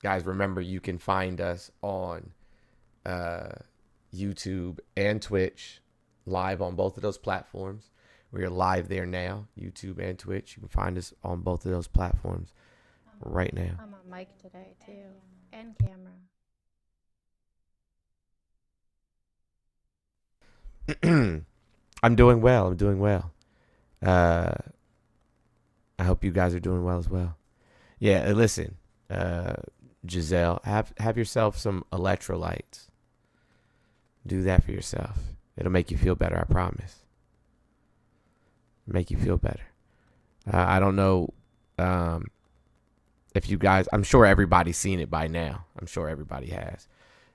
Guys, remember you can find us on YouTube and Twitch, live on both of those platforms. We are live there now, YouTube and Twitch. You can find us on both of those platforms right now. I'm on mic today too, and camera. I'm doing well. I'm doing well. Uh, I hope you guys are doing well as well. Yeah, listen, uh, Giselle, have yourself some electrolytes. Do that for yourself. It'll make you feel better. I promise. Make you feel better. I don't know if you guys. I'm sure everybody's seen it by now. I'm sure everybody has.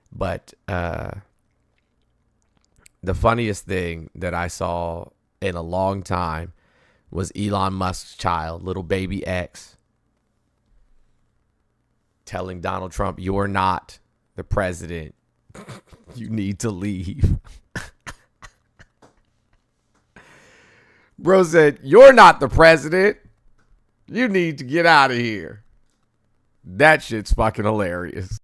But the funniest thing that I saw in a long time was Elon Musk's child, little baby X, telling Donald Trump, "You're not the president. You need to leave." Bro said, "You're not the president. You need to get out of here." That shit's fucking hilarious.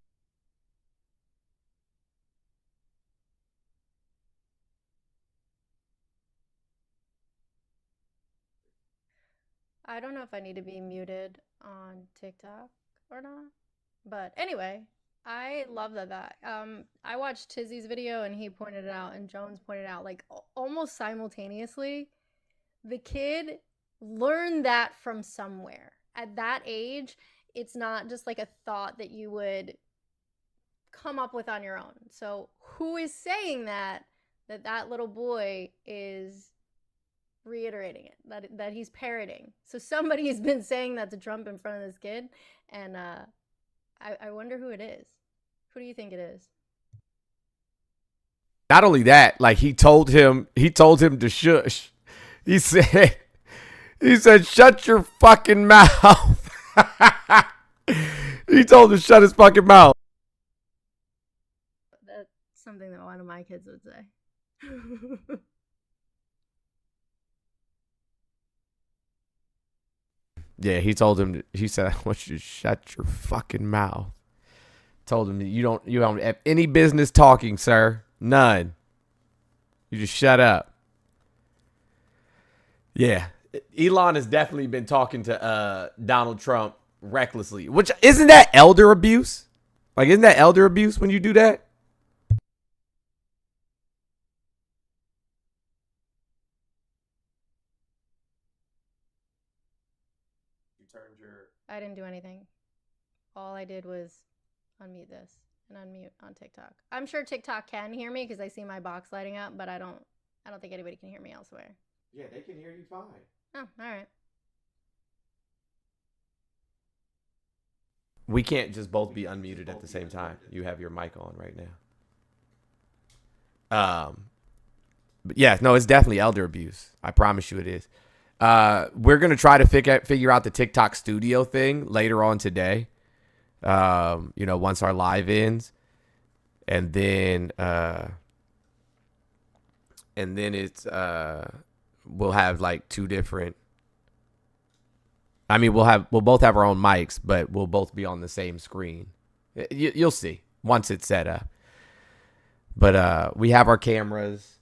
I don't know if I need to be muted on TikTok or not. But anyway, I love that. I watched Tizzy's video and he pointed it out and Jones pointed out like almost simultaneously. The kid learned that from somewhere. At that age, it's not just like a thought that you would come up with on your own. So, who is saying that little boy is reiterating it, that he's parroting. So somebody has been saying that to Trump in front of this kid, and I wonder who it is. Who do you think it is? Not only that, like he told him to shush. He said, shut your fucking mouth. He told him to shut his fucking mouth. That's something that one of my kids would say. Yeah, he said, "I want you to shut your fucking mouth." Told him that you don't have any business talking, sir. None. You just shut up. Yeah. Elon has definitely been talking to Donald Trump recklessly. Which isn't that elder abuse? Like, isn't that elder abuse when you do that? You turned your I didn't do anything. All I did was unmute this and unmute on TikTok. I'm sure TikTok can hear me because I see my box lighting up, but I don't think anybody can hear me elsewhere. Yeah, they can hear you fine. Oh, all right. We can't just both be unmuted at the same time. You have your mic on right now. But yeah, no, it's definitely elder abuse. I promise you it is. We're gonna try to figure out the TikTok studio thing later on today. Once our live ends, and then it's we'll have like two different. I mean, we'll both have our own mics, but we'll both be on the same screen. You'll see once it's set up. But we have our cameras,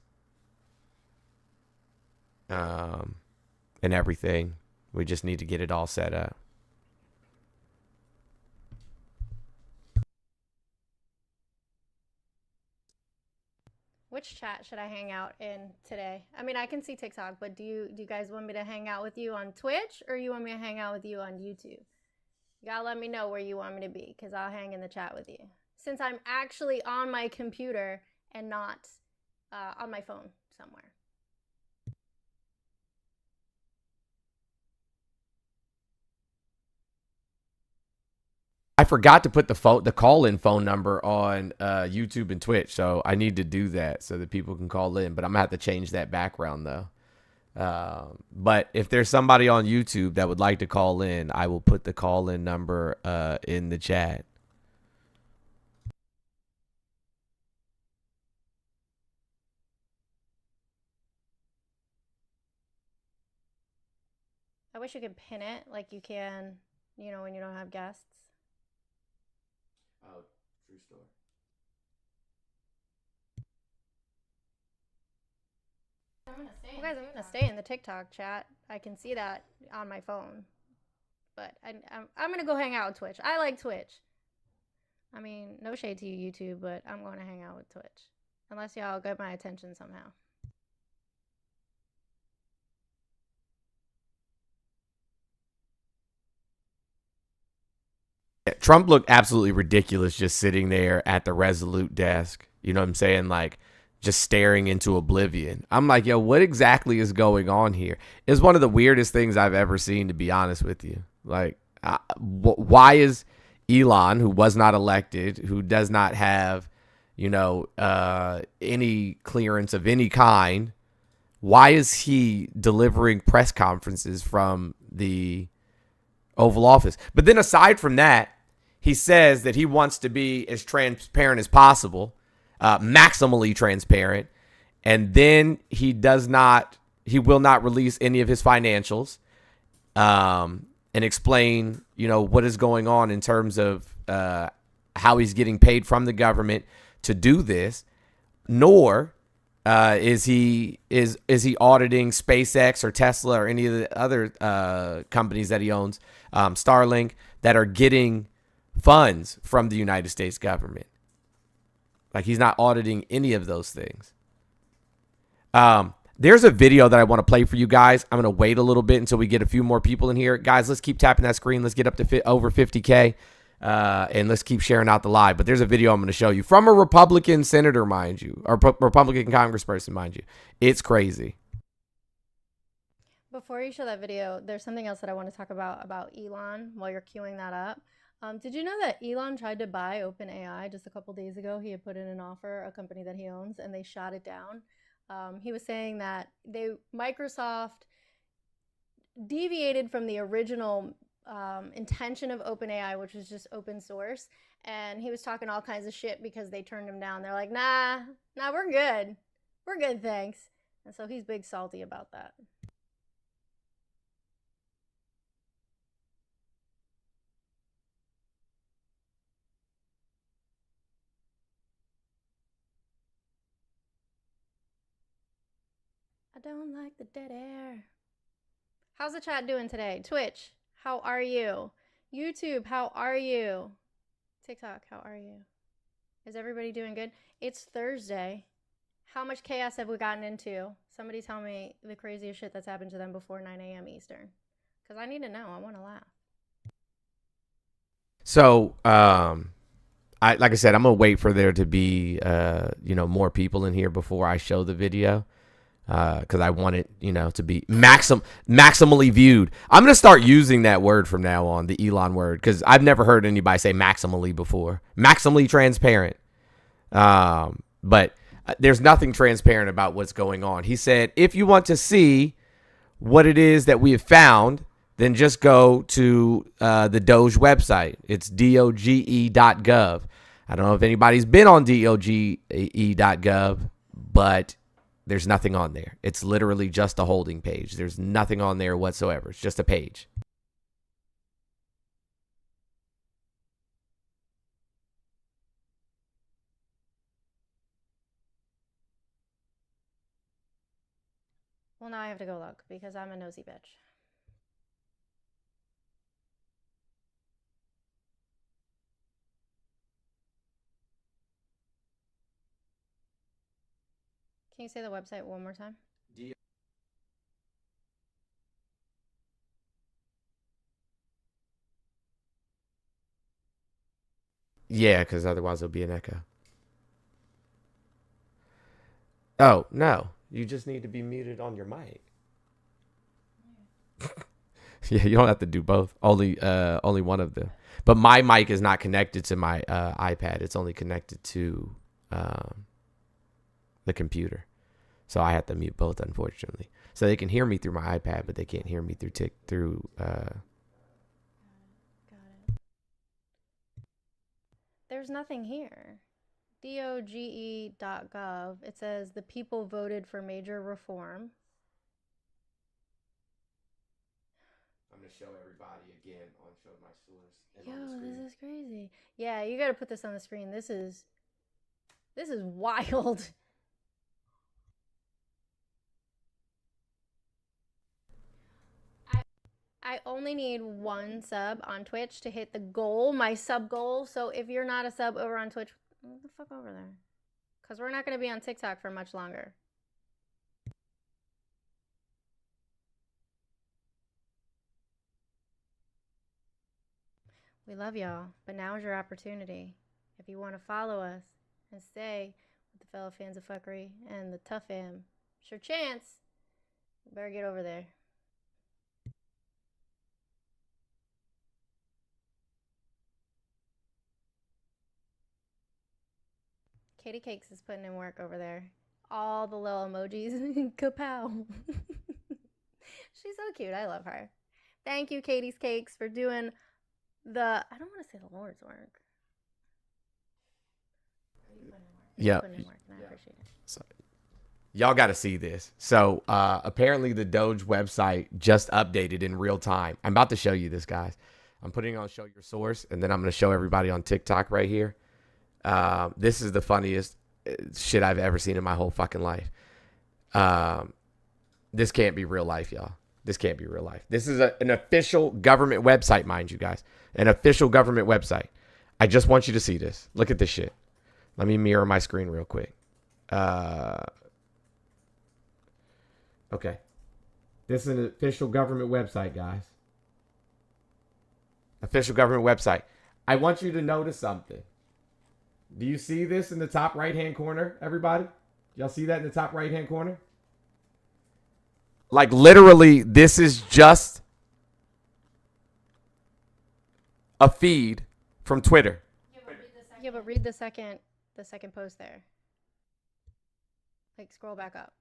and everything. We just need to get it all set up. Which chat should I hang out in today? I mean, I can see TikTok, but do you guys want me to hang out with you on Twitch or you want me to hang out with you on YouTube? You gotta let me know where you want me to be because I'll hang in the chat with you. Since I'm actually on my computer and not on my phone somewhere. I forgot to put the call in phone number on YouTube and Twitch, so I need to do that so that people can call in. But I'm gonna have to change that background though. But if there's somebody on YouTube that would like to call in, I will put the call in number in the chat. I wish you could pin it like you can, when you don't have guests. grocery store. Well, guys, I'm gonna stay in the TikTok chat. I can see that on my phone, but I'm gonna go hang out with Twitch. I like Twitch. I mean, no shade to you, YouTube, but I'm going to hang out with Twitch, unless y'all get my attention somehow. Trump looked absolutely ridiculous just sitting there at the Resolute desk. You know what I'm saying? Like just staring into oblivion. I'm like, yo, what exactly is going on here? It's one of the weirdest things I've ever seen, to be honest with you. Like, why is Elon, who was not elected, who does not have, any clearance of any kind, why is he delivering press conferences from the Oval Office? But then aside from that, he says that he wants to be as transparent as possible, maximally transparent, and then he will not release any of his financials, and explain, what is going on in terms of how he's getting paid from the government to do this, nor is he auditing SpaceX or Tesla or any of the other companies that he owns, Starlink, that are getting funds from the United States government. Like, he's not auditing any of those things. There's a video that I want to play for you guys. I'm going to wait a little bit until we get a few more people in here. Guys, let's keep tapping that screen. Let's get up to over 50K. And let's keep sharing out the live. But there's a video I'm going to show you from a Republican senator, mind you, or Republican congressperson, mind you. It's crazy. Before you show that video, there's something else that I want to talk about Elon while you're queuing that up. Did you know that Elon tried to buy OpenAI just a couple days ago? He had put in an offer, a company that he owns, and they shot it down. He was saying that Microsoft deviated from the original intention of OpenAI, which was just open source, and he was talking all kinds of shit because they turned him down. They're like, nah, we're good, thanks. And so he's big salty about that. I don't like the dead air. How's the chat doing today? Twitch, how are you? YouTube, how are you? TikTok, how are you? Is everybody doing good? It's Thursday. How much chaos have we gotten into? Somebody tell me the craziest shit that's happened to them before 9 a.m. Eastern. Because I need to know. I want to laugh. So, like I said, I'm going to wait for there to be, more people in here before I show the video. Because I want it, to be maximally viewed. I'm going to start using that word from now on, the Elon word, because I've never heard anybody say maximally before. Maximally transparent. But there's nothing transparent about what's going on. He said, if you want to see what it is that we have found, then just go to the Doge website. It's doge.gov. I don't know if anybody's been on doge.gov, but there's nothing on there. It's literally just a holding page. There's nothing on there whatsoever. It's just a page. Well, now I have to go look because I'm a nosy bitch. Can you say the website one more time? Yeah, because otherwise there'll be an echo. Oh, no. You just need to be muted on your mic. Yeah, you don't have to do both. Only one of them. But my mic is not connected to my iPad. It's only connected to the computer. So I have to mute both, unfortunately. So they can hear me through my iPad, but they can't hear me through Got it. There's nothing here. doge.gov. It says the people voted for major reform. I'm going to show everybody again on Show My Source. Yo, this is crazy. Yeah, you gotta put this on the screen. This is wild. I only need one sub on Twitch to hit the goal, my sub goal. So if you're not a sub over on Twitch, what the fuck over there? Because we're not going to be on TikTok for much longer. We love y'all, but now's your opportunity. If you want to follow us and stay with the fellow fans of fuckery and the TUFF Fam, it's your chance. You better get over there. Katie Cakes is putting in work over there. All the little emojis. Kapow. She's so cute. I love her. Thank you, Katie's Cakes, for doing the, I don't want to say the Lord's work. Yeah. Putting in work, and I appreciate it. So, y'all got to see this. So apparently the Doge website just updated in real time. I'm about to show you this, guys. I'm putting on show your source, and then I'm going to show everybody on TikTok right here. This is the funniest shit I've ever seen in my whole fucking life. This can't be real life, y'all. This can't be real life. This is an official government website, mind you guys. An official government website. I just want you to see this. Look at this shit. Let me mirror my screen real quick. Okay. This is an official government website, guys. Official government website. I want you to notice something. Do you see this in the top right-hand corner, everybody? Y'all see that in the top right-hand corner? Like, literally, this is just a feed from Twitter. Yeah, but read the second post there. Like, scroll back up.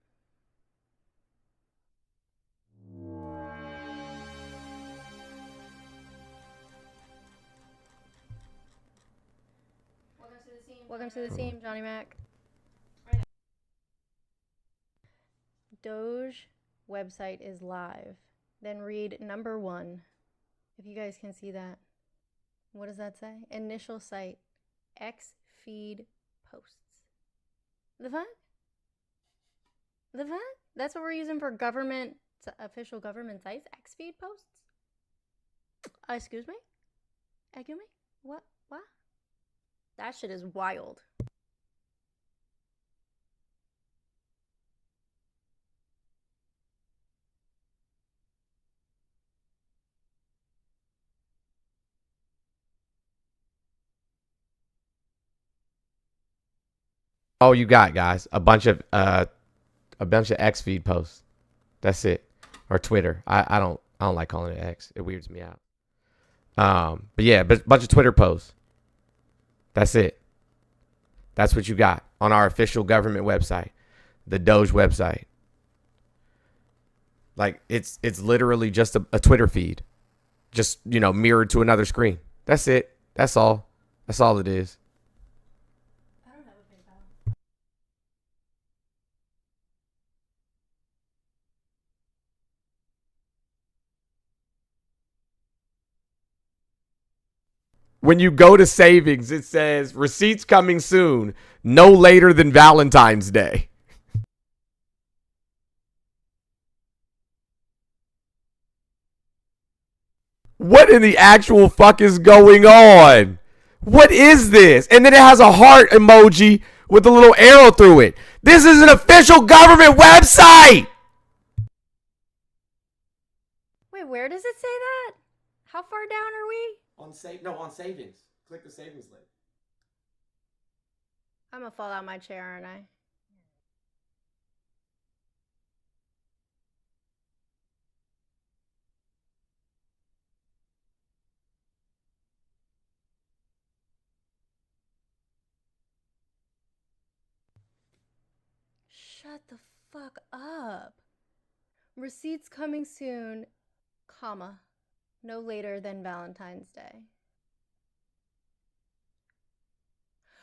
Welcome to the team, Johnny Mac. Doge website is live. Then read number 1. If you guys can see that. What does that say? Initial site. X feed posts. The fuck? The fuck? That's what we're using for government, official government sites? X feed posts? Excuse me? Excuse me? What? What? That shit is wild. Oh, you got, guys, a bunch of X feed posts. That's it. Or Twitter. I don't like calling it X. It weirds me out. But yeah, a bunch of Twitter posts. That's it. That's what you got on our official government website, the Doge website. Like, it's literally just a Twitter feed, just, you know, mirrored to another screen. That's it. That's all. That's all it is. I don't have a PayPal. When you go to savings, it says receipts coming soon, no later than Valentine's Day. What in the actual fuck is going on? What is this? And then it has a heart emoji with a little arrow through it. This is an official government website. Wait, where does it say that? How far down are we? On savings. Click the savings link. I'm gonna fall out my chair, aren't I? Shut the fuck up. Receipts coming soon, comma, no later than Valentine's Day.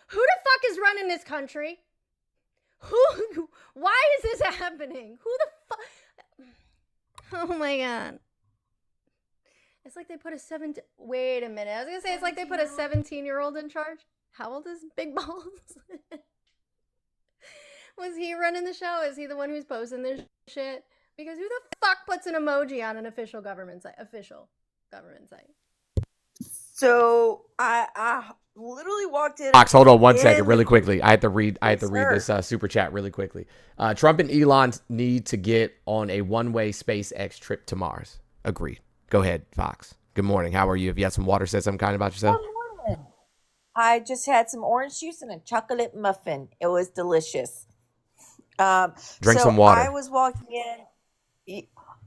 Who the fuck is running this country? Why is this happening? Who the fuck? Oh my god. It's like they put a 17. Wait a minute. I was gonna say it's like they put a 17-year-old in charge. How old is Big Balls? Was he running the show? Is he the one who's posting this shit? Because who the fuck puts an emoji on an official government site? Official government site. So I literally walked in. Fox, hold on 1 second, really quickly. I had to read Yes, this super chat really quickly. Trump and Elon need to get on a one-way SpaceX trip to Mars. Agreed. Go ahead, Fox. Good morning. How are you? Have you had some water? Said something kind about yourself? Good morning. I just had some orange juice and a chocolate muffin. It was delicious. Drink So some water. I was walking in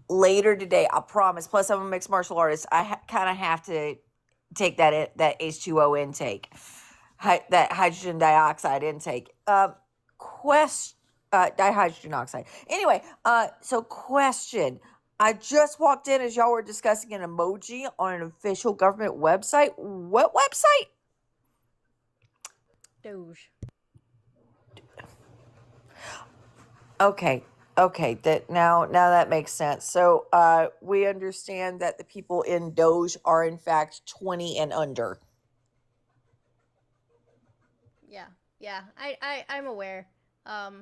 later today. I promise. Plus, I'm a mixed martial artist. I kind of have to take that H2O intake, that hydrogen dioxide intake. Dihydrogen oxide. Anyway, so question. I just walked in as y'all were discussing an emoji on an official government website. What website? Doge. Okay. That now that makes sense. So we understand that the people in Doge are in fact 20 and under. Yeah. I'm aware. I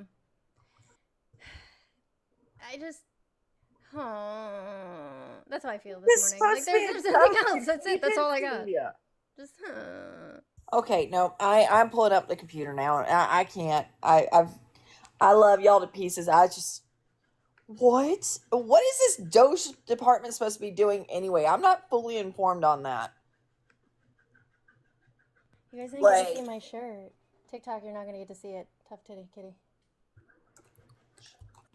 just that's how I feel this morning. Like there's nothing else. That's it. That's all I got. Just Okay, no, I'm pulling up the computer now. I can't. I love y'all to pieces. I just what is this Doge department supposed to be doing anyway? I'm not fully informed on that. You guys didn't get to see my shirt. TikTok, you're not gonna get to see it. Tough titty kitty.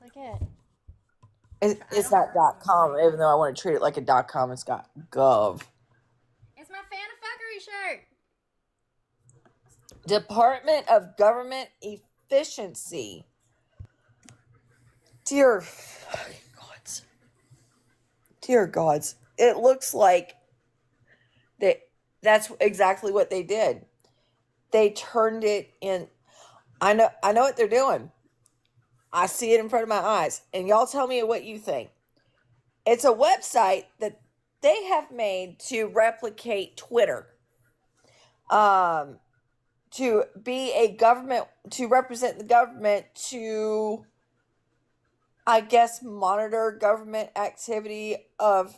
Look it. It's not .com, even though I want to treat it like a .com. It's got .gov. It's my fan-fuckery shirt. Department of Government Efficiency. Dear gods. Dear gods. It looks like that's exactly what they did. They turned it in. I know what they're doing. I see it in front of my eyes. And y'all tell me what you think. It's a website that they have made to replicate Twitter. To be a government, to represent the government, to, I guess, monitor government activity of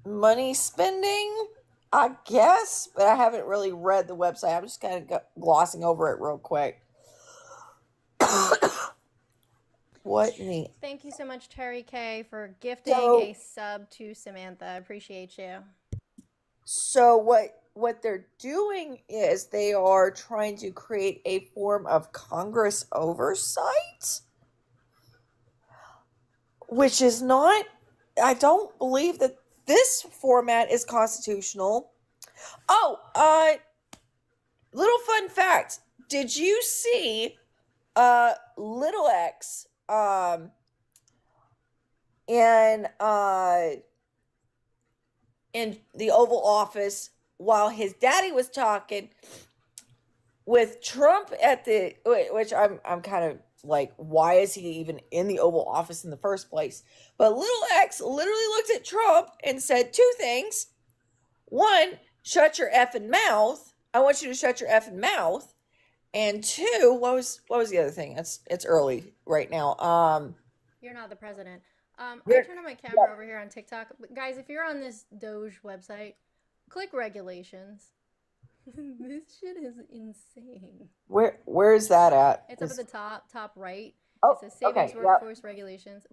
money spending, I guess, but I haven't really read the website. I'm just kind of glossing over it real quick. What neat. Thank you so much, Terry K, for gifting a sub to Samantha. I appreciate you. So what they're doing is they are trying to create a form of Congress oversight, which is not, I don't believe that this format is constitutional. Oh, little fun fact. Did you see little X in the Oval Office while his daddy was talking with Trump at the, which I'm kind of like, why is he even in the Oval Office in the first place? But little X literally looked at Trump and said two things. One, shut your effing mouth. I want you to shut your effing mouth. And two, what was the other thing? It's early right now. You're not the president. I turned on my camera over here on TikTok. Guys, if you're on this Doge website, click regulations. This shit is insane. Where is that at? It's up at the top right. Oh, it says savings workforce regulations.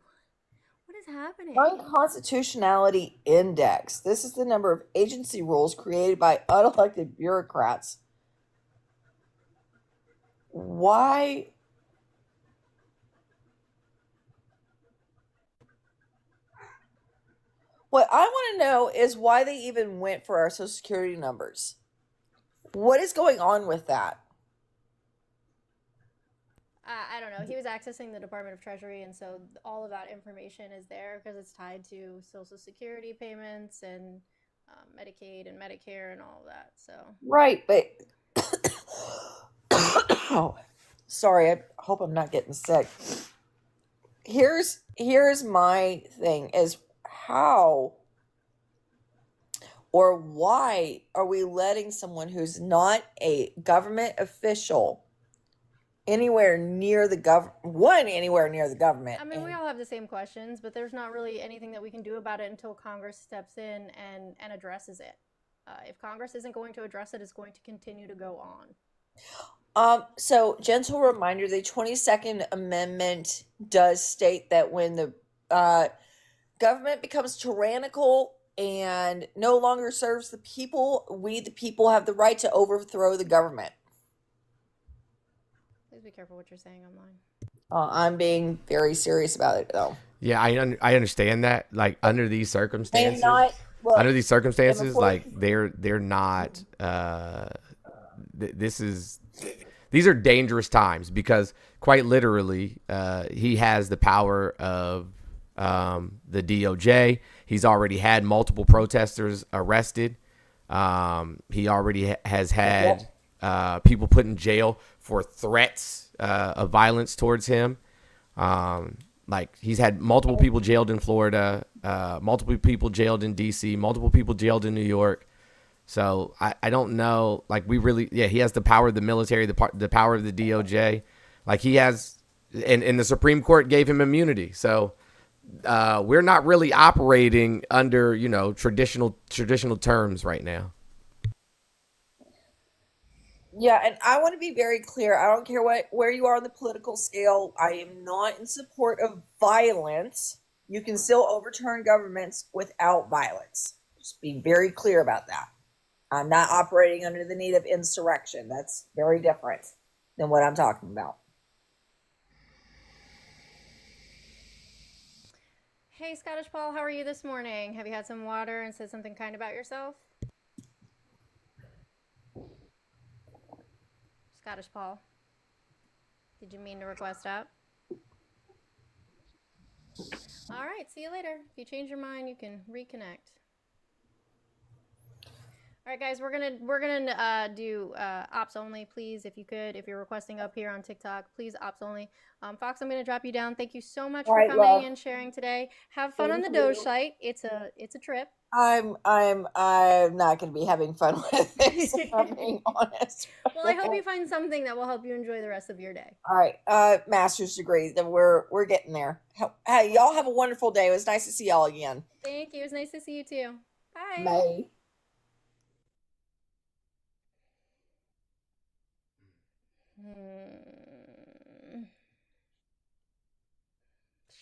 What is happening? Unconstitutionality Index. This is the number of agency rules created by unelected bureaucrats. Why? What I want to know is why they even went for our Social Security numbers. What is going on with that? I don't know. He was accessing the Department of Treasury, and so all of that information is there because it's tied to Social Security payments and Medicaid and Medicare and all of that. So right, but oh, sorry. I hope I'm not getting sick. Here's my thing: is how Or why are we letting someone who's not a government official anywhere near the anywhere near the government? I mean, we all have the same questions, but there's not really anything that we can do about it until Congress steps in and addresses it. If Congress isn't going to address it, it's going to continue to go on. So gentle reminder, the 22nd Amendment does state that when the government becomes tyrannical and no longer serves the people, we, the people, have the right to overthrow the government. Please be careful what you're saying online. I'm being very serious about it, though. Yeah, I understand that. Like under these circumstances, like they're not. These are dangerous times because quite literally, he has the power of the DOJ. He's already had multiple protesters arrested. He already has had people put in jail for threats of violence towards him. Like he's had multiple people jailed in Florida, multiple people jailed in DC, multiple people jailed in New York. So I don't know. Like he has the power of the military, the power of the DOJ. Like he has, and the Supreme Court gave him immunity. So we're not really operating under, traditional terms right now. Yeah, and I want to be very clear. I don't care where you are on the political scale. I am not in support of violence. You can still overturn governments without violence. Just be very clear about that. I'm not operating under the need of insurrection. That's very different than what I'm talking about. Hey, Scottish Paul, how are you this morning? Have you had some water and said something kind about yourself? Scottish Paul, did you mean to request up? All right, see you later. If you change your mind, you can reconnect. All right, guys, we're gonna do ops only, please. If you could, if you're requesting up here on TikTok, please ops only. Fox, I'm gonna drop you down. Thank you so much for coming and sharing today. Have fun on the Doge site. It's a trip. I'm not gonna be having fun with this. If I'm being honest. Well, I hope you find something that will help you enjoy the rest of your day. All right, master's degree. Then we're getting there. Hey, y'all have a wonderful day. It was nice to see y'all again. Thank you. It was nice to see you too. Bye. Bye.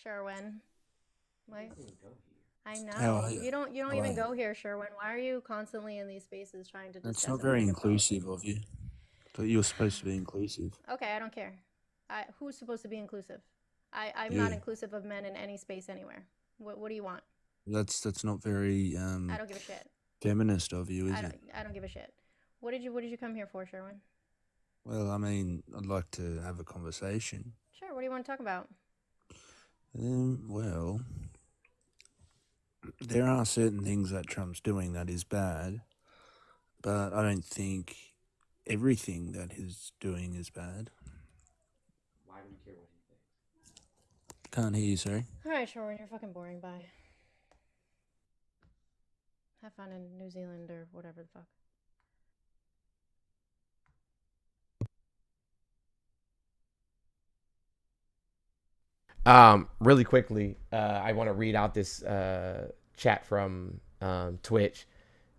Sherwin. Wait. I know. You don't even go here, Sherwin. Why are you constantly in these spaces trying to discuss? That's not very inclusive of you. But you're supposed to be inclusive. Okay, I don't care. Who's supposed to be inclusive? I'm not inclusive of men in any space anywhere. What do you want? That's not very I don't give a shit. Feminist of you, is it? I don't give a shit. What did you come here for, Sherwin? Well, I mean, I'd like to have a conversation. Sure. What do you want to talk about? Well, there are certain things that Trump's doing that is bad, but I don't think everything that he's doing is bad. Why do we care what he thinks? Can't hear you, sorry. All right, Sherwin, you're fucking boring. Bye. Have fun in New Zealand or whatever the fuck. Really quickly, I want to read out this chat from Twitch.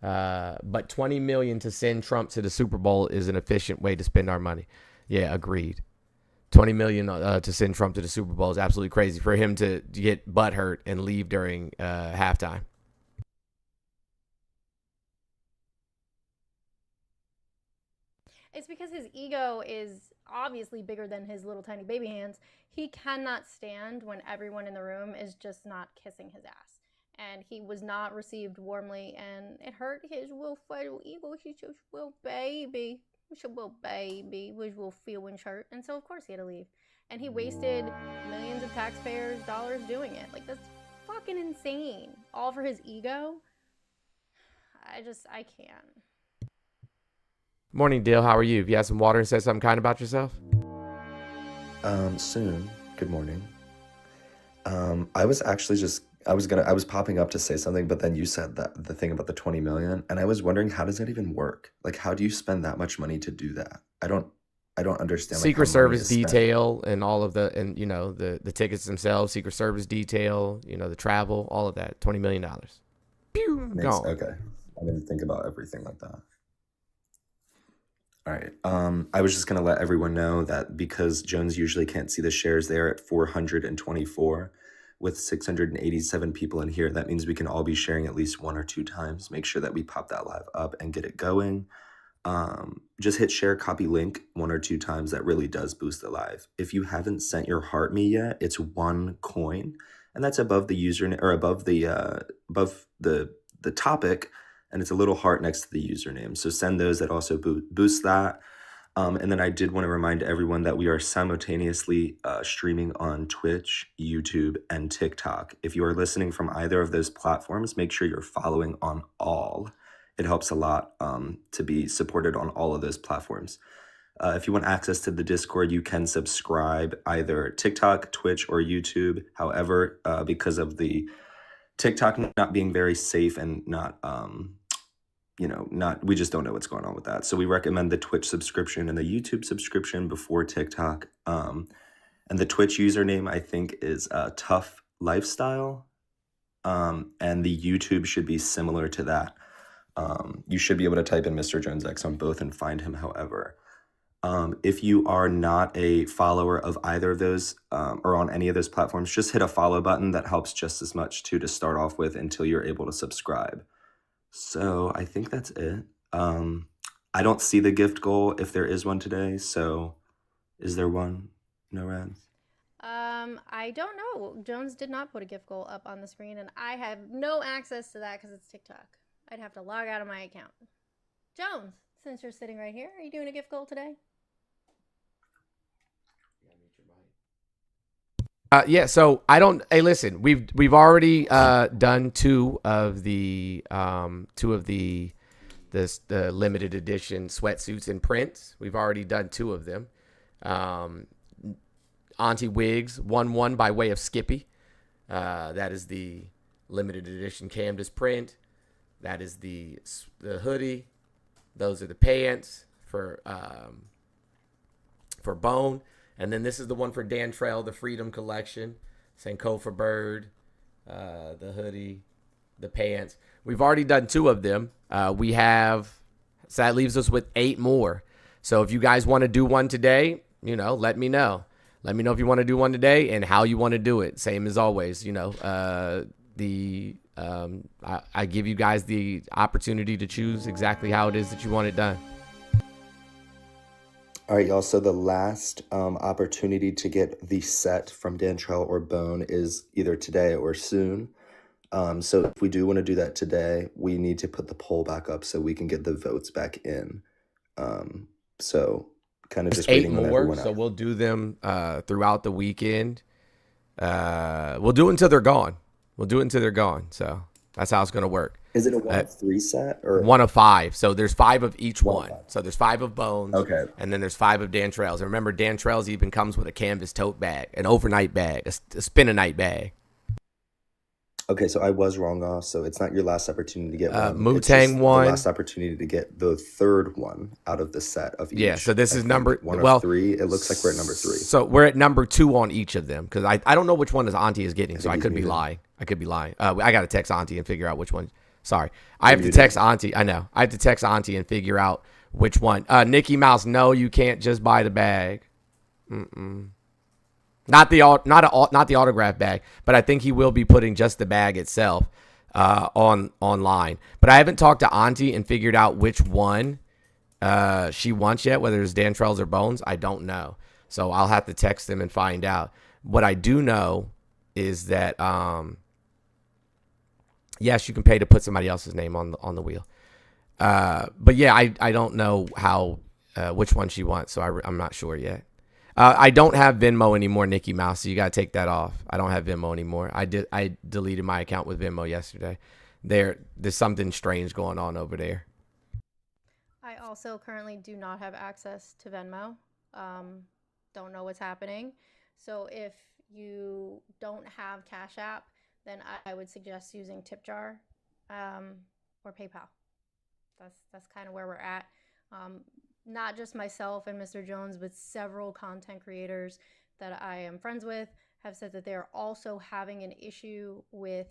But 20 million to send Trump to the Super Bowl is an efficient way to spend our money. Yeah, agreed. 20 million to send Trump to the Super Bowl is absolutely crazy for him to get butthurt and leave during halftime. It's because his ego is obviously bigger than his little tiny baby hands. He cannot stand when everyone in the room is just not kissing his ass. And he was not received warmly, and it hurt his little frail ego. He's just little baby. He's a little baby with little feelings hurt. And so, of course, he had to leave. And he wasted millions of taxpayers' dollars doing it. Like, that's fucking insane. All for his ego? I can't. Morning, Dale. How are you? Have you had some water and said something kind about yourself? Soon. Good morning. I was actually just I was popping up to say something, but then you said that the thing about the 20 million, and I was wondering, how does that even work? Like, how do you spend that much money to do that? I don't understand like how Secret money Service is spent. detail and all of the, and the tickets themselves, Secret Service detail, the travel, all of that. $20 million. Pew, gone. Okay. I didn't think about everything like that. All right. I was just gonna let everyone know that because Jones usually can't see the shares, they are at 424 with 687 people in here. That means we can all be sharing at least 1 or 2 times. Make sure that we pop that live up and get it going. Just hit share, copy link 1 or 2 times. That really does boost the live. If you haven't sent your heart me yet, it's 1 coin, and that's above the username or above the topic, and it's a little heart next to the username. So send those. That also boost that. And then I did want to remind everyone that we are simultaneously streaming on Twitch, YouTube, and TikTok. If you are listening from either of those platforms, make sure you're following on all. It helps a lot to be supported on all of those platforms. If you want access to the Discord, you can subscribe either TikTok, Twitch, or YouTube. However, because of the TikTok not being very safe and not we just don't know what's going on with that. So we recommend the Twitch subscription and the YouTube subscription before TikTok. And the Twitch username, I think, is TUFF Lifestyle. And the YouTube should be similar to that. You should be able to type in Mr. JonesX on both and find him, however. If you are not a follower of either of those or on any of those platforms, just hit a follow button. That helps just as much to start off with until you're able to subscribe. So I think that's it. I don't see the gift goal if there is one today. So is there one? No, Rad? I don't know. Jones did not put a gift goal up on the screen, and I have no access to that because it's TikTok. I'd have to log out of my account. Jones, since you're sitting right here, are you doing a gift goal today? Yeah, so I don't. Hey, listen, we've already done two of the the limited edition sweatsuits and prints. We've already done 2 of them. Auntie Wigs won by way of Skippy. That is the limited edition canvas print. That is the hoodie. Those are the pants for Bone. And then this is the one for Dan Trail, the Freedom Collection. Sankofa Bird, the hoodie, the pants. We've already done 2 of them. So that leaves us with 8 more. So if you guys want to do one today, let me know. Let me know if you want to do one today and how you want to do it. Same as always, I give you guys the opportunity to choose exactly how it is that you want it done. All right, y'all. So the last opportunity to get the set from Dan Trail or Bone is either today or soon. So if we do want to do that today, we need to put the poll back up so we can get the votes back in. So kind of just 8 waiting on more, everyone so out. we'll do them throughout the weekend. We'll do it until they're gone. So that's how it's going to work. Is it a 1 of 3 set or 1 of 5? So there's 5 of each 1 of one. 5? So there's 5 of Bones. Okay. And then there's 5 of Dan Trails. And remember, Dan Trails even comes with a canvas tote bag, an overnight bag, a spin-a-night bag. Okay, so I was wrong off. So it's not your last opportunity to get one. Mutang one. The last opportunity to get the 3rd one out of the set of each. Yeah, so this is number 1 of 3. It looks like we're at number 3. So we're at number 2 on each of them because I don't know which one is Auntie is getting, so I could be lying. I got to text Auntie and figure out which one. Sorry, I have to text Auntie. I know. I have to text Auntie and figure out which one. Nikki Mouse, no, you can't just buy the bag. Not the autograph bag, but I think he will be putting just the bag itself online. But I haven't talked to Auntie and figured out which one she wants yet, whether it's Dan Trails or Bones. I don't know. So I'll have to text them and find out. What I do know is that yes, you can pay to put somebody else's name on the wheel. But yeah, I don't know how which one she wants, so I'm not sure yet. I don't have Venmo anymore, Nikki Mouse, so you got to take that off. I don't have Venmo anymore. I deleted my account with Venmo yesterday. There's something strange going on over there. I also currently do not have access to Venmo. Don't know what's happening. So if you don't have Cash App, then I would suggest using TipJar or PayPal. That's kind of where we're at. Not just myself and Mr. Jones, but several content creators that I am friends with have said that they're also having an issue with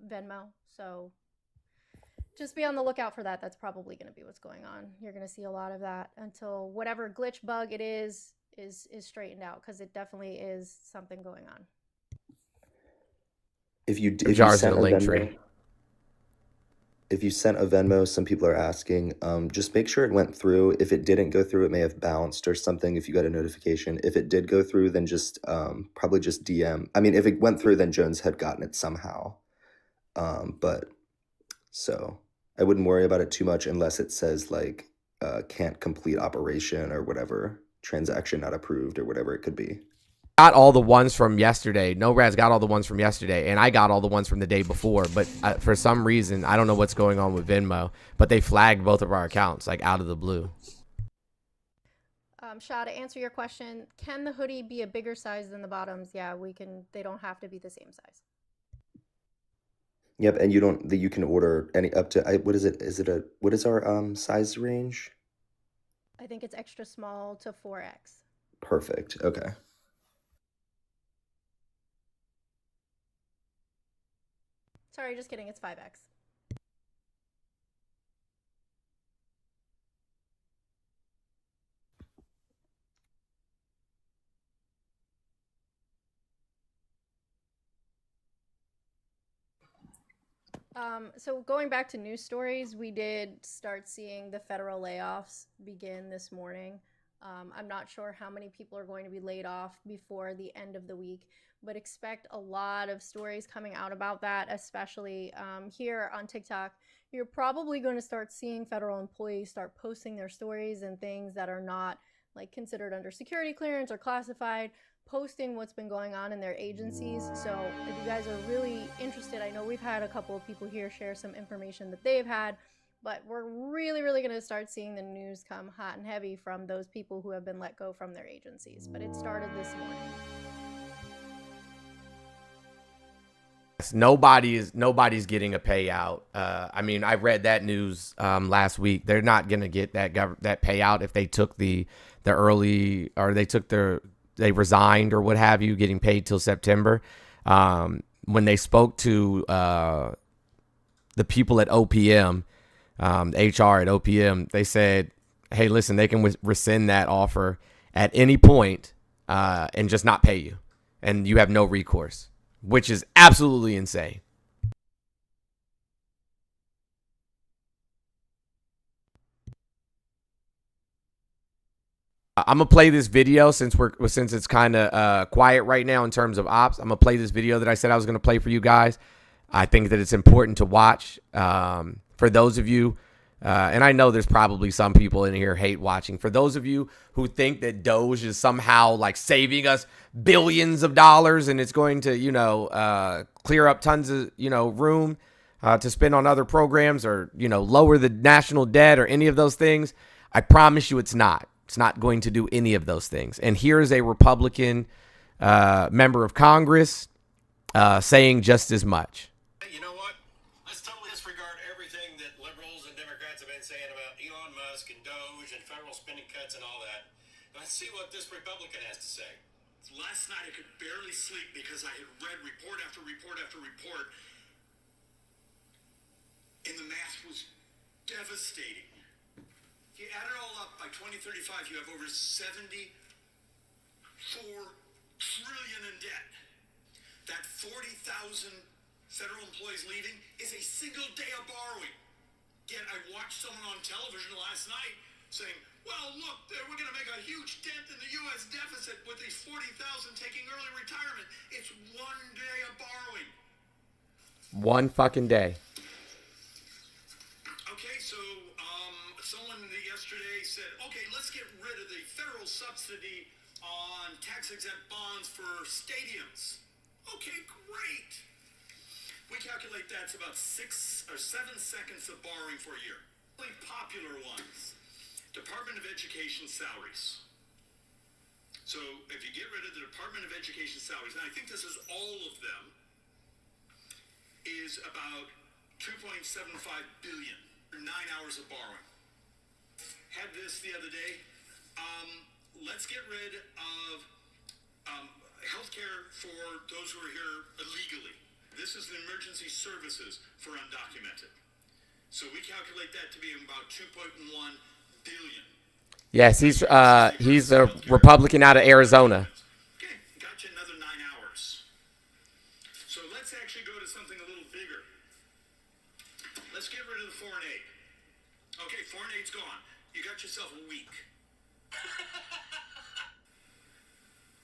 Venmo. So just be on the lookout for that. That's probably going to be what's going on. You're going to see a lot of that until whatever glitch bug it is straightened out, because it definitely is something going on. If you Jars in sent a a link Venmo, tree. if you sent a Venmo, some people are asking, just make sure it went through. If it didn't go through, it may have bounced or something if you got a notification. If it did go through, then just probably just DM. I mean, if it went through, then Jones had gotten it somehow. But so I wouldn't worry about it too much unless it says like can't complete operation or whatever, transaction not approved or whatever it could be. Got all the ones from yesterday. No Raz got all the ones from yesterday, and I got all the ones from the day before. But for some reason, I don't know what's going on with Venmo, but they flagged both of our accounts like out of the blue. Sha, to answer your question, can the hoodie be a bigger size than the bottoms? Yeah, we can. They don't have to be the same size. Yep, and you can order any up to what is it? What is our size range? I think it's extra small to 4X. Perfect. Okay. Sorry, just kidding. It's 5X. So going back to news stories, we did start seeing the federal layoffs begin this morning. I'm not sure how many people are going to be laid off before the end of the week, but expect a lot of stories coming out about that, especially here on TikTok. You're probably going to start seeing federal employees start posting their stories and things that are not like considered under security clearance or classified, posting what's been going on in their agencies. So if you guys are really interested, I know we've had a couple of people here share some information that they've had, but we're really going to start seeing the news come hot and heavy from those people who have been let go from their agencies. But it started this morning. Nobody's getting a payout. I mean, I read that news last week. They're not gonna get that payout if they took the early, or they resigned or what have you, getting paid till September. When they spoke to the people at OPM, HR at OPM, they said, hey, listen, they can rescind that offer at any point and just not pay you, and you have no recourse, which is absolutely insane. I'm gonna play this video since it's kind of quiet right now in terms of ops. I'm gonna play this video that I said I was gonna play for you guys. I think that it's important to watch for those of you, and I know there's probably some people in here hate watching. For those of you who think that Doge is somehow like saving us billions of dollars and it's going to, clear up tons of, room to spend on other programs or, lower the national debt or any of those things, I promise you it's not. It's not going to do any of those things. And here's a Republican member of Congress saying just as much. You know what? Let's totally disregard everything that liberals and Democrats have been saying about Elon Musk and Doge and federal spending cuts and all that. Let's see what this Republican has to say. Last night I could barely sleep because I had read report after report after report, and the math was devastating. If you add it all up, by 2035, you have over $74 trillion in debt. That 40,000 federal employees leaving is a single day of borrowing. Yet I watched someone on television last night saying, well, look, we're going to make a huge dent in the U.S. deficit with these 40,000 taking early retirement. It's one day of borrowing. One fucking day. Okay, so someone yesterday said, okay, let's get rid of the federal subsidy on tax-exempt bonds for stadiums. Okay, great. We calculate that's about 6 or 7 seconds of borrowing for a year. Really popular ones. Department of Education salaries. So if you get rid of the Department of Education salaries, and I think this is all of them, is about 2.75 billion, 9 hours of borrowing. Had this the other day. Let's get rid of healthcare for those who are here illegally. This is the emergency services for undocumented. So we calculate that to be about 2.1 billion. Yes, he's a Republican out of Arizona. Okay, got you another 9 hours. So let's actually go to something a little bigger. Let's get rid of the foreign aid. Okay, foreign aid's gone. You got yourself a week.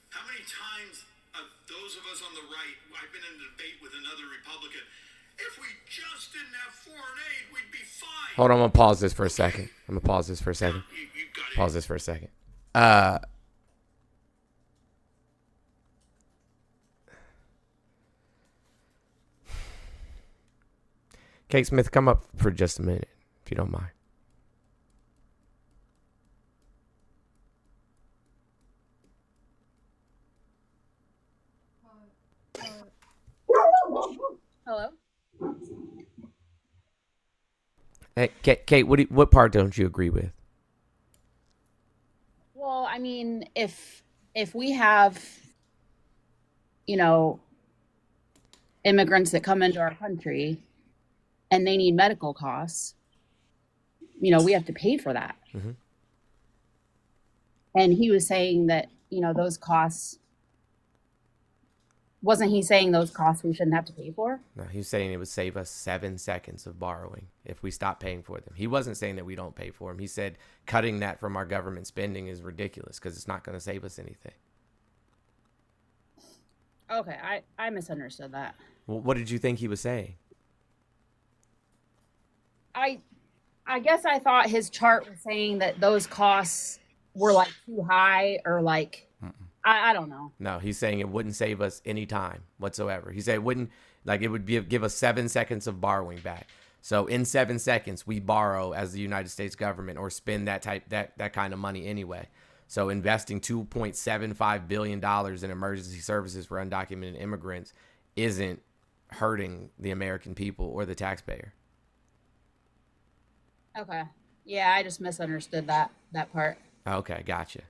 How many times those of us on the right, I've been in a debate with another Republican, if we just didn't have foreign aid, we'd be fine. Hold on, I'm gonna pause this for a second. You got it. Pause this for a second. Kate Smith, come up for just a minute, if you don't mind. Hello? Hey, Kate, what part don't you agree with? Well, I mean, if we have, you know, immigrants that come into our country and they need medical costs, you know, we have to pay for that. Mm-hmm. And he was saying that, you know, those costs, wasn't he saying those costs we shouldn't have to pay for? No, he's saying it would save us 7 seconds of borrowing if we stop paying for them. He wasn't saying that we don't pay for them. He said cutting that from our government spending is ridiculous because it's not going to save us anything. Okay, I misunderstood that. Well, what did you think he was saying? I guess I thought his chart was saying that those costs were like too high or like, I don't know. No, he's saying it wouldn't save us any time whatsoever. He said it wouldn't, like it would give us 7 seconds of borrowing back. So in 7 seconds, we borrow as the United States government or spend that kind of money anyway. So investing $2.75 billion in emergency services for undocumented immigrants isn't hurting the American people or the taxpayer. Okay. Yeah, I just misunderstood that part. Okay, gotcha.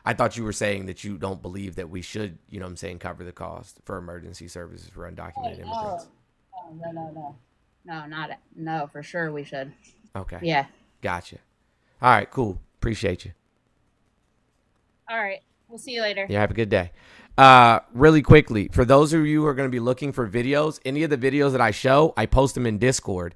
I thought you were saying that you don't believe that we should, you know what I'm saying, cover the cost for emergency services for undocumented immigrants. No, for sure we should. Okay. Yeah. Gotcha. All right, cool. Appreciate you. All right. We'll see you later. Yeah, have a good day. Really quickly, for those of you who are going to be looking for videos, any of the videos that I show, I post them in Discord.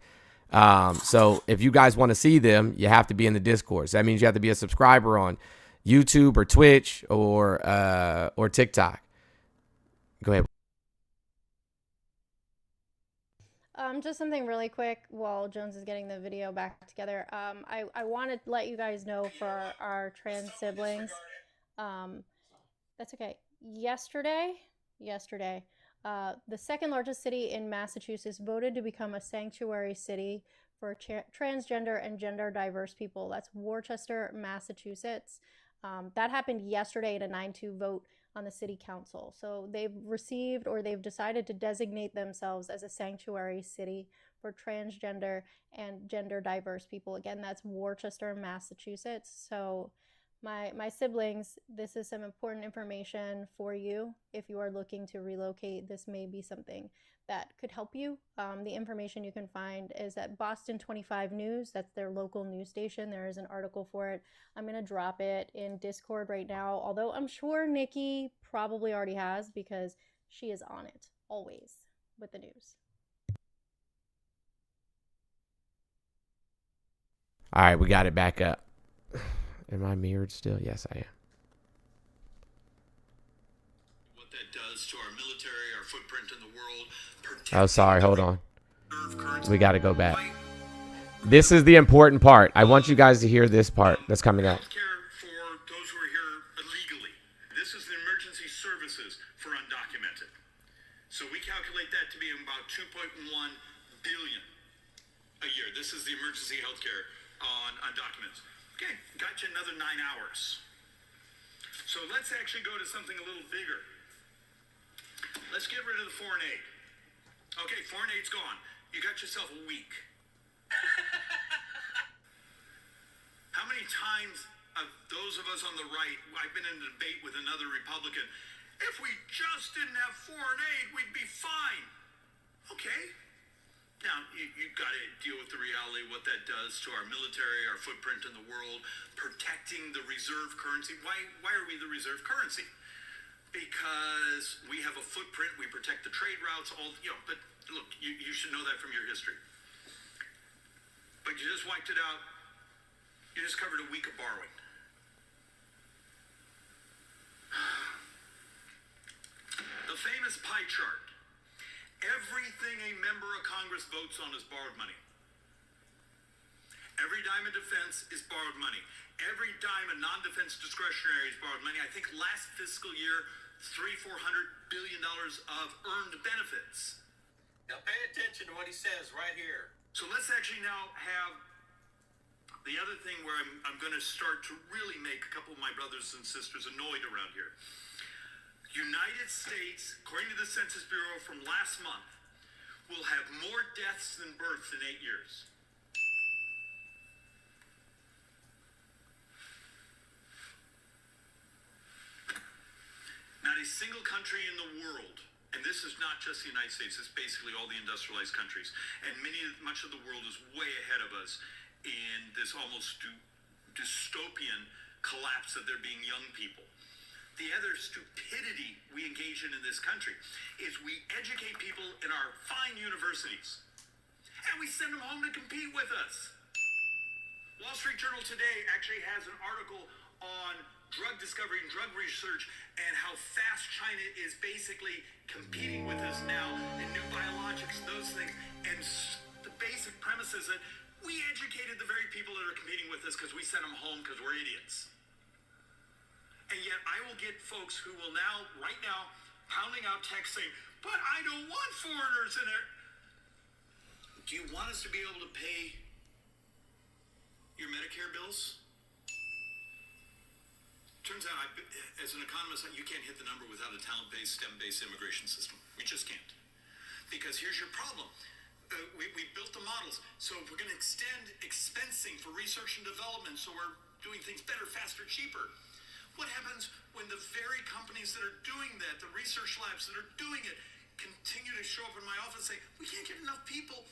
So if you guys want to see them, you have to be in the Discord. So that means you have to be a subscriber on YouTube or Twitch or TikTok. Go ahead. Just something really quick while Jones is getting the video back together. I want to let you guys know for our trans siblings. That's okay. Yesterday, the second largest city in Massachusetts voted to become a sanctuary city for transgender and gender diverse people. That's Worcester, Massachusetts. That happened yesterday in a 9-2 vote on the city council. So they've received or they've decided to designate themselves as a sanctuary city for transgender and gender diverse people. Again, that's Worcester, Massachusetts. So my siblings, this is some important information for you. If you are looking to relocate, this may be something that could help you. The information you can find is at Boston 25 News. That's their local news station. There is an article for it. I'm going to drop it in Discord right now, although I'm sure Nikki probably already has because she is on it always with the news. All right, we got it back up. Am I mirrored still? Yes, I am. What that does to our military, our footprint in the world. Oh, sorry. Hold on. We got to go back. This is the important part. I want you guys to hear this part that's coming up. Healthcare for those who are here illegally. This is the emergency services for undocumented. So we calculate that to be about 2.1 billion a year. This is the emergency healthcare on undocumented. Okay, got you another 9 hours. So let's actually go to something a little bigger. Let's get rid of the foreign aid. Okay, foreign aid's gone. You got yourself a week. How many times those of us on the right, I've been in a debate with another Republican, if we just didn't have foreign aid, we'd be fine. Okay. Now, you've got to deal with the reality of what that does to our military, our footprint in the world, protecting the reserve currency. Why are we the reserve currency? Because we have a footprint, we protect the trade routes, but look, you should know that from your history. But you just wiped it out. You just covered a week of borrowing. The famous pie chart. Everything a member of Congress votes on is borrowed money. Every dime of defense is borrowed money. Every dime of non-defense discretionary is borrowed money. I think last fiscal year, $400 billion of earned benefits. Now pay attention to what he says right here. So let's actually now have the other thing where I'm going to start to really make a couple of my brothers and sisters annoyed around here. United States, according to the Census Bureau from last month, will have more deaths than births in 8 years. Not a single country in the world, and this is not just the United States, it's basically all the industrialized countries, and much of the world is way ahead of us in this almost dystopian collapse of there being young people. The other stupidity we engage in this country is we educate people in our fine universities, and we send them home to compete with us. Wall Street Journal today actually has an article on drug discovery and drug research and how fast China is basically competing with us now in new biologics, those things. And the basic premise is that we educated the very people that are competing with us because we sent them home because we're idiots. And yet I will get folks who will now, right now, pounding out texts saying, but I don't want foreigners in there. Do you want us to be able to pay your Medicare bills? Turns out, as an economist, you can't hit the number without a talent-based, STEM-based immigration system. We just can't. Because here's your problem. We built the models. So if we're going to extend expensing for research and development, so we're doing things better, faster, cheaper. What happens when the very companies that are doing that, the research labs that are doing it, continue to show up in my office and say, we can't get enough people.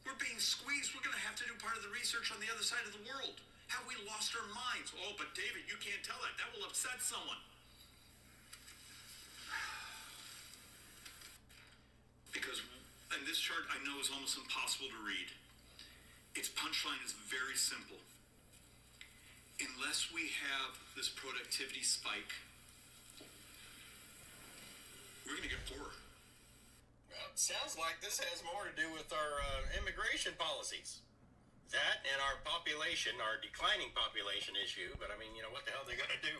We're being squeezed. We're going to have to do part of the research on the other side of the world. Have we lost our minds? Oh, but David, you can't tell that. That will upset someone. Because, and this chart I know is almost impossible to read. Its punchline is very simple. Unless we have this productivity spike, we're going to get poorer. Well, it sounds like this has more to do with our immigration policies. That and our population, our declining population issue. But I mean, what the hell are they going to do?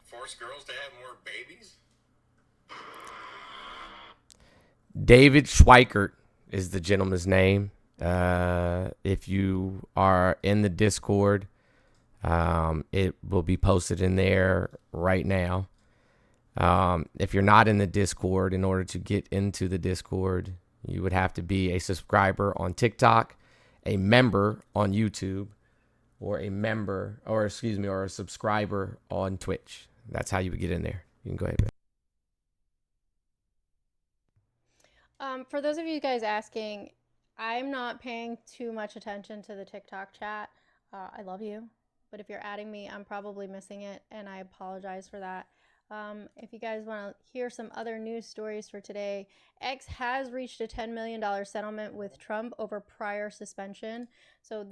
Force girls to have more babies? David Schweikert is the gentleman's name. If you are in the Discord, it will be posted in there right now. If you're not in the Discord, in order to get into the Discord, you would have to be a subscriber on TikTok, a member on YouTube, or a subscriber on Twitch. That's how you would get in there. You can go ahead. For those of you guys asking, I'm not paying too much attention to the TikTok chat. I love you, but if you're adding me, I'm probably missing it, and I apologize for that. If you guys want to hear some other news stories for today, X has reached a $10 million settlement with Trump over prior suspension. So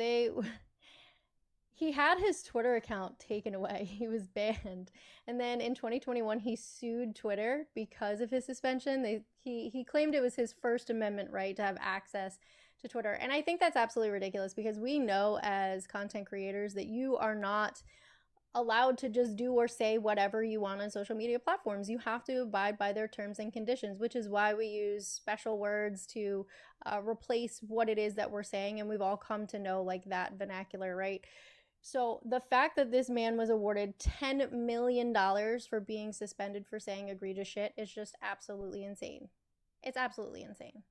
he had his Twitter account taken away. He was banned. And then in 2021, he sued Twitter because of his suspension. He claimed it was his First Amendment right to have access to Twitter. And I think that's absolutely ridiculous because we know as content creators that you are not allowed to just do or say whatever you want on social media platforms. You have to abide by their terms and conditions, which is why we use special words to replace what it is that we're saying. And we've all come to know like that vernacular, right? So the fact that this man was awarded $10 million for being suspended for saying egregious shit is just absolutely insane. It's absolutely insane.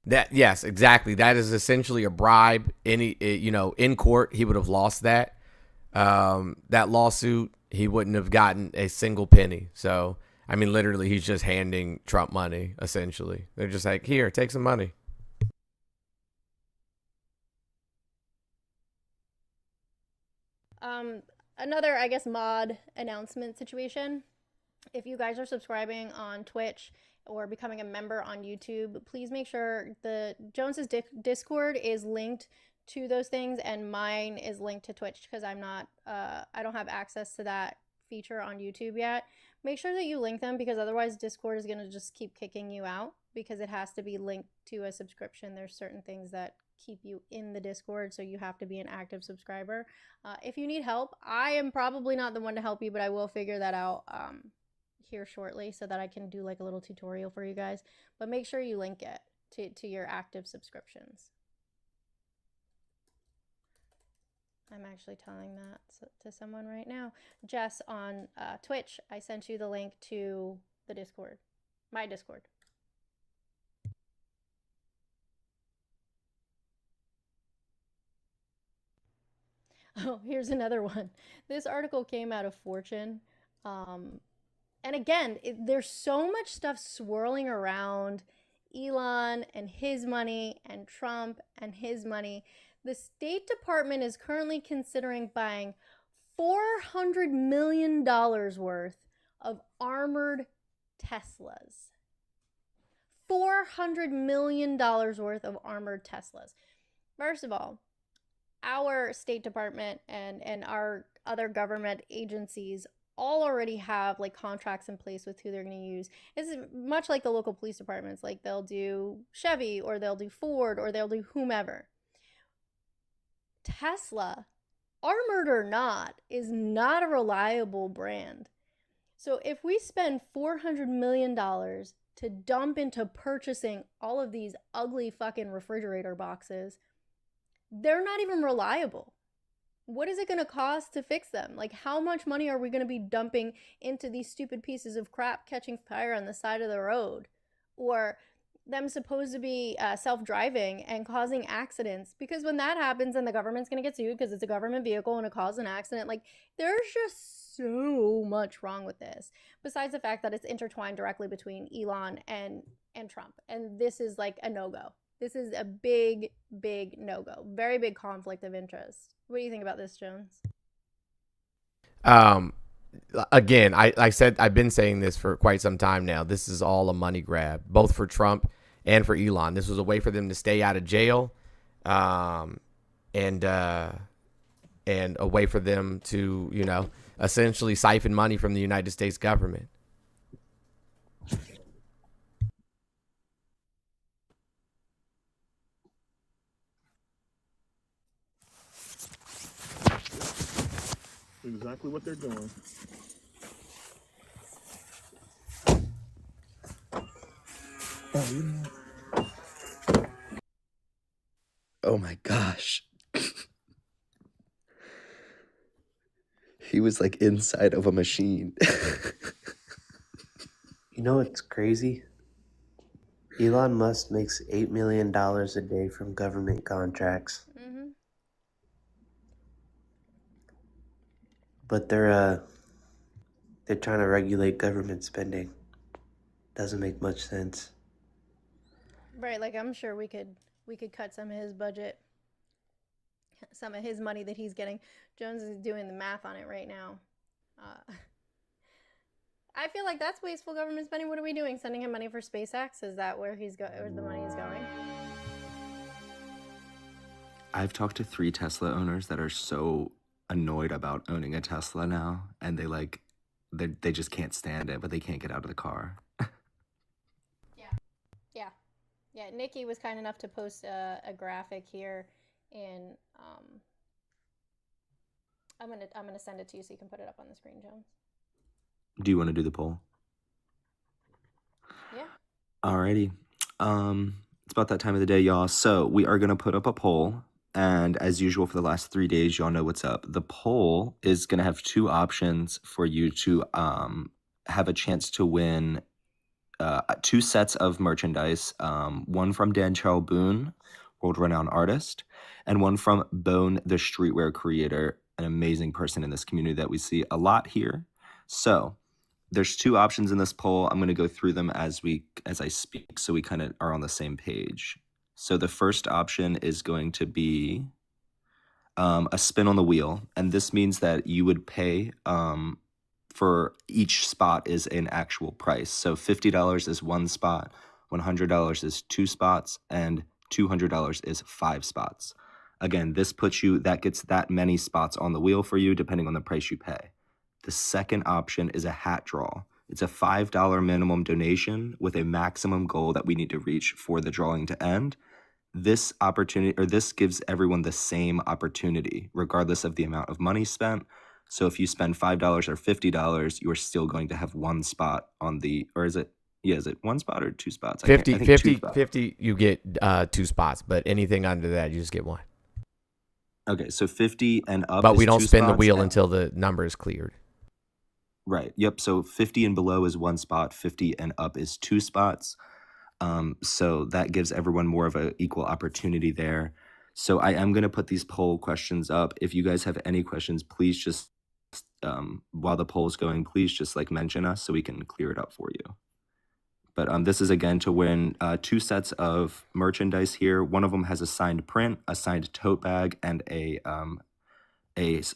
That yes, exactly. That is essentially a bribe. In court, he would have lost that. That lawsuit, he wouldn't have gotten a single penny. So, I mean, literally, he's just handing Trump money. Essentially, they're just like, here, take some money. Another, I guess, mod announcement situation. If you guys are subscribing on Twitch or becoming a member on YouTube, please make sure the Jones's Discord is linked to those things, and mine is linked to Twitch because I don't have access to that feature on YouTube yet. Make sure that you link them because otherwise Discord is going to just keep kicking you out because it has to be linked to a subscription. There's certain things that keep you in the Discord, so you have to be an active subscriber. If you need help, I am probably not the one to help you, but I will figure that out here shortly so that I can do like a little tutorial for you guys. But make sure you link it to your active subscriptions. I'm actually telling that to someone right now. Jess on Twitch, I sent you the link to the Discord, my Discord. Oh, here's another one. This article came out of Fortune. And again, there's so much stuff swirling around Elon and his money and Trump and his money. The State Department is currently considering buying $400 million worth of armored Teslas. $400 million worth of armored Teslas. First of all, our State Department and our other government agencies all already have like contracts in place with who they're going to use. It's much like the local police departments. Like they'll do Chevy or they'll do Ford or they'll do whomever. Tesla, armored or not, is not a reliable brand. So if we spend $400 million to dump into purchasing all of these ugly fucking refrigerator boxes, they're not even reliable. What is it going to cost to fix them? Like, how much money are we going to be dumping into these stupid pieces of crap catching fire on the side of the road? Or them supposed to be self-driving and causing accidents? Because when that happens, then the government's going to get sued because it's a government vehicle and it caused an accident. Like, there's just so much wrong with this. Besides the fact that it's intertwined directly between Elon and Trump. And this is like a no-go. This is a big, big no-go. Very big conflict of interest. What do you think about this, Jones? Again, I said I've been saying this for quite some time now. This is all a money grab, both for Trump and for Elon. This was a way for them to stay out of jail, and a way for them to, essentially siphon money from the United States government. Exactly what they're doing. Oh my gosh. He was like inside of a machine. You know what's crazy? Elon Musk makes $8 million a day from government contracts. Mm-hmm. But they're trying to regulate government spending. Doesn't make much sense. Right, like I'm sure we could cut some of his budget, some of his money that he's getting. Jones is doing the math on it right now. I feel like that's wasteful government spending. What are we doing? Sending him money for SpaceX? Is that where where the money is going? I've talked to 3 Tesla owners that are so annoyed about owning a Tesla now, and they just can't stand it, but they can't get out of the car. Yeah. Nikki was kind enough to post a graphic here in I'm gonna send it to you so you can put it up on the screen, Jones. Do you want to do the poll? Yeah. Alrighty. It's about that time of the day, y'all. So we are gonna put up a poll, and as usual for the last 3 days, y'all know what's up. The poll is gonna have 2 options for you to have a chance to win 2 sets of merchandise, one from Dantrell Boone, world-renowned artist, and one from Bone, the streetwear creator, an amazing person in this community that we see a lot here. So there's 2 options in this poll. I'm going to go through them as I speak, so we kind of are on the same page. So the first option is going to be a spin on the wheel, and this means that you would pay for each spot is an actual price. So $50 is 1 spot, $100 is 2 spots, and $200 is 5 spots. Again, that gets that many spots on the wheel for you depending on the price you pay. The second option is a hat draw. It's a $5 minimum donation with a maximum goal that we need to reach for the drawing to end. This gives everyone the same opportunity, regardless of the amount of money spent. So if you spend $5 or $50, you are still going to have 1 spot on the, or is it 1 spot or 2 spots? 50, 2 50, spots. 50, you get 2 spots, but anything under that, you just get 1. Okay, so 50 and up. But we is don't 2 spin the spots, wheel and- until the number is cleared. Right. Yep. So 50 and below is 1 spot. 50 and up is 2 spots. So that gives everyone more of an equal opportunity there. So I am going to put these poll questions up. If you guys have any questions, please just, while the poll is going, please just mention us so we can clear it up for you. But this is again to win 2 sets of merchandise here. One of them has a signed print, a signed tote bag, and a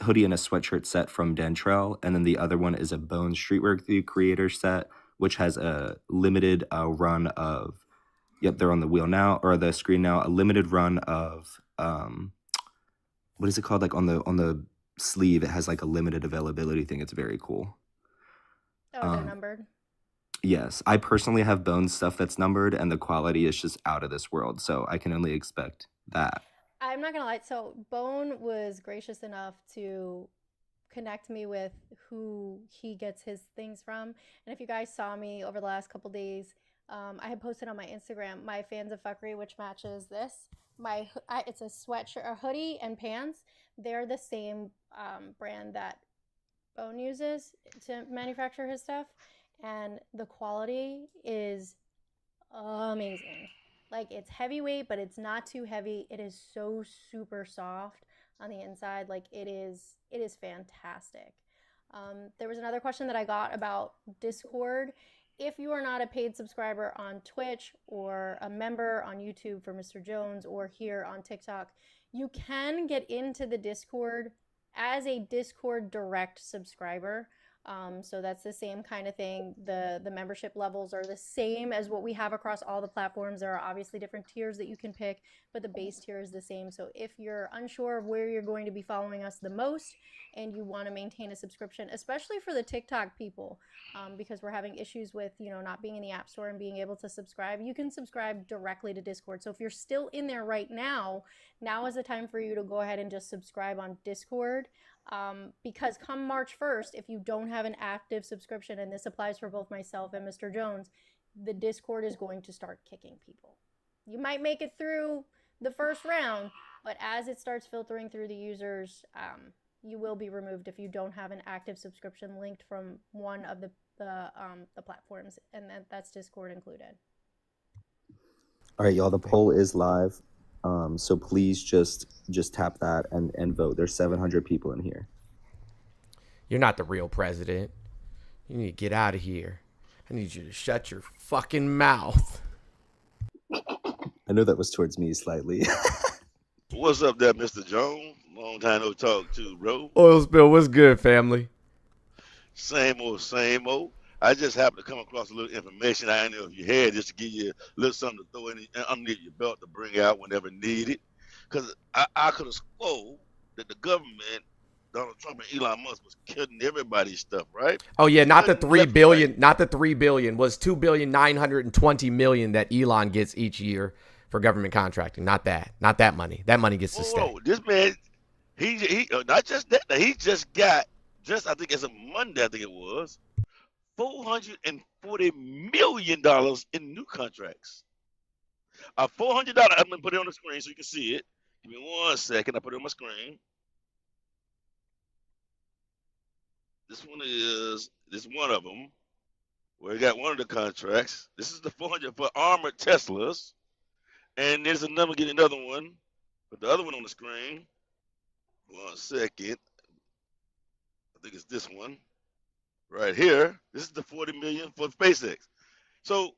hoodie and a sweatshirt set from Dantrell, and then the other one is a Bone Streetwear Creator set, which has a limited run of, they're on the wheel now, or the screen now, a limited run of, what is it called? On the sleeve, it has a limited availability thing. It's very cool. Oh, they're numbered. Yes, I personally have Bone stuff that's numbered, and the quality is just out of this world, so I can only expect that. I'm not gonna lie. So Bone was gracious enough to connect me with who he gets his things from. And if you guys saw me over the last couple days, I had posted on my Instagram my Fans of Fuckery, which matches this. It's a sweatshirt, a hoodie, and pants. They're the same brand that Bone uses to manufacture his stuff, and the quality is amazing. It's heavyweight, but it's not too heavy. It is so super soft on the inside. It is fantastic. There was another question that I got about Discord. If you are not a paid subscriber on Twitch or a member on YouTube for Mr. Jones or here on TikTok, you can get into the Discord as a Discord direct subscriber. So that's the same kind of thing. The membership levels are the same as what we have across all the platforms. There are obviously different tiers that you can pick, but the base tier is the same. So if you're unsure of where you're going to be following us the most and you want to maintain a subscription, especially for the TikTok people, because we're having issues with, not being in the App Store and being able to subscribe, you can subscribe directly to Discord. So if you're still in there right now is the time for you to go ahead and just subscribe on Discord. Because come March 1st, if you don't have an active subscription, and this applies for both myself and Mr. Jones, the Discord is going to start kicking people. You might make it through the first round, but as it starts filtering through the users, you will be removed if you don't have an active subscription linked from one of the platforms, and that's Discord included. All right, y'all, the poll is live. So please just tap that and vote. There's 700 people in here. You're not the real president. You need to get out of here. I need you to shut your fucking mouth. I know that was towards me slightly. What's up there, Mr. Jones? Long time no talk to, bro. Oil spill, what's good, family? Same old, same old. I just happened to come across a little information I didn't know if you had, just to give you a little something to throw in underneath your belt to bring out whenever needed. Because I could have swore that the government, Donald Trump and Elon Musk, was killing everybody's stuff, right? Oh yeah, not the Cutting 3 left, billion, right. not the 3 billion, was 2,920,000,000 that Elon gets each year for government contracting. Not that money. That money gets to stay. Whoa, this man, he not just that, he just got, I think it's a Monday, I think it was, $440 million in new contracts. $400. I'm gonna put it on the screen so you can see it. Give me 1 second. I put it on my screen. This one of them. Well, he got one of the contracts. This is the 400 for armored Teslas. And there's another, get another one. Put the other one on the screen. 1 second. I think it's this one right here. This is the 40 million for SpaceX. So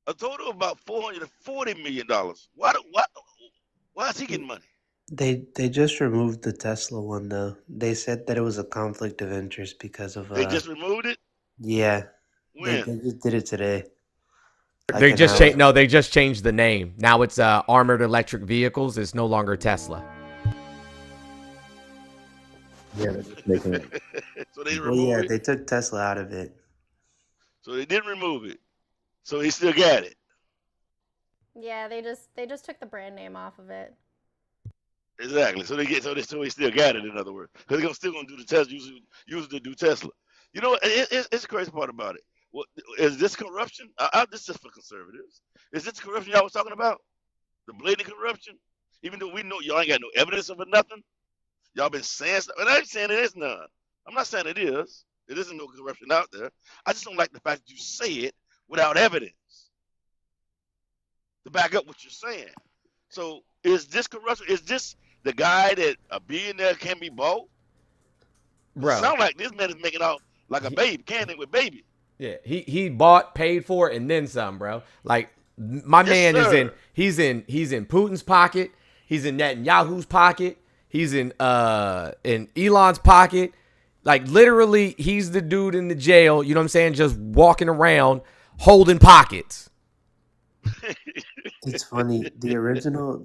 a total of about $440 million. Why is he getting money? They just removed the Tesla one though. They said that it was a conflict of interest because of They just removed it? yeah. They When? just did it today. Like They an just hour. changed. No, they just changed the name. Now it's Armored Electric Vehicles. It's no longer Tesla. Yeah, they're just making it. So they Well, yeah, removed it. they took Tesla out of it. So they didn't remove it. So he still got it. Yeah, they just took the brand name off of it. Exactly. So he still got it. In other words, because they're still gonna do the Tesla, use it to do Tesla. You know, it's the crazy part about it. What is this corruption? This is for conservatives. Is this corruption y'all was talking about? The blatant corruption? Even though we know y'all ain't got no evidence of it, nothing. Y'all been saying stuff, and I ain't saying it is none. I'm not saying it is. It isn't no corruption out there. I just don't like the fact that you say it without evidence to back up what you're saying. So is this corruption? Is this the guy that a billionaire can be bought? Bro. It sound like this man is making out like a baby, canning with baby. Yeah, he bought, paid for, and then some, bro. Like my Yes, man sir. is in Putin's pocket. He's in Netanyahu's pocket. He's in Elon's pocket. Like literally, he's the dude in the jail. You know what I'm saying? Just walking around holding pockets. It's funny. The original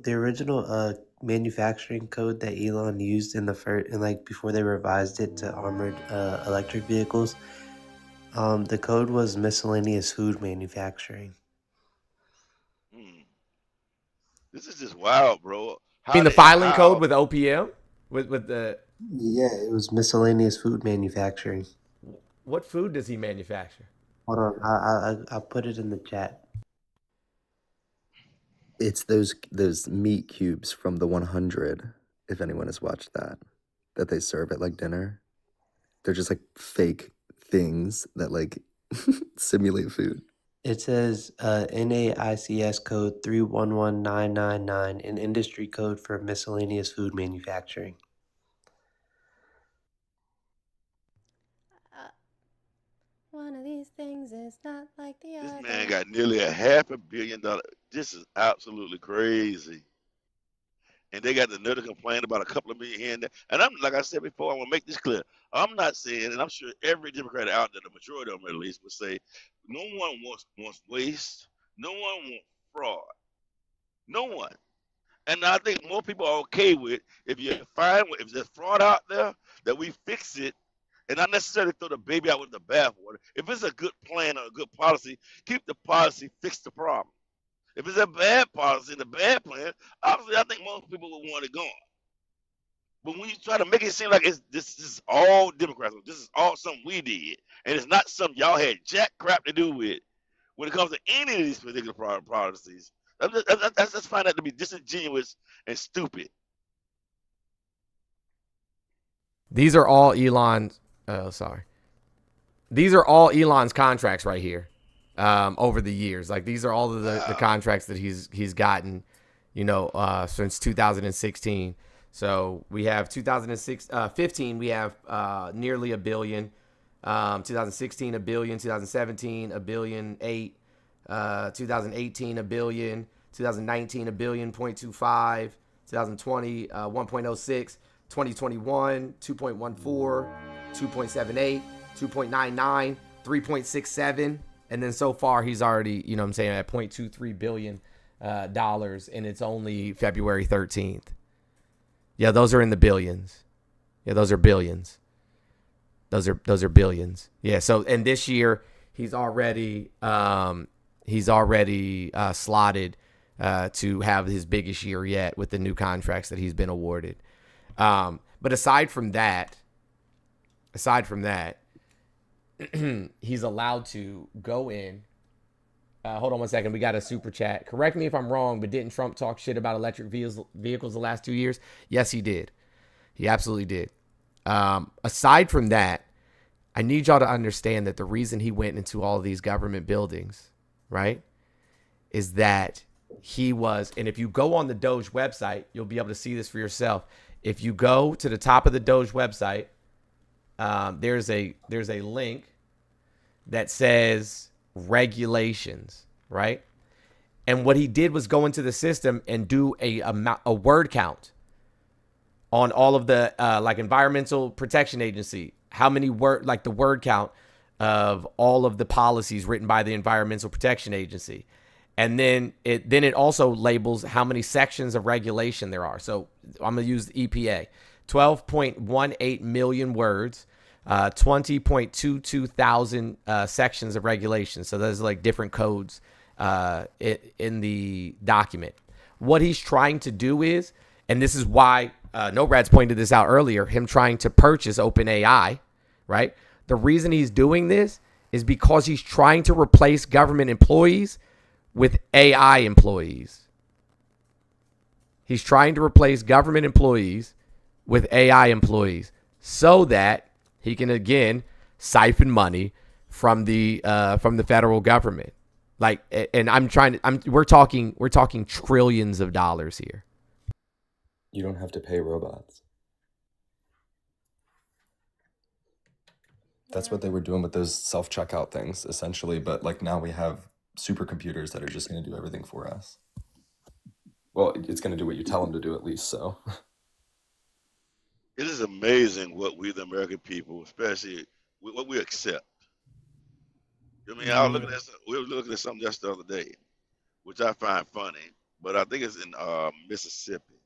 manufacturing code that Elon used in the first, and like before they revised it to armored electric vehicles, the code was miscellaneous food manufacturing. This is just wild, bro. I mean, the filing code with OPM, with the Yeah, it was miscellaneous food manufacturing. what food does he manufacture? Hold on, I'll put it in the chat. It's those meat cubes from the 100. If anyone has watched that they serve at like dinner, they're just like fake things that like simulate food. It says NAICS code 311999, an industry code for miscellaneous food manufacturing. One of these things is not like the other. This man got nearly $500 million. This is absolutely crazy. And they got the nerve to complain about a couple of million here and there. And I'm like I said before, I want to make this clear. I'm not saying, and I'm sure every Democrat out there, the majority of them at least, would say, no one wants waste. No one wants fraud. No one. And I think more people are okay with if there's fraud out there, that we fix it and not necessarily throw the baby out with the bathwater. If it's a good plan or a good policy, keep the policy, fix the problem. If it's a bad policy and a bad plan, obviously I think most people would want it gone. But when you try to make it seem like this is all Democrats, this is all something we did, and it's not something y'all had jack crap to do with when it comes to any of these particular policies, I just find that to be disingenuous and stupid. These are all Elon's. These are all Elon's contracts right here. Over the years, like these are all of the contracts that he's gotten, you know, since 2016. So we have 2015, we have nearly $1 billion. 2016, $1 billion. 2017, $1.8 billion. 2018, $1 billion. 2019, $1 billion, 0.25. 2020, 1.06. 2021, 2.14, 2.78, 2.99, 3.67. And then so far he's already, you know what I'm saying, at $0.23 billion, and it's only February 13th. Yeah, those are in the billions. Yeah, those are billions. Those are billions. Yeah, so and this year he's already slotted to have his biggest year yet with the new contracts that he's been awarded. But aside from that, he's allowed to go in. Hold on one second. We got a super chat. Correct me if I'm wrong, but didn't Trump talk shit about electric vehicles the last 2 years? Yes, he did. He absolutely did. Aside from that, I need y'all to understand that the reason he went into all of these government buildings, right, is that he was, and if you go on the Doge website, you'll be able to see this for yourself. If you go to the top of the Doge website, there's a link that says regulations, right? And what he did was go into the system and do a word count on all of the like Environmental Protection Agency, how many the word count of all of the policies written by the Environmental Protection Agency. And then it also labels how many sections of regulation there are. So I'm going to use the EPA, 12.18 million words, 20.22 thousand sections of regulation. So those are like different codes in the document. What he's trying to do is, and this is why No-Brad's pointed this out earlier, him trying to purchase OpenAI, right? The reason he's doing this is because he's trying to replace government employees with AI employees. He's trying to replace government employees with AI employees so that he can again siphon money from the federal government. Like, and we're talking trillions of dollars here. You don't have to pay robots. That's what they were doing with those self-checkout things, essentially. But like now we have supercomputers that are just going to do everything for us. Well, it's going to do what you tell them to do, at least. So It is amazing what we, the American people, especially what we accept. I mean, we were looking at something just the other day, which I find funny, but I think it's in Mississippi,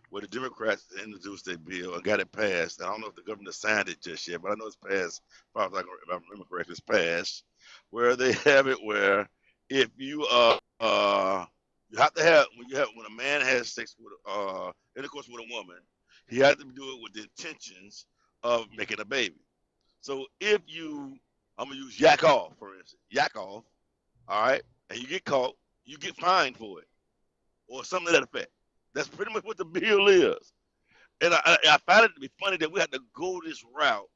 where the Democrats introduced a bill and got it passed. And I don't know if the governor signed it just yet, but I know it's passed. Probably, if I remember correctly, it's passed, where they have it where if you you have to have when a man has sex with intercourse with a woman, he has to do it with the intentions of making a baby. So if I'm gonna use yak off for instance, yak off, all right, and you get caught, you get fined for it, or something to that effect. That's pretty much what the bill is. And I find it to be funny that we had to go this route.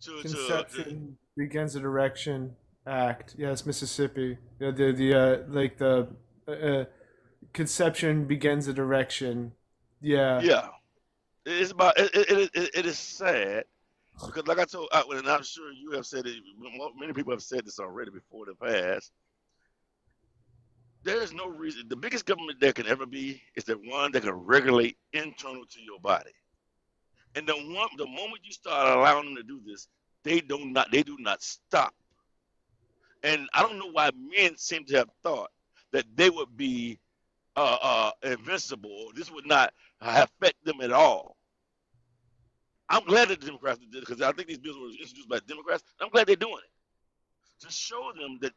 Conception Begins an Erection Act. Yes, Mississippi. Conception begins an erection. Yeah. Yeah. It's about it is sad because, like I told, and I'm sure you have said it. Many people have said this already before the past. There is no reason. The biggest government there can ever be is the one that can regulate internal to your body. And the moment you start allowing them to do this, they do not stop. And I don't know why men seem to have thought that they would be invincible. This would not affect them at all. I'm glad that the Democrats did this because I think these bills were introduced by Democrats. I'm glad they're doing it to show them that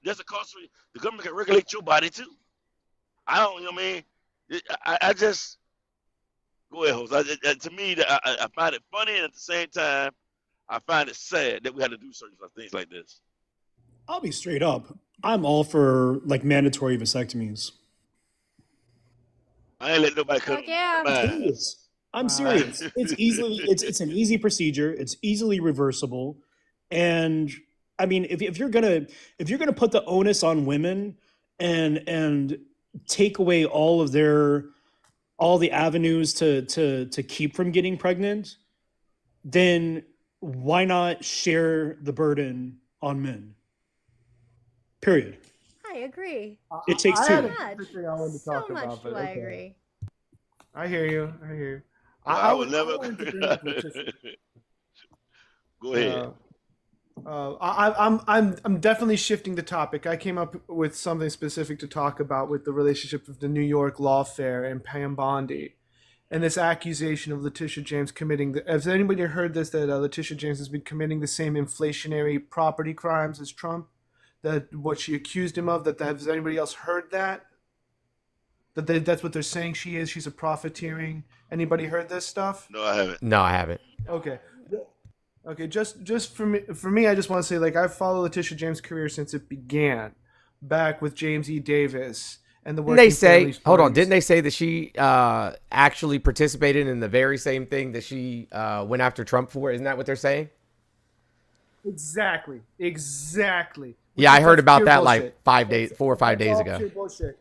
there's a cost for you. The government can regulate your body too. I don't, you know what I mean? I just go ahead, host. To me, I find it funny, and at the same time, I find it sad that we had to do certain things like this. I'll be straight up. I'm all for like mandatory vasectomies. I ain't let nobody cut yeah. I'm serious. It's an easy procedure. It's easily reversible, and I mean, if you're gonna put the onus on women and take away all the avenues to keep from getting pregnant, then why not share the burden on men? Period. I agree. It takes two. I wanted to talk So much about, but do I okay. agree. I hear you. Well, I would never. Go ahead. I'm definitely shifting the topic. I came up with something specific to talk about with the relationship of the New York lawfare and Pam Bondi, and this accusation of Letitia James committing. Has anybody heard this? That Letitia James has been committing the same inflationary property crimes as Trump. That what she accused him of. Has anybody else heard that? That's what they're saying she is. She's a profiteering. Anybody heard this stuff? No, I haven't. No, I haven't. Okay. Just for me, I just want to say, like, I've followed Letitia James' career since it began, back with James E. Davis and the working Didn't they say? families Hold on. parties. Didn't they say that she actually participated in the very same thing that she went after Trump for? Isn't that what they're saying? Exactly. Which Yeah, I is heard that's about pure that like bullshit. 4 or 5 That's days all ago. pure bullshit.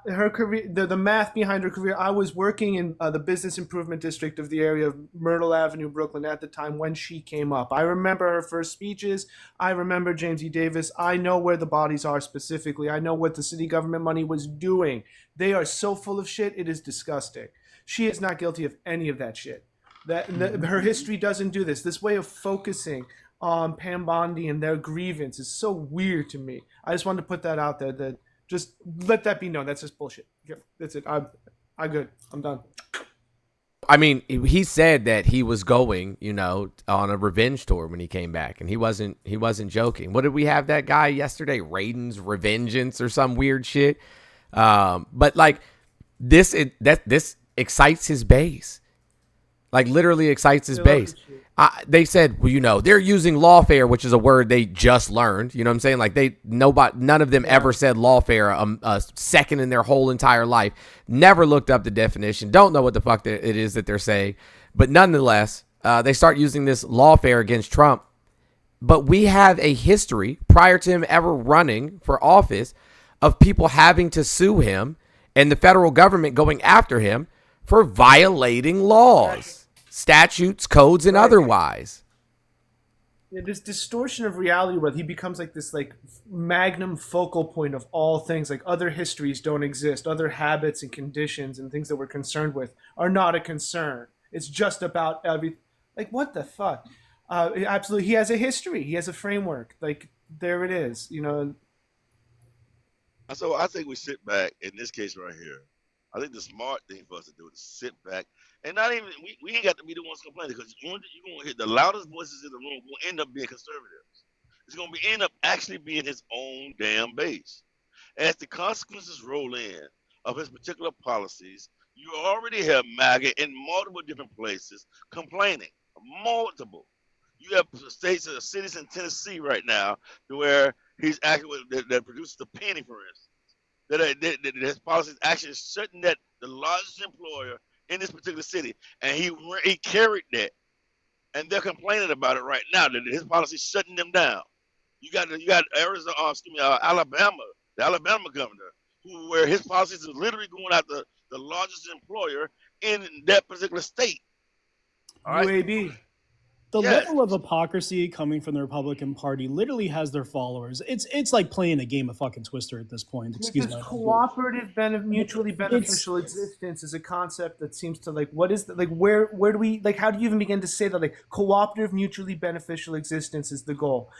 Her career, the math behind her career. I was working in the business improvement district of the area of Myrtle Avenue, Brooklyn, at the time when she came up. I remember her first speeches. I remember James E. Davis. I know where the bodies are specifically. I know what the city government money was doing. They are so full of shit. It is disgusting. She is not guilty of any of that shit. Her history doesn't do this. This way of focusing on Pam Bondi and their grievance is so weird to me. I just wanted to put that out there. That just let that be known. That's just bullshit. Yeah, that's it. I'm good. I'm done. I mean, he said that he was going, on a revenge tour when he came back, and he wasn't joking. What did we have that guy yesterday? Raiden's Revengeance or some weird shit. But like this excites his base. Like literally excites his base. They said, well, they're using lawfare, which is a word they just learned. You know what I'm saying? Like none of them ever said lawfare a second in their whole entire life. Never looked up the definition. Don't know what the fuck it is that they're saying. But nonetheless, they start using this lawfare against Trump. But we have a history prior to him ever running for office of people having to sue him and the federal government going after him for violating laws, statutes, codes, and otherwise. Yeah, this distortion of reality where he becomes like this like magnum focal point of all things, like other histories don't exist, other habits and conditions and things that we're concerned with are not a concern. It's just about like what the fuck? Absolutely, he has a history, he has a framework. Like there it is, So I think we sit back in this case right here. I think the smart thing for us to do is sit back and not even we ain't got to be the ones complaining because you're gonna hit the loudest voices in the room will end up being conservatives. It's gonna end up actually being his own damn base. As the consequences roll in of his particular policies, you already have MAGA in multiple different places complaining. Multiple. You have states, cities in Tennessee right now where he's actually that produces the penny, for instance. That his policies actually shutting that the largest employer in this particular city, and he carried that, and they're complaining about it right now that his policy is shutting them down. You got Arizona, Alabama, the Alabama governor, where his policies are literally going after the largest employer in that particular state. All right? UAB. The level of hypocrisy coming from the Republican Party literally has their followers. It's like playing a game of fucking Twister at this point. Excuse me. Cooperative, mutually beneficial existence is a concept that seems to what is that? Like where do we how do you even begin to say that cooperative, mutually beneficial existence is the goal?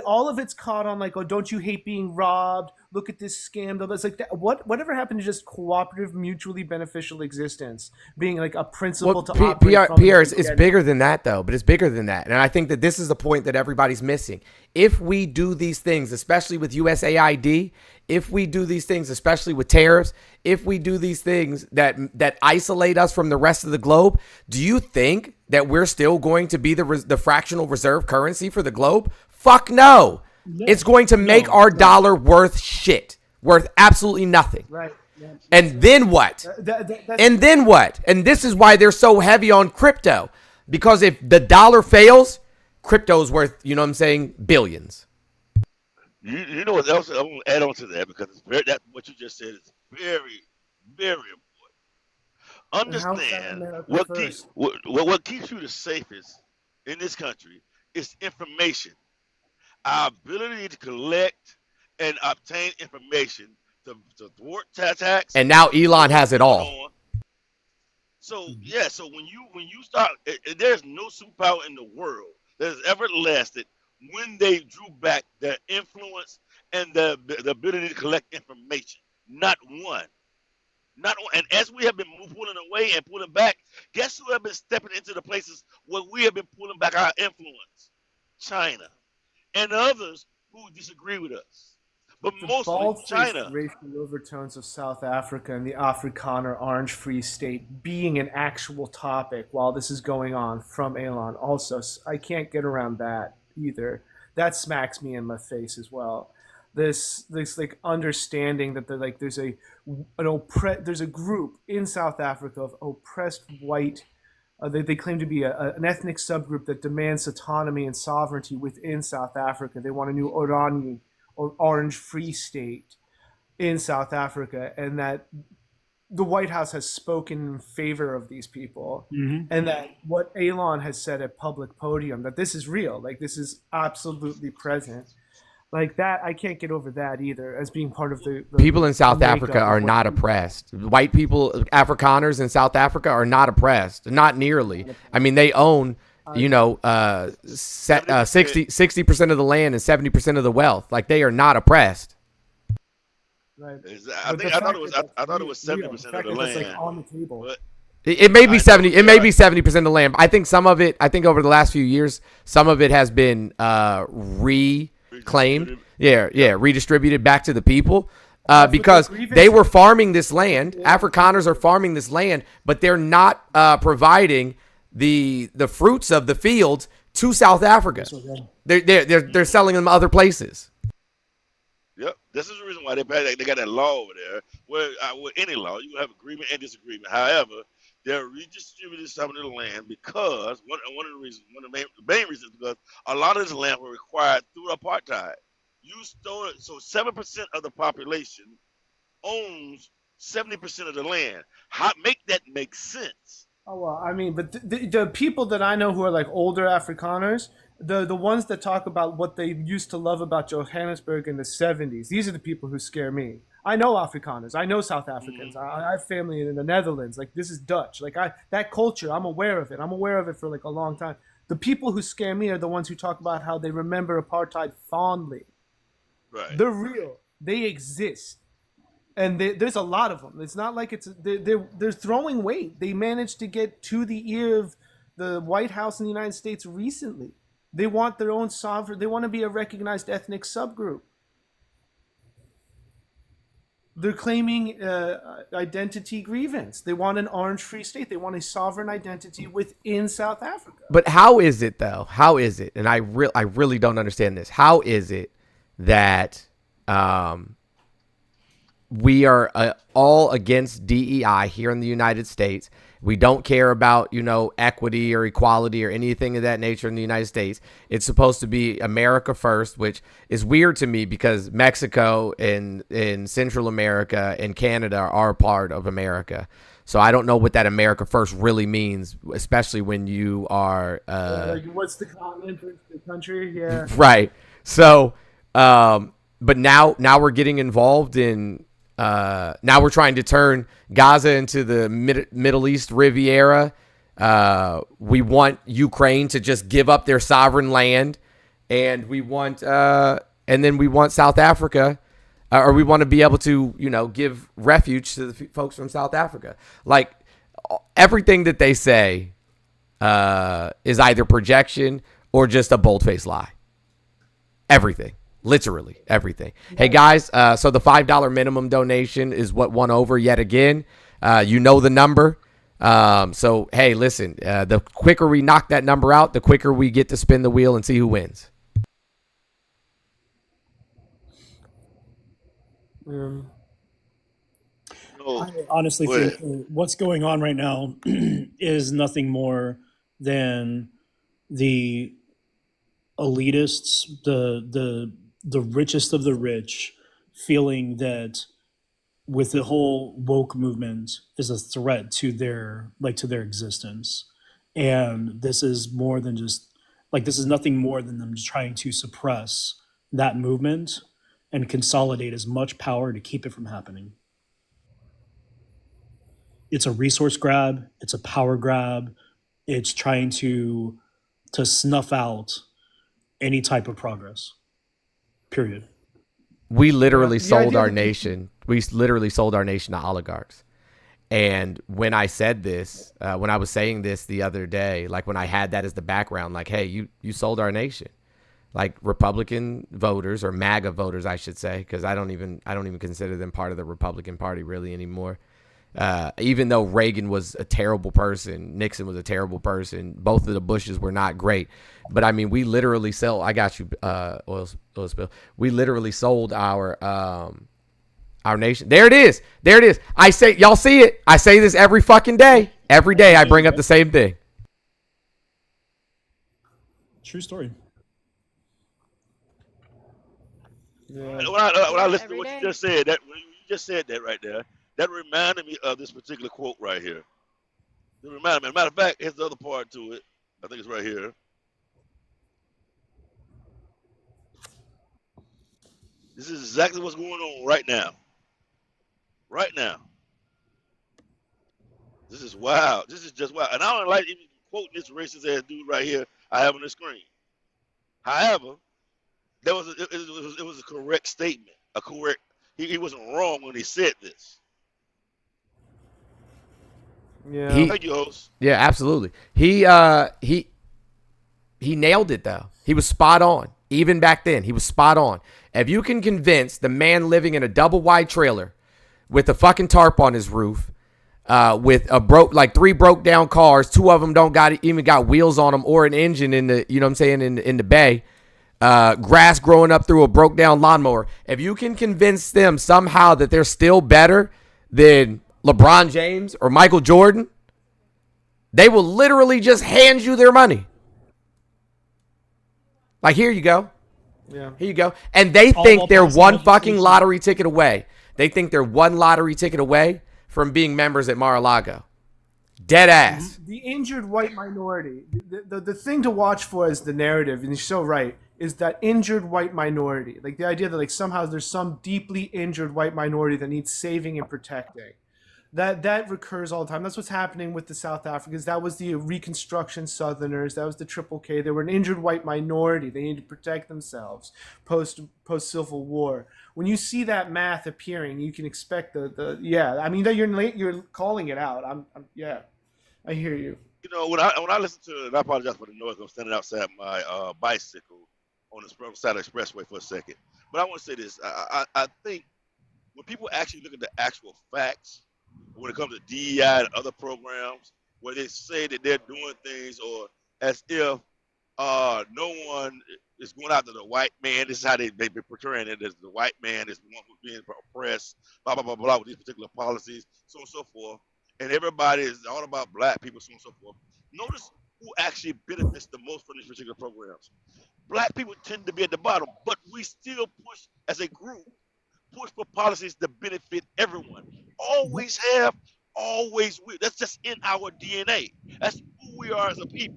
All of it's caught on oh, don't you hate being robbed? Look at this scam. It's like that. Whatever happened to just cooperative, mutually beneficial existence being a principle to operate from? Pierre, it's bigger than that though. But it's bigger than that, and I think that this is the point that everybody's missing. If we do these things, especially with USAID, if we do these things, especially with tariffs, if we do these things that isolate us from the rest of the globe, do you think that we're still going to be the fractional reserve currency for the globe? Fuck no. It's going to make our dollar worth shit, worth absolutely nothing. Right. Yeah. And then what? And then what? And this is why they're so heavy on crypto. Because if the dollar fails, crypto's worth, billions. You know what else? I'm going to add on to that because what you just said is very, very important. Understand what keeps you the safest in this country is information. Our ability to collect and obtain information to thwart attacks. And now Elon has it all. So when you start, there's no superpower in the world that has ever lasted when they drew back their influence and the ability to collect information. Not one. And as we have been pulling away and pulling back, guess who have been stepping into the places where we have been pulling back our influence? China. And others who disagree with us. But mostly China. Racial overtones of South Africa and the Afrikaner Orange Free State being an actual topic while this is going on from Elon. Also, I can't get around that either. That smacks me in my face as well. This understanding that there's a group in South Africa of oppressed white They claim to be an ethnic subgroup that demands autonomy and sovereignty within South Africa. They want a new Oranje or Orange Free State in South Africa, and that the White House has spoken in favor of these people, and that what Elon has said at public podium, that this is real, like this is absolutely present. Like that, I can't get over that either as being part of the people in South makeup Africa of are what- not oppressed. White people, Afrikaners in South Africa are not oppressed, not nearly. I mean, they own, 60% of the land and 70% of the wealth. Like they are not oppressed. Right. I thought it was 70% of the land. Like on the table. But It may be 70. It may be 70% of the land. I think some of it. I think over the last few years, some of it has been reclaimed. Redistributed back to the people because they were farming this land. Afrikaners are farming this land, but they're not providing the fruits of the fields to South Africa. They're selling them other places. Yep, this is the reason why they got that law over there. Where with any law, you have agreement and disagreement. However, they're redistributing some of the land because one of the main reasons is because a lot of this land was required through apartheid. You stole it, so 7% of the population owns 70% of the land. How make that make sense? Oh well, I mean, but the people that I know who are like older Afrikaners, the ones that talk about what they used to love about Johannesburg in the 70s, these are the people who scare me. I know Afrikaners, I know South Africans, I have family in the Netherlands. Like this is Dutch. Like that culture, I'm aware of it. I'm aware of it for like a long time. The people who scare me are the ones who talk about how they remember apartheid fondly. Right. They're real. They exist. And there's a lot of them. It's not like they're throwing weight. They managed to get to the ear of the White House in the United States recently. They want their own sovereign. They want to be a recognized ethnic subgroup. They're claiming identity grievance. They want an Orange Free State. They want a sovereign identity within South Africa. But how is it though? How is it? And I really don't understand this. How is it that we are all against DEI here in the United States? We don't care about, equity or equality or anything of that nature in the United States. It's supposed to be America first, which is weird to me because Mexico and Central America and Canada are part of America. So I don't know what that America first really means, especially when you are like what's the continent versus the country? Yeah. Right. So but now we're getting involved in now we're trying to turn Gaza into the Middle East Riviera. We want Ukraine to just give up their sovereign land, and we want then we want South Africa, or we want to be able to give refuge to the folks from South Africa. Like everything that they say is either projection or just a bold-faced lie. Everything. Literally everything. Hey guys, so the $5 minimum donation is what won over yet again. You know the number. So hey, listen, the quicker we knock that number out, the quicker we get to spin the wheel and see who wins. I honestly think what's going on right now is nothing more than the elitists, the richest of the rich, feeling that with the whole woke movement is a threat to their existence. And this is more than just this is nothing more than them just trying to suppress that movement and consolidate as much power to keep it from happening. It's a resource grab, it's a power grab, it's trying to snuff out any type of progress. Period. We literally sold our nation. We literally sold our nation to oligarchs. And when I said this, when I was saying this the other day, like when I had that as the background, like, hey, you sold our nation. Like Republican voters, or MAGA voters, I should say, because I don't even consider them part of the Republican Party really anymore. Even though Reagan was a terrible person, Nixon was a terrible person, both of the Bushes were not great. But I mean, we literally sell. I got you, oil spill. We literally sold our nation. There it is. There it is. I say, y'all see it. I say this every fucking day. Every day I bring up the same thing. True story. Yeah. When I listen to every what you day. just said, when you just said that right there, that reminded me of this particular quote right here. It reminded me. As a matter of fact, here's the other part to it. I think it's right here. This is exactly what's going on right now. Right now. This is wild. This is just wild. And I don't like even quoting this racist ass dude right here I have on the screen. However, it was a correct statement. He wasn't wrong when he said this. Yeah. Thank you, host. Yeah, absolutely. He nailed it though. He was spot on. Even back then, he was spot on. If you can convince the man living in a double wide trailer with a fucking tarp on his roof, with three broke down cars, two of them don't even got wheels on them or an engine in the, you know what I'm saying, in the bay, grass growing up through a broke down lawnmower. If you can convince them somehow that they're still better than LeBron James or Michael Jordan, they will literally just hand you their money. Like, here you go. Yeah. Here you go. And they think they're one fucking lottery ticket away. They think they're one lottery ticket away from being members at Mar-a-Lago. Dead ass. The injured white minority. The thing to watch for is the narrative, and you're so right, is that injured white minority. Like the idea that like somehow there's some deeply injured white minority that needs saving and protecting. That recurs all the time. That's what's happening with the South Africans. That was the Reconstruction Southerners. That was the Triple K. They were an injured white minority. They needed to protect themselves post Civil War. When you see that math appearing, you can expect the yeah. I mean, you're calling it out. Yeah, I hear you. You know, when I listen to it, I apologize for the noise. I'm standing outside my bicycle on the side of the expressway for a second. But I want to say this. I think when people actually look at the actual facts, when it comes to DEI and other programs, where they say that they're doing things or as if no one is going after the white man. This is how they be portraying it, as the white man is the one who's being oppressed, blah, blah, blah, blah, with these particular policies, so on and so forth. And everybody is all about black people, so on and so forth. Notice who actually benefits the most from these particular programs. Black people tend to be at the bottom, but we still push as a group, push for policies that benefit everyone. Always have, always will. That's just in our DNA. That's who we are as a people.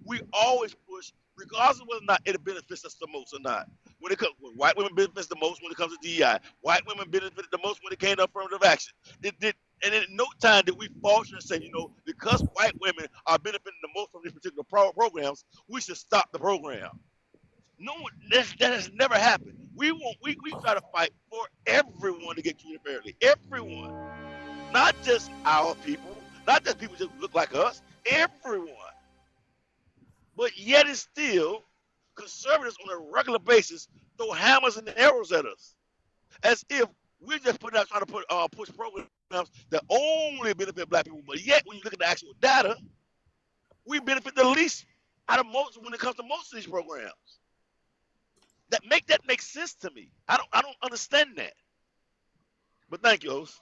We always push, regardless of whether or not it benefits us the most or not. When white women benefits the most when it comes to DEI, white women benefit the most when it came to affirmative action. And in no time did we falter and say, you know, because white women are benefiting the most from these particular programs, we should stop the program. No one, that has never happened. We try to fight for everyone to get treated fairly. Everyone. Not just our people, not just people that look like us, everyone. But yet it's still conservatives on a regular basis throw hammers and arrows at us. As if we're just trying to push programs that only benefit black people. But yet when you look at the actual data, we benefit the least out of most when it comes to most of these programs. That makes sense to me. I don't understand that. But thank you, host.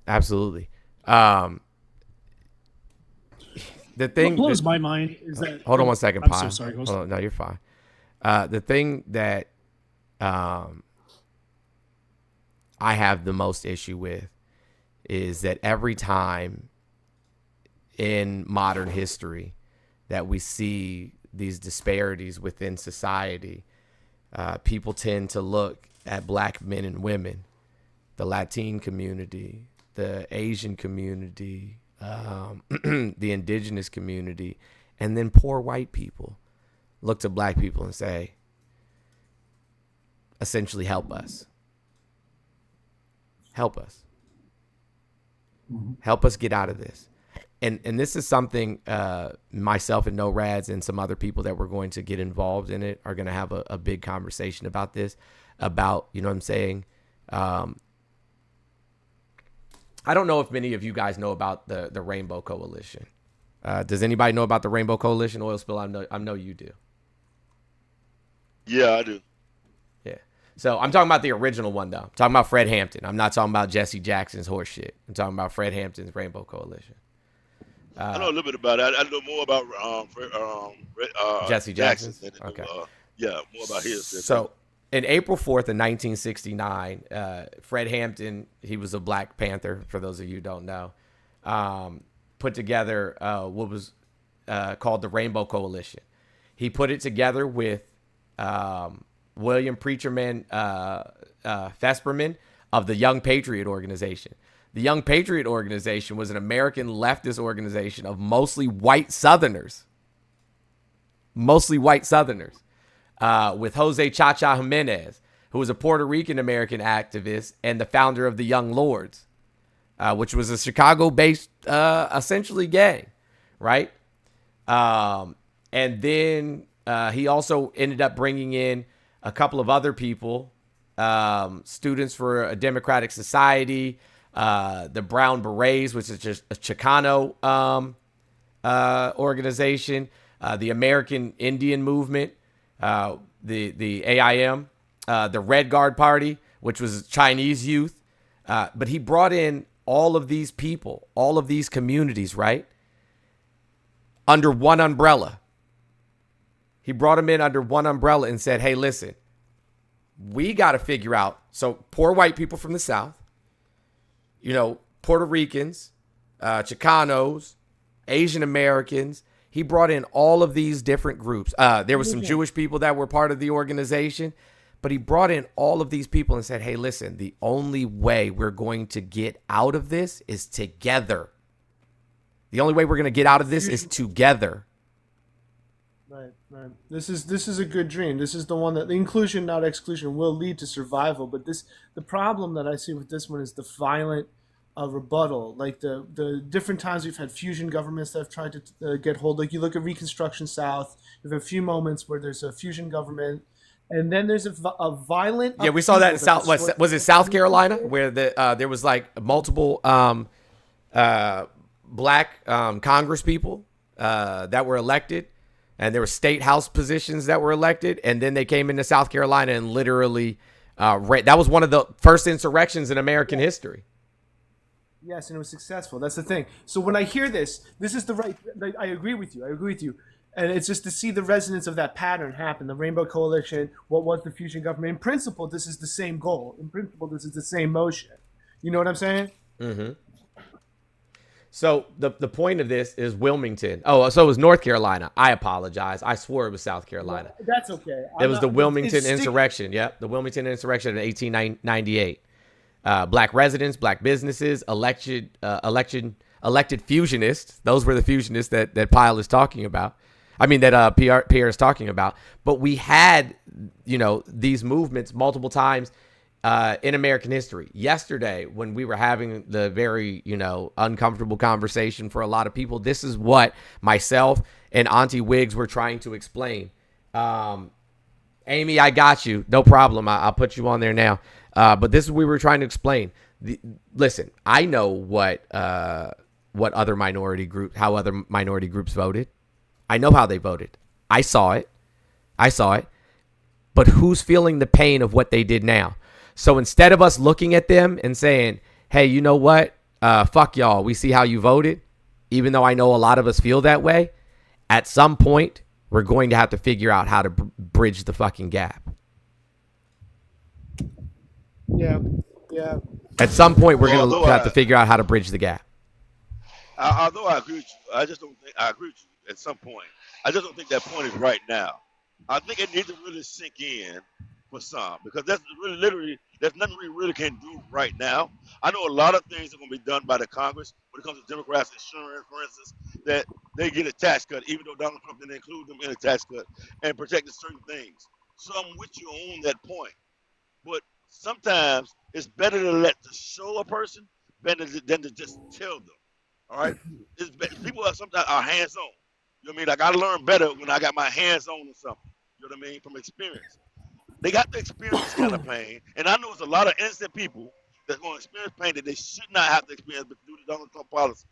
Absolutely. The thing what blows my mind is that. Hold on one second, I'm Pi. so sorry, host. No, you're fine. The thing that I have the most issue with is that every time in modern history that we see these disparities within society, people tend to look at black men and women, the Latin community, the Asian community, the indigenous community, and then poor white people look to black people and say, essentially, help us. Help us. Help us get out of this. And this is something myself and No Rads and some other people that we're going to get involved in it are going to have a big conversation about this, about, you know what I'm saying? I don't know if many of you guys know about the Rainbow Coalition. Does anybody know about the Rainbow Coalition? Oil Spill, I know you do. Yeah, I do. Yeah. So I'm talking about the original one, though. I'm talking about Fred Hampton. I'm not talking about Jesse Jackson's horse shit. I'm talking about Fred Hampton's Rainbow Coalition. I know a little bit about it. I know more about Jesse Jackson Jackson's? than I Okay. know, yeah, more about his. So, in April 4th of 1969, Fred Hampton, he was a Black Panther, for those of you who don't know, put together what was called the Rainbow Coalition. He put it together with William Preacherman Vesperman of the Young Patriot Organization. The Young Patriot Organization was an American leftist organization of mostly white Southerners. With Jose Chacha Jimenez, who was a Puerto Rican American activist and the founder of the Young Lords, which was a Chicago-based, essentially gang, right? And then he also ended up bringing in a couple of other people, Students for a Democratic Society, the Brown Berets, which is just a Chicano organization, the American Indian Movement, the AIM, the Red Guard Party, which was Chinese youth. But he brought in all of these people, all of these communities, right, under one umbrella. He brought them in under one umbrella and said, hey, listen, we got to figure out. So poor white people from the South, Puerto Ricans, Chicanos, Asian Americans. He brought in all of these different groups. There was some Jewish people that were part of the organization, but he brought in all of these people and said, hey, listen, the only way we're going to get out of this is together. The only way we're going to get out of this is together. Right. This is a good dream. This is the one that the inclusion, not exclusion, will lead to survival. But the problem that I see with this one is the violent rebuttal. Like the different times we've had fusion governments that have tried to get hold. Like you look at Reconstruction South, you have a few moments where there's a fusion government, and then there's a violent. Yeah, we saw that in South. Was it South Carolina where there was like multiple black Congress people that were elected. And there were state house positions that were elected. And then they came into South Carolina and literally, that was one of the first insurrections in American history. Yes, and it was successful. That's the thing. So when I hear this is the right, I agree with you. And it's just to see the resonance of that pattern happen. The Rainbow Coalition, what was the fusion government? In principle, this is the same goal. In principle, this is the same motion. You know what I'm saying? Mm-hmm. So the point of this is Wilmington. Oh, so it was North Carolina. I apologize. I swore it was South Carolina. Well, that's okay. It was the Wilmington insurrection. Yep, the Wilmington insurrection in 1898. Black residents, black businesses, elected fusionists. Those were the fusionists that Pyle is talking about. I mean, that Pierre is talking about. But we had, these movements multiple times in American history. Yesterday, when we were having the very, uncomfortable conversation for a lot of people, this is what myself and Auntie Wiggs were trying to explain. Amy, I got you. No problem. I'll put you on there now. But this is what we were trying to explain. Listen, I know what other minority groups, how other minority groups voted. I know how they voted. I saw it. But who's feeling the pain of what they did now? So instead of us looking at them and saying, hey, you know what? Fuck y'all. We see how you voted. Even though I know a lot of us feel that way, at some point, we're going to have to figure out how to bridge the fucking gap. Yeah. At some point, we're going to have to figure out how to bridge the gap. Although I agree with you, I just don't think I agree with you at some point. I just don't think that point is right now. I think it needs to really sink in for some, because that's really literally there's nothing we really can do right now. I know a lot of things are going to be done by the Congress when it comes to Democrats' insurance, for instance, that they get a tax cut, even though Donald Trump didn't include them in a tax cut, and protecting certain things. So I'm with you on that point. But sometimes it's better to let to show a person better than to just tell them. All right? People sometimes are hands-on. You know what I mean? Like I learn better when I got my hands on something. You know what I mean? From experience. They got to experience this kind of pain. And I know it's a lot of innocent people that's going to experience pain that they should not have to experience, but due to Donald Trump policies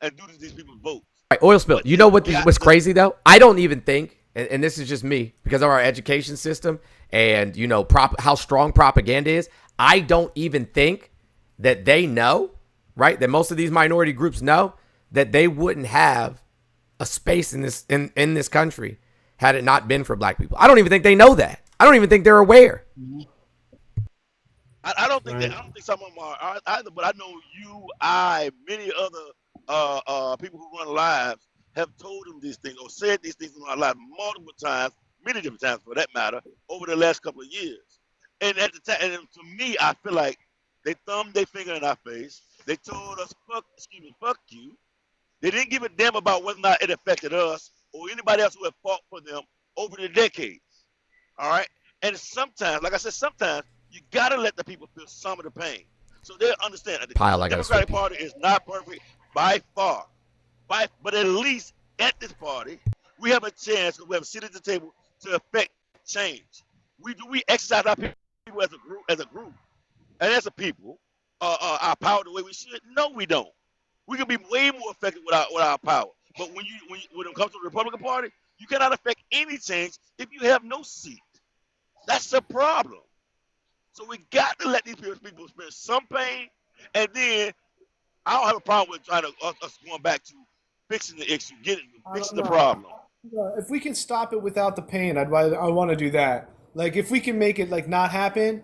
and due to these people's votes. Right, oil spill. You know what's crazy, though? I don't even think, and this is just me, because of our education system and, how strong propaganda is, I don't even think that they know, right, that most of these minority groups know that they wouldn't have a space in this country had it not been for black people. I don't even think they know that. I don't even think they're aware. I don't think I don't think some of them are either, but I know you, many other people who run lives have told them these things or said these things in our lives multiple times, many different times for that matter, over the last couple of years. And at the time, and to me, I feel like they thumbed their finger in our face. They told us, fuck you. They didn't give a damn about whether or not it affected us or anybody else who had fought for them over the decades. All right? And sometimes, like I said, sometimes you got to let the people feel some of the pain. So they understand that the Democratic Party is not perfect by far. But at least at this party, we have a chance, we have a seat at the table to affect change. We exercise our people as a group, and as a people, our power the way we should? No, we don't. We can be way more effective with our power. But when it comes to the Republican Party, you cannot affect any change if you have no seat. That's the problem. So we got to let these people experience some pain, and then I don't have a problem with trying to us going back to fixing the issue, fixing the problem. If we can stop it without the pain, I want to do that. Like if we can make it like not happen,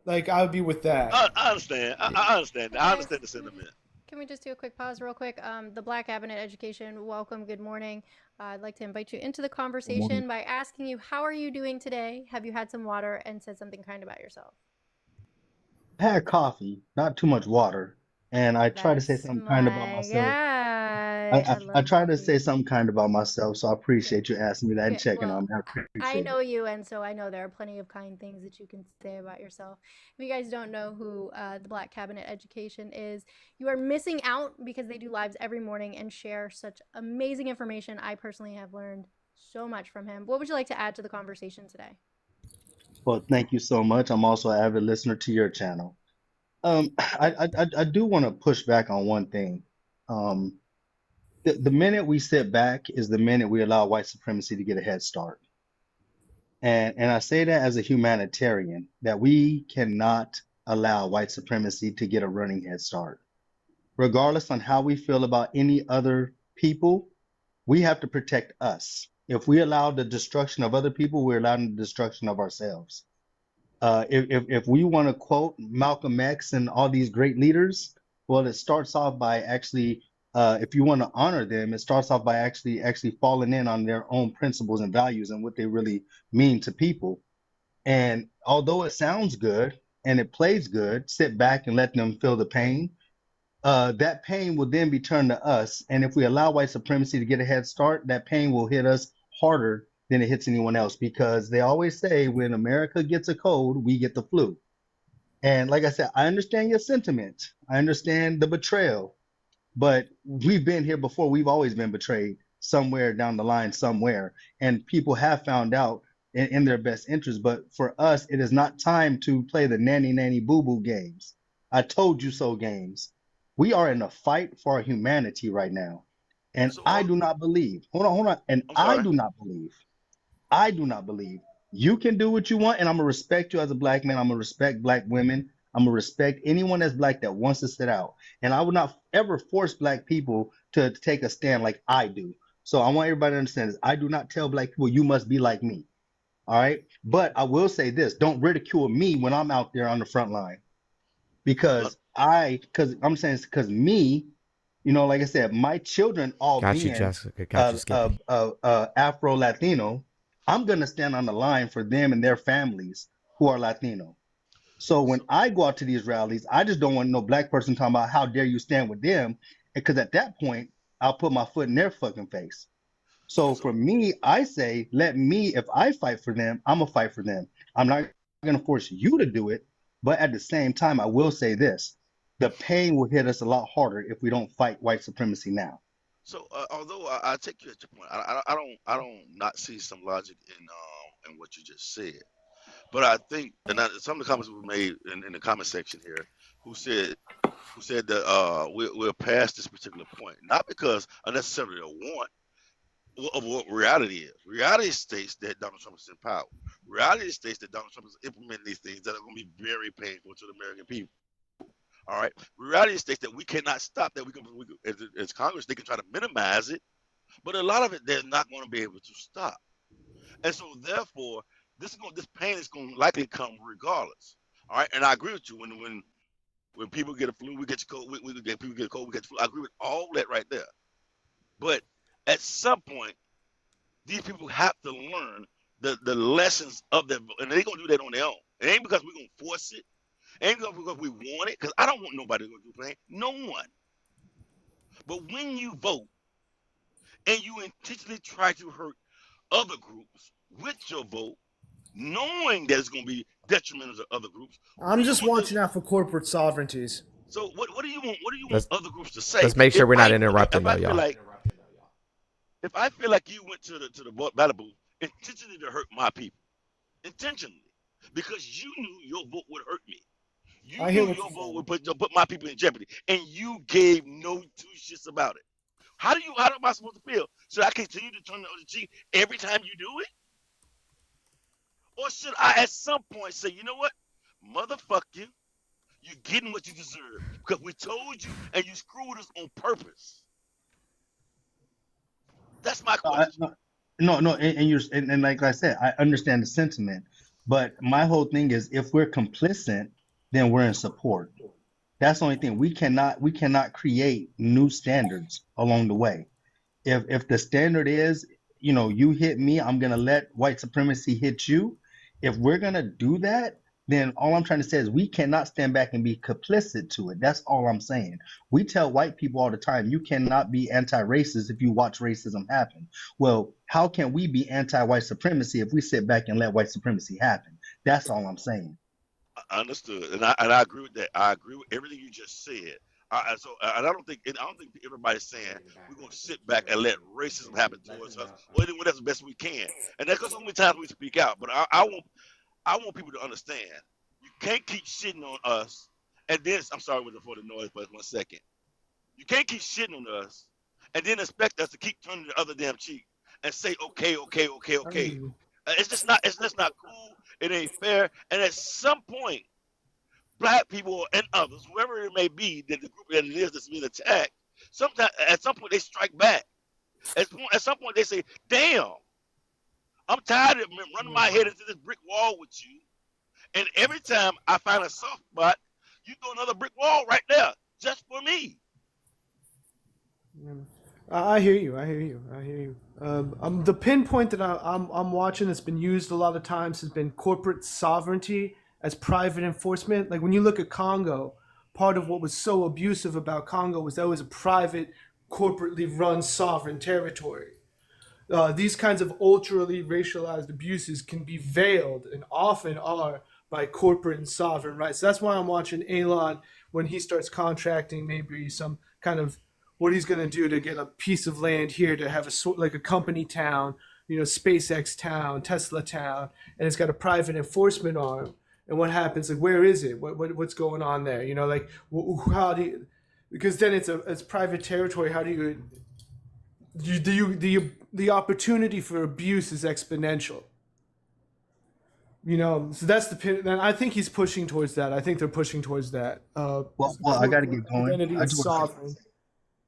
like I would be with that. I understand. I understand. I understand the sentiment. Can we just do a quick pause real quick? The Black Cabinet Education, welcome, good morning. I'd like to invite you into the conversation by asking you, how are you doing today? Have you had some water and said something kind about yourself? I had coffee, not too much water, and I try to say something kind about myself. I try to say something kind about myself, so I appreciate you asking me that and checking on me. I I appreciate know it. you, and so I know there are plenty of kind things that you can say about yourself. If you guys don't know who the Black Cabinet Education is, you are missing out because they do lives every morning and share such amazing information. I personally have learned so much from him. What would you like to add to the conversation today? Well, thank you so much. I'm also an avid listener to your channel. I do want to push back on one thing. Um, the minute we sit back is the minute we allow white supremacy to get a head start. And I say that as a humanitarian, that we cannot allow white supremacy to get a running head start. Regardless on how we feel about any other people, we have to protect us. If we allow the destruction of other people, we're allowing the destruction of ourselves. If we want to quote Malcolm X and all these great leaders, well, it starts off by actually, if you want to honor them, it starts off by actually falling in on their own principles and values and what they really mean to people. And although it sounds good and it plays good, sit back and let them feel the pain. That pain will then be turned to us. And if we allow white supremacy to get a head start, that pain will hit us harder than it hits anyone else, because they always say when America gets a cold, we get the flu. And like I said, I understand your sentiment. I understand the betrayal, but we've been here before. We've always been betrayed somewhere down the line, somewhere. And people have found out in their best interest. But for us, it is not time to play the nanny boo boo games. I told you so games. We are in a fight for our humanity right now. And I do not believe, hold on. And I do not believe you can do what you want. And I'm going to respect you as a black man. I'm going to respect black women. I'm going to respect anyone that's black that wants to sit out. And I would not ever force black people to take a stand like I do. So I want everybody to understand this. I do not tell black people, you must be like me. All right. But I will say this, don't ridicule me when I'm out there on the front line. Because I'm saying it's because me, you know, like I said, my children all being Afro Latino, I'm going to stand on the line for them and their families who are Latino. So when I go out to these rallies, I just don't want no black person talking about how dare you stand with them, because at that point, I'll put my foot in their fucking face. So for me, I say, let me, if I fight for them, I'm going to fight for them. I'm not going to force you to do it. But at the same time, I will say this, the pain will hit us a lot harder if we don't fight white supremacy now. So although I take you at your point, I don't not see some logic in what you just said. But I think, and some of the comments were made in the comment section here, who said that we're past this particular point, not because unnecessarily a want of what reality is. Reality states that Donald Trump is in power. Reality states that Donald Trump is implementing these things that are going to be very painful to the American people. All right, reality states that we cannot stop that. As Congress, they can try to minimize it, but a lot of it they're not going to be able to stop. And so, therefore, this pain is going to likely come regardless. All right, and I agree with you. When people get a flu, we get the cold. We get people get a cold. We get the flu. I agree with all that right there. But at some point, these people have to learn the lessons of that, and they're gonna do that on their own. It ain't because we're gonna force it. It ain't because we want it. Because I don't want nobody to go do pain. No one. But when you vote and you intentionally try to hurt other groups with your vote, knowing that it's going to be detrimental to other groups. I'm just watching out for corporate sovereignties. So what do you want? What do you Let's- want other groups to say? Let's make sure If we're not I- interrupting if though, I feel y'all. like- If I feel like you went to the ballot booth intentionally to hurt my people, intentionally, because you knew your vote would hurt me, you I hear knew what your you're vote saying. would put my people in jeopardy, and you gave no two shits about it. How am I supposed to feel? Should I continue to turn the other cheek every time you do it? Or should I at some point say, you know what? Motherfuck you. You're getting what you deserve. Because we told you and you screwed us on purpose. That's my question. And like I said, I understand the sentiment, but my whole thing is if we're complicit, then we're in support. That's the only thing. We cannot create new standards along the way. If the standard is, you hit me, I'm gonna let white supremacy hit you. If we're gonna do that, then all I'm trying to say is we cannot stand back and be complicit to it. That's all I'm saying. We tell white people all the time, you cannot be anti-racist if you watch racism happen. Well, how can we be anti-white supremacy if we sit back and let white supremacy happen? That's all I'm saying. Understood, and I agree with that. I agree with everything you just said. I don't think everybody's saying we're going to sit back and let racism happen towards us, or anyone else the best we can. And that's because so many times we speak out. But I want people to understand you can't keep shitting on us. And then I'm sorry for the noise, but 1 second. You can't keep shitting on us and then expect us to keep turning the other damn cheek and say okay. It's just not cool. It ain't fair. And at some point, black people and others, whoever it may be, that the group that it is that's being attacked, at some point they strike back. At some point they say, "Damn, I'm tired of running my head into this brick wall with you." And every time I find a soft spot, you throw another brick wall right there just for me. I hear you. The pinpoint that I'm watching that's been used a lot of times has been corporate sovereignty as private enforcement. Like when you look at Congo, part of what was so abusive about Congo was that it was a private, corporately run sovereign territory. These kinds of ultrally racialized abuses can be veiled and often are by corporate and sovereign rights. That's why I'm watching Elon when he starts contracting maybe some kind of what he's going to do to get a piece of land here to have like a company town, SpaceX town, Tesla town, and it's got a private enforcement arm. And what happens? Like, where is it? What's going on there? Like how do you? Because then it's private territory. How do you the opportunity for abuse is exponential. So that's the pin. And I think he's pushing towards that. I think they're pushing towards that. Well, I got to get going. Identity I is just want sovereign.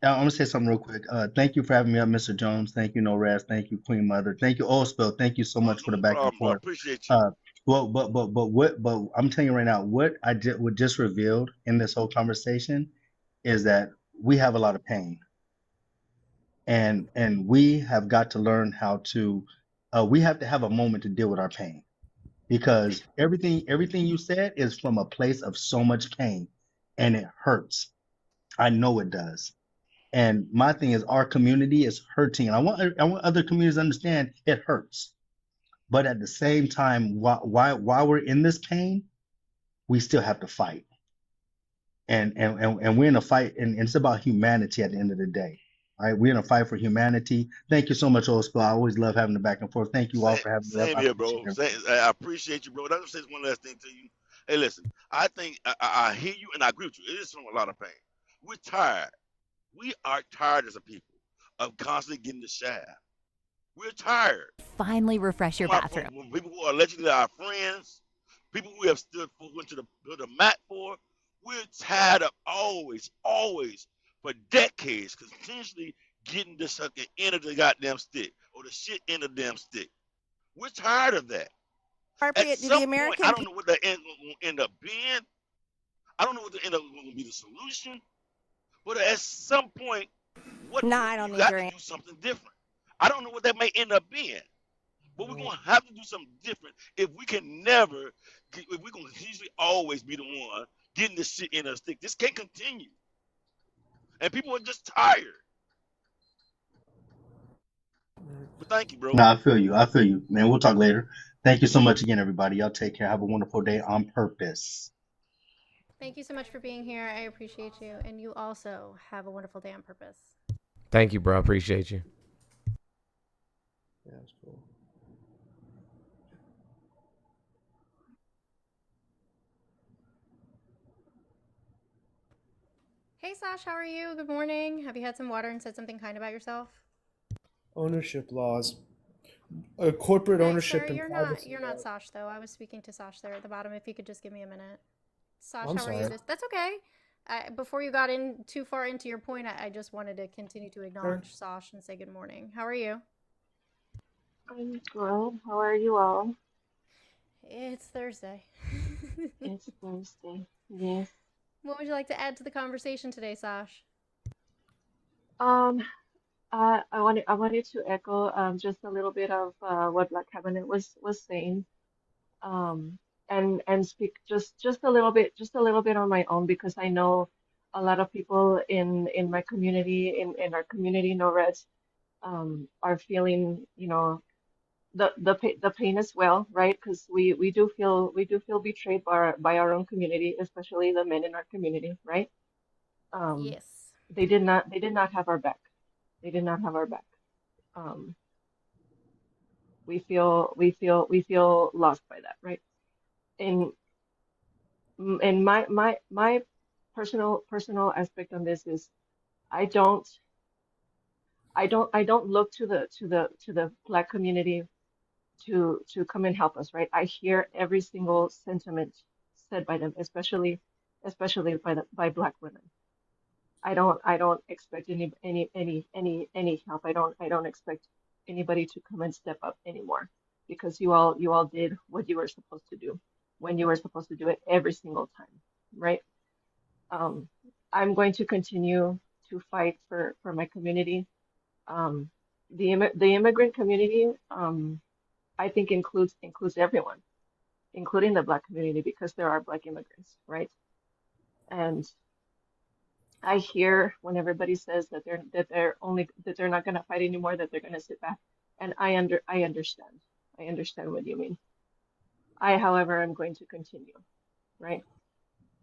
I'm gonna say something real quick. Thank you for having me up, Mr. Jones. Thank you, No Raz. Thank you, Queen Mother. Thank you, Ospel. Thank you so much for the back and Bro, I forth. appreciate you. But I'm telling you right now, what just revealed in this whole conversation is that we have a lot of pain, and we have got to learn how to. We have to have a moment to deal with our pain, because everything you said is from a place of so much pain, and it hurts. I know it does. And my thing is, our community is hurting, and I want other communities to understand it hurts. But at the same time, while we're in this pain, we still have to fight. And we're in a fight, and it's about humanity at the end of the day. All right, we're in a fight for humanity. Thank you so much, Ospel. I always love having the back and forth. Thank you all for having me up. Same here, bro. I appreciate you, bro. Let me say one last thing to you. Hey, listen, I think I hear you and I agree with you. It is from a lot of pain. We're tired. We are tired as a people of constantly getting the shaft. We're tired. Finally refresh your bathroom. People who are allegedly our friends, people who have went to the mat for, We're tired of always, for decades, continuously getting the sucker end of the goddamn stick or the shit in the damn stick. We're tired of that. At Appropriate to the some point, American I don't know what the end will end up being. I don't know what the end up going to be the solution. But at some point, No, I don't you need got your to answer. do something different. I don't know what that may end up being. But we're going to have to do something different if we can never, if we're going to usually always be the one getting this shit in a stick. This can't continue. And people are just tired. But thank you, bro. No, I feel you. I feel you, man. We'll talk later. Thank you so much again, everybody. Y'all take care. Have a wonderful day on purpose. Thank you so much for being here. I appreciate you. And you also have a wonderful day on purpose. Thank you, bro. Appreciate you. Yeah, that's cool. Hey, Sash, how are you? Good morning. Have you had some water and said something kind about yourself? Ownership laws. Corporate Hey, ownership sir, and privacy you're not laws. Sash though. I was speaking to Sash there at the bottom. If you could just give me a minute. Sash, I'm how are you? sorry. That's okay. Before you got in too far into your point, I just wanted to continue to acknowledge Sash and say good morning. How are you? I'm good. How are you all? It's Thursday. It's Thursday. Yes. What would you like to add to the conversation today, Sash? Um, I wanted to echo just a little bit of what Black Cabinet was saying. Um, and speak just a little bit on my own because I know a lot of people in my community in our community, no reds, are feeling, you know, the pain as well, right? Because we do feel betrayed by our own community, especially the men in our community, right? Um, Yes. they did not have our back. They did not have our back. Um, we feel lost by that, right? In in my personal aspect on this is I don't I don't look to the Black community to come and help us, right? I hear every single sentiment said by them, especially by Black women. I don't expect any help. I don't expect anybody to come and step up anymore because you all did what you were supposed to do when you were supposed to do it every single time, right? Um, I'm going to continue to fight for my community. Um, the immigrant community, I think includes everyone, including the Black community, because there are Black immigrants, right? And I hear when everybody says that they're not going to fight anymore, that they're going to sit back, and I understand. I understand what you mean. I, however, am going to continue, right?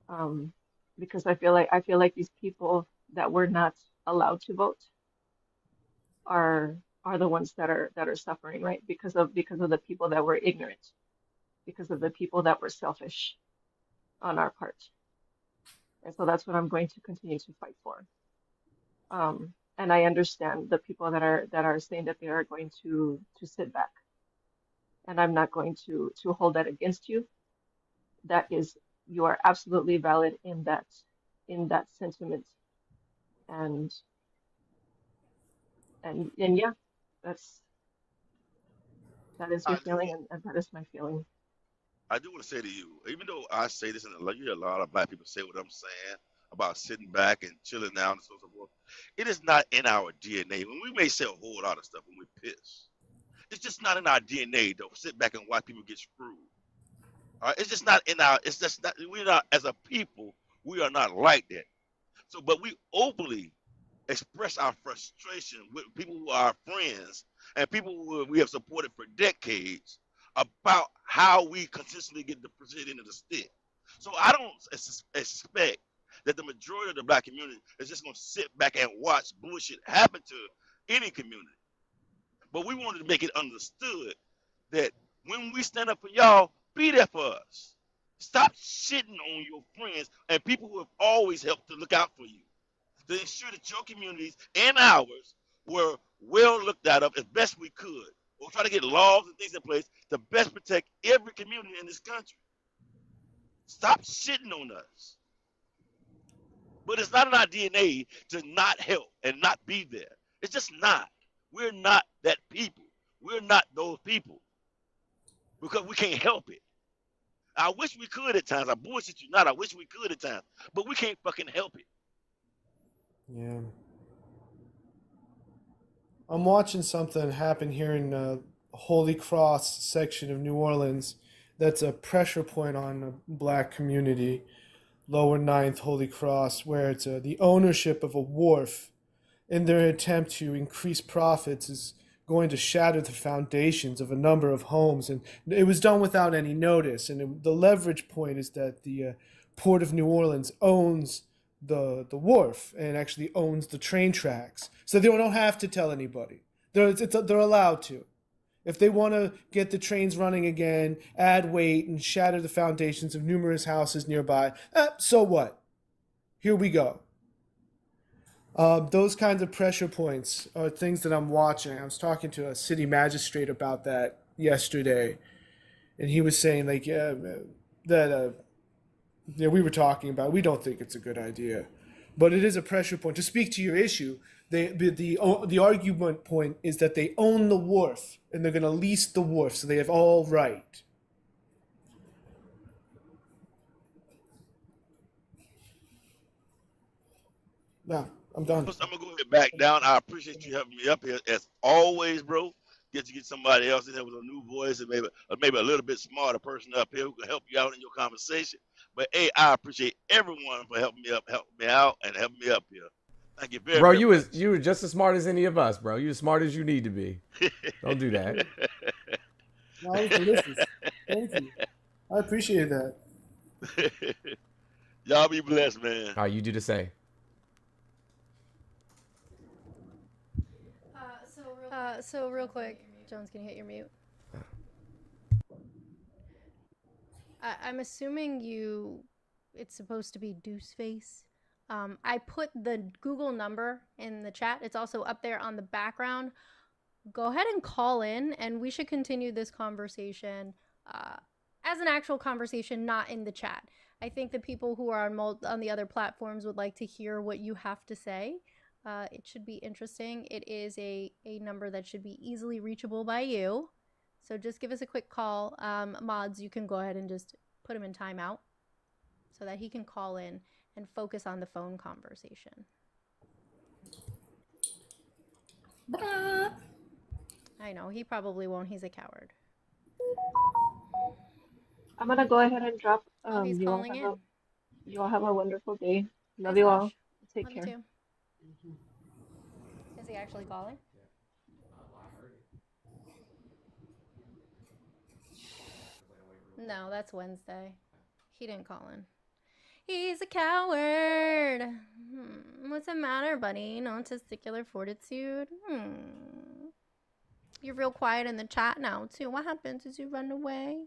Um, because I feel like these people that were not allowed to vote are the ones that are suffering, right? Because of the people that were ignorant, because of the people that were selfish on our part. And so that's what I'm going to continue to fight for. And I understand the people that are saying that they are going to sit back, and I'm not going to hold that against you. That is, you are absolutely valid in that sentiment, and and yeah, that's that is your I do feeling, want and that is my feeling. I do want to say to you, even though I say this, and you hear a lot of Black people say what I'm saying about sitting back and chilling out and so forth, it is not in our DNA. When we may say a whole lot of stuff when we're pissed, it's just not in our DNA to sit back and watch people get screwed. All right, it's just not in our. It's just not. We're not as a people. We are not like that. So, but we openly express our frustration with people who are our friends and people who we have supported for decades about how we consistently get the end of the stick. So I don't expect that the majority of the Black community is just going to sit back and watch bullshit happen to any community. But we wanted to make it understood that when we stand up for y'all, be there for us. Stop shitting on your friends and people who have always helped to look out for you, to ensure that your communities and ours were well looked out of as best we could. We'll try to get laws and things in place to best protect every community in this country. Stop shitting on us. But it's not in our DNA to not help and not be there. It's just not. We're not that people. We're not those people because we can't help it. I wish we could at times. I bullshit you not. I wish we could at times, but we can't fucking help it. Yeah. I'm watching something happen here in Holy Cross section of New Orleans. That's a pressure point on the black community, Lower Ninth Holy Cross, where it's the ownership of a wharf in their attempt to increase profits is going to shatter the foundations of a number of homes. And it was done without any notice. And the leverage point is that the Port of New Orleans owns the wharf and actually owns the train tracks. So they don't have to tell anybody. They're allowed to. If they want to get the trains running again, add weight, and shatter the foundations of numerous houses nearby, so what? Here we go. Those kinds of pressure points are things that I'm watching. I was talking to a city magistrate about that yesterday, and he was saying, like, we were talking about, we don't think it's a good idea, but it is a pressure point. To speak to your issue, the argument point is that they own the wharf, and they're going to lease the wharf, so they have all right. Yeah. I'm done. I'm gonna go ahead back down. I appreciate you helping me up here as always, bro. Get somebody else in there with a new voice and maybe a little bit smarter person up here who can help you out in your conversation. But hey, I appreciate everyone for helping me out, and helping me up here. Thank you very Bro, much. you were just as smart as any of us, bro. You're as smart as you need to be. Don't do that. No, it was delicious. Thank you. I appreciate that. Y'all be blessed, man. All right, you do the same. So real quick, Jones, can you hit your mute? I'm assuming it's supposed to be Deuce Face. I put the Google number in the chat. It's also up there on the background. Go ahead and call in, and we should continue this conversation as an actual conversation, not in the chat. I think the people who are on the other platforms would like to hear what you have to say. It should be interesting. It is a number that should be easily reachable by you. So just give us a quick call. Mods, you can go ahead and just put him in timeout so that he can call in and focus on the phone conversation. I know, he probably won't. He's a coward. I'm gonna go ahead and drop. He's calling in. You all have a wonderful day. Love you all. Take Love care. You too. Is he actually calling? No, that's Wednesday. He didn't call in. He's a coward. What's the matter, buddy? No testicular fortitude? You're real quiet in the chat now, too. What happened? Did you run away?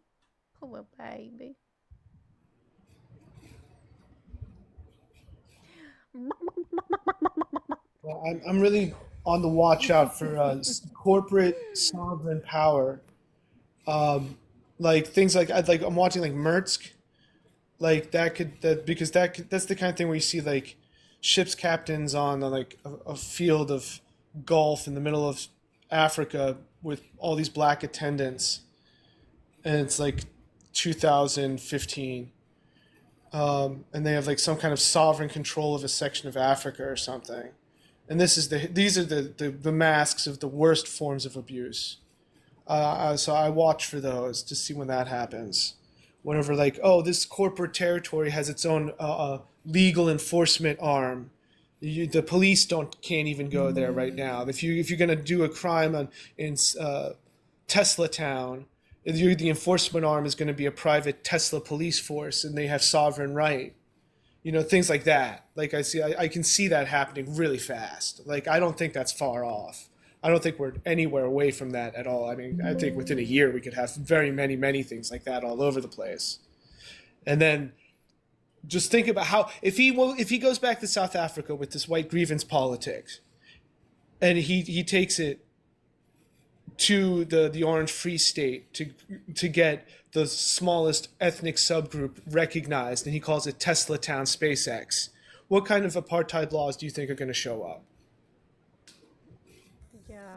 Poor baby. Well, I'm really on the watch out for corporate sovereign power. Like things like I'm watching like Mertsk, like that's the kind of thing where you see like ships captains on like a field of golf in the middle of Africa with all these black attendants, and it's like 2015. And they have like some kind of sovereign control of a section of Africa or something. And these are the masks of the worst forms of abuse. So I watch for those to see when that happens. Whenever like, oh, this corporate territory has its own legal enforcement arm. The police can't even go there right now. If you're gonna do a crime in Tesla Town, the enforcement arm is going to be a private Tesla police force, and they have sovereign right. Things like that. Like I can see that happening really fast. Like I don't think that's far off. I don't think we're anywhere away from that at all. I mean, I think within a year we could have very many things like that all over the place. And then just think about how if he goes back to South Africa with this white grievance politics, and he takes it to the Orange Free State to get the smallest ethnic subgroup recognized, and he calls it Tesla Town SpaceX. what kind of apartheid laws do you think are going to show up? Yeah.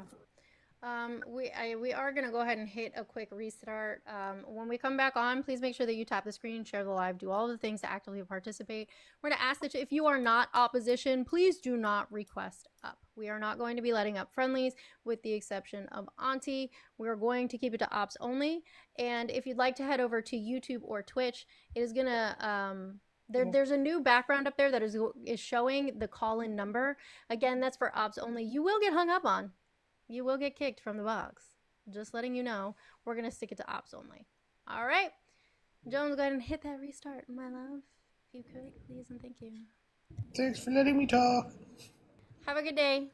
We are gonna go ahead and hit a quick restart. When we come back on, please make sure that you tap the screen, share the live, do all the things to actively participate. We're gonna ask that if you are not opposition, please do not request up. We are not going to be letting up friendlies, with the exception of Auntie. We are going to keep it to ops only. And if you'd like to head over to YouTube or Twitch, it is gonna there's a new background up there that is showing the call-in number. Again, that's for ops only. You will get hung up on. You will get kicked from the box. Just letting you know. We're going to stick it to ops only. All right. Jones, go ahead and hit that restart, my love. If you could, please, and thank you. Thanks for letting me talk. Have a good day.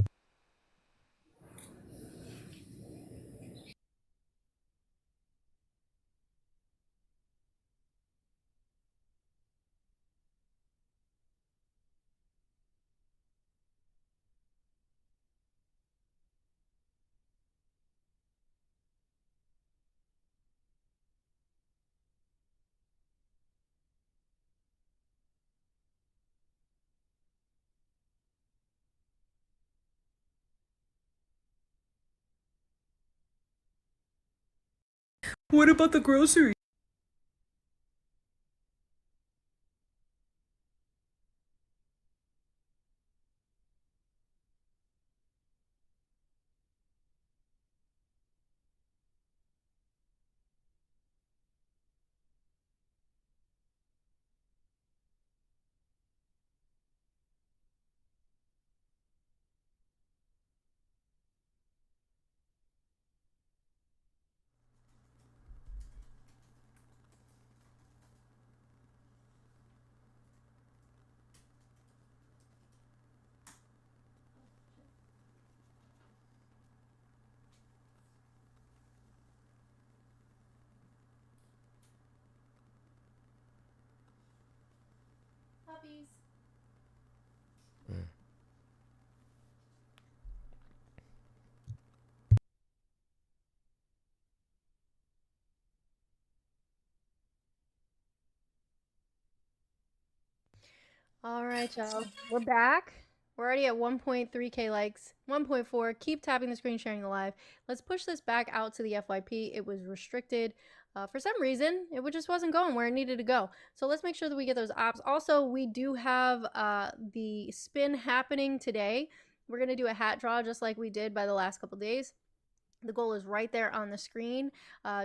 What about the grocery? Puppies. All right, y'all. We're back. We're already at 1.3K likes, 1.4. Keep tapping the screen, sharing the live. Let's push this back out to the FYP. It was restricted. For some reason, it just wasn't going where it needed to go. So let's make sure that we get those ops. Also, we do have the spin happening today. We're going to do a hat draw just like we did by the last couple days. The goal is right there on the screen.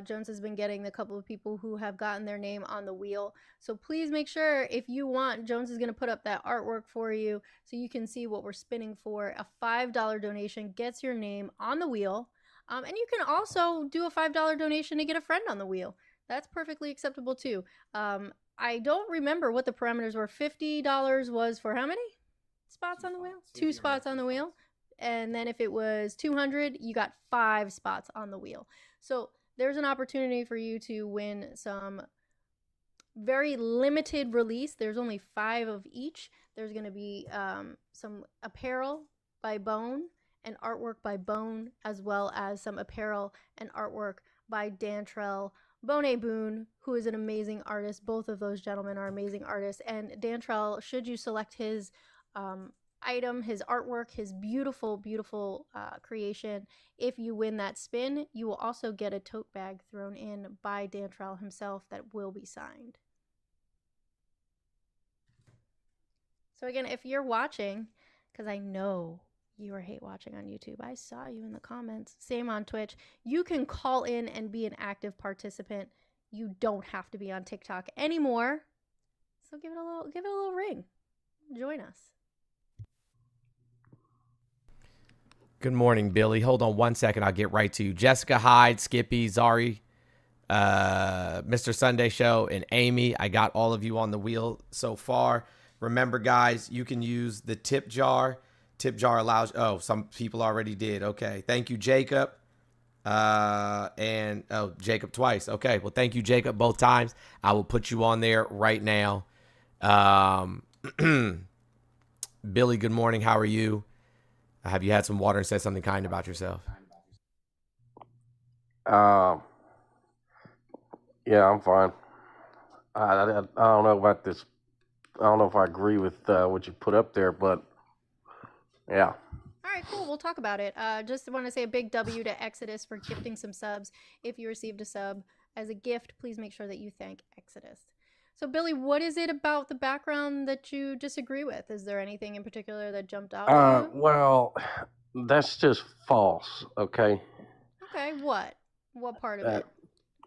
Jones has been getting the couple of people who have gotten their name on the wheel. So please make sure, if you want, Jones is going to put up that artwork for you so you can see what we're spinning for. A $5 donation gets your name on the wheel. And you can also do a $5 donation to get a friend on the wheel. That's perfectly acceptable too. I don't remember what the parameters were. $50 was for how many spots on the wheel? 2 spots on the wheel. And then if it was 200, you got 5 spots on the wheel. So there's an opportunity for you to win some very limited release. There's only 5 of each. There's going to be some apparel by Bone and artwork by Bone, as well as some apparel and artwork by Dantrell Bone Boone, who is an amazing artist. Both of those gentlemen are amazing artists. And Dantrell, should you select his item, his artwork, his beautiful, beautiful creation, if you win that spin, you will also get a tote bag thrown in by Dantrell himself that will be signed. So again, if you're watching, because I know you are hate watching on YouTube, I saw you in the comments, same on Twitch, you can call in and be an active participant. You don't have to be on TikTok anymore. So give it a little ring. Join us. Good morning, Billy. Hold on one second. I'll get right to you. Jessica Hyde, Skippy, Zari, Mr. Sunday Show, and Amy. I got all of you on the wheel so far. Remember, guys, you can use the tip jar. Tip jar allows... Oh, some people already did. Okay. Thank you, Jacob. Jacob twice. Okay. Well, thank you, Jacob, both times. I will put you on there right now. Billy, good morning. How are you? Have you had some water and said something kind about yourself? Yeah, I'm fine. I don't know about this I don't know if I agree with what you put up there, but yeah. All right, cool. We'll talk about it. Just want to say a big W to Exodus for gifting some subs. If you received a sub as a gift, please make sure that you thank Exodus. So, Billy, what is it about the background that you disagree with? Is there anything in particular that jumped out at you? Well, that's just false. Okay. Okay, what? What part of it?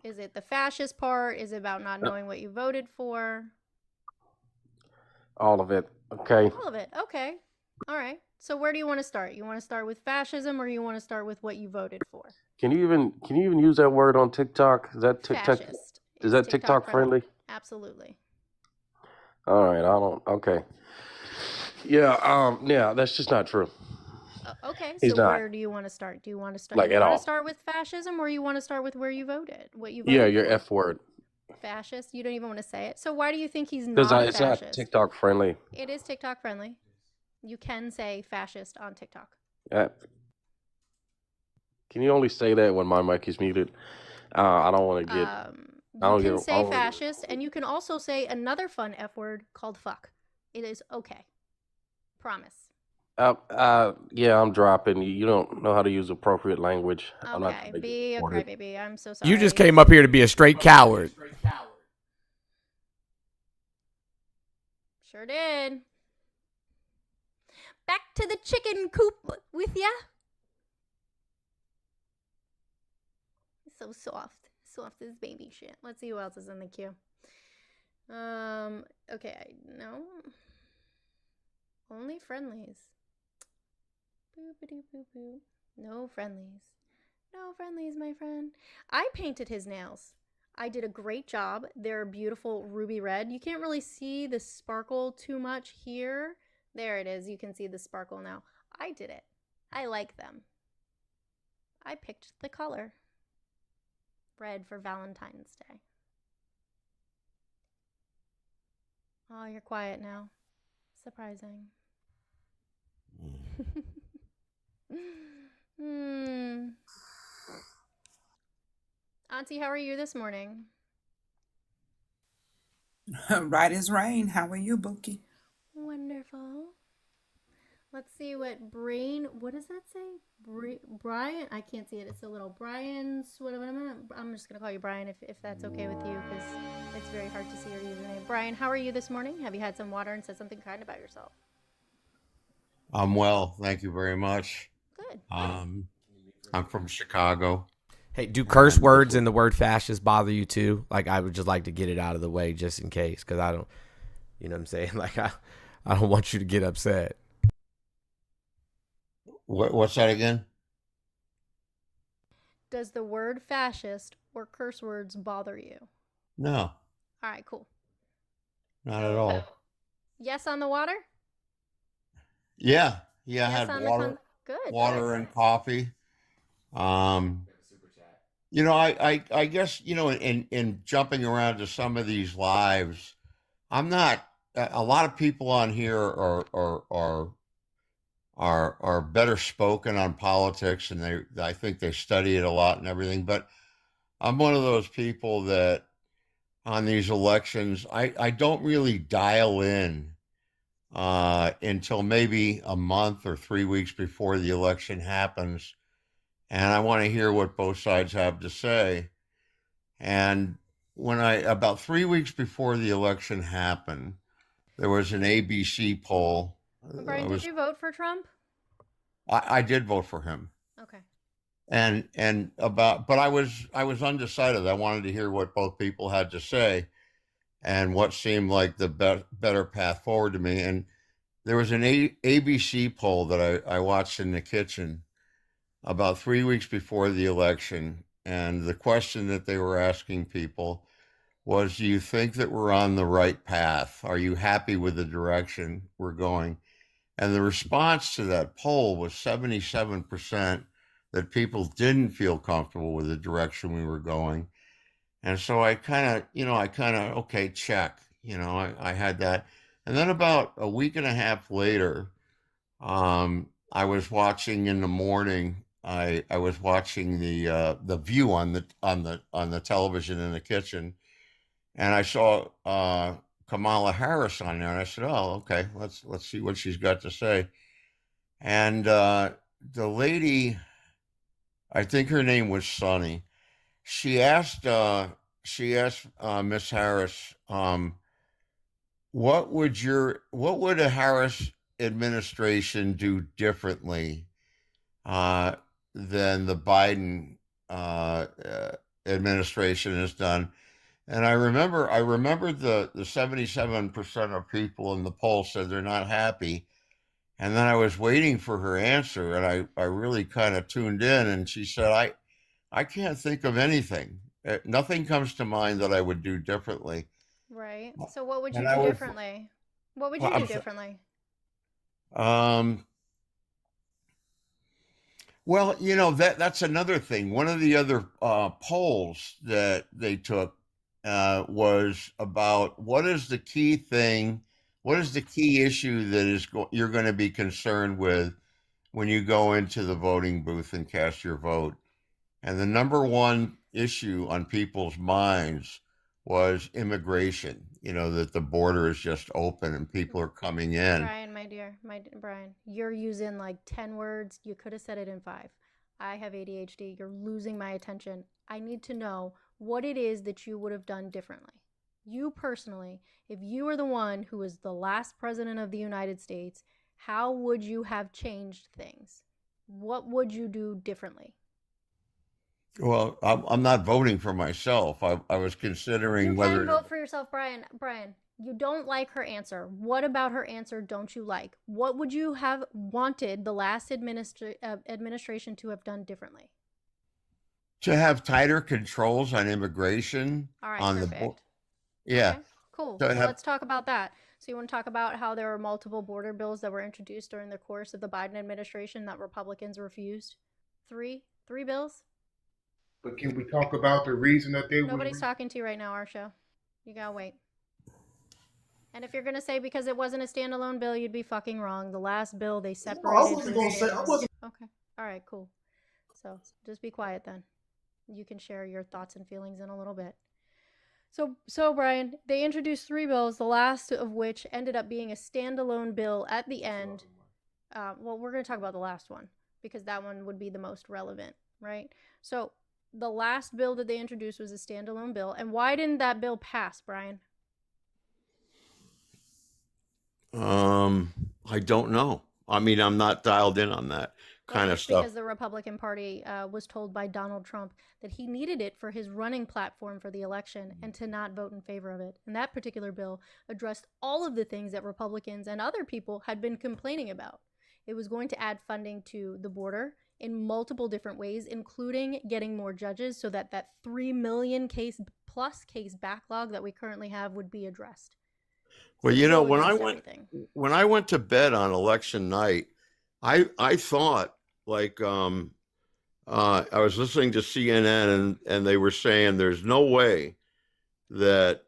Is it the fascist part? Is it about not knowing what you voted for? All of it. Okay. All of it. Okay. All right. So where do you want to start? You want to start with fascism, or you want to start with what you voted for? Can you even use that word on TikTok? Is that TikTok? Fascist. Is that TikTok friendly? Absolutely. All right. I don't. Okay. Yeah. Yeah. That's just not true. Okay. He's So not. where do you want to start? Do you want to start? Like, You at want all. to start with fascism, or you want to start with where you voted? What you voted? Yeah, your for? F word. Fascist. You don't even want to say it. So why do you think he's Because not a it's not fascist? TikTok friendly. It is TikTok friendly. You can say fascist on TikTok. Can you only say that when my mic is muted? I don't want to get. You can say fascist, and you can also say another fun F word called fuck. It is okay. Promise. Yeah, I'm dropping. You don't know how to use appropriate language. Okay, be a crybaby. I'm so sorry. You just came up here to be a straight coward. Sure did. Back to the chicken coop with ya. So soft. Soft as baby shit. Let's see who else is in the queue. Okay, no. Only friendlies. Boop-a-doop-boop-boop. No friendlies. No friendlies, my friend. I painted his nails. I did a great job. They're beautiful ruby red. You can't really see the sparkle too much here. There it is. You can see the sparkle now. I did it. I like them. I picked the color. Red for Valentine's Day. Oh, you're quiet now. Surprising. Auntie, how are you this morning? Right as rain. How are you, Bookie? Wonderful. Let's see what Brain. What does that say? Brian. I can't see it. It's a little Brian's. Whatever. I'm just gonna call you Brian if that's okay with you, because it's very hard to see your username. Brian, how are you this morning? Have you had some water and said something kind about yourself? I'm well, thank you very much. Good. I'm from Chicago. Hey, do curse words and the word fascist bother you too? Like, I would just like to get it out of the way just in case, because I don't, you know what I'm saying? Like, I don't want you to get upset. What's that again? Does the word fascist or curse words bother you? No. All right, cool. Not at all. Yes on the water? Yeah. Yes, I had on water, good. water and coffee. You know, I guess, you know, in jumping around to some of these lives, I'm not, a lot of people on here are better spoken on politics, and I think they study it a lot and everything, but I'm one of those people that on these elections, I don't really dial in until maybe a month or 3 weeks before the election happens. And I want to hear what both sides have to say. And about 3 weeks before the election happened, there was an ABC poll. Brian, did you vote for Trump? I did vote for him. Okay. But I was undecided. I wanted to hear what both people had to say and what seemed like the better path forward to me. And there was an ABC poll that I watched in the kitchen about 3 weeks before the election. And the question that they were asking people was, do you think that we're on the right path? Are you happy with the direction we're going? And the response to that poll was 77% that people didn't feel comfortable with the direction we were going. And so I kind of, okay, check, I had that. And then about a week and a half later, I was watching in the morning, I was watching the View on the television in the kitchen, and I saw Kamala Harris on there, and I said, "Oh, okay, let's see what she's got to say." And the lady, I think her name was Sunny. She asked Miss Harris, what would a Harris administration do differently than the Biden administration has done? And I remember the 77% of people in the poll said they're not happy. And then I was waiting for her answer, and I really kind of tuned in, and she said, I can't think of anything. Nothing comes to mind that I would do differently. Right. So what would you And do I would, differently? What would well, you do I'm so- differently? well, that's another thing. One of the other polls that they took was about what is the key thing, what is the key issue that you're going to be concerned with when you go into the voting booth and cast your vote. And the number one issue on people's minds was immigration, that the border is just open and people are coming in. Brian, my dear, Brian, you're using like 10 words. You could have said it in 5. I have ADHD. You're losing my attention. I need to know what it is that you would have done differently. You personally, if you were the one who was the last president of the United States, how would you have changed things? What would you do differently? Well, I'm not voting for myself. I was considering You whether can vote for yourself, Brian. Brian, you don't like her answer. What about her answer don't you like? What would you have wanted the last administration to have done differently? to have tighter controls on immigration. All right, on perfect. the yeah. Okay, cool. To So have, let's talk about that. So you want to talk about how there were multiple border bills that were introduced during the course of the Biden administration that Republicans refused? Three bills? But can we talk about the reason that they Nobody's talking to you right now, Arsha. You gotta wait. And if you're gonna say because it wasn't a standalone bill, you'd be fucking wrong. The last bill they separated. wasn't gonna say- I wasn't- Okay. All right. Cool. So just be quiet then. You can share your thoughts and feelings in a little bit. So Brian, they introduced 3 bills, the last of which ended up being a standalone bill at the end. Well, we're going to talk about the last one because that one would be the most relevant, right? So the last bill that they introduced was a standalone bill. And why didn't that bill pass, Brian? I don't know. I mean, I'm not dialed in on that kind of It's stuff. because the Republican Party was told by Donald Trump that he needed it for his running platform for the election and to not vote in favor of it. And that particular bill addressed all of the things that Republicans and other people had been complaining about. It was going to add funding to the border in multiple different ways, including getting more judges so that 3 million case backlog that we currently have would be addressed. Well, So go when I against went everything. when I went to bed on election night, I thought like I was listening to CNN and they were saying there's no way that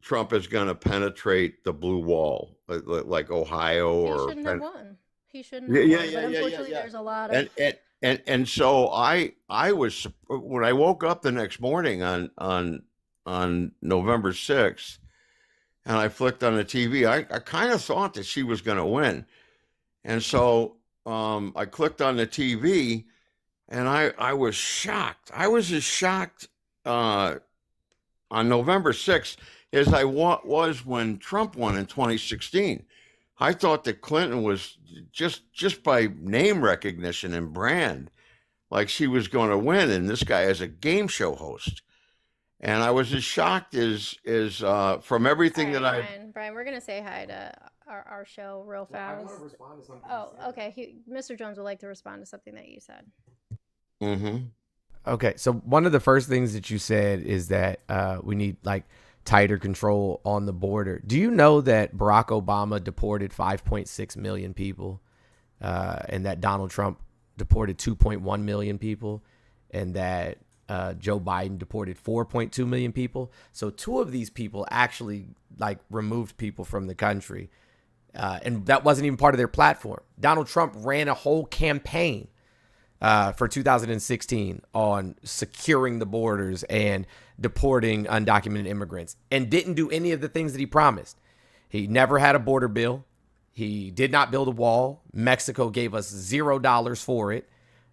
Trump is going to penetrate the blue wall like Ohio He or shouldn't have won. He shouldn't Yeah, have yeah, won. yeah, But yeah, unfortunately, yeah. there's a lot of and so I was when I woke up the next morning on November 6th and I flicked on the TV, I kind of thought that she was going to win. And so I clicked on the TV and I was shocked. I was as shocked on November 6th as I was when Trump won in 2016. I thought that Clinton was just by name recognition and brand, like she was going to win. And this guy is a game show host. And I was as shocked as from everything that I. Brian, we're gonna say hi to our show real fast. I want to respond to something. Oh, okay. Mr. Jones would like to respond to something that you said. Mm-hmm. Okay, so one of the first things that you said is that we need like tighter control on the border. Do you know that Barack Obama deported 5.6 million people, and that Donald Trump deported 2.1 million people, and that Joe Biden deported 4.2 million people? So 2 of these people actually like removed people from the country, and that wasn't even part of their platform. Donald Trump ran a whole campaign for 2016 on securing the borders and deporting undocumented immigrants, and didn't do any of the things that he promised. He never had a border bill. He did not build a wall. Mexico gave us $0 for it.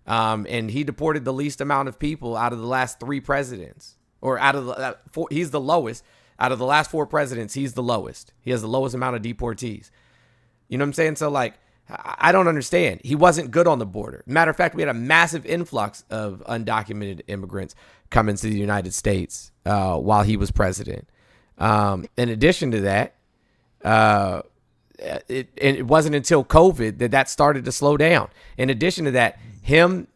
And he deported the least amount of people out of the last 3 presidents, or out of the he's the lowest out of the last 4 presidents. He's the lowest. He has the lowest amount of deportees. You know what I'm saying? So like, I don't understand. He wasn't good on the border. Matter of fact, we had a massive influx of undocumented immigrants coming to the United States while he was president. In addition to that, it wasn't until COVID that started to slow down. In addition to that, him,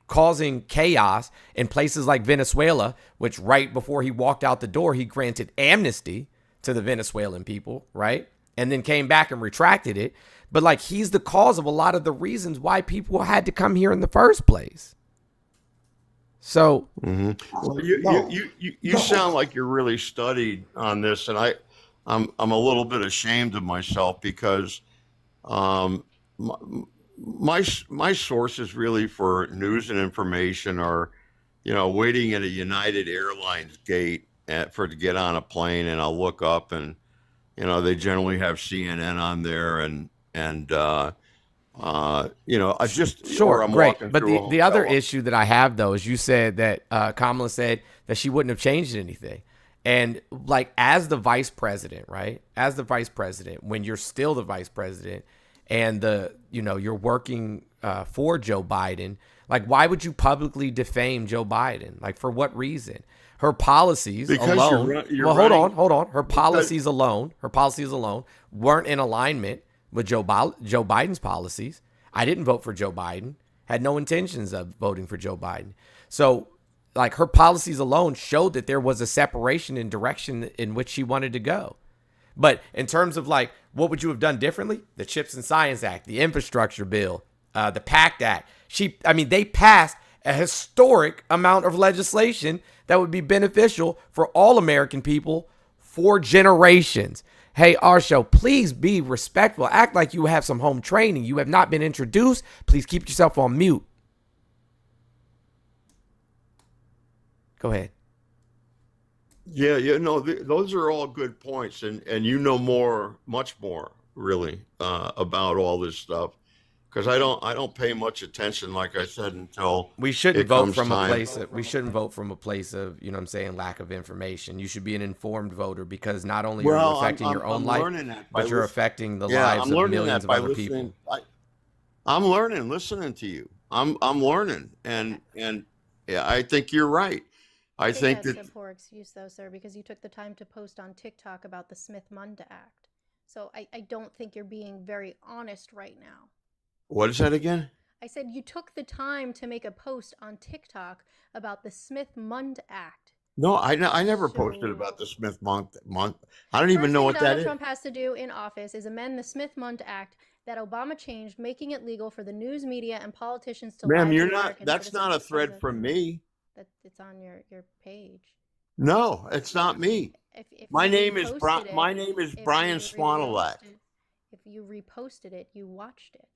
causing chaos in places like Venezuela, which right before he walked out the door, he granted amnesty to the Venezuelan people, right? And then came back and retracted it. But like, he's the cause of a lot of the reasons why people had to come here in the first place. So, well, you sound like you're really studied on this, and I'm a little bit ashamed of myself because my sources really for news and information are, waiting at a United Airlines gate to get on a plane, and I'll look up and they generally have CNN on there, and I just sure, I'm great. walking But through the other issue that I have though is you said that Kamala said that she wouldn't have changed anything, and like as the vice president, right? As the vice president, when you're still the vice president, and you're working for Joe Biden, like why would you publicly defame Joe Biden? Like for what reason? Her policies alone. Hold on. Her policies alone weren't in alignment with Joe Biden's policies. I didn't vote for Joe Biden. Had no intentions of voting for Joe Biden. So, like, her policies alone showed that there was a separation in direction in which she wanted to go. But in terms of like, what would you have done differently? The CHIPS and Science Act, the Infrastructure Bill, the PACT Act. They passed a historic amount of legislation that would be beneficial for all American people for generations. Hey, our show, please be respectful. Act like you have some home training. You have not been introduced. Please keep yourself on mute. Go ahead. Yeah, those are all good points, and much more, really, about all this stuff, because I don't pay much attention, like I said, until we shouldn't vote from a place of lack of information. You should be an informed voter, because not only are you affecting your own life, but you're affecting the lives of millions of other people. I'm learning, listening to you. I'm learning, and yeah, I think you're right. I think that's that a poor excuse, though, sir, because you took the time to post on TikTok about the Smith-Munda Act. So I don't think you're being very honest right now. What is that again? I said you took the time to make a post on TikTok about the Smith-Munda Act. No, I never posted about the Smith-Munda. I don't even know what that is. Donald Trump has to do in office is amend the Smith-Munda Act that Obama changed, making it legal for the news media and politicians to lie to Americans. That's not a thread from me. It's on your page. No, it's not me. My name is Brian Swanelak. If you reposted it, you watched it.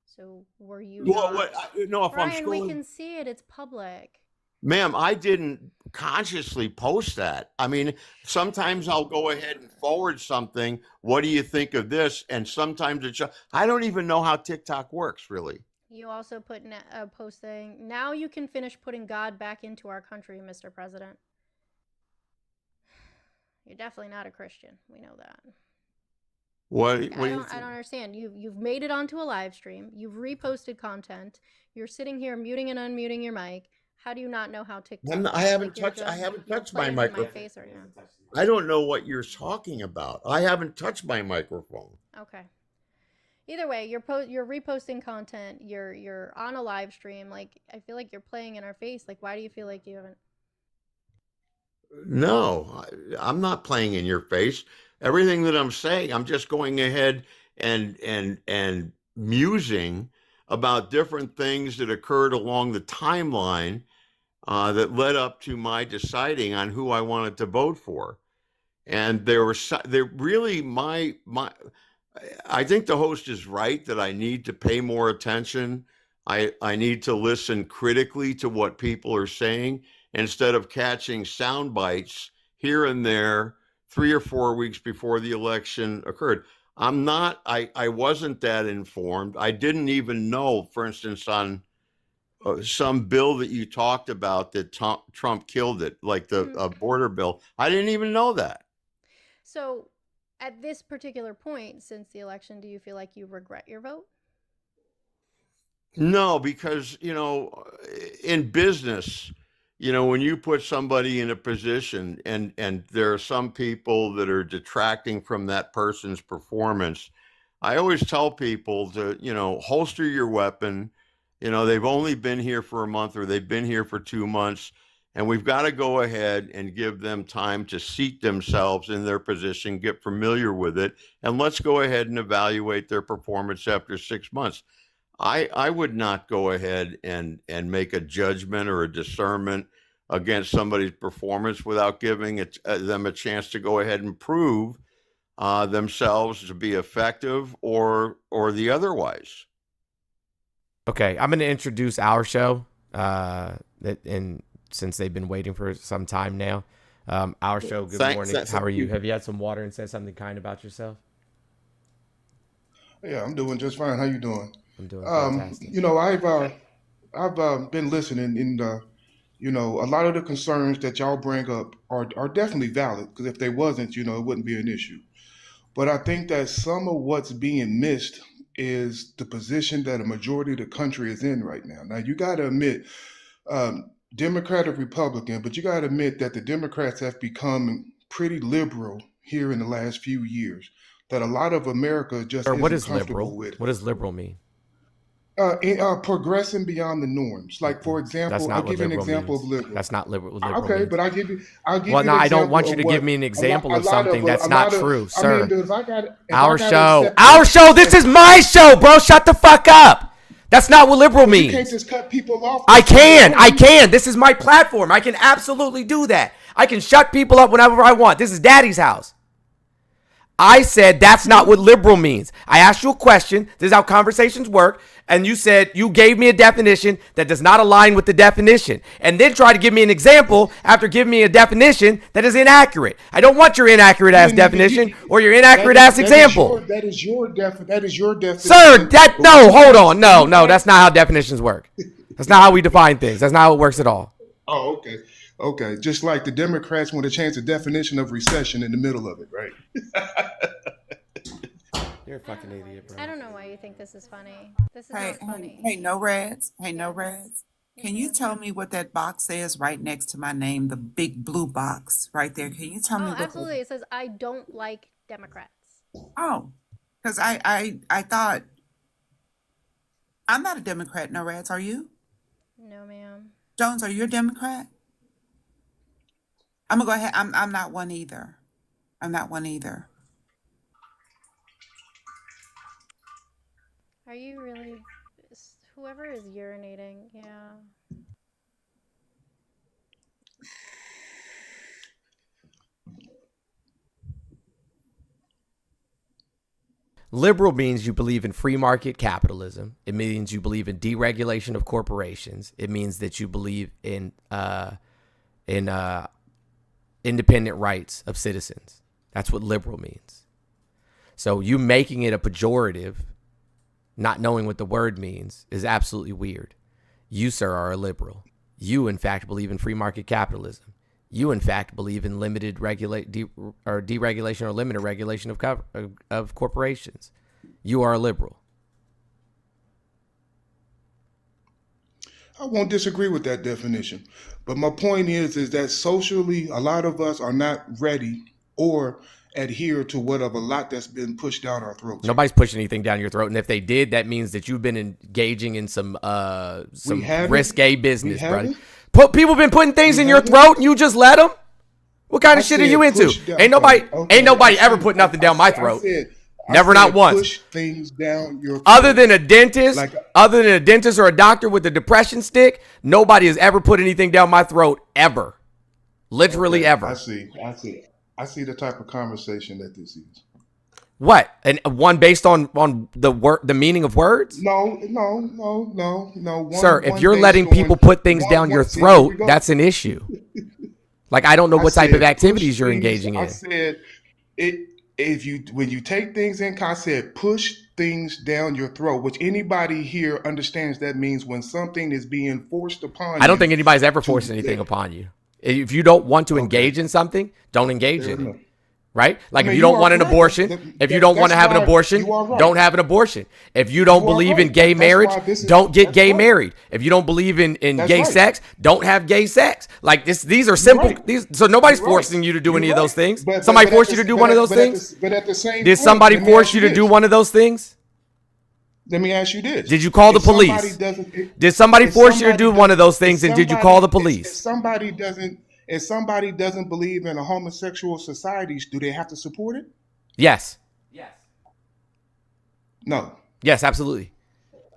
So were you? No, if Brian, I'm scrolling, we can see it. It's public. Ma'am, I didn't consciously post that. I mean, sometimes I'll go ahead and forward something. What do you think of this? And sometimes I don't even know how TikTok works, really. You also put a post saying, now you can finish putting God back into our country, Mr. President. You're definitely not a Christian. We know that. I don't understand. You've made it onto a live stream. You've reposted content. You're sitting here muting and unmuting your mic. How do you not know how TikTok? I haven't touched my microphone. My face right now. I don't know what you're talking about. I haven't touched my microphone. Okay. Either way, you're reposting content. You're on a live stream. Like, I feel like you're playing in our face. Like, why do you feel like you haven't? No, I'm not playing in your face. Everything that I'm saying, I'm just going ahead and musing about different things that occurred along the timeline that led up to my deciding on who I wanted to vote for. And there really I think the host is right that I need to pay more attention. I need to listen critically to what people are saying instead of catching sound bites here and there 3 or 4 weeks before the election occurred. I wasn't that informed. I didn't even know, for instance, on some bill that you talked about that Trump killed it, like the border bill. I didn't even know that. So at this particular point, since the election, do you feel like you regret your vote? No, because, in business, when you put somebody in a position and there are some people that are detracting from that person's performance, I always tell people to, holster your weapon. They've only been here for a month or they've been here for 2 months, and we've got to go ahead and give them time to seat themselves in their position, get familiar with it, and let's go ahead and evaluate their performance after 6 months. I would not go ahead and make a judgment or a discernment against somebody's performance without giving them a chance to go ahead and prove themselves to be effective or the otherwise. Okay, I'm going to introduce our show, and since they've been waiting for some time now. Our show, good morning. How are you? Have you had some water and said something kind about yourself? Yeah, I'm doing just fine. How you doing? I'm doing fantastic. I've been listening, and a lot of the concerns that y'all bring up are definitely valid, because if they wasn't, it wouldn't be an issue. But I think that some of what's being missed is the position that a majority of the country is in right now. Now, you got to admit, Democrat or Republican, but you got to admit that the Democrats have become pretty liberal here in the last few years, that a lot of America just isn't what is comfortable liberal? with. What does liberal mean? Progressing beyond the norms. Like, for example, I'll give you an example of liberal. That's not liberal. Okay, means. but I'll give you well, no, I don't want you to give me an example of something that's not true, sir. Our show. This is my show, bro. Shut the fuck up. That's not what liberal means. You can't just cut people off. I can. This is my platform. I can absolutely do that. I can shut people up whenever I want. This is Daddy's house. I said that's not what liberal means. I asked you a question. This is how conversations work. And you said you gave me a definition that does not align with the definition. And then try to give me an example after giving me a definition that is inaccurate. I don't want your inaccurate ass definition or your inaccurate ass example. That is your definition. Sir, hold on. No, that's not how definitions work. That's not how we define things. That's not how it works at all. Oh, okay. Okay, just like the Democrats want to change the definition of recession in the middle of it, right? You're a fucking idiot, bro. I don't know why you think this is funny. This is Hey, not funny. hey, no reds. Hey, no reds. Can you tell me what that box says right next to my name, the big blue box right there? Can you tell me what absolutely. It says, I don't like Democrats. Oh, because I thought, I'm not a Democrat, no reds. Are you? No, ma'am. Jones, are you a Democrat? I'm gonna go ahead. I'm not one either. I'm not one either. Are you really? Whoever is urinating, yeah. Liberal means you believe in free market capitalism. It means you believe in deregulation of corporations. It means that you believe in independent rights of citizens. That's what liberal means. So you making it a pejorative, not knowing what the word means, is absolutely weird. You, sir, are a liberal. You, in fact, believe in free market capitalism. You, in fact, believe in limited deregulation or limited regulation of corporations. You are a liberal. I won't disagree with that definition. But my point is that socially, a lot of us are not ready or adhere to what of a lot that's been pushed down our throats. Nobody's pushing anything down your throat. And if they did, that means that you've been engaging in some risque business, brother. People been putting things in your throat and you just let them? What kind of shit are you into? Ain't nobody ever put nothing down my throat. Never, not once. Push things down your throat. Other than a dentist or a doctor with a depression stick, nobody has ever put anything down my throat ever. Literally ever. I see the type of conversation that this is. What? And one based on the meaning of words? No. Sir, if One you're based letting people on put things down your see, here we throat, go. that's an issue. Like, I don't know I what type of said activities push you're things. engaging I in. said it when you take things in. I said push things down your throat, which anybody here understands that means when something is being forced upon I don't you. think anybody's ever forced anything upon you. If you don't want to engage in something, don't engage Fair in it. enough. Right? Like, I mean, if you you don't are want an correct. abortion, if you don't want to have an abortion, you are right. don't have an abortion. If you don't You are believe in right. gay That's marriage, why this is- don't get that's gay right. married. If you don't believe in That's gay right. sex, don't have gay sex. Like, these are You're simple. right. So nobody's You're right. forcing you to do You're any of right. those things. But Somebody at forced the- you to do but one of at- those but at things? the- But at the same Did point, somebody let me force ask you to do this. one of those things? Let me ask you this. Did you call the If somebody police? doesn't- Did somebody if force you to somebody do one of those if things, and did you somebody- call the if police? somebody doesn't believe in a homosexual societies, do they have to support it? Yes. No. Yes, absolutely.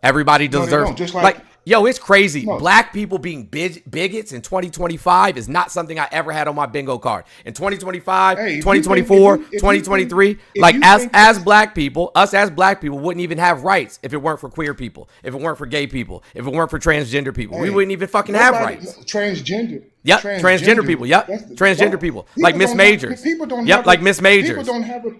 Everybody No, they deserves. don't. Just like yo, it's crazy. No. Black people being bigots in 2025 is not something I ever had on my bingo card. In 2025, Hey, if you 2024, think- if you 2023, think- if like you as think as black people, us as black people wouldn't even have rights if it weren't for queer people, if it weren't for gay people, if it weren't for transgender people. We Hey, wouldn't even fucking have nobody- rights. Transgender. Yep, transgender people. Yep, transgender people. Like Miss Majors. People don't Yep, have like a- Miss People Majors. don't have a.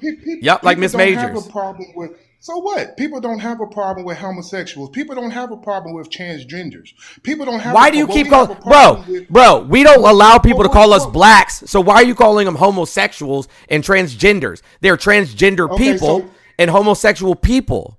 Yep, like people Miss don't have Majors. a problem with. So what? People don't have a problem with homosexuals. People don't have a problem with transgenders. People don't have. Why a, do you well, keep we have calling, a problem with- bro? We don't allow people to call us blacks. So why are you calling them homosexuals and transgenders? They're transgender Okay, people so- and homosexual people.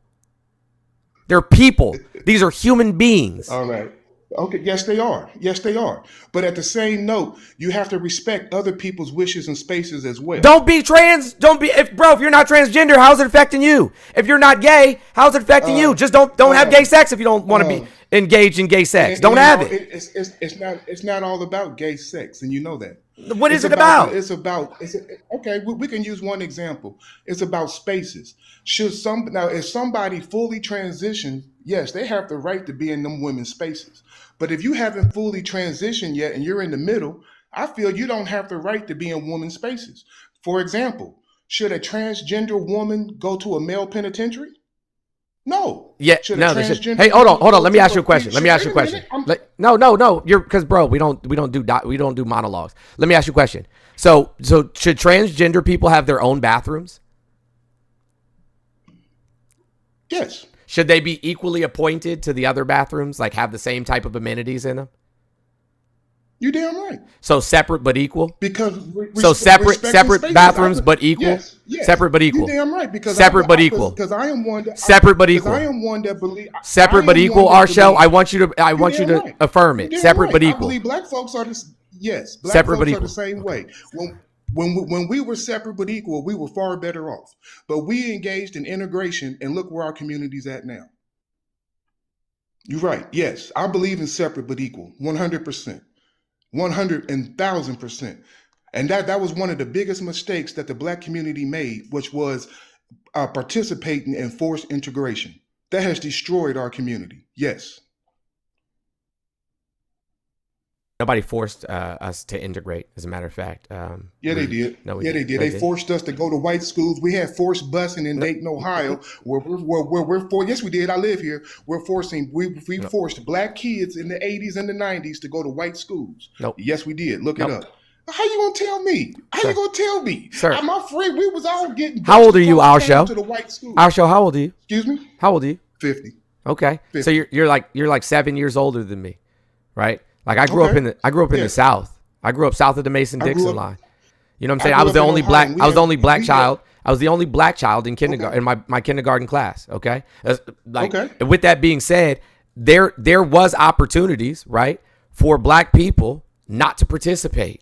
They're people. These are human beings. All right. Okay. Yes, they are. Yes, they are. But at the same note, you have to respect other people's wishes and spaces as well. Don't be trans. Don't be if you're not transgender, how's it affecting you? If you're not gay, how's it affecting you? Just don't have gay sex if you don't want to be engaged in gay sex. Don't have it. It's not all about gay sex, and you know that. What is it about? Okay. We can use one example. It's about spaces. If somebody fully transitioned, yes, they have the right to be in them women's spaces. But if you haven't fully transitioned yet and you're in the middle, I feel you don't have the right to be in women's spaces. For example, should a transgender woman go to a male penitentiary? No. Yeah, Should a no. transgender Hey, hold on. woman Let go me to ask you a question. Let me ask you a Wait a question. minute, No. You're because bro, we don't do monologues. Let me ask you a question. So should transgender people have their own bathrooms? Yes. Should they be equally appointed to the other bathrooms, like have the same type of amenities in them? You damn right. So separate but equal. Because separate spaces. bathrooms but equal. Yes. Separate but equal. You damn right. Because separate but equal. Because I am one that separate but equal. I am one that believe separate but equal. Our show. I want you to right. affirm it. You're Separate right. but I equal. believe black folks are yes. Black Separate but folks are equal. the same way. When we were separate but equal, we were far better off. But we engaged in integration, and look where our community's at now. You're right. Yes, I believe in separate but equal, 100%, 1,000%. And that was one of the biggest mistakes that the black community made, which was participating in forced integration. That has destroyed our community. Yes. Nobody forced us to integrate, as a matter of fact. Yeah, they did. No, they did. They forced us to go to white schools. We had forced busing in Dayton, Ohio, where we're for. Yes, we did. I live here. We forced black kids in the 80s and the 90s to go to white schools. Nope. Yes, we did. Look it up. How you gonna tell me? How you gonna tell me? Sir. My friend, we was all getting. How old are you, our show? To the white school. Our show. How old are you? Excuse me. How old are you? 50. Okay. 50. So you're like 7 years older than me, right? Like I grew up in the South. I grew up south of the Mason-Dixon line. You know what I'm saying? I was the only black. I was the only black child. I was the only black child in kindergarten in my kindergarten class. Okay. With that being said, there was opportunities, right, for black people not to participate.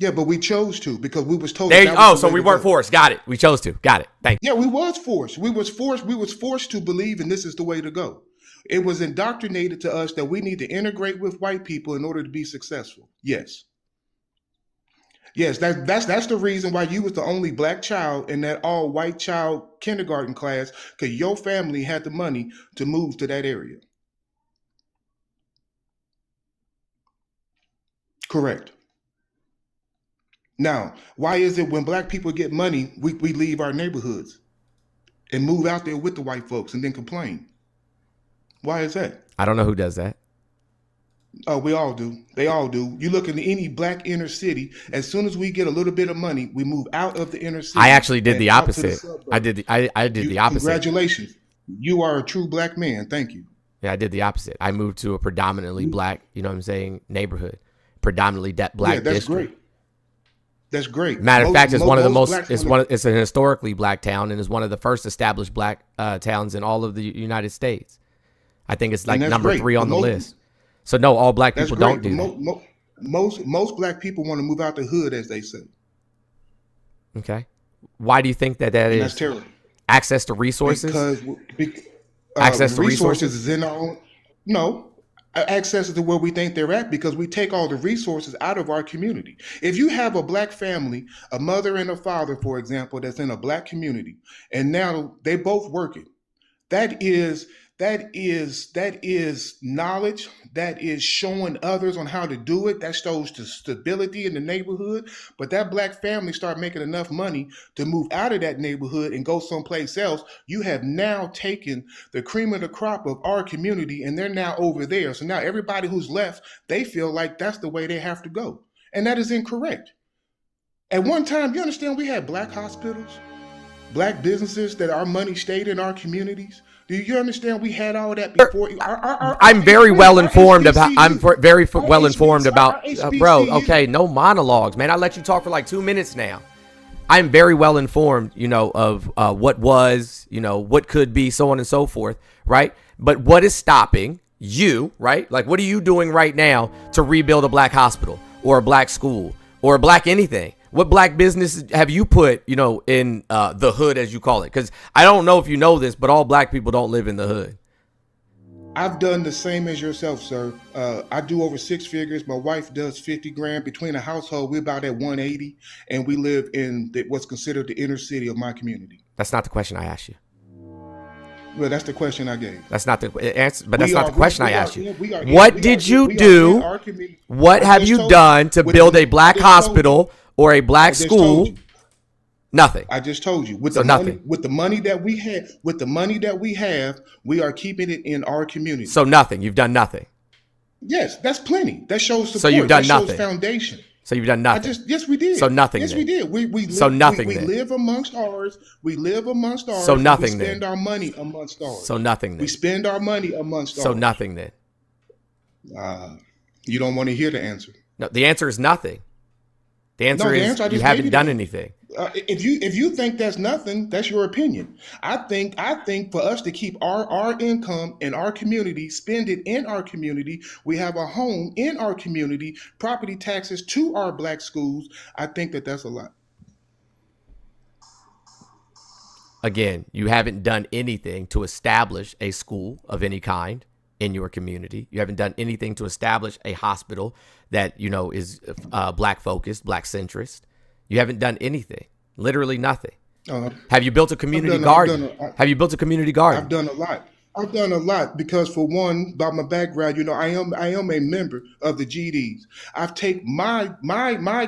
Yeah, but we chose to because we was told. So we weren't forced. Got it. We chose to. Got it. Thank you. Yeah, we was forced. We was forced to believe, and this is the way to go. It was indoctrinated to us that we need to integrate with white people in order to be successful. Yes. Yes, that's the reason why you was the only black child in that all white child kindergarten class, because your family had the money to move to that area. Correct. Now, why is it when black people get money, we leave our neighborhoods and move out there with the white folks and then complain? Why is that? I don't know who does that. Oh, we all do. They all do. You look into any black inner city, as soon as we get a little bit of money, we move out of the inner city. I actually did and the out to the opposite. suburbs. I did the opposite. Congratulations. You are a true black man. Thank you. Yeah, I did the opposite. I moved to a predominantly black, you know what I'm saying, neighborhood. Predominantly black Yeah, that's district. great. That's great. Matter of fact, it's one of the most. blacks It's wanna- It's an historically black town, and is one of the first established black towns in all of the United States. I think it's like And that's number great, 3 on but the most- list. So no, all black That's people don't great. do but that. Most black people want to move out the hood, as they say. Okay, why do you think that And is? that's terrible. Access to resources. Because Access to resources resources? is in our own. No, access to where we think they're at, because we take all the resources out of our community. If you have a black family, a mother and a father, for example, that's in a black community, and now they both working, that is knowledge. That is showing others on how to do it. That shows the stability in the neighborhood. But that black family start making enough money to move out of that neighborhood and go someplace else. You have now taken the cream of the crop of our community, and they're now over there. So now everybody who's left, they feel like that's the way they have to go. And that is incorrect. At one time, you understand, we had black hospitals, black businesses, that our money stayed in our communities. Do you understand? We had all that before. I'm very well informed about. HBCU Well informed about. our Bro, HBCU okay, no monologues, man. I let you talk for like 2 minutes now. I'm very well informed, you know, of what was, you know, what could be, so on and so forth, right? But what is stopping you, right? Like, what are you doing right now to rebuild a black hospital or a black school or a black anything? What black business have you put, you know, in the hood, as you call it? Because I don't know if you know this, but all black people don't live in the hood. I've done the same as yourself, sir. I do over 6 figures. My wife does 50 grand. Between a household, we're about at 180, and we live in what's considered the inner city of my community. That's not the question I asked you. Well, that's the question I gave. That's not the answer, but that's We not are- the question we I are asked you. in- we are- What we did are- you we are do? in our community. What I have just you told done to with build the- a black I just told hospital or a black I just school? told you. Nothing. I just told you. With So the nothing. money, with the money that we have, we are keeping it in our community. So nothing. You've done nothing. Yes, that's plenty. That shows support. So you've done that shows nothing. foundation. So you've done nothing. Yes, we did. So nothing. Yes, then. we did. We live, So nothing We then. live amongst ours. We live amongst ours. So and nothing We spend then. our money amongst ours. So nothing then. We spend our money amongst So ours. nothing then. You don't want to hear the answer. No, the answer is nothing. The answer No, the is answer I you just haven't gave you done the- anything. If you think that's nothing, that's your opinion. I think for us to keep our income in our community, spend it in our community, we have a home in our community, property taxes to our black schools. I think that's a lot. Again, you haven't done anything to establish a school of any kind in your community. You haven't done anything to establish a hospital that, you know, is black focused, black centrist. You haven't done anything. Literally nothing. Have you built a community garden? Have you built a community garden? I've done a lot. I've done a lot because, for one, by my background, you know, I am a member of the GDs. I've taken my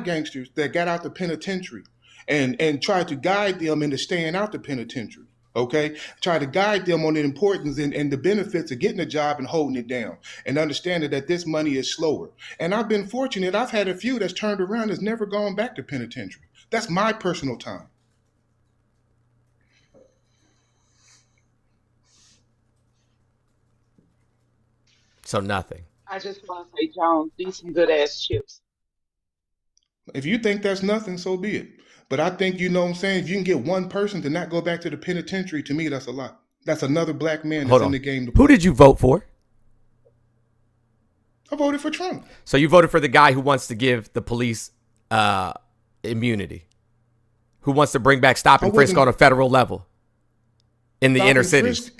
gangsters that got out the penitentiary and tried to guide them into staying out the penitentiary. Okay, try to guide them on the importance and the benefits of getting a job and holding it down, and understanding that this money is slower. And I've been fortunate. I've had a few that's turned around, that's never gone back to penitentiary. That's my personal time. So nothing. I just want to say, Jones, these some good ass chips. If you think that's nothing, so be it. But I think, you know what I'm saying, if you can get one person to not go back to the penitentiary, to me, that's a lot. That's another black man that's Hold in on. the game. Who did you vote for? I voted for Trump. So you voted for the guy who wants to give the police immunity, who wants to bring back stop and frisk on a federal level in the inner cities.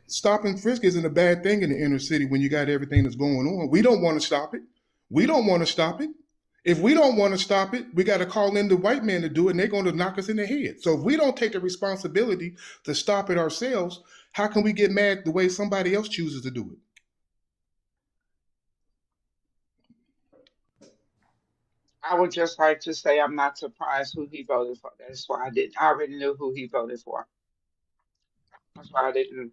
Stop and frisk isn't a bad thing in the inner city when you got everything that's going on. We don't want to stop it. We don't want to stop it. If we don't want to stop it, we got to call in the white man to do it, and they're going to knock us in the head. So if we don't take the responsibility to stop it ourselves, how can we get mad the way somebody else chooses to do it? I would just like to say I'm not surprised who he voted for. That's why I didn't. I already knew who he voted for. That's why I didn't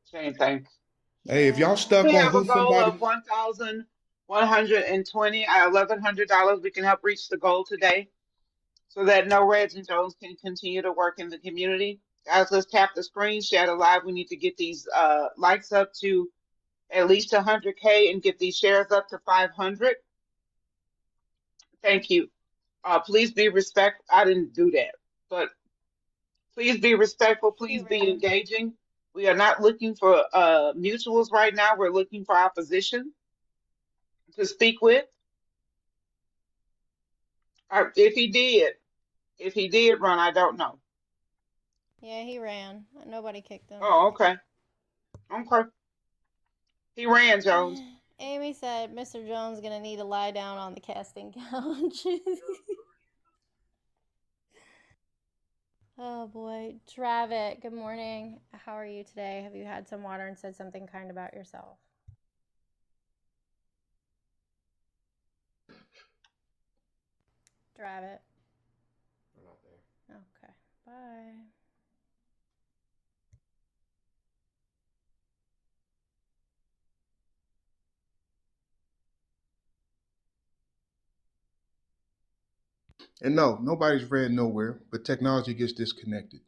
say anything. Hey, if y'all If stuck we on have a who goal of somebody, $1,120 $1,100, we can help reach the goal today, so that No Reds and Jones can continue to work in the community. Guys, let's tap the screen, share the live. We need to get these likes up to at least 100K and get these shares up to 500. Thank you. Please be respectful. I didn't do that, but please be respectful. He Please be ran. engaging. We are not looking for mutuals right now. We're looking for opposition to speak with. If he did run, I don't know. Yeah, he ran. Nobody kicked him. Oh, okay. Okay. He ran, Jones. Amy said Mr. Jones gonna need to lie down on the casting couch. Oh boy. Travis, good morning. How are you today? Have you had some water and said something kind about yourself? Travis. I'm not there. Okay. Bye. and no, nobody's ran nowhere, but technology gets disconnected.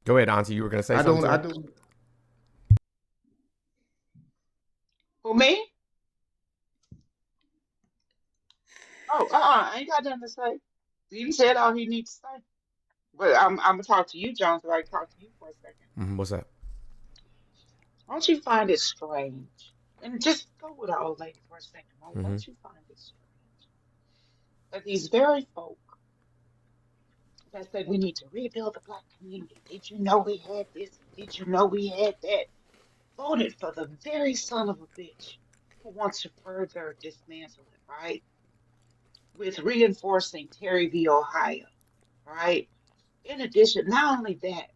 Go ahead, Auntie. You were gonna say something to I her? don't. Who, me? Oh, I ain't got nothing to say. He said all he needs to say. But I'm gonna talk to you, Jones, so I can talk to you for a second. What's that? Don't you find it strange? And just go with the old lady for a second, right? Don't you find it strange that these very folk that said we need to rebuild the black community, did you know we had this? Did you know we had that? Voted for the very son of a bitch who wants to further dismantle it, right? With reinforcing Terry v. Ohio, right? In addition, not only that,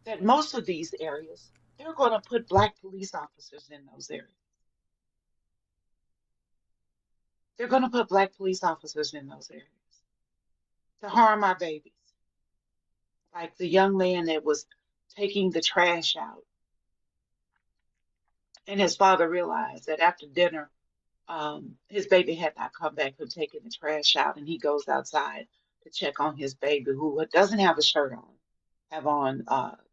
that most of these areas, they're going to put black police officers in those areas. They're going to put black police officers in those areas to harm our babies. Like the young man that was taking the trash out, and his father realized that after dinner, his baby had not come back from taking the trash out, and he goes outside to check on his baby who doesn't have a shirt on, have on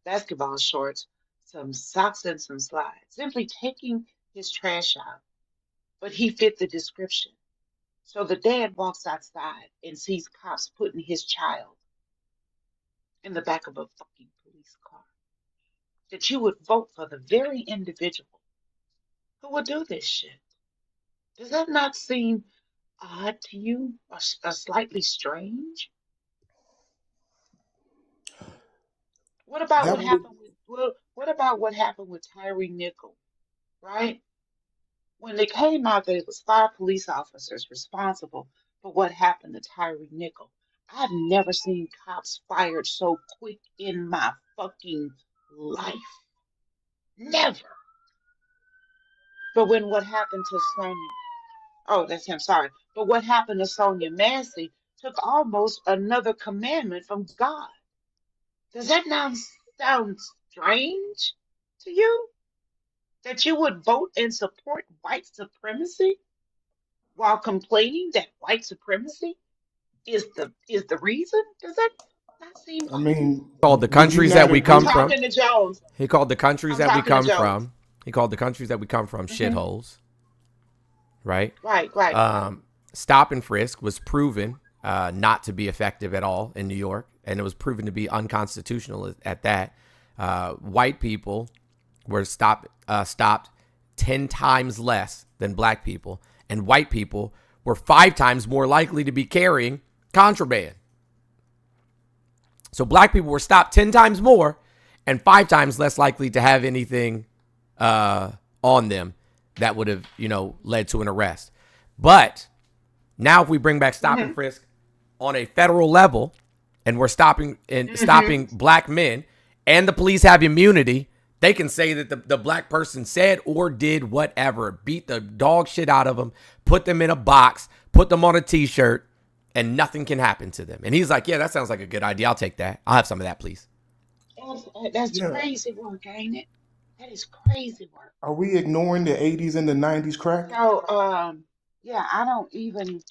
basketball shorts, some socks, and some slides, simply taking his trash out. But he fit the description. So the dad walks outside and sees cops putting his child in the back of a fucking police car. That you would vote for the very individual who would do this shit. Does that not seem odd to you, or slightly strange? What about That what would. happened with what about what happened with Tyree Nickel, right? When they came out that it was 5 police officers responsible for what happened to Tyree Nickel, I've never seen cops fired so quick in my fucking life. Never. But when what happened to Sonia, oh, that's him, sorry. But what happened to Sonia Massey took almost another commandment from God. Does that not sound strange to you? That you would vote and support white supremacy while complaining that white supremacy is the reason? Does that not seem I odd to you? mean, Called the would you countries not that we I'm come agree? from. talking to Jones. He called the countries I'm that we talking to come Jones. from. He called the countries that we come from shitholes. Right? Right. Stop and frisk was proven not to be effective at all in New York, and it was proven to be unconstitutional at that. White people were stopped 10 times less than black people, and white people were 5 times more likely to be carrying contraband. So black people were stopped 10 times more and 5 times less likely to have anything on them that would have, led to an arrest. But now if we bring back stop and frisk on a federal level, and we're stopping black men, and the police have immunity They can say that the black person said or did whatever, beat the dog shit out of them, put them in a box, put them on a t-shirt, and nothing can happen to them. And he's like, yeah, that sounds like a good idea. I'll take that. I'll have some of that, please. That's Yeah. crazy work, ain't it? That is crazy work. Are we ignoring the 80s and the 90s crack? So, yeah, I don't even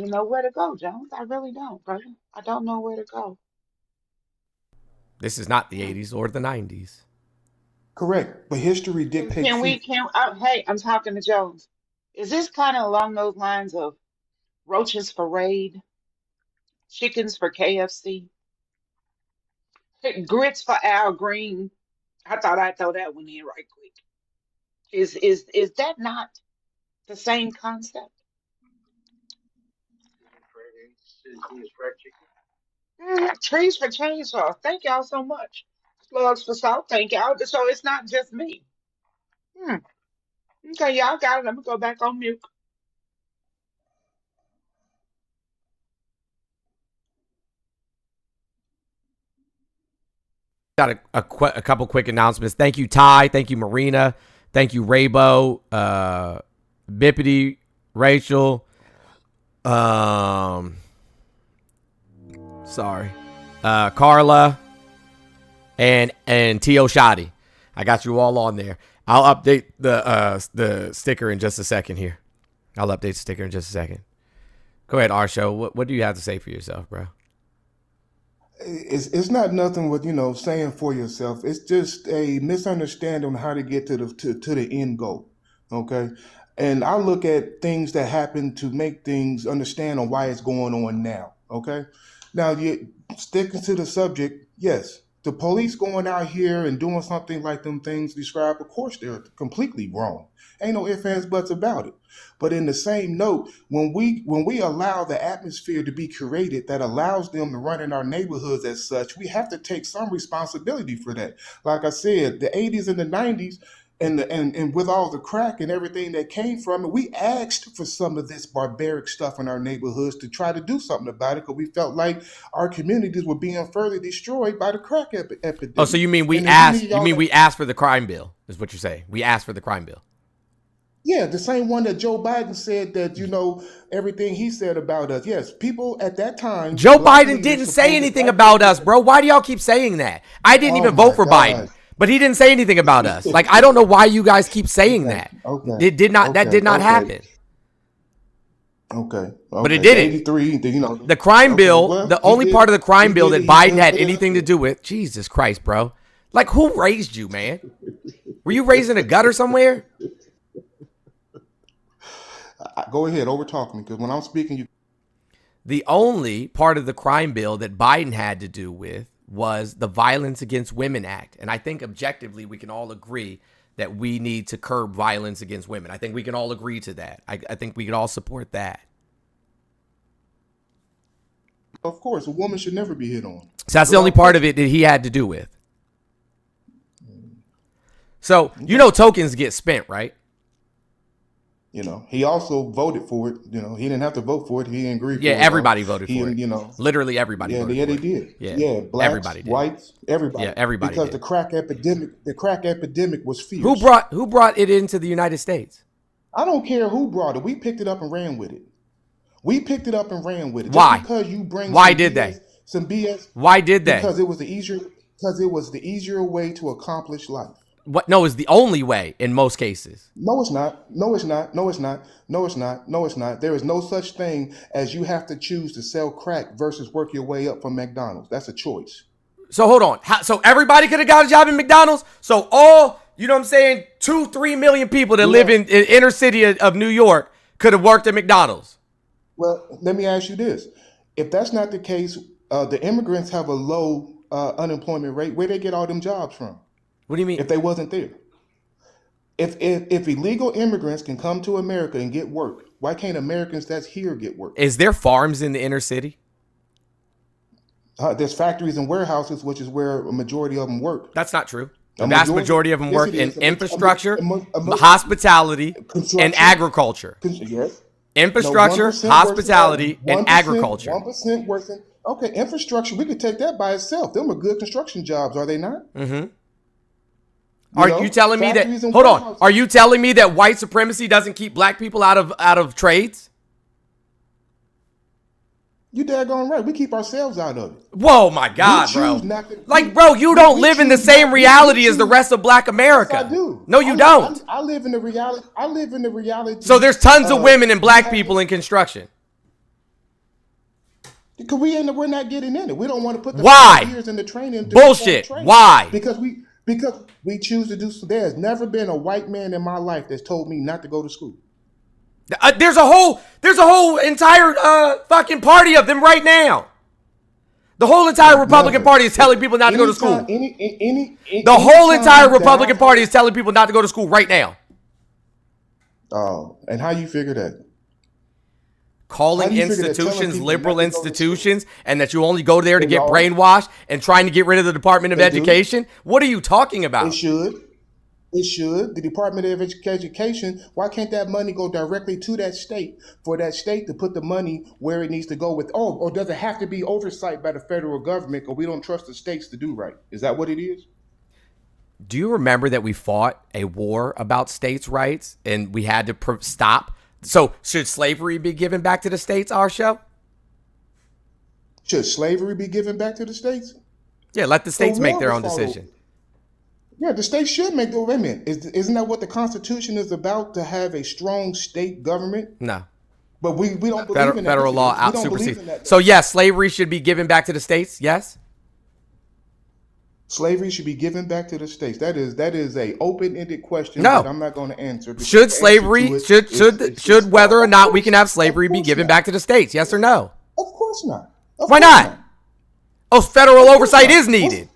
know where to go, Jones. I really don't, brother. I don't know where to go. This is not the 80s or the 90s. Correct. But history dictates. Hey, I'm talking to Jones. Is this kind of along those lines of roaches for Raid, chickens for KFC, grits for Al Green? I thought I'd throw that one in right quick. Is that not the same concept? Trees for chainsaws. Thank y'all so much. Slugs for salt. Thank y'all. So it's not just me. Okay, y'all got it. I'm gonna go back on mute. Got a couple quick announcements. Thank you, Ty. Thank you, Marina. Thank you, Raybo, Bippity, Rachel. Carla, and T.O. Shoddy. I got you all on there. I'll update the sticker in just a second here. I'll update the sticker in just a second. Go ahead, Arsho. What do you have to say for yourself, bro? It's not nothing with saying for yourself. It's just a misunderstanding on how to get to the end goal. Okay, and I look at things that happen to make things understand on why it's going on now. Okay, now you sticking to the subject. Yes, the police going out here and doing something like them things described. Of course, they're completely wrong. Ain't no ifs, ands, buts about it. But in the same note, when we allow the atmosphere to be curated that allows them to run in our neighborhoods as such, we have to take some responsibility for that. Like I said, the 80s and the 90s and with all the crack and everything that came from it, we asked for some of this barbaric stuff in our neighborhoods to try to do something about it because we felt like our communities were being further destroyed by the crack epidemic. Oh, so you mean we asked? You mean we asked for the crime bill? Is what you're saying? We asked for the crime bill. Yeah, the same one that Joe Biden said that, everything he said about us. Yes, people at that time. Joe Biden didn't say anything about us, bro. Why do y'all keep saying that? I didn't even vote for Biden, but he didn't say anything about us. Like, I don't know why you guys keep saying that. Okay. It did not. That did not happen. Okay. But it didn't. 83, the crime bill, the only part of the crime bill that Biden had anything to do with, Jesus Christ, bro. Like, who raised you, man? Were you raised in a gutter somewhere? Go ahead, overtalk me, because when I'm speaking, you. The only part of the crime bill that Biden had to do with was the Violence Against Women Act. And I think objectively we can all agree that we need to curb violence against women. I think we can all agree to that. I think we can all support that. Of course, a woman should never be hit on. So that's the only part of it that he had to do with. So, tokens get spent, right? He also voted for it. He didn't have to vote for it. He didn't agree. Yeah, everybody voted for it. Literally everybody. Yeah, voted they for it. did. Yeah, blacks, everybody did. Whites, everybody. Yeah, everybody. Because did. the crack epidemic was fierce. Who brought it into the United States? I don't care who brought it. We picked it up and ran with it. Why? Just because you bring. Why did they? Some BS. Why did they? Because it was the easier way to accomplish life. What? No, it's the only way in most cases. No, it's not. There is no such thing as you have to choose to sell crack versus work your way up from McDonald's. That's a choice. So hold on. So everybody could have got a job in McDonald's? So all, 2-3 million people that live in inner city of New York could have worked at McDonald's? Well, let me ask you this. If that's not the case, the immigrants have a low unemployment rate. Where they get all them jobs from? What do you mean? If they wasn't there. If illegal immigrants can come to America and get work, why can't Americans that's here get work? Is there farms in the inner city? There's factories and warehouses, which is where a majority of them work. That's not true. The vast majority of them work in infrastructure, hospitality, and agriculture. Yes. Infrastructure, hospitality, and agriculture. 1% working. Okay, infrastructure, we could take that by itself. Them are good construction jobs, are they not? Mm-hmm. Are you telling me that? Hold on. Are you telling me that white supremacy doesn't keep black people out of trades? You daggone right. We keep ourselves out of it. Whoa, my God, bro. Bro, you don't live in the same reality as the rest of black America. Yes, I do. No, you don't. I live in the reality. I live in the reality. So there's tons of women and black people in construction. Because we're not getting in it. We don't want to put the 5 years in the training. Bullshit. Why? Because we choose to do so. There's never been a white man in my life that's told me not to go to school. There's a whole entire fucking party of them right now. The whole entire Republican Party is telling people not to go to school. The whole entire Republican Party is telling people not to go to school right now. Oh, and how you figure that? Calling institutions liberal institutions and that you only go there to get brainwashed and trying to get rid of the Department of Education? What are you talking about? It should. It should. The Department of Education, why can't that money go directly to that state for that state to put the money where it needs to go with? Oh, or does it have to be oversight by the federal government because we don't trust the states to do right? Is that what it is? Do you remember that we fought a war about states' rights and we had to stop? So should slavery be given back to the states, our show? Should slavery be given back to the states? Yeah, let the states make their own decision. Yeah, the states should make the. Wait a minute, isn't that what the Constitution is about? To have a strong state government? No. But we don't believe in that. Federal law out supersedes. So yes, slavery should be given back to the states. Yes. Slavery should be given back to the states. That is a open-ended question that I'm not going to answer. Should slavery should whether or not we can have slavery be given back to the states? Yes or no? Of course not. Why not? Oh, federal oversight is needed.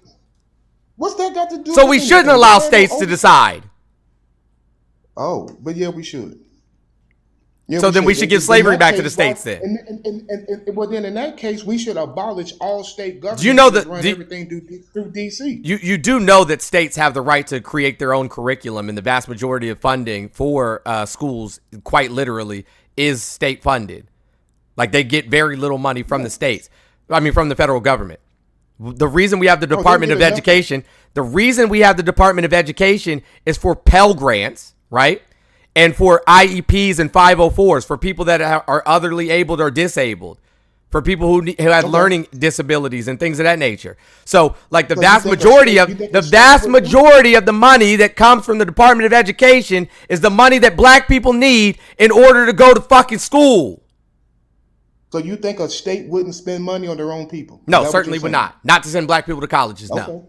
What's that got to do? So we shouldn't allow states to decide. Oh, but yeah, we should. Yeah, so then we should give slavery back to the states then. Well, then in that case, we should abolish all state governments. Do you know that run everything through DC? You do know that states have the right to create their own curriculum, and the vast majority of funding for schools, quite literally, is state funded. Like they get very little money from the states. I mean, from the federal government. The reason we have the Department of Education, is for Pell Grants, right? And for IEPs and 504s for people that are otherly abled or disabled, for people who have learning disabilities and things of that nature. So, like the vast majority of the money that comes from the Department of Education is the money that black people need in order to go to fucking school. So you think a state wouldn't spend money on their own people? No, certainly would not. Not to send black people to colleges. Okay. No.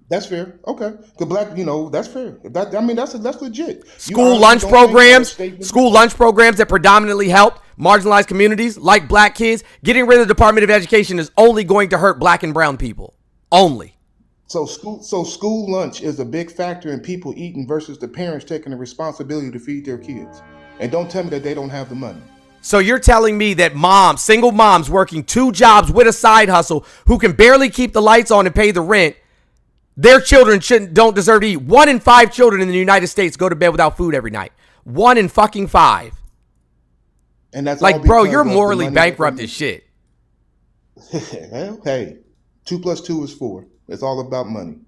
That's fair. Okay. Because black, that's fair. That's legit. School lunch programs that predominantly help marginalized communities like black kids. Getting rid of the Department of Education is only going to hurt black and brown people. Only. So school lunch is a big factor in people eating versus the parents taking the responsibility to feed their kids. And don't tell me that they don't have the money. So you're telling me that single moms working 2 jobs with a side hustle who can barely keep the lights on and pay the rent, their children don't deserve to eat. 1 in 5 children in the United States go to bed without food every night. 1 in fucking 5. And that's like, bro, you're morally bankrupt as shit. Well, hey, 2 + 2 is 4. It's all about money.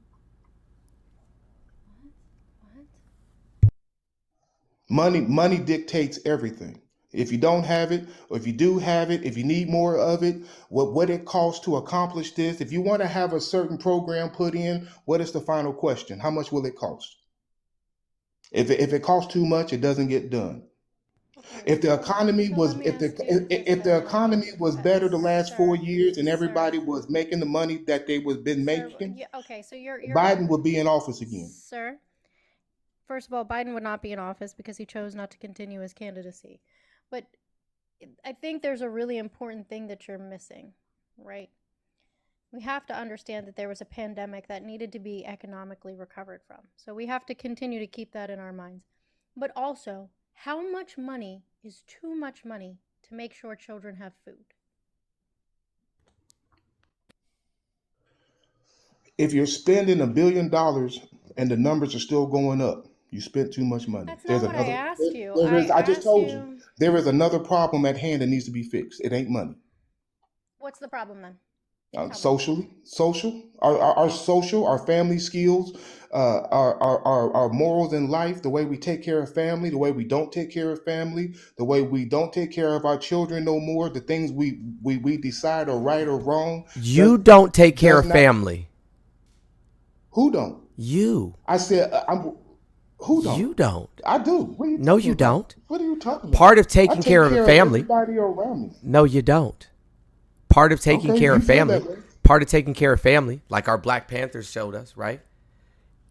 Money dictates everything. If you don't have it, or if you do have it, if you need more of it, what it costs to accomplish this, if you want to have a certain program put in, what is the final question? How much will it cost? If it costs too much, it doesn't get done. If the economy was better the last 4 years and everybody was making the money that they was been making, so you're Biden would be in office again. Sir, first of all, Biden would not be in office because he chose not to continue his candidacy. But I think there's a really important thing that you're missing, right? We have to understand that there was a pandemic that needed to be economically recovered from. So we have to continue to keep that in our minds. But also, how much money is too much money to make sure children have food? If you're spending $1 billion and the numbers are still going up, you spent too much money. That's not what I asked you. I just told you. There is another problem at hand that needs to be fixed. It ain't money. What's the problem then? Social, our social, our family skills, our morals in life, the way we take care of family, the way we don't take care of family, the way we don't take care of our children no more, the things we decide are right or wrong. You don't take care Does of not. family. Who don't? You. I said, who don't? You don't. I do. What are you No, talking you about? don't. What are you talking about? Part of I taking take care of a care of family. everybody around me. No, you don't. Part of taking Okay, care you of feel family. that way. Part of taking care of family, like our Black Panthers showed us, right,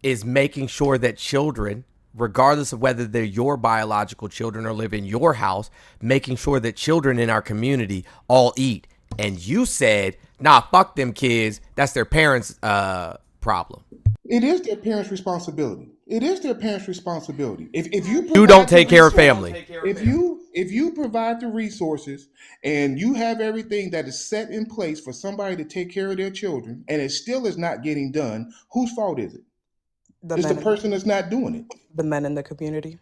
is making sure that children, regardless of whether they're your biological children or live in your house, making sure that children in our community all eat. And you said, nah, fuck them kids. That's their parents' problem. It is their parents' responsibility. It is their parents' responsibility. If you You don't provide the take care of resources, family. if you provide the resources and you have everything that is set in place for somebody to take care of their children, and it still is not getting done, whose fault is it? It's the person that's not doing it. The men in the community.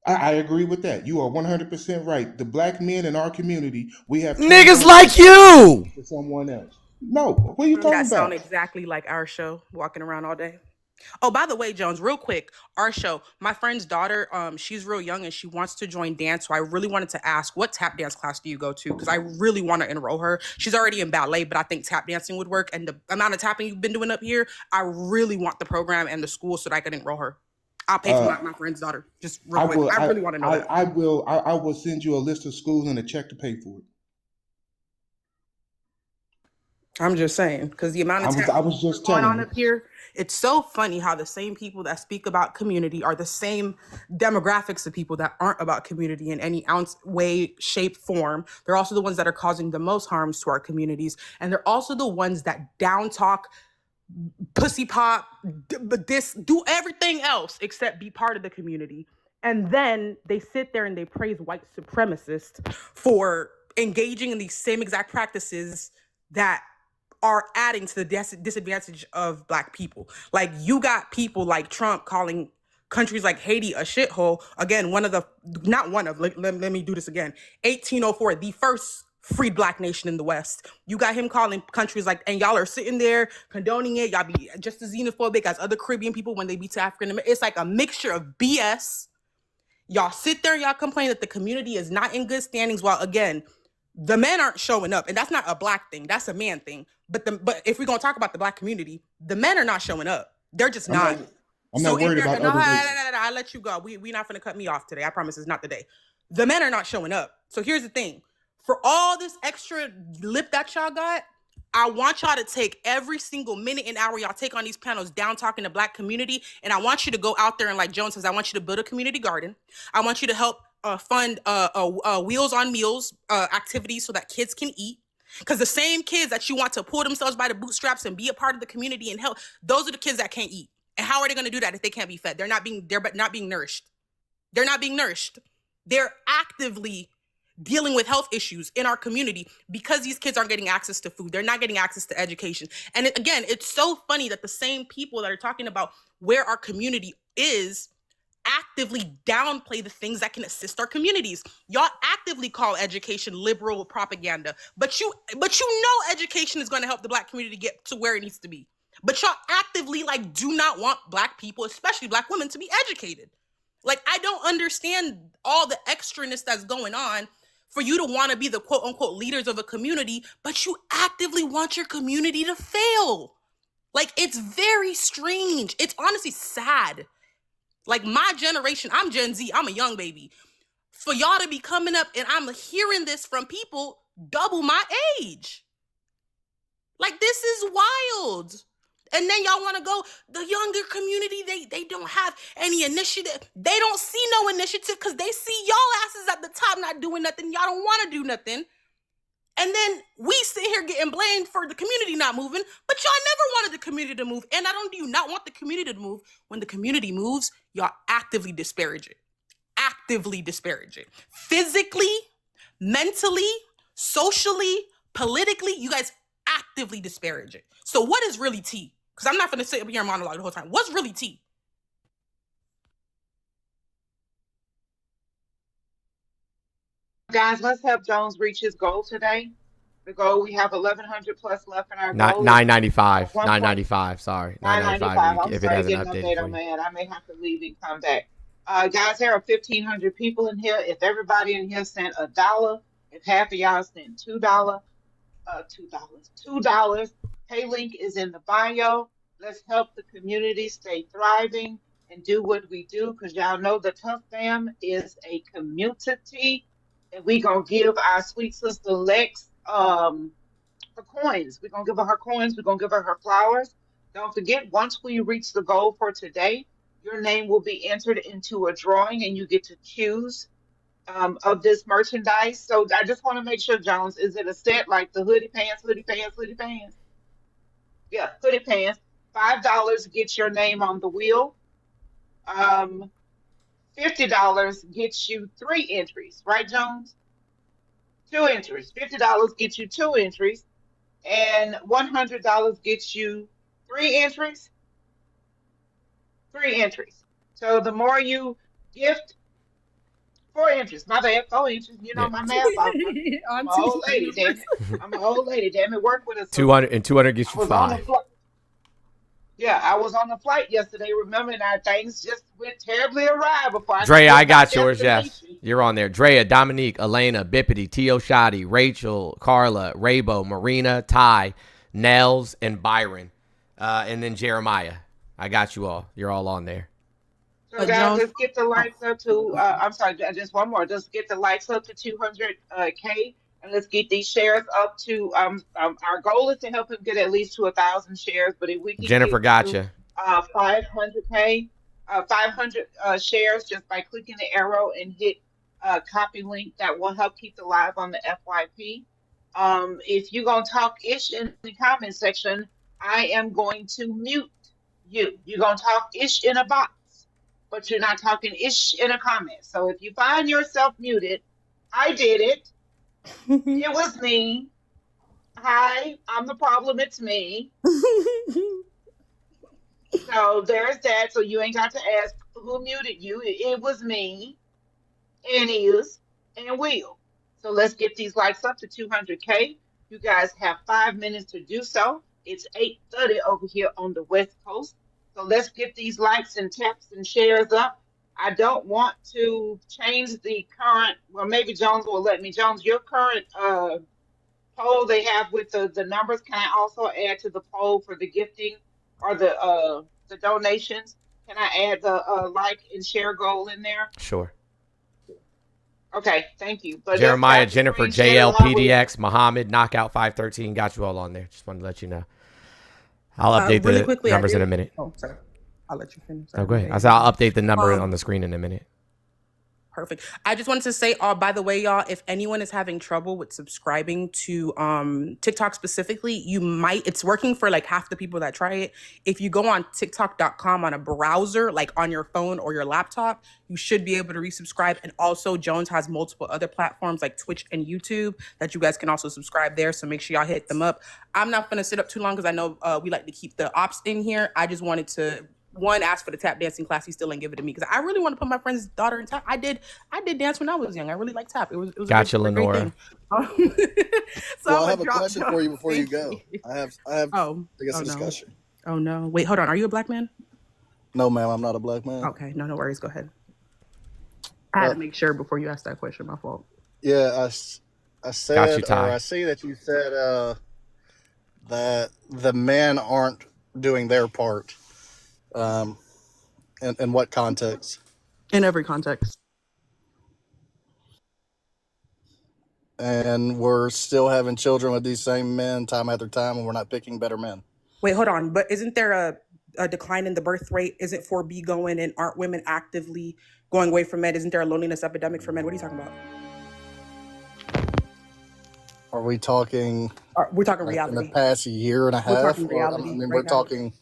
I agree with that. You are 100% right. The black men in our community, we have turned Niggas our like you. to someone else. No, what are you That talking sound about? exactly like our show, walking around all day. Oh, by the way, Jones, real quick, our show, my friend's daughter, she's real young and she wants to join dance. So I really wanted to ask, what tap dance class do you go to? Because I really want to enroll her. She's already in ballet, but I think tap dancing would work. And the amount of tapping you've been doing up here, I really want the program and the school so that I can enroll her. I'll pay for my friend's daughter. Just real quick. I really want to know that. I will send you a list of schools and a check to pay for it. I'm just saying, because the amount of I was just going telling on you. up here, it's so funny how the same people that speak about community are the same demographics of people that aren't about community in any ounce, way, shape, form. They're also the ones that are causing the most harms to our communities. And they're also the ones that down talk, pussy pop, do everything else except be part of the community. And then they sit there and they praise white supremacists for engaging in these same exact practices that are adding to the disadvantage of Black people. Like, you got people like Trump calling countries like Haiti a shithole. Again, let me do this again. 1804, the first freed Black nation in the West. You got him calling countries like, and y'all are sitting there condoning it. Y'all be just as xenophobic as other Caribbean people when they be to African Americans. It's like a mixture of BS. Y'all sit there and y'all complain that the community is not in good standings, while again, the men aren't showing up. And that's not a Black thing, that's a man thing. But if we're gonna talk about the Black community, the men are not showing up. They're just not. I'm not worried about other races. I'll let you go. We're not gonna cut me off today. I promise it's not the day. The men are not showing up. So here's the thing. For all this extra lip that y'all got, I want y'all to take every single minute and hour y'all take on these panels down talking to Black community. And I want you to go out there and, like Jones says, I want you to build a community garden. I want you to help fund Wheels on Meals activities so that kids can eat. Because the same kids that you want to pull themselves by the bootstraps and be a part of the community and help, those are the kids that can't eat. And how are they going to do that if they can't be fed? They're not being nourished. They're not being nourished. They're actively dealing with health issues in our community because these kids aren't getting access to food. They're not getting access to education. And again, it's so funny that the same people that are talking about where our community is actively downplay the things that can assist our communities. Y'all actively call education liberal propaganda, but you know education is going to help the Black community get to where it needs to be. But y'all actively do not want Black people, especially Black women, to be educated. I don't understand all the extraness that's going on for you to want to be the quote unquote leaders of a community, but you actively want your community to fail. It's very strange. It's honestly sad. My generation, I'm Gen Z, I'm a young baby. For y'all to be coming up and I'm hearing this from people double my age. This is wild. And then y'all want to go, the younger community, they don't have any initiative. They don't see no initiative because they see y'all asses at the top not doing nothing. Y'all don't want to do nothing. And then we sit here getting blamed for the community not moving, but y'all never wanted the community to move. And not only do you not want the community to move, when the community moves, y'all actively disparage it. Actively disparage it. Physically, mentally, socially, politically, you guys actively disparage it. So what is really tea? Because I'm not going to sit up here and monologue the whole time. What's really tea? Guys, let's help Jones reach his goal today. The goal, we have 1,100 plus left in our Not goal. 995. 1 995. Sorry. 995. 995 I'm if it sorry, hasn't getting updated update for on you. that. I may have to leave and come back. Guys, there are 1,500 people in here. If everybody in here sent $1, if half of y'all sent $2, $2. Pay link is in the bio. Let's help the community stay thriving and do what we do, because y'all know the TUFF Fam is a community, and we gonna give our sweet sister Lex her coins. We're gonna give her coins. We're gonna give her flowers. Don't forget, once we reach the goal for today, your name will be entered into a drawing, and you get to choose of this merchandise. So I just want to make sure, Jones, is it a set like the hoodie pants, hoodie pants, hoodie pants? Yeah, hoodie pants. $5 gets your name on the wheel. $50 gets you 3 entries, right, Jones? 2 entries. $50 gets you 2 entries, and $100 gets you 3 entries. 3 entries. So the more you gift, 4 inches. My bad, 4 inches. You know Yeah. my math off. I'm an old lady, damn it. I'm an old lady, damn it. Work with us. 200 and 200 gets I you was on the 5. flight. Yeah, I was on the flight yesterday. Remember that things just went terribly awry before I Drea, could I get my got yours. Yes, destination. you're on there. Drea, Dominique, Elena, Bippity, Tio Shotty, Rachel, Carla, Raybo, Marina, Ty, Nels, and Byron, and then Jeremiah. I got you all. You're all on there. So guys, Jones, let's get the likes up to. I'm sorry, just one more. Let's get the likes up to 200K, and let's get these shares up to. Our goal is to help him get at least to 1,000 shares. But if we can Jennifer get got to you. 500K, 500 shares just by clicking the arrow and hit copy link, that will help keep the live on the FYP. If you're gonna talk ish in the comment section, I am going to mute you. You're gonna talk ish in a box, but you're not talking ish in a comment. So if you find yourself muted, I did it. It was me. Hi, I'm the problem. It's me. So there's that. So you ain't got to ask who muted you. It was me, and is, and will. So let's get these likes up to 200K. You guys have 5 minutes to do so. It's 8:30 over here on the West Coast. So let's get these likes and taps and shares up. I don't want to change the current. Well, maybe Jones will let me. Jones, your current poll they have with the numbers. Can I also add to the poll for the gifting or the donations? Can I add the like and share goal in there? Sure. Okay, thank you. But let's Jeremiah, tap the Jennifer, screen, share JL, while we. PDX, Muhammad, Knockout 513. Got you all on there. Just wanted to let you know. I'll update really the quickly, numbers in a minute. Oh, sorry. I'll let you finish. Oh, go ahead. I said I'll update the number on the screen in a minute. Perfect. I just wanted to say, by the way, y'all, if anyone is having trouble with subscribing to TikTok specifically, it's working for like half the people that try it. If you go on TikTok.com on a browser, like on your phone or your laptop, you should be able to resubscribe. And also, Jones has multiple other platforms like Twitch and YouTube that you guys can also subscribe there. So make sure y'all hit them up. I'm not going to sit up too long because I know we like to keep the ops in here. I just wanted to ask for the tap dancing class. He still ain't give it to me because I really want to put my friend's daughter in tap. I did dance when I was young. I really like tap. It was Gotcha, a great Lenora. thing. So Well, I have a question for you before you go. I have I guess a no. discussion. Oh no. Wait, hold on. Are you a black man? No, ma'am, I'm not a black man. Okay, no worries. Go ahead. I had to make sure before you asked that question. My fault. Yeah, I said, Got you, Ty. or I see that you said that the men aren't doing their part. In what context? In every context. And we're still having children with these same men time after time, and we're not picking better men. Wait, hold on. But isn't there a decline in the birth rate? Isn't 4B going, and aren't women actively going away from men? Isn't there a loneliness epidemic for men? What are you talking about? Are we talking? We're talking reality. In the past year and a half. We're talking reality. I mean, right we're talking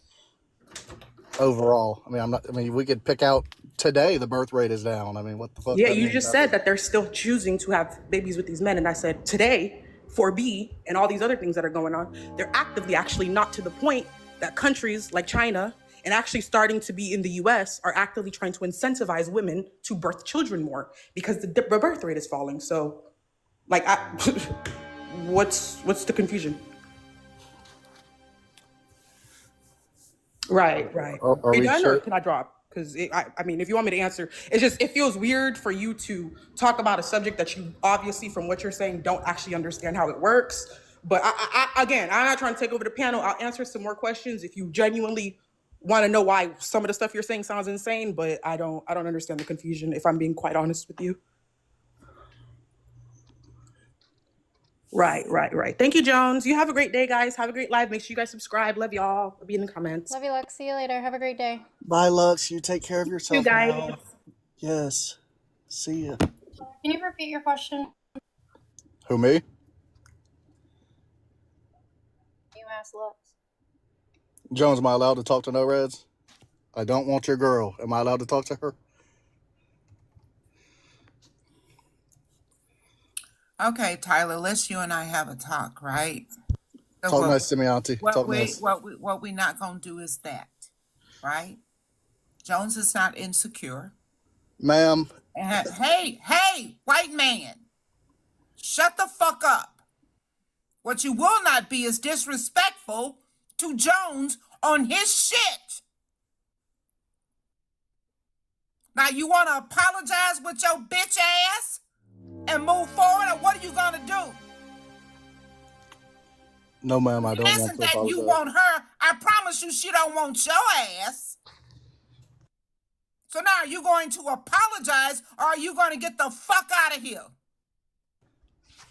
overall. I mean, we could pick out today the birth rate is down. I mean, what the fuck? Yeah, you just said that they're still choosing to have babies with these men, and I said today 4B and all these other things that are going on, they're actively actually not to the point that countries like China and actually starting to be in the US are actively trying to incentivize women to birth children more because the birth rate is falling. So like What's the confusion? Right. Are Are you we done or sure? can I drop? Because I mean, if you want me to answer, it's just, it feels weird for you to talk about a subject that you obviously, from what you're saying, don't actually understand how it works. But again, I'm not trying to take over the panel. I'll answer some more questions if you genuinely want to know why some of the stuff you're saying sounds insane. But I don't understand the confusion, if I'm being quite honest with you. Right. Thank you, Jones. You have a great day, guys. Have a great live. Make sure you guys subscribe. Love y'all. I'll be in the comments. Love you, Lux. See you later. Have a great day. Bye, Lux. You take care of You yourself guys. now. Yes. See ya. Can you repeat your question? Who, me? You asked Lux. Jones, am I allowed to talk to No Reds? I don't want your girl. Am I allowed to talk to her? Okay, Tyler, let's you and I have a talk, right? So Talk nice to me, Auntie. Talk nice. What we not gonna do is that, right? Jones is not insecure. Ma'am. Hey, white man, shut the fuck up. What you will not be is disrespectful to Jones on his shit. Now you want to apologize with your bitch ass and move forward, or what are you gonna do? No, ma'am, I It don't want isn't to that you apologize. want her. I promise you she don't want your ass. So now are you going to apologize, or are you going to get the fuck out of here?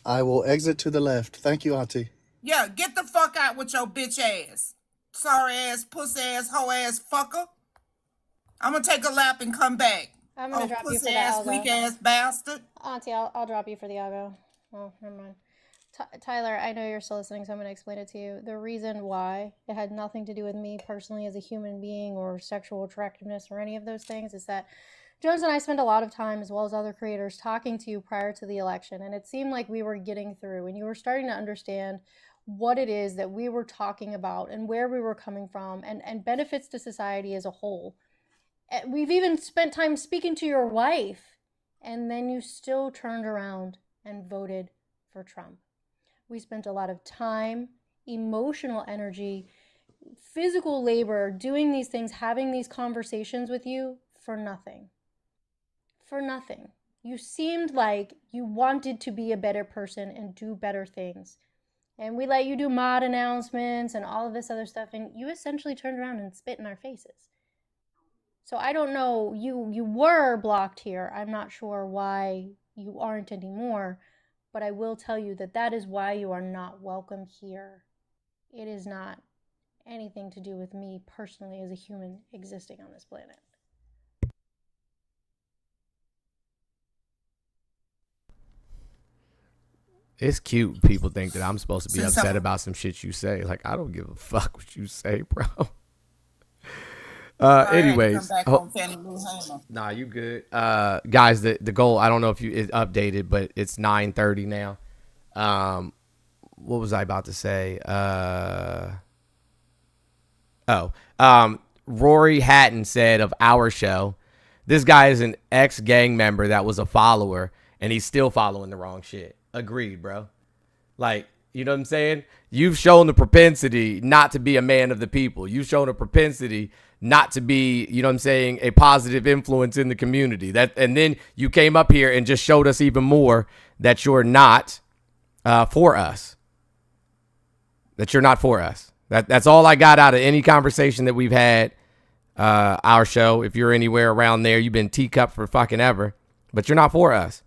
I will exit to the left. Thank you, Auntie. Yeah, get the fuck out with your bitch ass. Sorry ass, pussy ass, hoe ass fucker. I'm gonna take a lap and come back. I'm gonna drop you for pussy the ass, algo. weak ass bastard. Auntie, I'll drop you for the algo. Oh, never mind. Tyler, I know you're still listening, so I'm gonna explain it to you. The reason why it had nothing to do with me personally as a human being or sexual attractiveness or any of those things is that Jones and I spent a lot of time, as well as other creators, talking to you prior to the election, and it seemed like we were getting through and you were starting to understand what it is that we were talking about and where we were coming from and benefits to society as a whole. We've even spent time speaking to your wife, and then you still turned around and voted for Trump. We spent a lot of time, emotional energy, physical labor doing these things, having these conversations with you for nothing. For nothing. You seemed like you wanted to be a better person and do better things. And we let you do mod announcements and all of this other stuff, and you essentially turned around and spit in our faces. So I don't know, you were blocked here. I'm not sure why you aren't anymore, but I will tell you that that is why you are not welcome here. It is not anything to do with me personally as a human existing on this planet. It's cute. People think that I'm supposed to be upset about some shit you say. Like, I don't give a fuck what you say, bro. Anyways, nah, you good. Guys, the goal, I don't know if you is updated, but it's 9:30 now. What was I about to say? Rory Hatton said of our show, this guy is an ex-gang member that was a follower, and he's still following the wrong shit. Agreed, bro. Like, you know what I'm saying? You've shown the propensity not to be a man of the people. You've shown a propensity not to be, you know what I'm saying, a positive influence in the community. And then you came up here and just showed us even more that you're not for us. That you're not for us. That's all I got out of any conversation that we've had. Our show, if you're anywhere around there, you've been teacup for fucking ever, but you're not for us.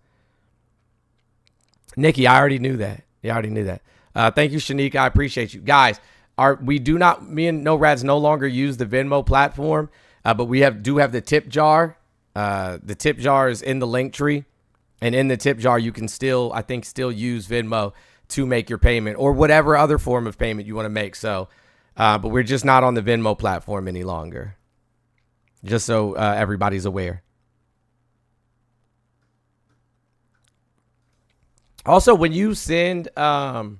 Nikki, I already knew that. You already knew that. Thank you, Shanika. I appreciate you. Guys, me and No Rads no longer use the Venmo platform, but we do have the tip jar. The tip jar is in the link tree, and in the tip jar, you can still use Venmo to make your payment or whatever other form of payment you want to make. So, but we're just not on the Venmo platform any longer. Just so everybody's aware. Also, when you send PayPals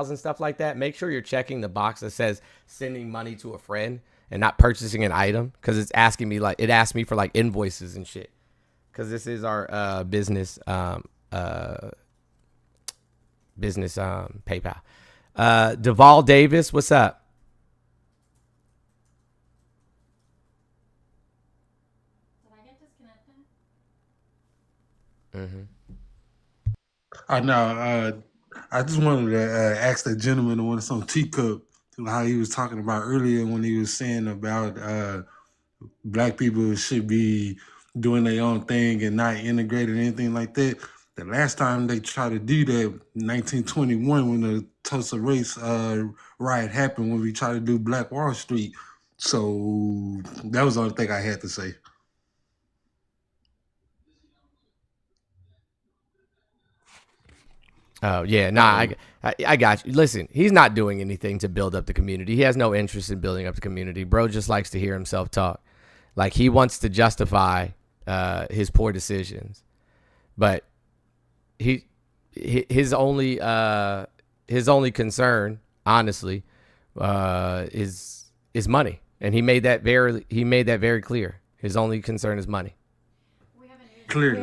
and stuff like that, make sure you're checking the box that says sending money to a friend and not purchasing an item, because it asked me for like invoices and shit. Because this is our business business PayPal. Duval Davis, what's up? I know. I just wanted to ask that gentleman who was on Teacup how he was talking about earlier when he was saying about black people should be doing their own thing and not integrated or anything like that. The last time they tried to do that, 1921, when the Tulsa race riot happened, when we tried to do Black Wall Street. So that was the only thing I had to say. Oh yeah, nah, I got you. Listen, he's not doing anything to build up the community. He has no interest in building up the community. Bro just likes to hear himself talk. Like he wants to justify his poor decisions, but his only concern, honestly, is money, and he made that very clear. His only concern is money. We have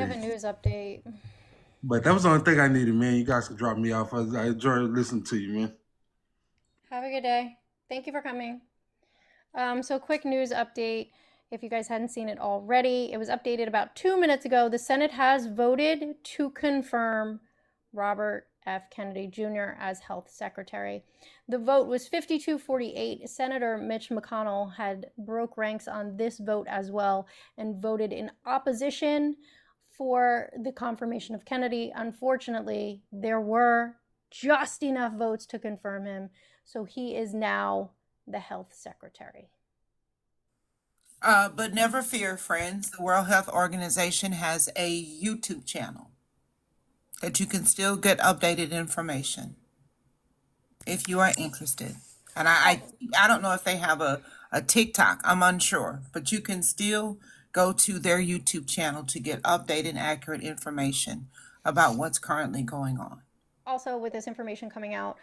a news update. But that was the only thing I needed, man. You guys can drop me off. I enjoyed listening to you, man. Have a good day. Thank you for coming. So quick news update. If you guys hadn't seen it already, it was updated about 2 minutes ago. The Senate has voted to confirm Robert F. Kennedy Jr. as Health Secretary. The vote was 52-48. Senator Mitch McConnell had broke ranks on this vote as well and voted in opposition for the confirmation of Kennedy. Unfortunately, there were just enough votes to confirm him, so he is now the health secretary. But never fear, friends. The World Health Organization has a YouTube channel that you can still get updated information if you are interested. And I don't know if they have a TikTok. I'm unsure, but you can still go to their YouTube channel to get updated and accurate information about what's currently going on. Also, with this information coming out,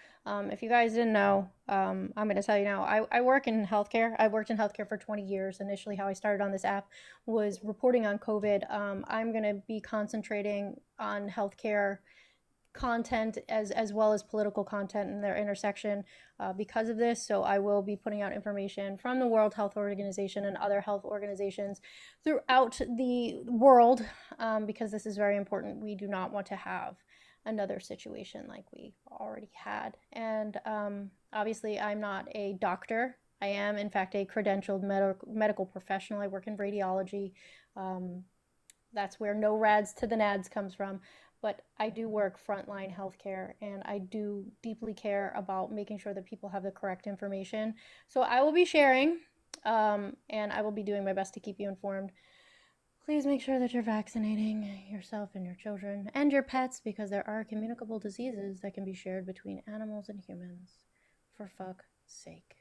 if you guys didn't know, I'm going to tell you now, I work in healthcare. I worked in healthcare for 20 years. Initially, how I started on this app was reporting on COVID. I'm going to be concentrating on healthcare content as well as political content and their intersection because of this. So I will be putting out information from the World Health Organization and other health organizations throughout the world because this is very important. We do not want to have another situation like we already had. And obviously, I'm not a doctor. I am, in fact, a credentialed medical professional. I work in radiology. That's where no rads to the nads comes from. But I do work frontline healthcare, and I do deeply care about making sure that people have the correct information. So I will be sharing, and I will be doing my best to keep you informed. Please make sure that you're vaccinating yourself and your children and your pets because there are communicable diseases that can be shared between animals and humans. For fuck's sake.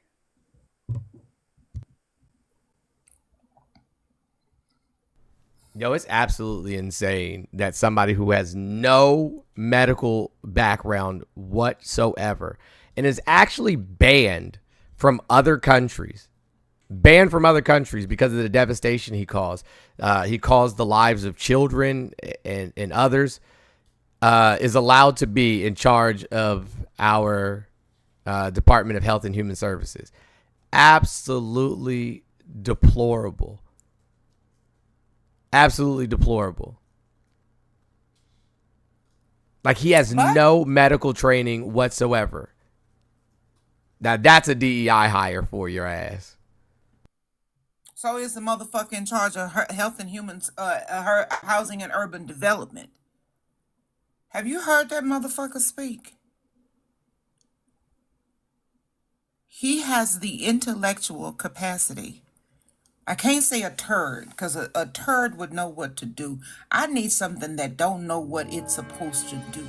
Yo, it's absolutely insane that somebody who has no medical background whatsoever and is actually banned from other countries because of the devastation he caused. He caused the lives of children and others, is allowed to be in charge of our Department of Health and Human Services. Absolutely deplorable. Absolutely deplorable. Like he has no medical training whatsoever. Now that's a DEI hire for your ass. So is the motherfucker in charge of health and humans, her housing and urban development. Have you heard that motherfucker speak? He has the intellectual capacity. I can't say a turd, because a turd would know what to do. I need something that don't know what it's supposed to do.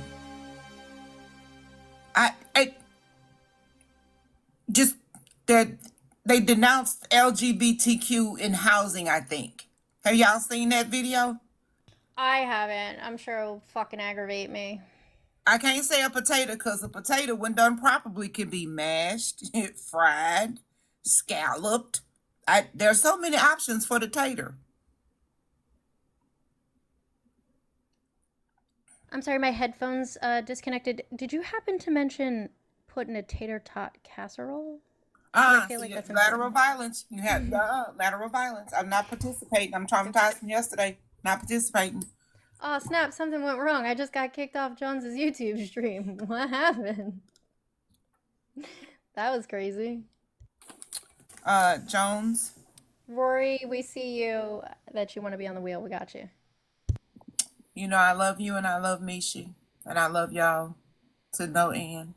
They denounced LGBTQ in housing, I think. Have y'all seen that video? I haven't. I'm sure it'll fucking aggravate me. I can't say a potato because a potato, when done properly, can be mashed, fried, scalloped. There's so many options for the tater. I'm sorry, my headphones disconnected. Did you happen to mention putting a tater tot casserole? I feel like that's lateral important. violence. You had lateral violence. I'm not participating. I'm traumatized from yesterday. Not participating. Oh snap! Something went wrong. I just got kicked off Jones's YouTube stream. What happened? That was crazy. Jones. Rory, we see you. That you want to be on the wheel. We got you. You know I love you and I love Mishi and I love y'all to no end.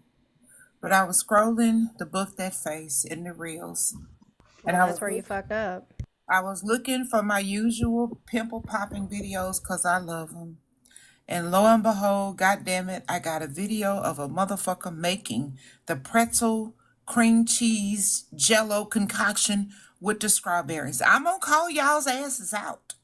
But I was scrolling the book that face in the reels, and Well, that's where you fucked up. I was looking for my usual pimple popping videos because I love them. And lo and behold, goddamn it, I got a video of a motherfucker making the pretzel cream cheese jello concoction with the strawberries. I'm gonna call y'all's asses out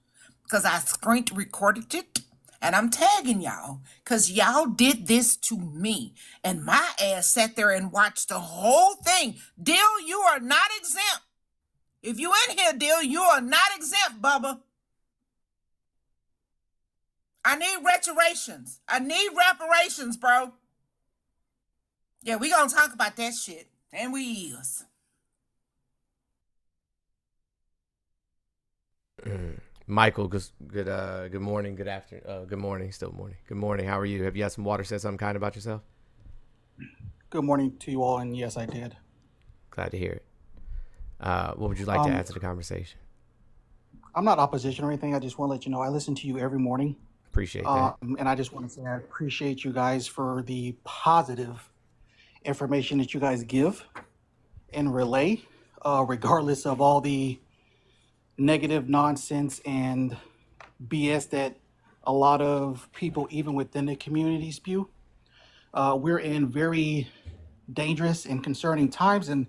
because I screen recorded it and I'm tagging y'all because y'all did this to me. And my ass sat there and watched the whole thing. Dill, you are not exempt. If you in here, Dill, you are not exempt, Bubba. I need reparations. I need reparations, bro. Yeah, we gonna talk about that shit. And we is. Michael, good morning, good afternoon, good morning, still morning. Good morning. How are you? Have you had some water? Said something kind about yourself? Good morning to you all, and yes, I did. Glad to hear it. What would you like to add to the conversation? I'm not opposition or anything. I just want to let you know I listen to you every morning. Appreciate that. And I just want to say I appreciate you guys for the positive information that you guys give and relay, regardless of all the negative nonsense and BS that a lot of people, even within the community, spew. We're in very dangerous and concerning times, and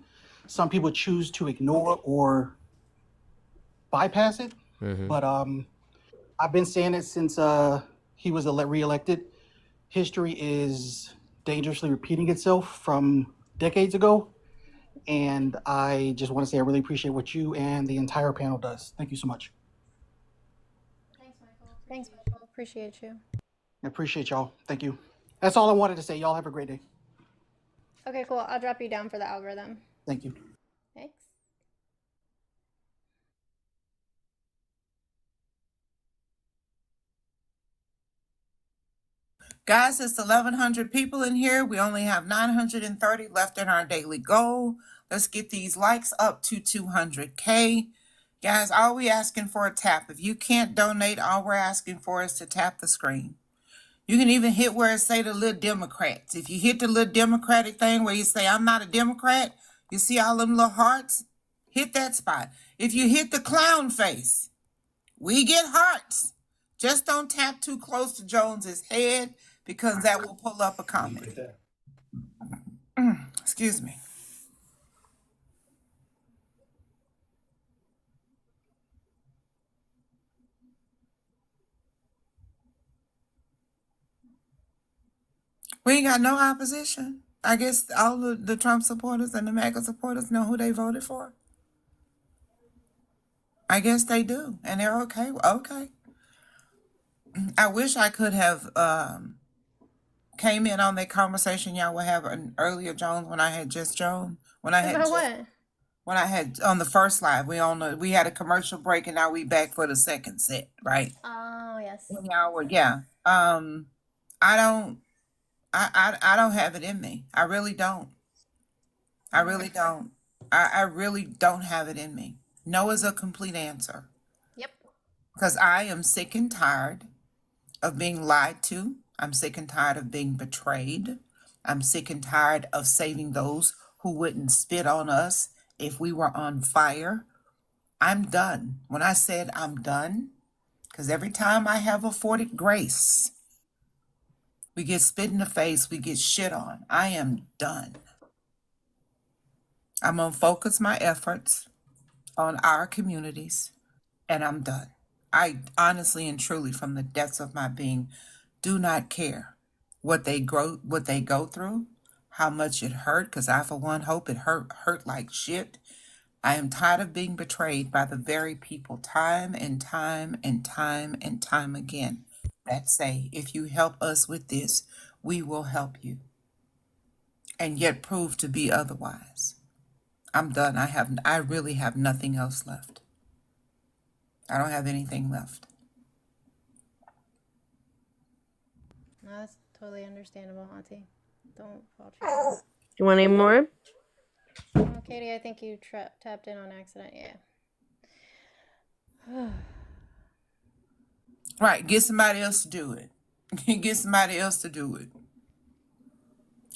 some people choose to ignore or bypass it. But I've been saying it since he was reelected. History is dangerously repeating itself from decades ago. And I just want to say I really appreciate what you and the entire panel does. Thank you so much. Thanks, Michael. Appreciate you. I appreciate y'all. Thank you. That's all I wanted to say. Y'all have a great day. Okay, cool. I'll drop you down for the algorithm. Thank you. Thanks. Guys, it's 1,100 people in here. We only have 930 left in our daily goal. Let's get these likes up to 200K. Guys, all we asking for a tap. If you can't donate, all we're asking for is to tap the screen. You can even hit where it say the little Democrats. If you hit the little Democratic thing where you say, I'm not a Democrat, you see all them little hearts? Hit that spot. If you hit the clown face, we get hearts. Just don't tap too close to Jones's head because that will pull up a comment. Excuse me. We ain't got no opposition. I guess all the Trump supporters and the MAGA supporters know who they voted for. I guess they do, and they're okay. Okay. I wish I could have came in on that conversation y'all were having earlier, Jones, when I had just Joan. When I had About what? when I had on the first live, we had a commercial break and now we back for the second set, right? Oh, yes. Yeah. I don't have it in me. I really don't. I really don't. I really don't have it in me. No is a complete answer. Yep. Because I am sick and tired of being lied to. I'm sick and tired of being betrayed. I'm sick and tired of saving those who wouldn't spit on us if we were on fire. I'm done. When I said I'm done, because every time I have afforded grace, we get spit in the face, we get shit on. I am done. I'm going to focus my efforts on our communities, and I'm done. I honestly and truly, from the depths of my being, do not care what they go through, how much it hurt, because I, for one, hope it hurt like shit. I am tired of being betrayed by the very people time and time and time and time again. that say, if you help us with this, we will help you, and yet prove to be otherwise. I'm done. I really have nothing else left. I don't have anything left. No, that's totally understandable, Auntie. Don't fault yourself. You want any more? Oh, Katie, I think you tapped in on accident. Yeah. Right. Get somebody else to do it. Get somebody else to do it.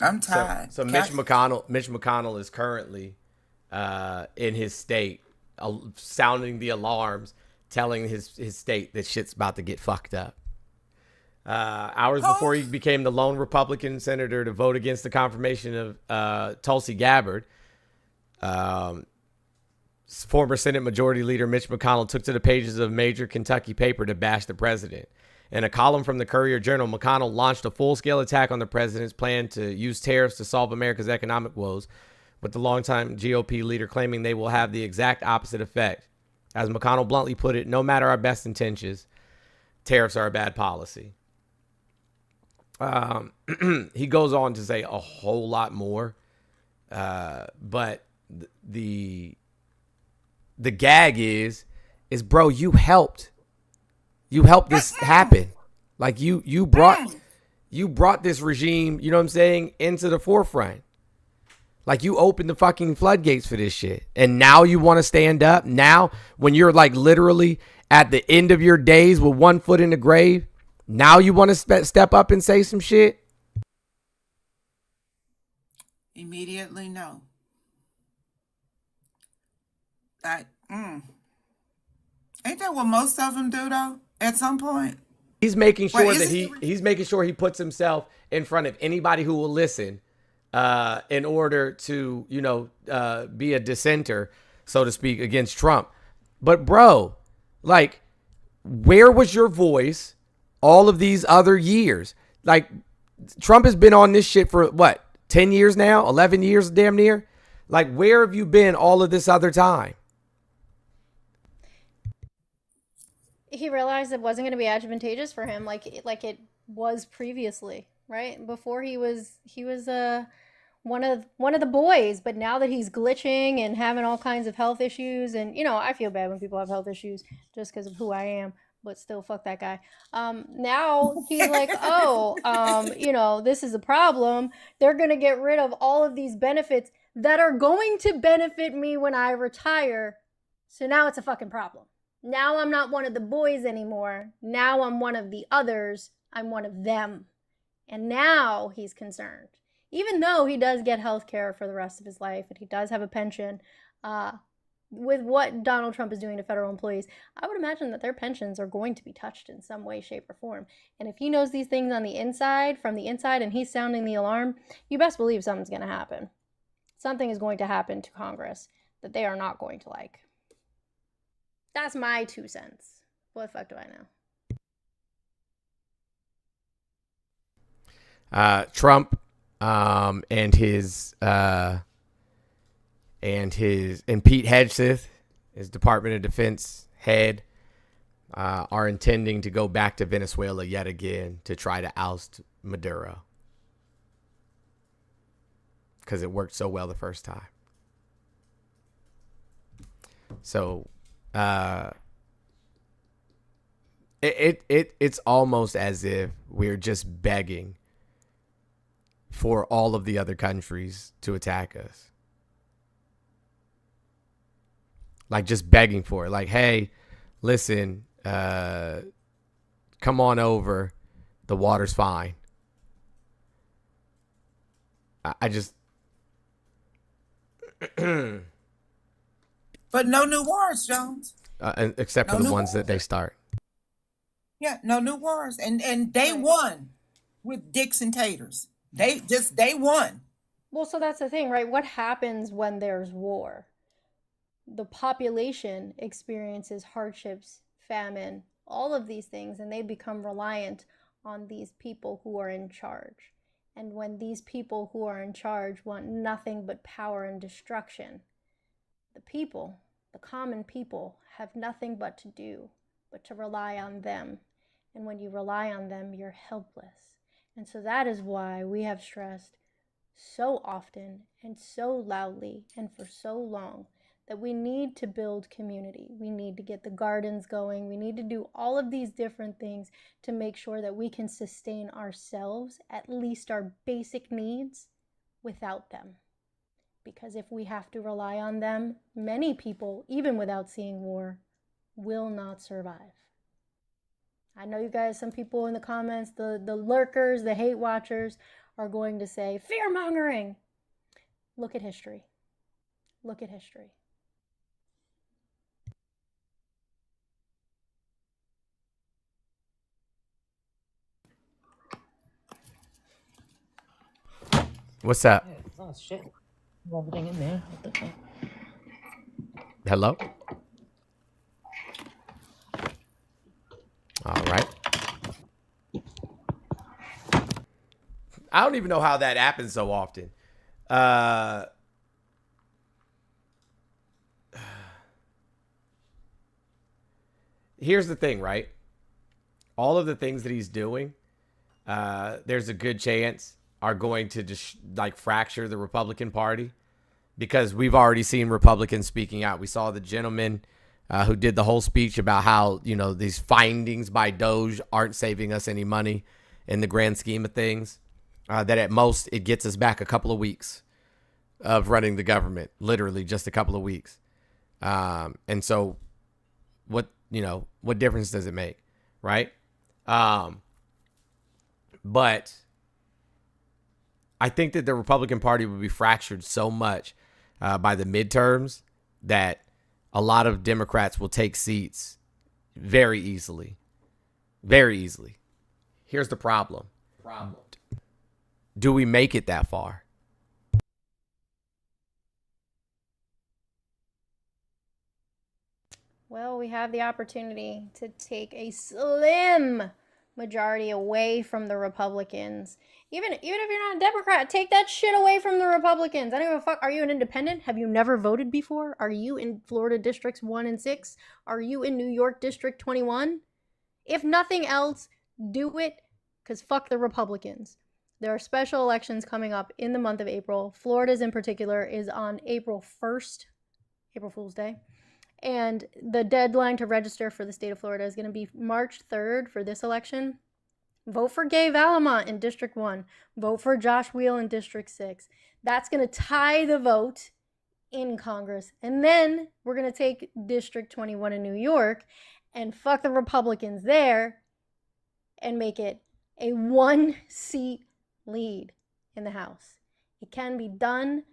I'm tired. So Mitch McConnell is currently in his state, sounding the alarms, telling his state that shit's about to get fucked up. Hours before he became the lone Republican senator to vote against the confirmation of Tulsi Gabbard, former Senate Majority Leader Mitch McConnell took to the pages of a major Kentucky paper to bash the president. In a column from the Courier-Journal, McConnell launched a full-scale attack on the president's plan to use tariffs to solve America's economic woes, with the longtime GOP leader claiming they will have the exact opposite effect. As McConnell bluntly put it, no matter our best intentions, tariffs are a bad policy. He goes on to say a whole lot more, but the gag is bro, you helped this happen. Like you brought this regime, you know what I'm saying, into the forefront. Like you opened the fucking floodgates for this shit. And now you want to stand up? Now when you're like literally at the end of your days with one foot in the grave, now you want to step up and say some shit? Immediately, no. Ain't that what most of them do though? At some point, he's making sure he's making sure he puts himself in front of anybody who will listen, in order to be a dissenter, so to speak, against Trump. But bro, like, where was your voice all of these other years? Like, Trump has been on this shit for what, 10 years now, 11 years, damn near. Like, where have you been all of this other time? He realized it wasn't going to be advantageous for him like it was previously, right? Before he was one of the boys, but now that he's glitching and having all kinds of health issues, and I feel bad when people have health issues just because of who I am, but still, fuck that guy. Now he's like, this is a problem. They're going to get rid of all of these benefits that are going to benefit me when I retire. So now it's a fucking problem. Now I'm not one of the boys anymore. Now I'm one of the others. I'm one of them. And now he's concerned. Even though he does get health care for the rest of his life and he does have a pension, with what Donald Trump is doing to federal employees, I would imagine that their pensions are going to be touched in some way, shape, or form. And if he knows these things on the inside, from the inside, and he's sounding the alarm, you best believe something's going to happen. Something is going to happen to Congress that they are not going to like. That's my 2 cents. What the fuck do I know? Trump and Pete Hegseth, his Department of Defense head, are intending to go back to Venezuela yet again to try to oust Maduro, because it worked so well the first time. So it's almost as if we're just begging for all of the other countries to attack us. Like, just begging for it. Like, hey, listen, come on over. The water's fine. I just... But no new wars, Jones. Except for the ones that they start. Yeah, no new wars. And they won with dicks and taters. They won. Well, so that's the thing, right? What happens when there's war? The population experiences hardships, famine, all of these things, and they become reliant on these people who are in charge. And when these people who are in charge want nothing but power and destruction, the common people, have nothing but to rely on them. And when you rely on them, you're helpless. And so that is why we have stressed so often and so loudly and for so long that we need to build community. We need to get the gardens going. We need to do all of these different things to make sure that we can sustain ourselves, at least our basic needs, without them. Because if we have to rely on them, many people, even without seeing war, will not survive. I know you guys, some people in the comments, the lurkers, the hate watchers, are going to say, fear-mongering. Look at history. Look at history. What's up? Oh, shit. Everything in there. What the fuck? Hello? All right. I don't even know how that happens so often. Here's the thing, right? All of the things that he's doing, there's a good chance are going to just like fracture the Republican Party, because we've already seen Republicans speaking out. We saw the gentleman who did the whole speech about how, you know, these findings by Doge aren't saving us any money in the grand scheme of things, that at most it gets us back a couple of weeks of running the government, literally just a couple of weeks. And so what difference does it make? Right. But I think that the Republican Party would be fractured so much by the midterms that a lot of Democrats will take seats very easily. Very easily. Here's the problem. Do we make it that far? Well, we have the opportunity to take a slim majority away from the Republicans. Even if you're not a Democrat, take that shit away from the Republicans. I don't give a fuck. Are you an independent? Have you never voted before? Are you in Florida Districts 1 and 6? Are you in New York District 21? If nothing else, do it, because fuck the Republicans. There are special elections coming up in the month of April. Florida's in particular is on April 1st, April Fool's Day. And the deadline to register for the state of Florida is going to be March 3rd for this election. Vote for Gay Valamont in District 1. Vote for Josh Wheel in District 6. That's going to tie the vote in Congress. And then we're going to take District 21 in New York and fuck the Republicans there and make it a 1-seat lead in the House. It can be done.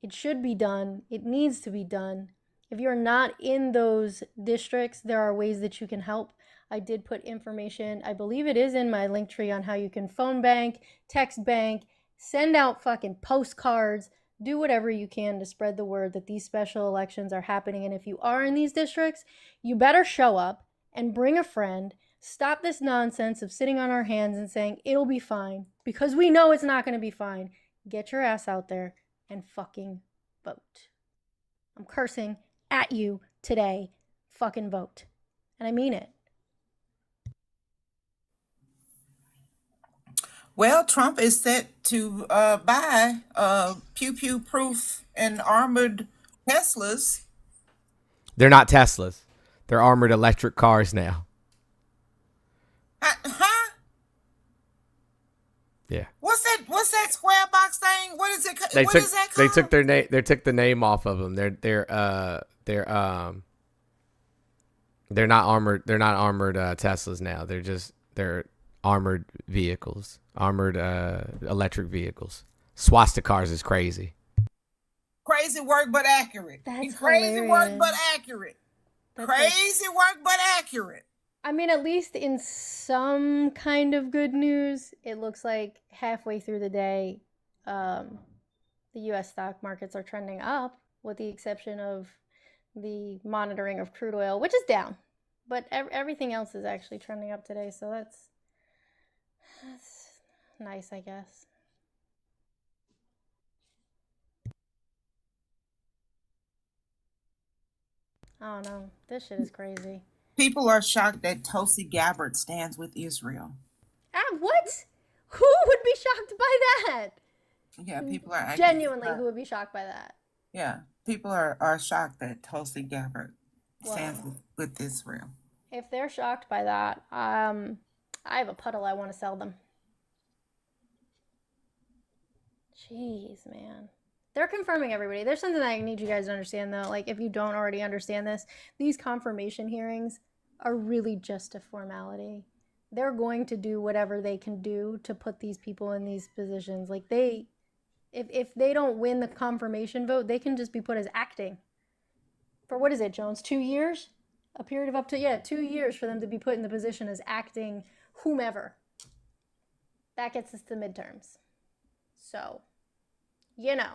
It should be done. It needs to be done. If you're not in those districts, there are ways that you can help. I did put information, I believe it is in my link tree, on how you can phone bank, text bank, send out fucking postcards, do whatever you can to spread the word that these special elections are happening. And if you are in these districts, you better show up and bring a friend. Stop this nonsense of sitting on our hands and saying it'll be fine, because we know it's not going to be fine. Get your ass out there and fucking vote. I'm cursing at you today. Fucking vote. And I mean it. Well, Trump is set to buy pew-pew proof and armored Teslas. They're not Teslas. They're armored electric cars now. Huh? Yeah. What's that square box thing? What is it? What is that called? They took their name. They took the name off of them. They're not armored. They're not armored Teslas now. They're armored vehicles. Armored electric vehicles. Swastika cars is crazy. Crazy work, but accurate. That's crazy hilarious. work, but accurate. That's crazy work, but accurate. I mean, at least in some kind of good news, it looks like halfway through the day, the U.S. stock markets are trending up, with the exception of the monitoring of crude oil, which is down. But everything else is actually trending up today, so that's nice, I guess. I don't know. This shit is crazy. People are shocked that Tulsi Gabbard stands with Israel. What? Who would be shocked by that? Yeah, people are actually Genuinely, shocked. who would be shocked by that? Yeah, people are shocked that Tulsi Gabbard stands Well, with Israel. if they're shocked by that, I have a puddle I want to sell them. Jeez, man. They're confirming everybody. There's something that I need you guys to understand, though. Like, if you don't already understand this, these confirmation hearings are really just a formality. They're going to do whatever they can do to put these people in these positions. Like, if they don't win the confirmation vote, they can just be put as acting. For what is it, Jones? 2 years? A period of up to, 2 years for them to be put in the position as acting whomever. That gets us to midterms. So, you know.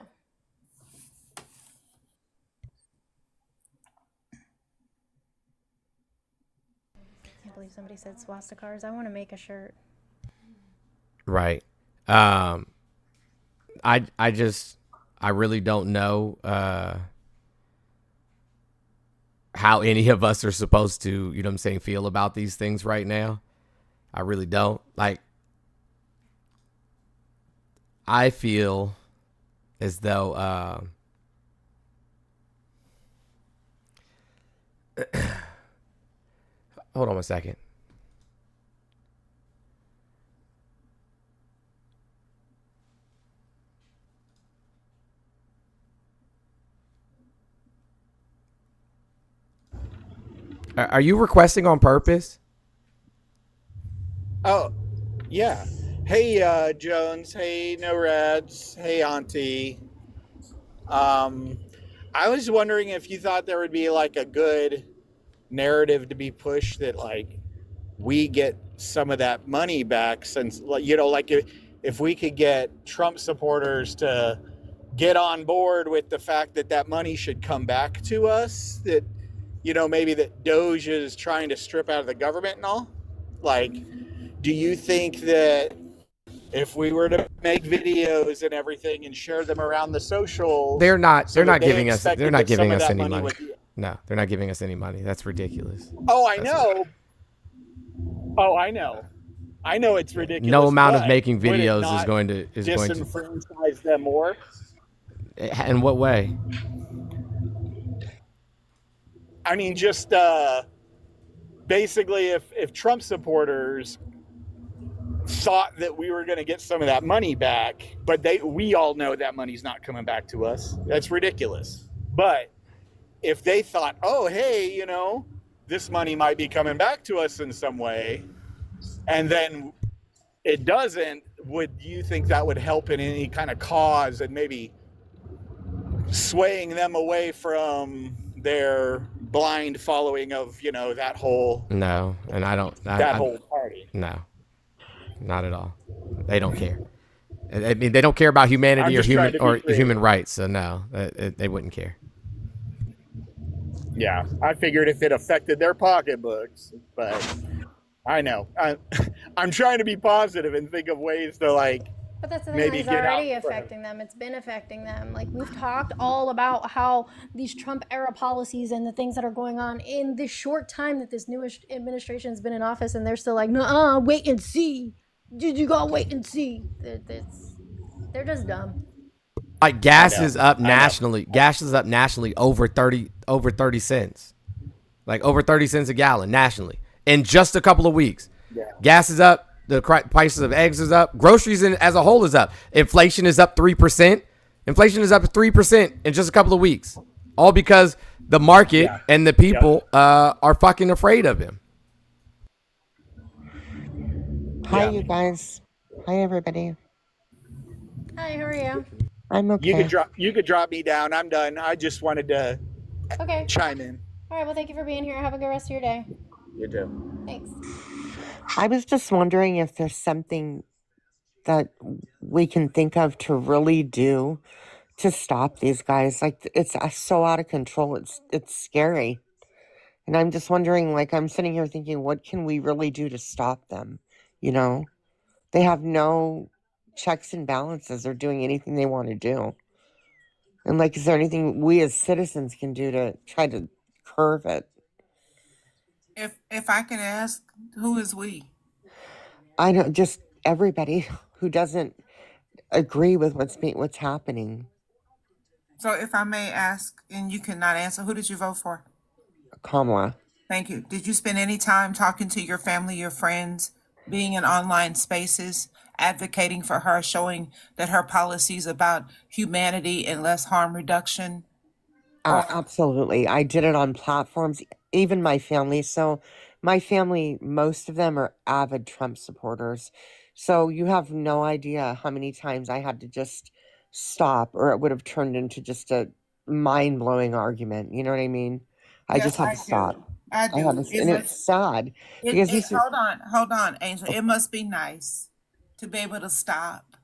I can't believe somebody said swastikars. I want to make a shirt. Right. I really don't know how any of us are supposed to, you know what I'm saying, feel about these things right now. I really don't. Like, I feel as though hold on a second. Are you requesting on purpose? Oh, yeah. Hey, Jones. Hey, No Rads. Hey, Auntie. I was wondering if you thought there would be like a good narrative to be pushed that like we get some of that money back, since, you know, like if we could get Trump supporters to get on board with the fact that that money should come back to us, that, you know, maybe that Doge is trying to strip out of the government and all. Like, do you think that if we were to make videos and everything and share them around the socials, They're not so that they giving us expected that some of that any money money. would be... No, they're not giving us any money. That's ridiculous. Oh, I know. Oh, I know. I know it's ridiculous. No amount of but making would it videos is not going to disenfranchise them more. In what way? I mean, just basically, if Trump supporters thought that we were going to get some of that money back, but we all know that money's not coming back to us. That's ridiculous. But if they thought, oh, hey, you know, this money might be coming back to us in some way, and then it doesn't, would you think that would help in any kind of cause and maybe swaying them away from their blind following of, you know, that whole... No, and I don't... whole party. No, not at all. They don't care. I mean, they don't care about humanity or human rights, so no, they wouldn't care. Yeah, I figured if it affected their pocketbooks, but I know. I'm trying to be positive and think of ways to, like, But that's the thing, maybe it's get already out front. affecting them. It's been affecting them. Like, we've talked all about how these Trump era policies and the things that are going on in this short time that this new administration has been in office, and they're still like, no, wait and see. Did you go wait and see? They're just dumb. Like, gas is up nationally. Gas is up nationally over 30 cents. Like, over 30 cents a gallon nationally in just a couple of weeks. Yeah. Gas is up. The prices of eggs is up. Groceries as a whole is up. Inflation is up 3%. Inflation is up 3% in just a couple of weeks. All because the market and the people are fucking afraid of him. Hi, you guys. Hi, everybody. Hi, how are you? I'm okay. You could drop me down. I'm done. I just wanted to chime in. All right, well, thank you for being here. Have a good rest of your day. You too. Thanks. I was just wondering if there's something that we can think of to really do to stop these guys. Like, it's so out of control. It's scary. And I'm just wondering, like, I'm sitting here thinking, what can we really do to stop them? You know, they have no checks and balances. They're doing anything they want to do. And, like, is there anything we as citizens can do to try to curb it? If I can ask, who is we? I don't just everybody who doesn't agree with what's happening. So if I may ask, and you cannot answer, who did you vote for? Kamala. Thank you. Did you spend any time talking to your family, your friends, being in online spaces, advocating for her, showing that her policies about humanity and less harm reduction? Absolutely. I did it on platforms, even my family. So, my family, most of them are avid Trump supporters. So, you have no idea how many times I had to just stop, or it would have turned into just a mind blowing argument. You know what I mean? I Yes, just had I to stop. do. I I had do. to, and it's sad because these are, Hold on, Angel. It must be nice to be able to stop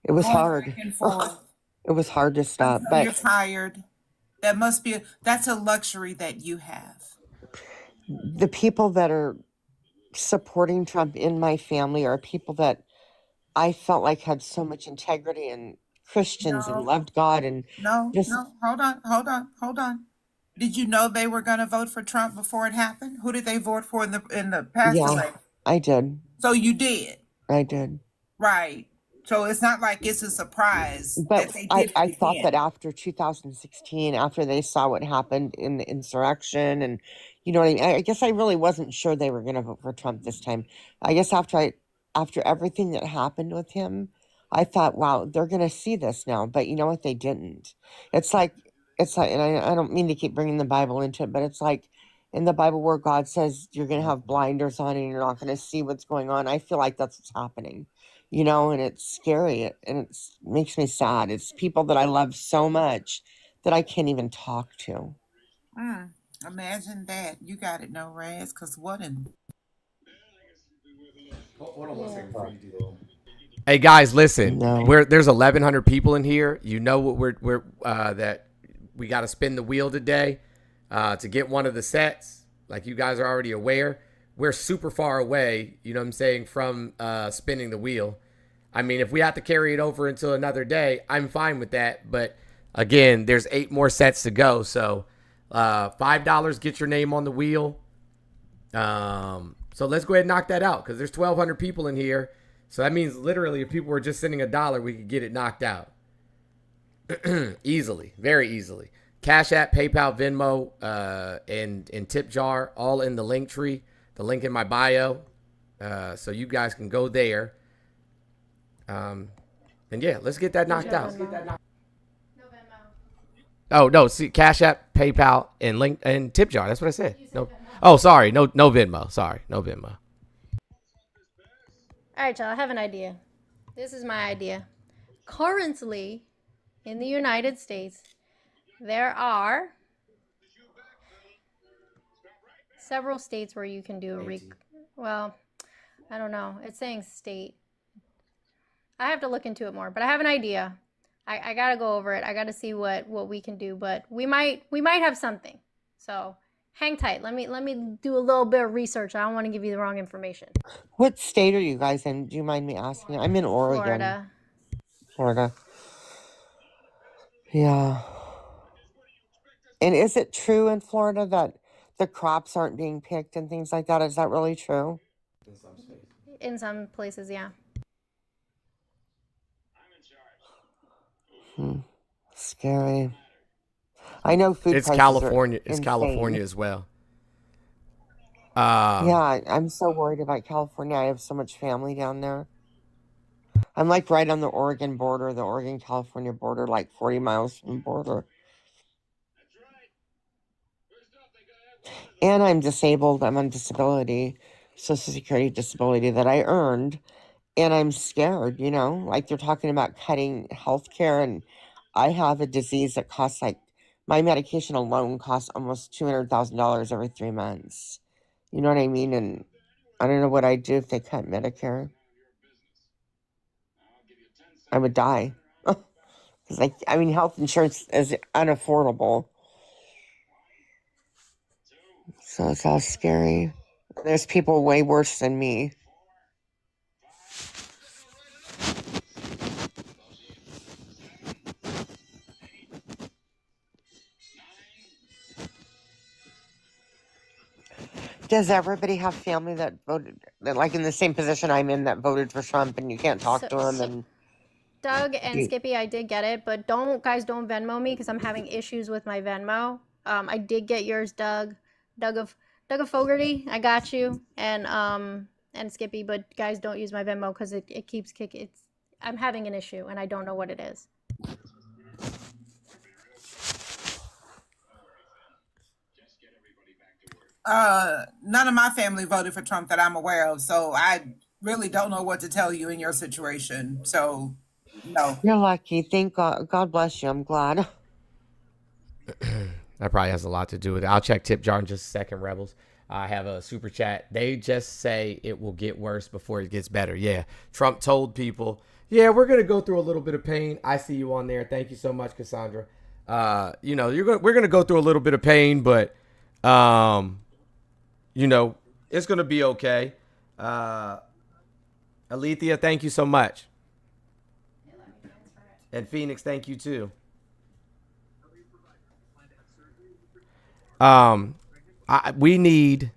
it was going back hard. and forth It was hard to stop, until but you're tired. That's a luxury that you have. the people that are supporting Trump in my family are people that I felt like had so much integrity and Christians and No, loved God and just no. Hold on. Did you know they were going to vote for Trump before it happened? Who did they vote for in the past yeah, election? I did. So you did, I did. right? So it's not like it's a surprise But that they I, did I it thought that again. after 2016, after they saw what happened in the insurrection, and you know what I mean, I guess I really wasn't sure they were going to vote for Trump this time. I guess after everything that happened with him, I thought, wow, they're going to see this now. But you know what? They didn't. It's like, and I don't mean to keep bringing the Bible into it, but it's like in the Bible where God says you're going to have blinders on and you're not going to see what's going on. I feel like that's what's happening, you know, and it's scary and it makes me sad. It's people that I love so much that I can't even talk to. Imagine that. You got it, no Raz, because what in. Hold on one second before you do that. Hey guys, listen. No. There's 1,100 people in here. You know what we're that we got to spin the wheel today to get one of the sets. Like you guys are already aware, we're super far away. You know what I'm saying, from spinning the wheel. I mean, if we have to carry it over until another day, I'm fine with that. But again, there's 8 more sets to go. So $5 get your name on the wheel. So let's go ahead and knock that out because there's 1,200 people in here. So that means literally if people were just sending $1, we could get it knocked out. Easily, very easily. Cash App, PayPal, Venmo, and tip jar, all in the link tree, the link in my bio. So you guys can go there. And yeah, let's get that knocked out. Oh no, see, Cash App, PayPal, and link and tip jar. That's what I said. No, oh sorry, no Venmo. Sorry, no Venmo. All right, y'all. I have an idea. This is my idea. Currently, in the United States, there are several states where you can do a well, I don't know. It's saying state. I have to look into it more, but I have an idea. I gotta go over it. I gotta see what we can do, but we might have something. So hang tight. Let me do a little bit of research. I don't want to give you the wrong information. What state are you guys in? Do you mind me asking? I'm in Oregon. Florida. Yeah. And is it true in Florida that the crops aren't being picked and things like that? Is that really true? In some places, yeah. Scary. I know food It's prices California. are It's insane. California as well. Yeah, I'm so worried about California. I have so much family down there. I'm like right on the Oregon border, the Oregon-California border, like 40 miles from the border. And I'm disabled. I'm on disability, Social Security disability that I earned. And I'm scared, you know, like they're talking about cutting health care. And I have a disease that costs like, my medication alone costs almost $200,000 every 3 months. You know what I mean? And I don't know what I'd do if they cut Medicare. I would die. Because, I mean, health insurance is unaffordable. So it's all scary. There's people way worse than me. Does everybody have family that voted, that, like in the same position I'm in, that voted for Trump, and you can't talk So, to them? And Doug and do, Skippy, I did get it, but don't Venmo me because I'm having issues with my Venmo. I did get yours, Doug. Doug of Fogarty, I got you, and Skippy, but guys, don't use my Venmo because it keeps kicking. I'm having an issue and I don't know what it is. None of my family voted for Trump that I'm aware of, so I really don't know what to tell you in your situation. So, no. you're lucky. Thank God. God bless you. I'm glad. That probably has a lot to do with it. I'll check tip jar in just a second, Rebels. I have a super chat. They just say it will get worse before it gets better. Yeah. Trump told people, yeah, we're going to go through a little bit of pain. I see you on there. Thank you so much, Cassandra. We're going to go through a little bit of pain, but, it's going to be okay. Alethea, thank you so much. And Phoenix, thank you too. We need.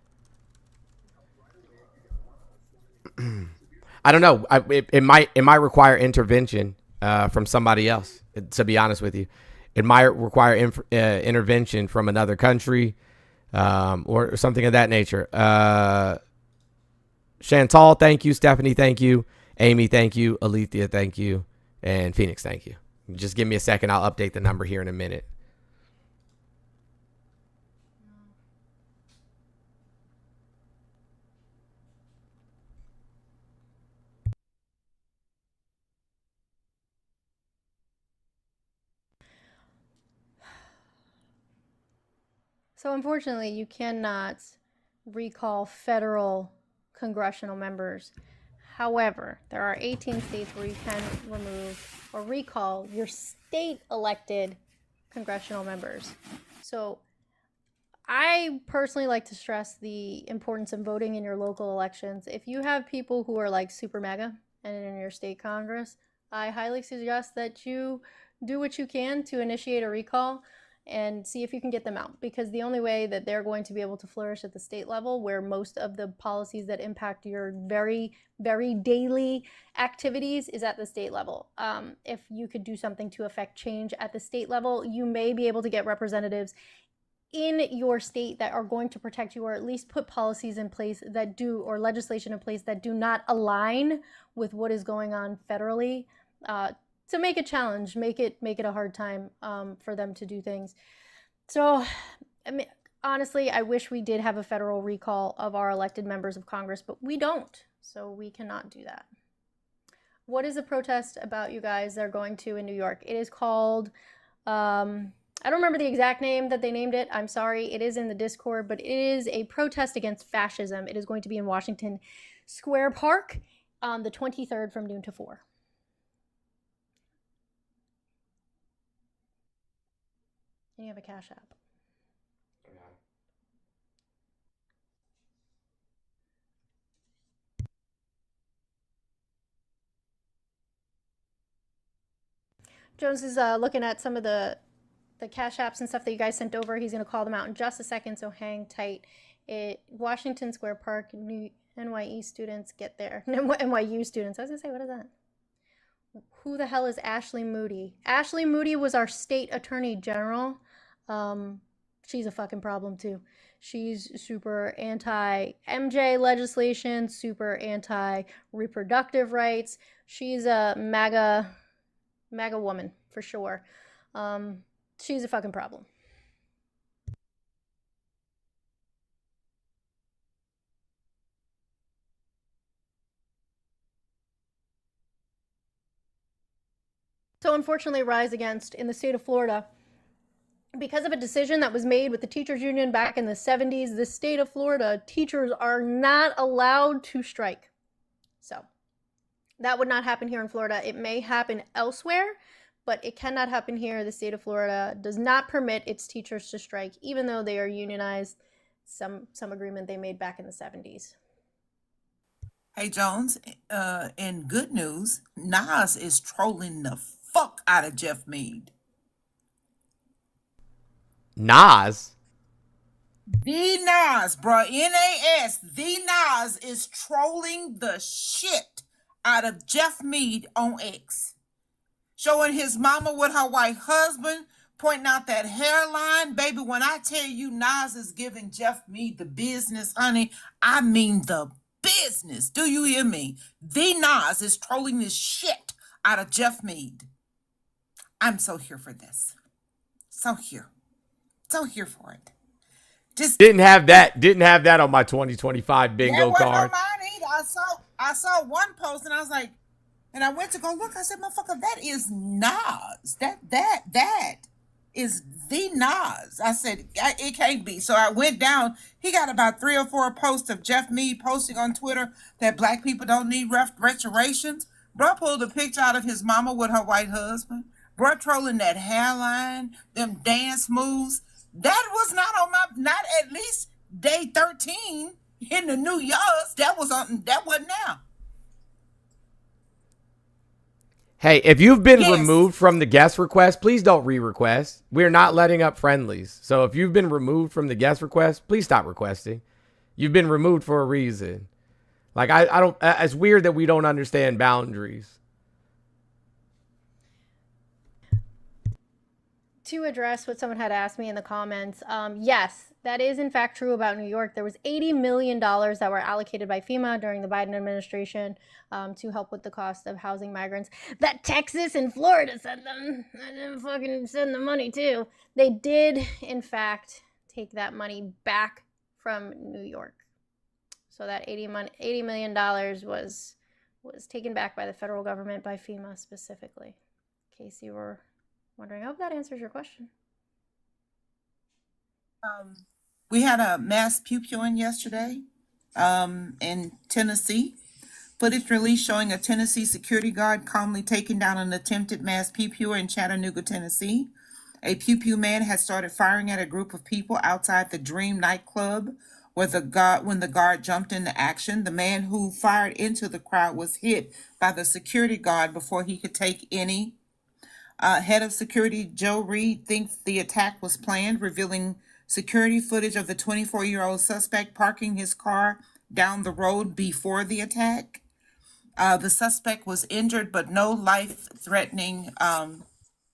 I don't know. It might require intervention from somebody else. To be honest with you, it might require intervention from another country or something of that nature. Chantal, thank you. Stephanie, thank you. Amy, thank you. Alethea, thank you. And Phoenix, thank you. Just give me a second. I'll update the number here in a minute. So unfortunately, you cannot recall federal congressional members. However, there are 18 states where you can remove or recall your state elected congressional members. So I personally like to stress the importance of voting in your local elections. If you have people who are like super mega and in your state Congress, I highly suggest that you do what you can to initiate a recall and see if you can get them out, because the only way that they're going to be able to flourish at the state level, where most of the policies that impact your very, very daily activities is at the state level. If you could do something to affect change at the state level, you may be able to get representatives in your state that are going to protect you, or at least put policies in place that do, or legislation in place that do not align with what is going on federally, to make a challenge, make it a hard time for them to do things. So, I mean, honestly, I wish we did have a federal recall of our elected members of Congress, but we don't, so we cannot do that. What is a protest about, you guys, they're going to in New York? It is called, I don't remember the exact name that they named it. I'm sorry. It is in the Discord, but it is a protest against fascism. It is going to be in Washington Square Park on the 23rd from noon to 4. And you have a Cash App. Jones is looking at some of the Cash Apps and stuff that you guys sent over. He's going to call them out in just a second, so hang tight. Washington Square Park, NYE students get there. NYU students. I was going to say, what is that? Who the hell is Ashley Moody? Ashley Moody was our state attorney general. She's a fucking problem too. She's super anti-MJ legislation, super anti-reproductive rights. She's a MAGA woman for sure. She's a fucking problem. So unfortunately, rise against in the state of Florida, because of a decision that was made with the teachers union back in the 70s, the state of Florida, teachers are not allowed to strike. So that would not happen here in Florida. It may happen elsewhere, but it cannot happen here. The state of Florida does not permit its teachers to strike, even though they are unionized. Some agreement they made back in the 70s. Hey, Jones, in good news, Nas is trolling the fuck out of Jeff Mead. Nas? The Nas, bro, NAS, the Nas is trolling the shit out of Jeff Mead on X, showing his mama with her white husband, pointing out that hairline. Baby, when I tell you Nas is giving Jeff Mead the business, honey, I mean the business. Do you hear me? The Nas is trolling the shit out of Jeff Mead. I'm so here for this. So here for it. Just didn't have that on my 2025 bingo wasn't card. on mine either. I saw one post and I was like, and I went to go look. I said, "Motherfucker, that is Nas. That is the Nas." I said, "It can't be." So I went down. He got about 3 or 4 posts of Jeff Mead posting on Twitter that black people don't need reparations. Bro pulled a picture out of his mama with her white husband. Bro trolling that hairline, them dance moves. That was not at least day 13 in the New Year's. That wasn't now. Hey, if you've been removed from the guest request, please don't re-request. We're not letting up friendlies. So if you've been removed from the guest request, please stop requesting. You've been removed for a reason. Like, I don't, it's weird that we don't understand boundaries. To address what someone had asked me in the comments, yes, that is in fact true about New York. There was $80 million that were allocated by FEMA during the Biden administration to help with the cost of housing migrants that Texas and Florida sent them. I didn't fucking send the money too. They did, in fact, take that money back from New York. So that $80 million was taken back by the federal government, by FEMA specifically, in case you were wondering. I hope that answers your question. We had a mass pew-pewing yesterday in Tennessee. Footage released showing a Tennessee security guard calmly taking down an attempted mass pew-pewer in Chattanooga, Tennessee. A pew-pew man had started firing at a group of people outside the Dream nightclub when the guard jumped into action. The man who fired into the crowd was hit by the security guard before he could take any. Head of security Joe Reed thinks the attack was planned, revealing security footage of the 24-year-old suspect parking his car down the road before the attack. The suspect was injured, but no life-threatening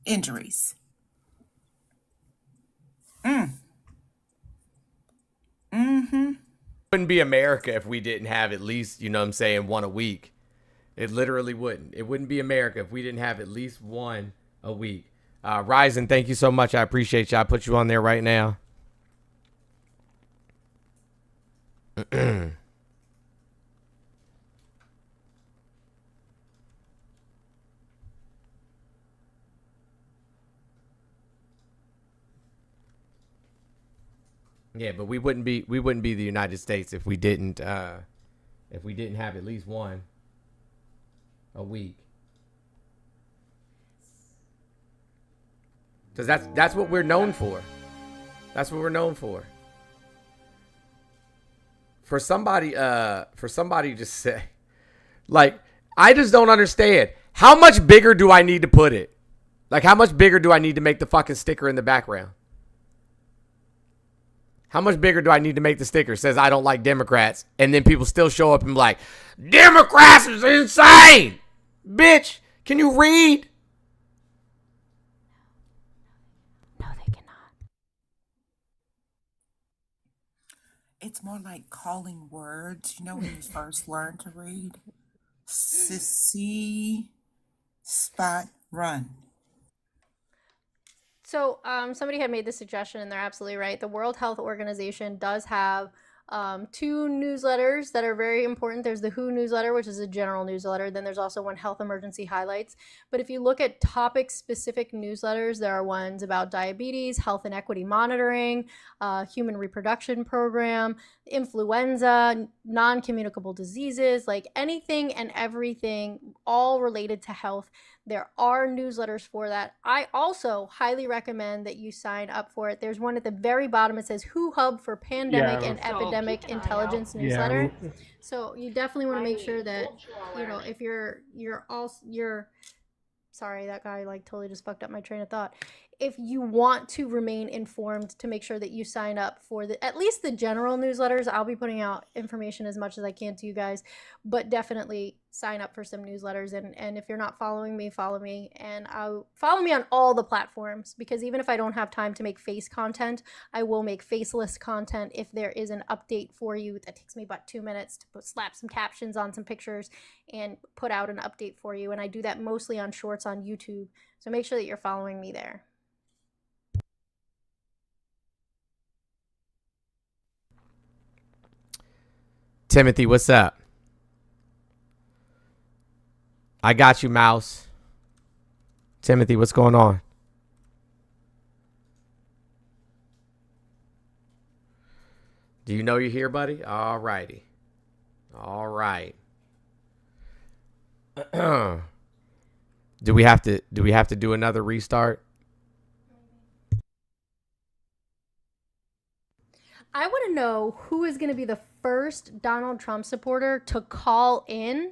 injuries. Wouldn't be America if we didn't have at least, you know what I'm saying, one a week. It literally wouldn't. It wouldn't be America if we didn't have at least one a week. Ryzen, thank you so much. I appreciate you. I put you on there right now. Yeah, but we wouldn't be the United States if we didn't have at least one a week. Because that's what we're known for. That's what we're known for. For somebody to say, like, I just don't understand. How much bigger do I need to put it? Like, how much bigger do I need to make the fucking sticker in the background? How much bigger do I need to make the sticker? It says I don't like Democrats. And then people still show up and be like, Democrats is insane. Bitch, can you read? No, they cannot. It's more like calling words. You know when you first learn to read? Sissy, spot, run. So somebody had made this suggestion, and they're absolutely right. The World Health Organization does have 2 newsletters that are very important. There's the WHO newsletter, which is a general newsletter. Then there's also one, Health Emergency Highlights. But if you look at topic-specific newsletters, there are ones about diabetes, health and equity monitoring, human reproduction program, influenza, non-communicable diseases, like anything and everything, all related to health. There are newsletters for that. I also highly recommend that you sign up for it. There's one at the very bottom. It says WHO Hub for Pandemic and Epidemic Intelligence newsletter. So you definitely want to make sure that, you know, if you're sorry, that guy like totally just fucked up my train of thought. if you want to remain informed, to make sure that you sign up for at least the general newsletters. I'll be putting out information as much as I can to you guys, but definitely sign up for some newsletters. And if you're not following me, follow me, and follow me on all the platforms, because even if I don't have time to make face content, I will make faceless content if there is an update for you that takes me about 2 minutes to slap some captions on some pictures and put out an update for you. And I do that mostly on shorts on YouTube. So make sure that you're following me there. Timothy, what's up? I got you, Mouse. Timothy, what's going on? Do you know you're here, buddy? All righty. All right. Do we have to do another restart? I want to know who is going to be the first Donald Trump supporter to call in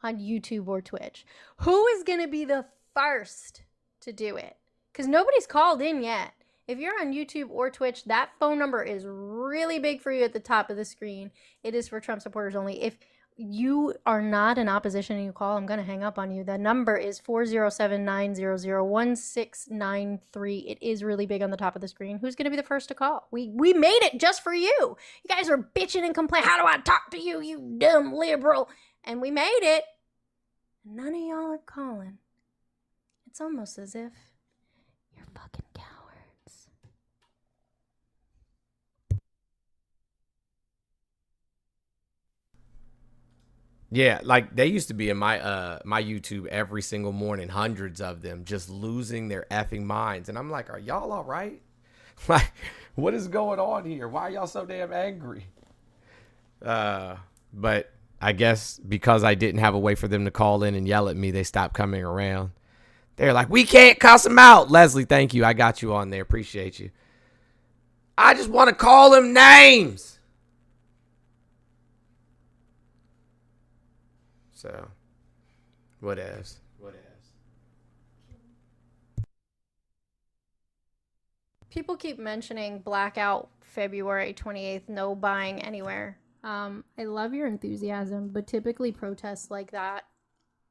on YouTube or Twitch. Who is going to be the first to do it? Because nobody's called in yet. If you're on YouTube or Twitch, that phone number is really big for you at the top of the screen. It is for Trump supporters only. If you are not in opposition and you call, I'm going to hang up on you. The number is 407-900-1693. It is really big on the top of the screen. Who's going to be the first to call? We made it just for you. You guys are bitching and complaining. How do I talk to you, you dumb liberal? And we made it. None of y'all are calling. It's almost as if you're fucking cowards. Yeah, like they used to be in my my YouTube every single morning, hundreds of them just losing their effing minds. And I'm like, are y'all all right? Like, what is going on here? Why are y'all so damn angry? But I guess because I didn't have a way for them to call in and yell at me, they stopped coming around. They're like, we can't cuss them out. Leslie, thank you. I got you on there. Appreciate you. I just want to call them names. So, what else? People keep mentioning blackout February 28th, no buying anywhere. I love your enthusiasm, but typically protests like that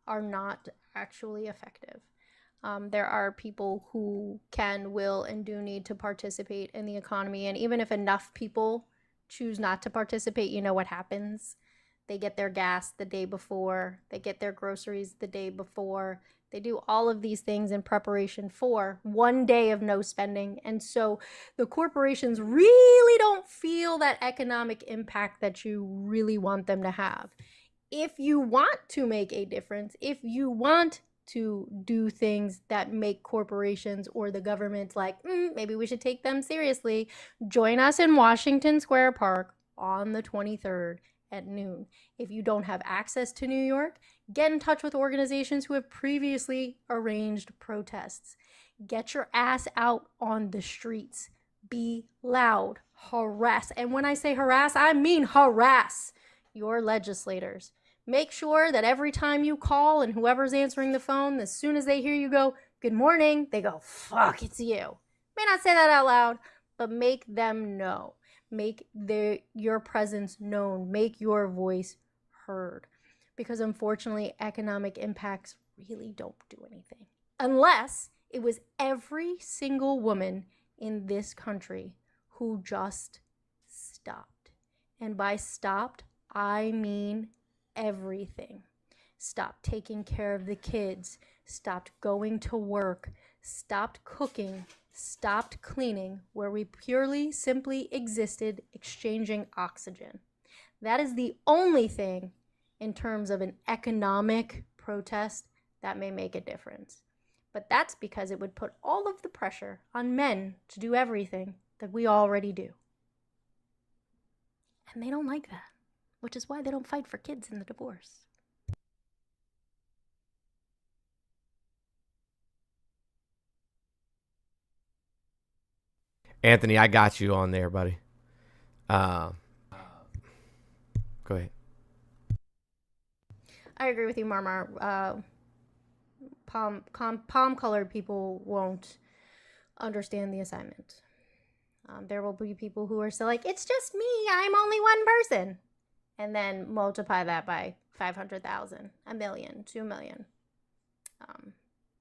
are not actually effective. There are people who can, will, and do need to participate in the economy. And even if enough people choose not to participate, you know what happens? They get their gas the day before. They get their groceries the day before. They do all of these things in preparation for one day of no spending. And so the corporations really don't feel that economic impact that you really want them to have. If you want to make a difference, if you want to do things that make corporations or the government like, maybe we should take them seriously, join us in Washington Square Park on the 23rd at noon. If you don't have access to New York, get in touch with organizations who have previously arranged protests. Get your ass out on the streets. Be loud. Harass. And when I say harass, I mean harass your legislators. Make sure that every time you call and whoever's answering the phone, as soon as they hear you go, good morning, they go, fuck, it's you. May not say that out loud, but make them know. Make your presence known. Make your voice heard. Because unfortunately, economic impacts really don't do anything. Unless it was every single woman in this country who just stopped. And by stopped, I mean everything. Stopped taking care of the kids. Stopped going to work. Stopped cooking. Stopped cleaning, where we purely simply existed exchanging oxygen. That is the only thing in terms of an economic protest that may make a difference. But that's because it would put all of the pressure on men to do everything that we already do. And they don't like that, which is why they don't fight for kids in the divorce. Anthony, I got you on there, buddy. Go ahead. I agree with you, Marmar. Palm-colored people won't understand the assignment. There will be people who are still like, it's just me, I'm only one person. And then multiply that by 500,000, a million, 2 million.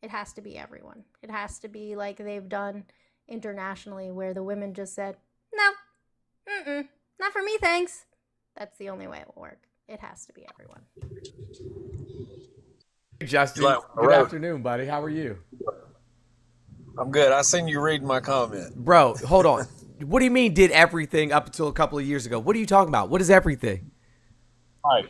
It has to be everyone. It has to be like they've done internationally, where the women just said, no, not for me, thanks. That's the only way it will work. It has to be everyone. Justin, good afternoon, buddy. How are you? I'm good. I seen you reading my comment. Bro, hold on. What do you mean did everything up until a couple of years ago? What are you talking about? What is everything? All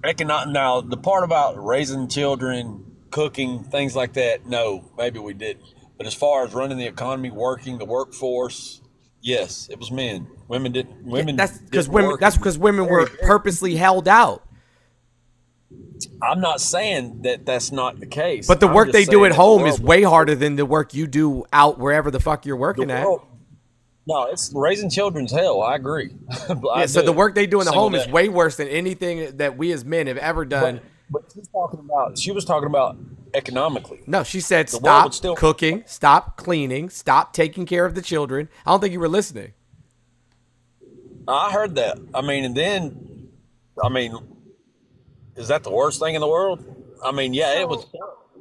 right. Now, the part about raising children, cooking, things like that, no, maybe we didn't. But as far as running the economy, working the workforce, yes, it was men. Women didn't. Women. That's because women. That's because women were purposely held out. I'm not saying that that's not the case. But the work they do at home is way harder than the work you do out wherever the fuck you're working at. No, it's raising children's hell. I agree. Yeah, so the work they do in the home is way worse than anything that we as men have ever done. But she was talking about economically. No, she said stop cooking, stop cleaning, stop taking care of the children. I don't think you were listening. I heard that. I mean, and then, is that the worst thing in the world? I mean, yeah, it was.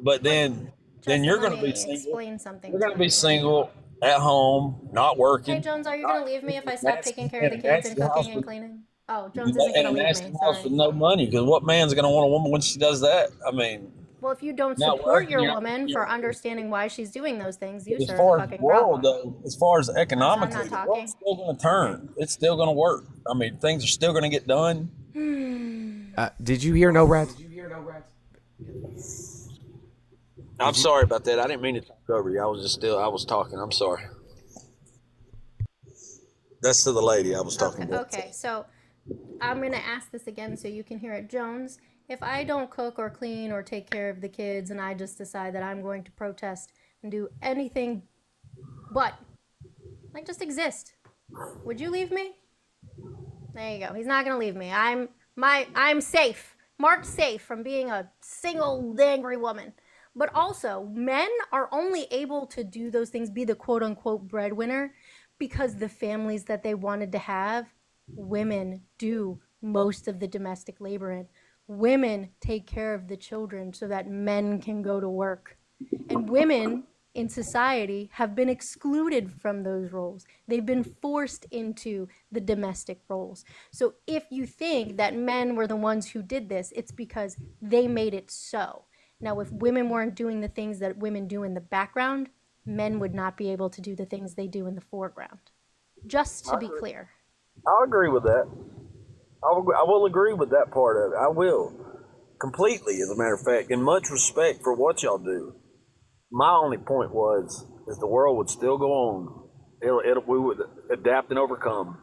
But then you're going to be single. Explain something. You're going to be single at home, not working. Hey, Jones, are you going to leave me if I stop taking care of the kids and cooking and cleaning? Oh, Jones isn't going to leave me. House with no money, because what man's going to want a woman when she does that? I mean. Well, if you don't support your woman for understanding why she's doing those things, you serve a fucking world, problem. though, as far as economically, the world's still going to turn. It's still going to work. I mean, things are still going to get done. Did you hear no rats? I'm sorry about that. I didn't mean to talk over you. I was talking. I'm sorry. That's to the lady I was talking about. Okay, so I'm going to ask this again so you can hear it. Jones, if I don't cook or clean or take care of the kids and I just decide that I'm going to protest and do anything but, like, just exist, would you leave me? There you go. He's not going to leave me. I'm safe. Marked safe from being a single angry woman. But also, men are only able to do those things, be the quote-unquote breadwinner, because the families that they wanted to have, women do most of the domestic labor in. Women take care of the children so that men can go to work. And women in society have been excluded from those roles. They've been forced into the domestic roles. So if you think that men were the ones who did this, it's because they made it so. Now, if women weren't doing the things that women do in the background, men would not be able to do the things they do in the foreground. Just to be clear. I'll agree with that. I will agree with that part of it. I will. Completely, as a matter of fact, and much respect for what y'all do. My only point is the world would still go on. We would adapt and overcome.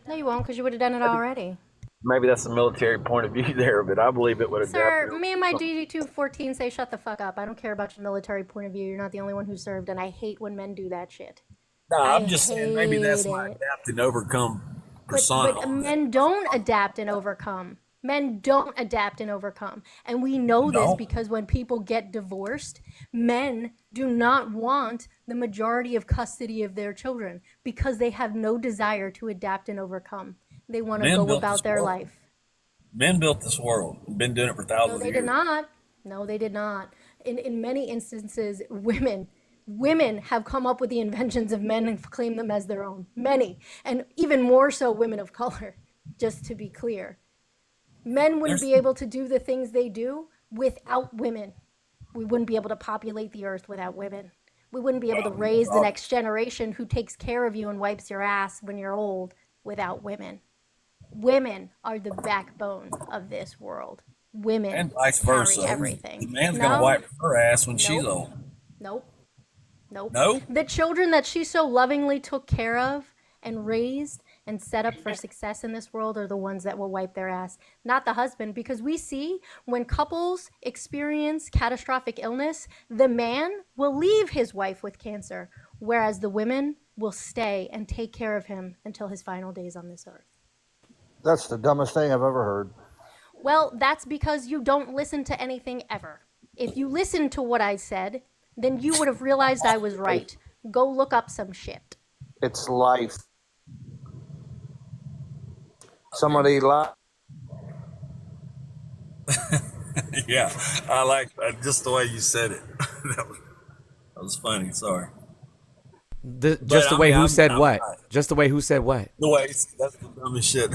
No, you won't, because you would have done it already. Maybe that's the military point of view there, but I believe it would adapt. Sir, me and my DD-214 say shut the fuck up. I don't care about your military point of view. You're not the only one who served, and I hate when men do that shit. No, I'm just saying maybe that's my adapt and overcome persona. But men don't adapt and overcome. Men don't adapt and overcome. And we know this because when people get divorced, men do not want the majority of custody of their children because they have no desire to adapt and overcome. They want to go about their life. Men built this world. Been doing it for thousands of years. No, they did not. No, they did not. In many instances, women have come up with the inventions of men and claim them as their own. Many. And even more so women of color, just to be clear. Men wouldn't be able to do the things they do without women. We wouldn't be able to populate the earth without women. We wouldn't be able to raise the next generation who takes care of you and wipes your ass when you're old without women. Women are the backbone of this world. Women and vice versa. Everything. The man's gonna wipe her ass when she's old. Nope. No? The children that she so lovingly took care of and raised and set up for success in this world are the ones that will wipe their ass, not the husband. Because we see when couples experience catastrophic illness, the man will leave his wife with cancer, whereas the women will stay and take care of him until his final days on this earth. That's the dumbest thing I've ever heard. Well, that's because you don't listen to anything ever. If you listen to what I said, then you would have realized I was right. Go look up some shit. It's life. Somebody lied. Yeah, I like just the way you said it. that was funny. Sorry. Just the way who said what? Just the way who said what? The way that's the dumbest shit.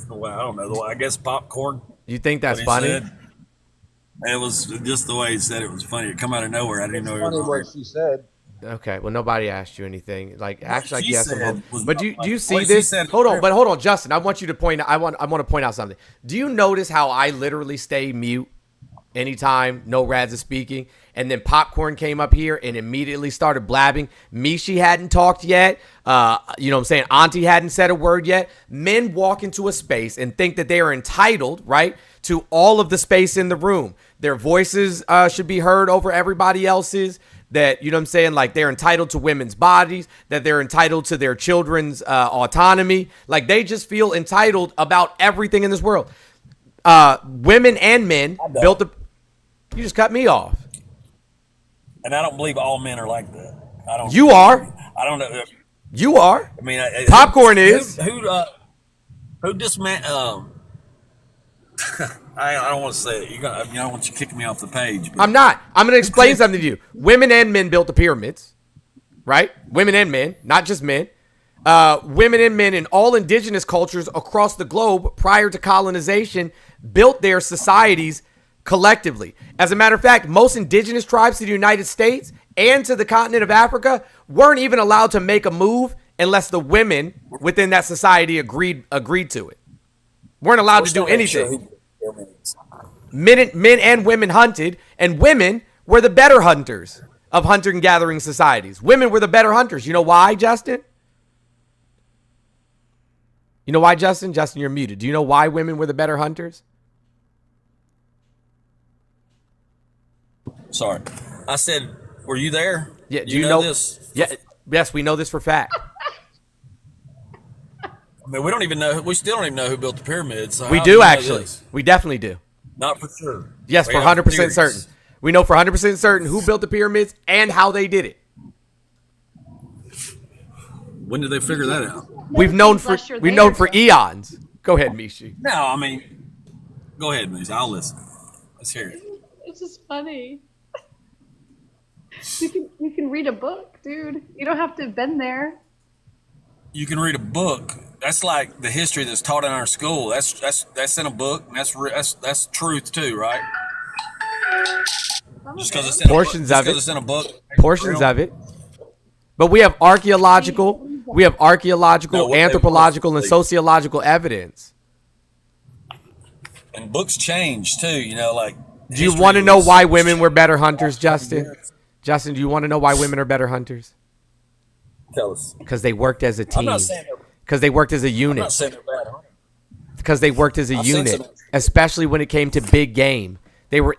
Well, I don't know. The way, I guess popcorn. You think that's what he funny? said. It was just the way he said it was funny. It come out of nowhere. I didn't know it Funny was what she said. Okay, well, nobody asked you anything. Like, actually, she yes, said was but not do you funny. see What she this? said- Hold on, Justin. I want you to point. I want to point out something. Do you notice how I literally stay mute anytime No Rads is speaking, and then Popcorn came up here and immediately started blabbing? Mishi hadn't talked yet. You know what I'm saying? Auntie hadn't said a word yet. Men walk into a space and think that they are entitled, right, to all of the space in the room. Their voices should be heard over everybody else's. That, you know what I'm saying, like they're entitled to women's bodies, that they're entitled to their children's autonomy. Like they just feel entitled about everything in this world. Women and men built the... You just cut me off. And I don't believe all men are like that. I don't. You are. I don't know. You are. I mean, Popcorn is. Who dismantled? I don't want to say it. I don't want you kicking me off the page. I'm not. I'm going to explain something to you. Women and men built the pyramids, right? Women and men, not just men. Women and men in all indigenous cultures across the globe prior to colonization built their societies collectively. As a matter of fact, most indigenous tribes to the United States and to the continent of Africa weren't even allowed to make a move unless the women within that society agreed to it. Weren't allowed to do anything. Men and women hunted, and women were the better hunters of hunter and gathering societies. Women were the better hunters. You know why, Justin? You know why, Justin? Justin, you're muted. Do you know why women were the better hunters? Sorry, I said, were you there? Yeah. Do you know this? Yeah. Yes, we know this for fact. I mean, we don't even know. We still don't even know who built the pyramids. So We how do you know actually. this? We definitely do. Not for sure. Yes, We for have 100% theories. certain. We know for 100% certain who built the pyramids and how they did it. When did they figure that out? We've known for eons. Go ahead, Mishi. No, I mean, go ahead, Miss. I'll listen. Let's hear it. It's just funny. You can read a book, dude. You don't have to have been there. You can read a book. That's like the history that's taught in our school. That's in a book. That's truth too, right? Just because it's in Portions a book, of it. it's in a book. Portions of it. But we have archaeological, anthropological, and sociological evidence. And books change too. You know, like. Do you want to know why women were better hunters, Justin? Justin, do you want to know why women are better hunters? Tell us. Because they worked as a I'm team. not saying they're. Because they worked as a I'm unit. not saying they're bad hunters. Because they worked as a I've seen unit, some- especially when it came to big game. They were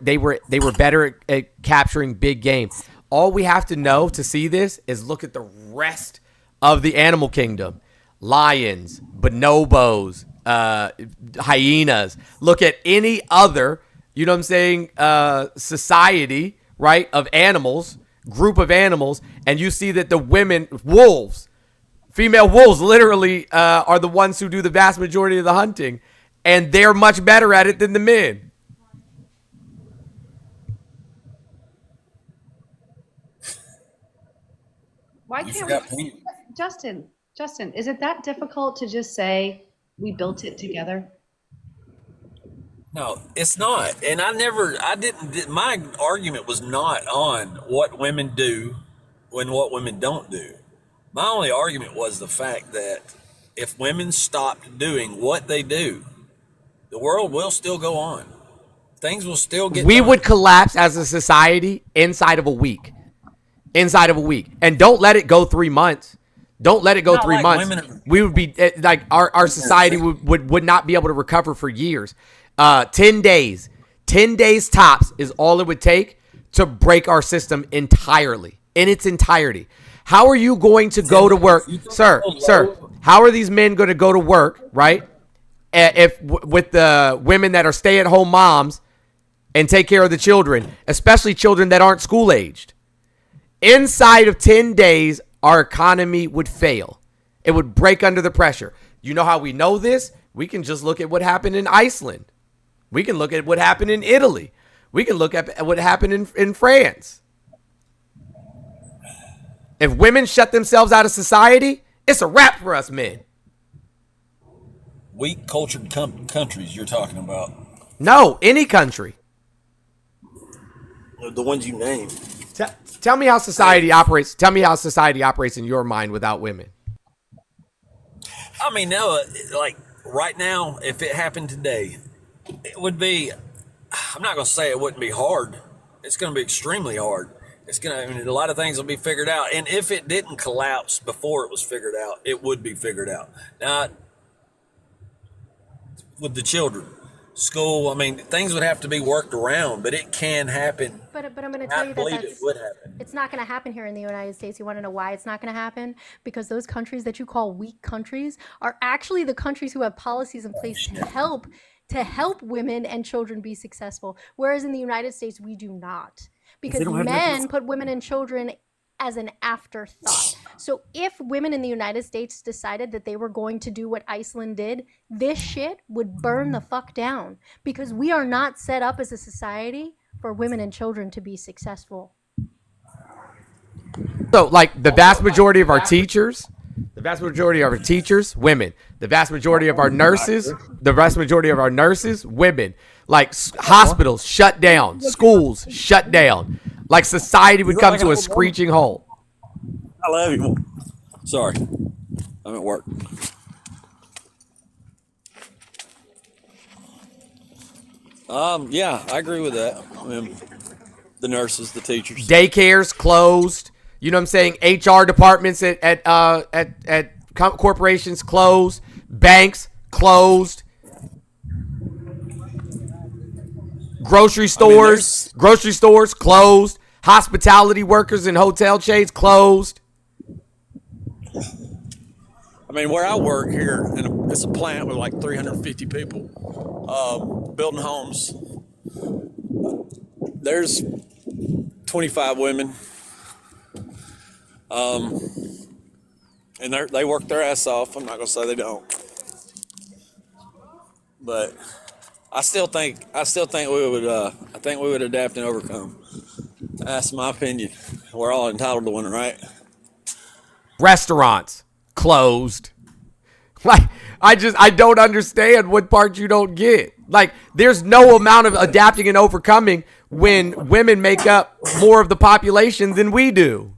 better at capturing big game. All we have to know to see this is look at the rest of the animal kingdom. Lions, bonobos, hyenas. Look at any other, you know what I'm saying, society, right, of animals, group of animals, and you see that the women, wolves, female wolves literally are the ones who do the vast majority of the hunting, and they're much better at it than the men. Why can't we? Justin, is it that difficult to just say we built it together? No, it's not. And my argument was not on what women do and what women don't do. My only argument was the fact that if women stopped doing what they do, the world will still go on. Things will still get We done. would collapse as a society inside of a week. And don't let it go 3 months. Don't let it go Not 3 like months. women- We would be like our society would not be able to recover for years. 10 days. 10 days tops is all it would take to break our system entirely, in its entirety. How are you going to go to work? Sir, how are these men going to go to work, right? If with the women that are stay-at-home moms and take care of the children, especially children that aren't school-aged. Inside of 10 days, our economy would fail. It would break under the pressure. You know how we know this? We can just look at what happened in Iceland. We can look at what happened in Italy. We can look at what happened in France. If women shut themselves out of society, it's a wrap for us men. Weak cultured countries you're talking about. No, any country. The ones you named. Tell me how society operates. Tell me how society operates in your mind without women. I mean, no, like right now, if it happened today, it would be, I'm not going to say it wouldn't be hard. It's going to be extremely hard. I mean, a lot of things will be figured out. And if it didn't collapse before it was figured out, it would be figured out. Now, with the children, school, I mean, things would have to be worked around, but it can happen. But I'm going to tell you that it would happen. It's not going to happen here in the United States. You want to know why it's not going to happen? Because those countries that you call weak countries are actually the countries who have policies in place to help women and children be successful. Whereas in the United States, we do not. Because men put women and children as an afterthought. So if women in the United States decided that they were going to do what Iceland did, this shit would burn the fuck down. Because we are not set up as a society for women and children to be successful. So, like, the vast majority of our teachers, women. The vast majority of our nurses, women. Like, hospitals shut down, schools shut down. Like, society would come to a screeching halt. I love you. Sorry, I'm at work. Yeah, I agree with that. I mean, the nurses, the teachers, daycares closed. You know what I'm saying? HR departments at corporations closed. Banks closed. Grocery stores closed. Hospitality workers in hotel chains closed. I mean, where I work here, it's a plant with like 350 people building homes. There's 25 women, and they work their ass off. I'm not gonna say they don't, but I still think we would. I think we would adapt and overcome. That's my opinion. We're all entitled to one, right? Restaurants closed. Like, I don't understand what part you don't get. Like, there's no amount of adapting and overcoming when women make up more of the population than we do.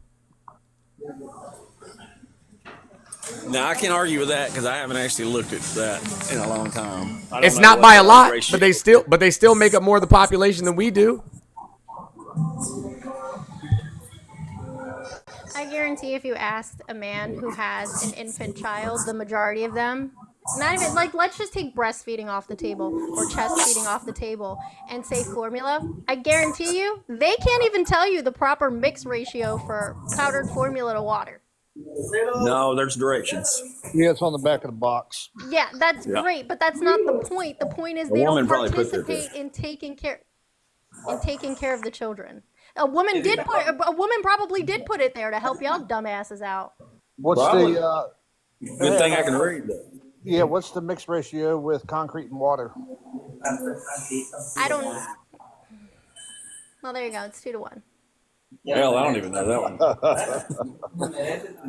Now, I can't argue with that because I haven't actually looked at that in a long time. It's not by a lot, but they still make up more of the population than we do. I guarantee if you asked a man who has an infant child, the majority of them, not even, like, let's just take breastfeeding off the table or chest feeding off the table and say formula, I guarantee you, they can't even tell you the proper mix ratio for powdered formula to water. No, there's directions. Yeah, it's on the back of the box. Yeah, that's great, but that's not the point. The point is they don't participate in taking care of the children. A woman probably did put it there to help y'all dumbasses out. What's the good thing I can read that. Yeah, what's the mix ratio with concrete and water? I don't. Well, there you go. It's 2-to-1. Hell, I don't even know that one.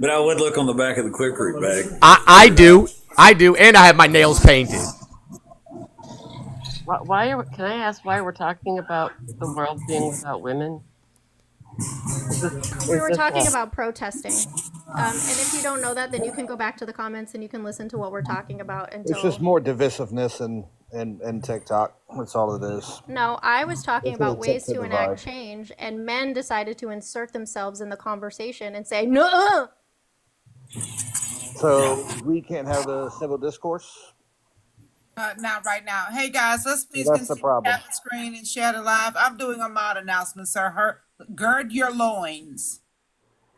But I would look on the back of the Quikrete bag. I do, and I have my nails painted. Can I ask why we're talking about the world being without women? We were talking about protesting. And if you don't know that, then you can go back to the comments and you can listen to what we're talking about until... It's just more divisiveness and TikTok. That's all it is. No, I was talking about ways to enact change, and men decided to insert themselves in the conversation and say, no! So we can't have the civil discourse? Not right now. Hey, guys, let's please That's the problem. share the screen and share the live. I'm doing a mod announcement, sir. Gird your loins.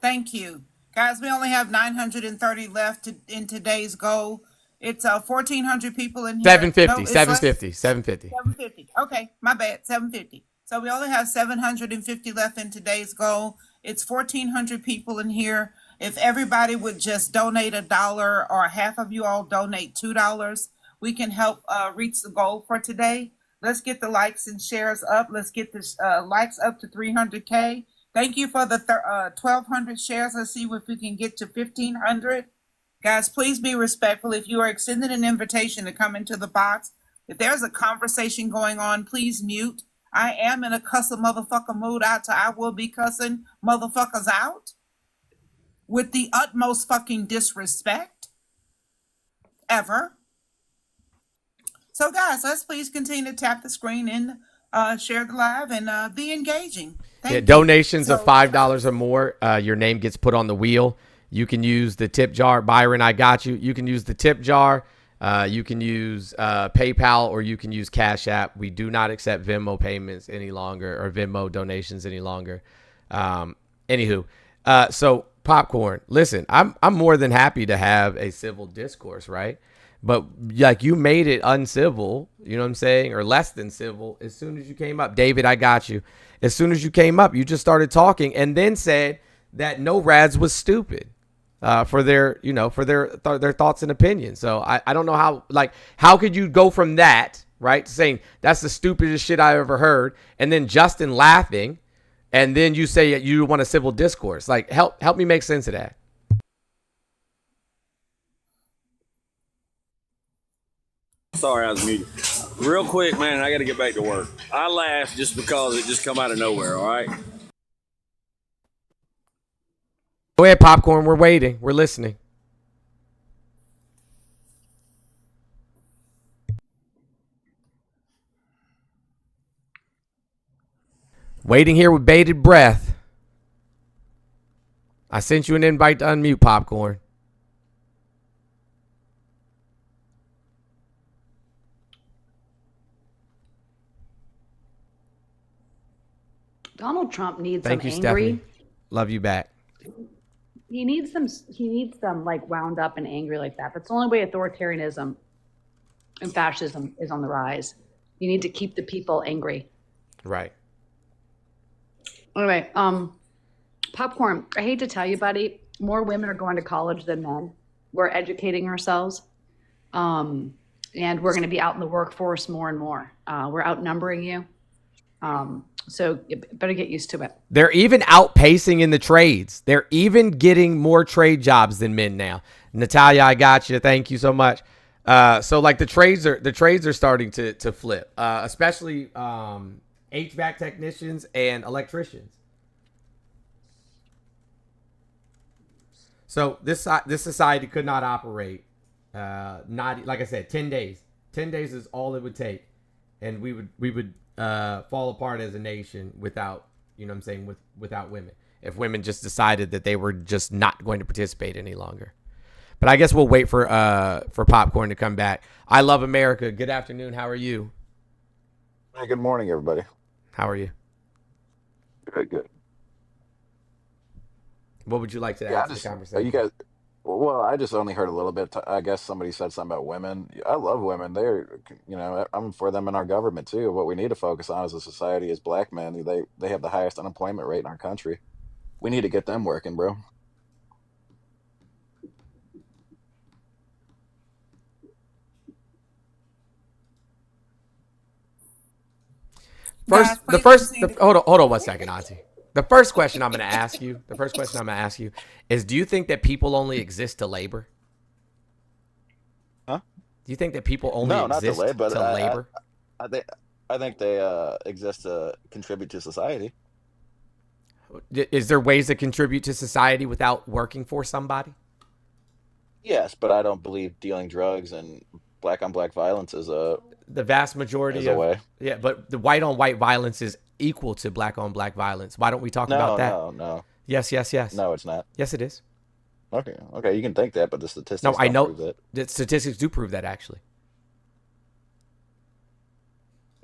Thank you. Guys, we only have 930 left in today's goal. It's 1,400 people in here. 750. Okay, my bad. 750. So we only have 750 left in today's goal. It's 1,400 people in here. If everybody would just donate $1 or half of you all donate $2, we can help reach the goal for today. Let's get the likes and shares up. Let's get the likes up to 300K. Thank you for the 1,200 shares. Let's see if we can get to 1,500. Guys, please be respectful. If you are extended an invitation to come into the box, if there's a conversation going on, please mute. I am in a cuss a motherfucker mood out, so I will be cussing motherfuckers out with the utmost fucking disrespect ever. So guys, let's please continue to tap the screen and share the live and be engaging. Thank you. Donations of $5 or more, your name gets put on the wheel. You can use the tip jar. Byron, I got you. You can use the tip jar. You can use PayPal, or you can use Cash App. We do not accept Venmo payments any longer, or Venmo donations any longer. Anywho, so Popcorn, listen, I'm more than happy to have a civil discourse, right? But like, you made it uncivil, you know what I'm saying, or less than civil as soon as you came up. David, I got you. As soon as you came up, you just started talking and then said that No Rads was stupid. For their, you know, for their thoughts and opinions. So I don't know how could you go from that, right, to saying that's the stupidest shit I ever heard, and then Justin laughing, and then you say you want a civil discourse. Like, help me make sense of that. Sorry, I was muted. Real quick, man, I got to get back to work. I laughed just because it just come out of nowhere, all right? Go ahead, Popcorn. We're waiting. We're listening. Waiting here with bated breath. I sent you an invite to unmute, Popcorn. Donald Trump needs Thank some you, angry. Stephanie. Love you back. He needs them like wound up and angry like that. That's the only way authoritarianism and fascism is on the rise. You need to keep the people angry. Right. Anyway, Popcorn, I hate to tell you, buddy, more women are going to college than men. We're educating ourselves. And we're going to be out in the workforce more and more. We're outnumbering you. So you better get used to it. They're even outpacing in the trades. They're even getting more trade jobs than men now. Natalia, I got you. Thank you so much. So like the trades are starting to flip, especially HVAC technicians and electricians. So this society could not operate. Not like I said, 10 days. 10 days is all it would take, and we would fall apart as a nation without, you know what I'm saying, without women. If women just decided that they were just not going to participate any longer. But I guess we'll wait for Popcorn to come back. I love America. Good afternoon. How are you? Hey, good morning, everybody. How are you? Good. What would you like to add to the conversation? You guys, well, I just only heard a little bit. I guess somebody said something about women. I love women. They're, you know, I'm for them in our government too. What we need to focus on as a society is black men. They have the highest unemployment rate in our country. We need to get them working, bro. Hold on 1 second, Auntie. The first question I'm going to ask you is, do you think that people only exist to labor? Huh? Do you think that people only No, not exist to labor. to labor? I think they exist to contribute to society. Is there ways to contribute to society without working for somebody? Yes, but I don't believe dealing drugs and black on black violence is the vast majority of way. Yeah, but the white on white violence is equal to black on black violence. Why don't we talk about that? No. Yes. No, it's not. Yes, it is. Okay, you can think that, but the statistics No, I know prove that. The statistics do prove that, actually.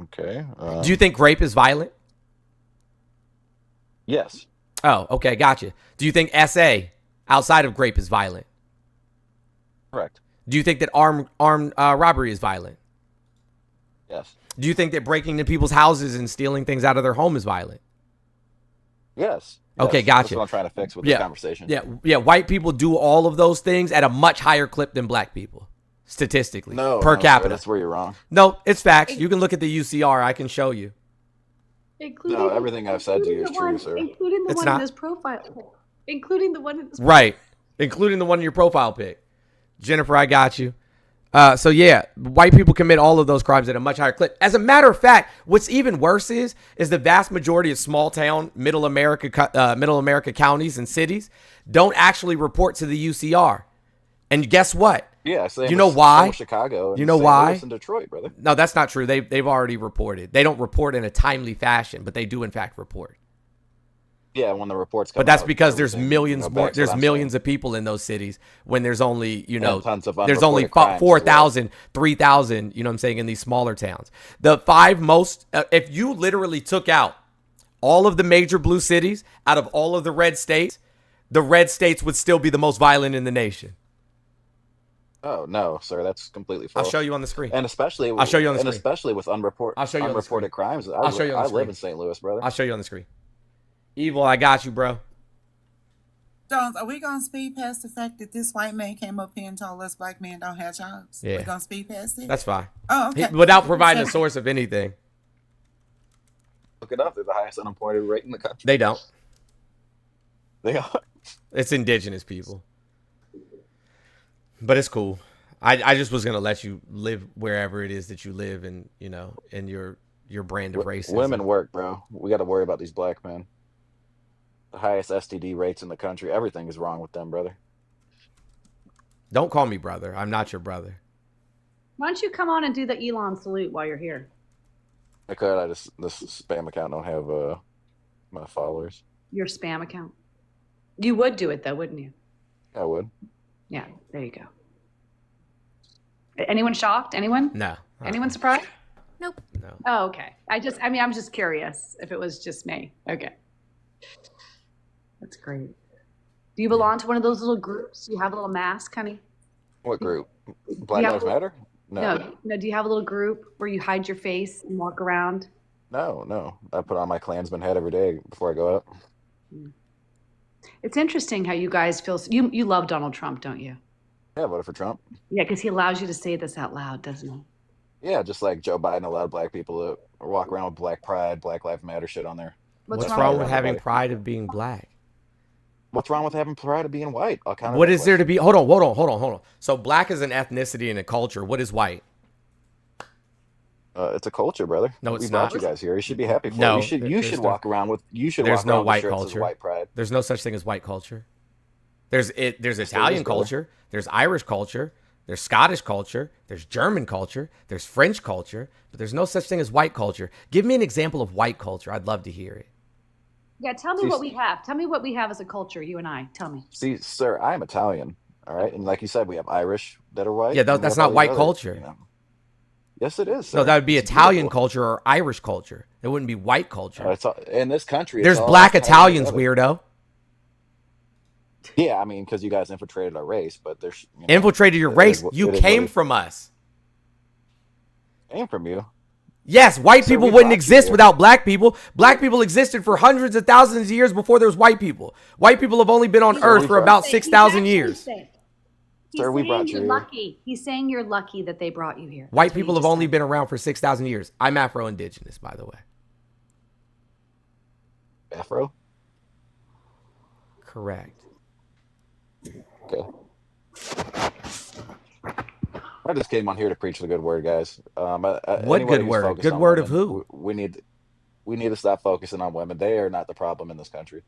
Okay. Do you think rape is violent? Yes. Oh, okay, gotcha. Do you think SA outside of rape is violent? Correct. Do you think that armed robbery is violent? Yes. Do you think that breaking into people's houses and stealing things out of their home is violent? Yes. Okay, Yes. gotcha. That's what I'm trying to fix with this conversation. Yeah. White people do all of those things at a much higher clip than black people, statistically, per capita. Sir, that's where you're wrong. No, it's facts. You can look at the UCR. I can show you. No, everything I've said to you is true, sir. Including the It's one not. in his profile. Including the one in his Right. Including the one in your profile pic. Jennifer, I got you. So yeah, white people commit all of those crimes at a much higher clip. As a matter of fact, what's even worse is the vast majority of small town, middle America counties and cities don't actually report to the UCR. And guess what? Yeah, same you know with, why? Same with Chicago. And you know St. why? Louis and Detroit, brother. No, that's not true. They've already reported. They don't report in a timely fashion, but they do in fact report. Yeah, when the reports come But that's out, because there's everything, millions more. backs There's what I'm millions of people in those cities when there's only, tons of there's only unreported crimes as 4,000, 3,000, you know what I'm saying, in these smaller towns. The five most, if you literally took out all of the major blue cities out of all of the red states would still be the most violent in the nation. Oh no, sir, that's completely false. I'll show you on the screen. And especially, I'll show you on the and screen. especially with unreported crimes. I'll show you on the I screen. live in St. Louis, brother. I'll show you on the screen. Evil, I got you, bro. Jones, are we gonna speed past the fact that this white man came up here and told us black men don't have jobs? Yeah. We're gonna speed past it? That's fine. Oh, okay. Without providing a source of anything. Look it up. They're the highest unemployed rate in the country. They don't. They are. It's indigenous people. But it's cool. I just was gonna let you live wherever it is that you live, and you know, in your brand of racism. Women work, bro. We got to worry about these black men. The highest STD rates in the country. Everything is wrong with them, brother. Don't call me brother. I'm not your brother. Why don't you come on and do the Elon salute while you're here? I could. This spam account don't have my followers. Your spam account. You would do it though, wouldn't you? I would. Yeah, there you go. Anyone shocked? Anyone? No. Anyone surprised? Nope. No. Oh, okay. I'm just curious if it was just me. Okay. That's great. Do you belong to one of those little groups? Do you have a little mask, honey? What group? Black Lives Matter? No. Do you have a little group where you hide your face and walk around? No. I put on my Klansman hat every day before I go out. It's interesting how you guys feel. You love Donald Trump, don't you? Yeah, I voted for Trump. Yeah, because he allows you to say this out loud, doesn't he? Yeah, just like Joe Biden allowed black people to walk around with black pride, Black Lives Matter shit on there. What's wrong with having pride of being black? What's wrong with having pride of being white? What is there to be? Hold on. So black is an ethnicity and a culture. What is white? It's a culture, brother. No, it's we brought not. you guys here. You should be happy for No, it. You should walk around with. There's no white with culture. white pride. There's no such thing as white culture. There's Italian culture. There's Irish culture. There's Scottish culture. There's German culture. There's French culture. But there's no such thing as white culture. Give me an example of white culture. I'd love to hear it. Yeah, tell me what we have. Tell me what we have as a culture, you and I. Tell me. See, sir, I'm Italian. All right, and like you said, we have Irish that are white. Yeah, that's not white culture. You know. Yes, it is. Sir. No, that would be Italian culture or Irish culture. It wouldn't be white culture. In this country, there's black Italians, weirdo. Yeah, I mean, because you guys infiltrated our race, but there's infiltrated your race. You came from us. Came from you. Yes, white people wouldn't exist without black people. Black people existed for hundreds of thousands of years before there was white people. White people have only been on Earth for about 6,000 years. Sir, we brought you. Lucky. He's saying you're lucky that they brought you here. White people have only been around for 6,000 years. I'm Afro-Indigenous, by the way. Afro? Correct. Okay. I just came on here to preach the good word, guys. What good word? Good word of who? We need to stop focusing on women. They are not the problem in this country.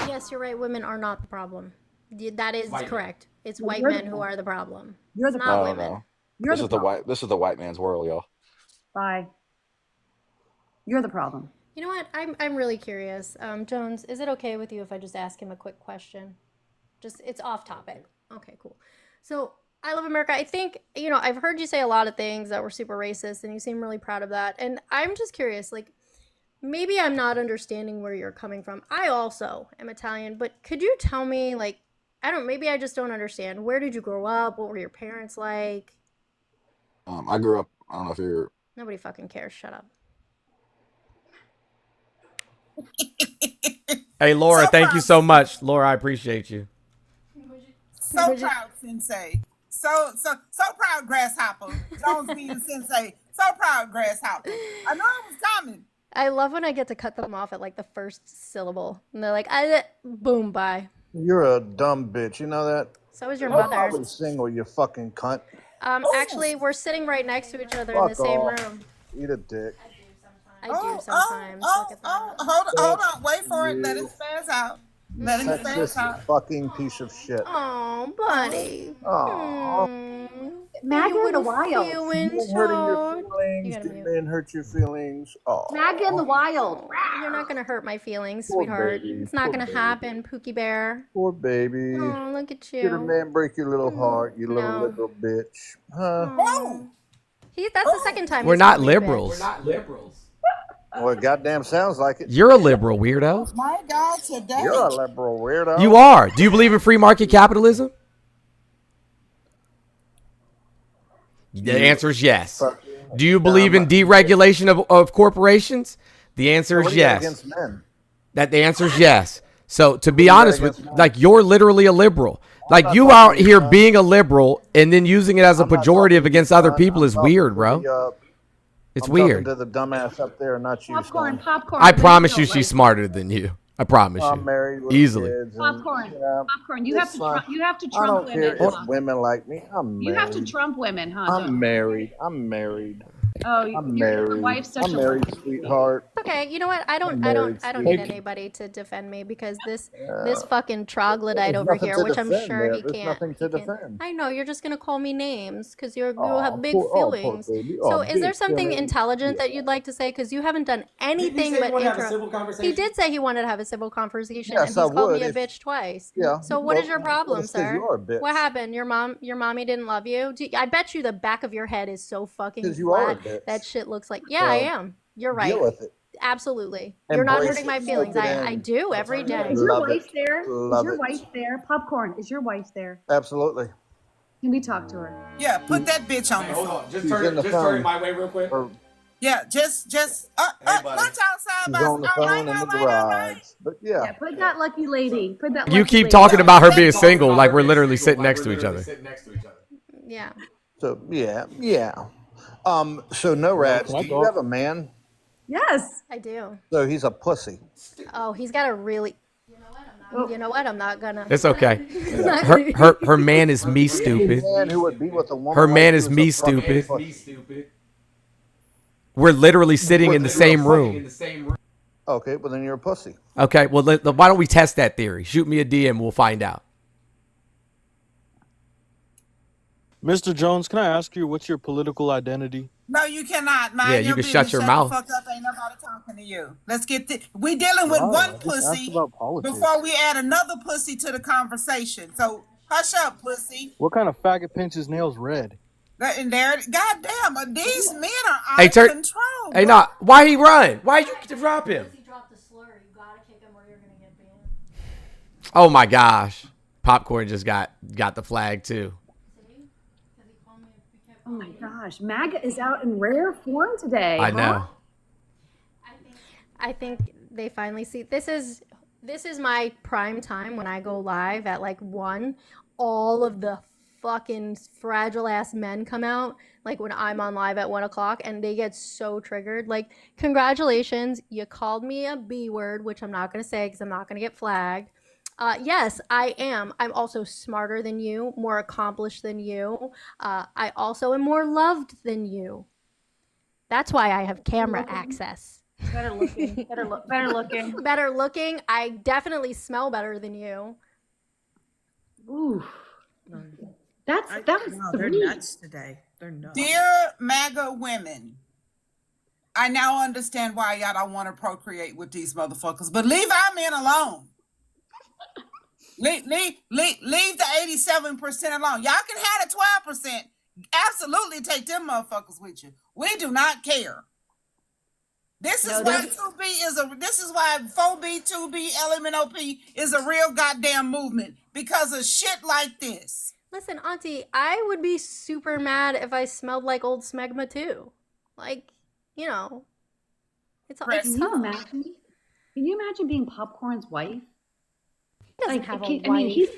Yes, you're right. Women are not the problem. That is correct. It's white you're men the who are the problem. You're the It's problem. not women. No. This is the white man's world, y'all. Bye. You're the problem. You know what? I'm really curious. Jones, is it okay with you if I just ask him a quick question? It's off topic. Okay, cool. So I love America. I think, I've heard you say a lot of things that were super racist and you seem really proud of that. And I'm just curious, maybe I'm not understanding where you're coming from. I also am Italian, but could you tell me, maybe I just don't understand. Where did you grow up? What were your parents like? I grew up, I don't know if you're... Nobody fucking cares. Shut up. Hey, Laura, So thank you proud, so much. Laura, I appreciate you. so proud, Sensei. So proud, Grasshopper. Jones being Sensei. So proud, Grasshopper. I know it was coming. I love when I get to cut them off at like the first syllable, and they're like, boom, bye. You're a dumb bitch. You know that? So is your You're mother. probably single, you fucking cunt. Actually, we're sitting right next to each other in the Fuck same off. room. Eat a dick. I do sometimes. Look at that. Hold on. Wait for it. Let it spaz out. Let it spaz Sexist out. fucking piece of shit. Oh, buddy. Aw. MAGA in the wild. Didn't hurting your feelings. Didn't hurt your feelings. Oh. MAGA in the wild. You're not gonna hurt my feelings, Poor sweetheart. baby, It's not poor gonna baby. happen, Pookie Bear. Poor baby. Oh, look at Did a you. man break your little heart, you little No. liberal bitch? Huh? That's the second time. We're he's not called me a bitch. liberals. Well, it goddamn sounds like it. You're a liberal weirdo. My God, today. You're a liberal weirdo. You are. Do you believe in free market capitalism? The answer is yes. Do you believe in deregulation of corporations? The answer What is do you got yes. against men? The answer is yes. So to be you got honest with, against men? like, you're literally a liberal. Like, not you talking out to you, here son. being a liberal and then using it as a I'm not pejorative talking to against you, other son. people I'm is talking weird, to bro. the, It's I'm weird. talking to the dumbass up there, not you, son. Popcorn. I promise you she's smarter than you. I promise I'm you. married with Easily. kids. And, Popcorn. yeah, You have it's to. fine. You have to I trump don't care women. if Huh? women like me. I'm You have to married. trump women, huh? I'm married. I'm married. Oh, I'm your married. wife's such I'm a married, lucky lady. sweetheart. Okay, you know what? I don't married, need sweet. anybody to defend me because this Yeah. fucking troglodyte There's over nothing here, to which I'm defend sure there. he There's can't. nothing to defend. I know you're just gonna call me names because you Oh, have big poor feelings. baby. So Oh, is there big something feelings. intelligent that Yeah. you'd like to say? Because you haven't done anything but interrupt. He did say he wanted to have a civil conversation, Yes, and I he's called me would a if- bitch twice. Yeah. So what is your problem, it's 'cause sir? you are a bitch. What happened? Your mommy didn't love you. I bet you the back of your head is so fucking 'Cause you are a flat bitch. that shit looks like. Yeah, I So, am. You're right. Deal with it. Absolutely. You're not Embrace hurting it. my Soak feelings. it I in. do every day. Is your Love wife it. there? Is Love your it. wife there? Popcorn. Is your wife there? Absolutely. Can we talk to her? Yeah, put that bitch on the Hold phone. on. Just She's turn in the it phone. my way real quick. Or Yeah, just Hey, buddy. lunch outside she's by on the all right, phone in the all right, all right. garage. But yeah. Put that lucky lady. Put that. You lucky keep lady. talking about her being single like we're literally sitting next to each other. Yeah. So yeah. So no rats. Do you have a man? Yes. I do. So he's a pussy. Oh, he's got a really. You know what? I'm not gonna. It's okay. I'm not gonna- Her man is me stupid. A man who would be with a woman Her like man you is a me fucking stupid. pussy. We're literally sitting in the same room. Okay, well then you're a pussy. Okay, well, why don't we test that theory? Shoot me a DM, we'll find out. Mr. Jones, can I ask you what's your political identity? No, you cannot. Mind Yeah, you your can business. shut your mouth. The fuck up. Ain't nobody talking to you. Let's get this. We dealing with Wow, one I just pussy asked about politics. before we add another pussy to the conversation. So hush up, pussy. What kind of faggot paints his nails red? And there, goddamn, these men are out Hey, of control. Hey, bro. no, why he run? Why'd you drop him? Oh my gosh. Popcorn just got the flag too. Oh my gosh, MAGA is out in rare form today. I know. I think they finally see this is my prime time when I go live at like 1. All of the fucking fragile ass men come out like when I'm on live at 1 o'clock and they get so triggered. Like, congratulations, you called me a B word, which I'm not gonna say because I'm not gonna get flagged. Yes, I am. I'm also smarter than you, more accomplished than you. I also am more loved than you. That's why I have camera access. Better looking. Better looking. Better looking. I definitely smell better than you. Ooh. That was Wow, they're sweet. nuts today. They're nuts. Dear MAGA women, I now understand why y'all don't want to procreate with these motherfuckers, but leave our men alone. Leave the 87% alone. Y'all can have the 12%. Absolutely take them motherfuckers with you. We do not care. This is why 2B is this is why 4B, 2B, LMNOP is a real goddamn movement. Because of shit like this. Listen, Auntie, I would be super mad if I smelled like old smegma too. Like, you know, it's Can you imagine? Can you imagine being Popcorn's wife? He doesn't Like, have a I mean, wife.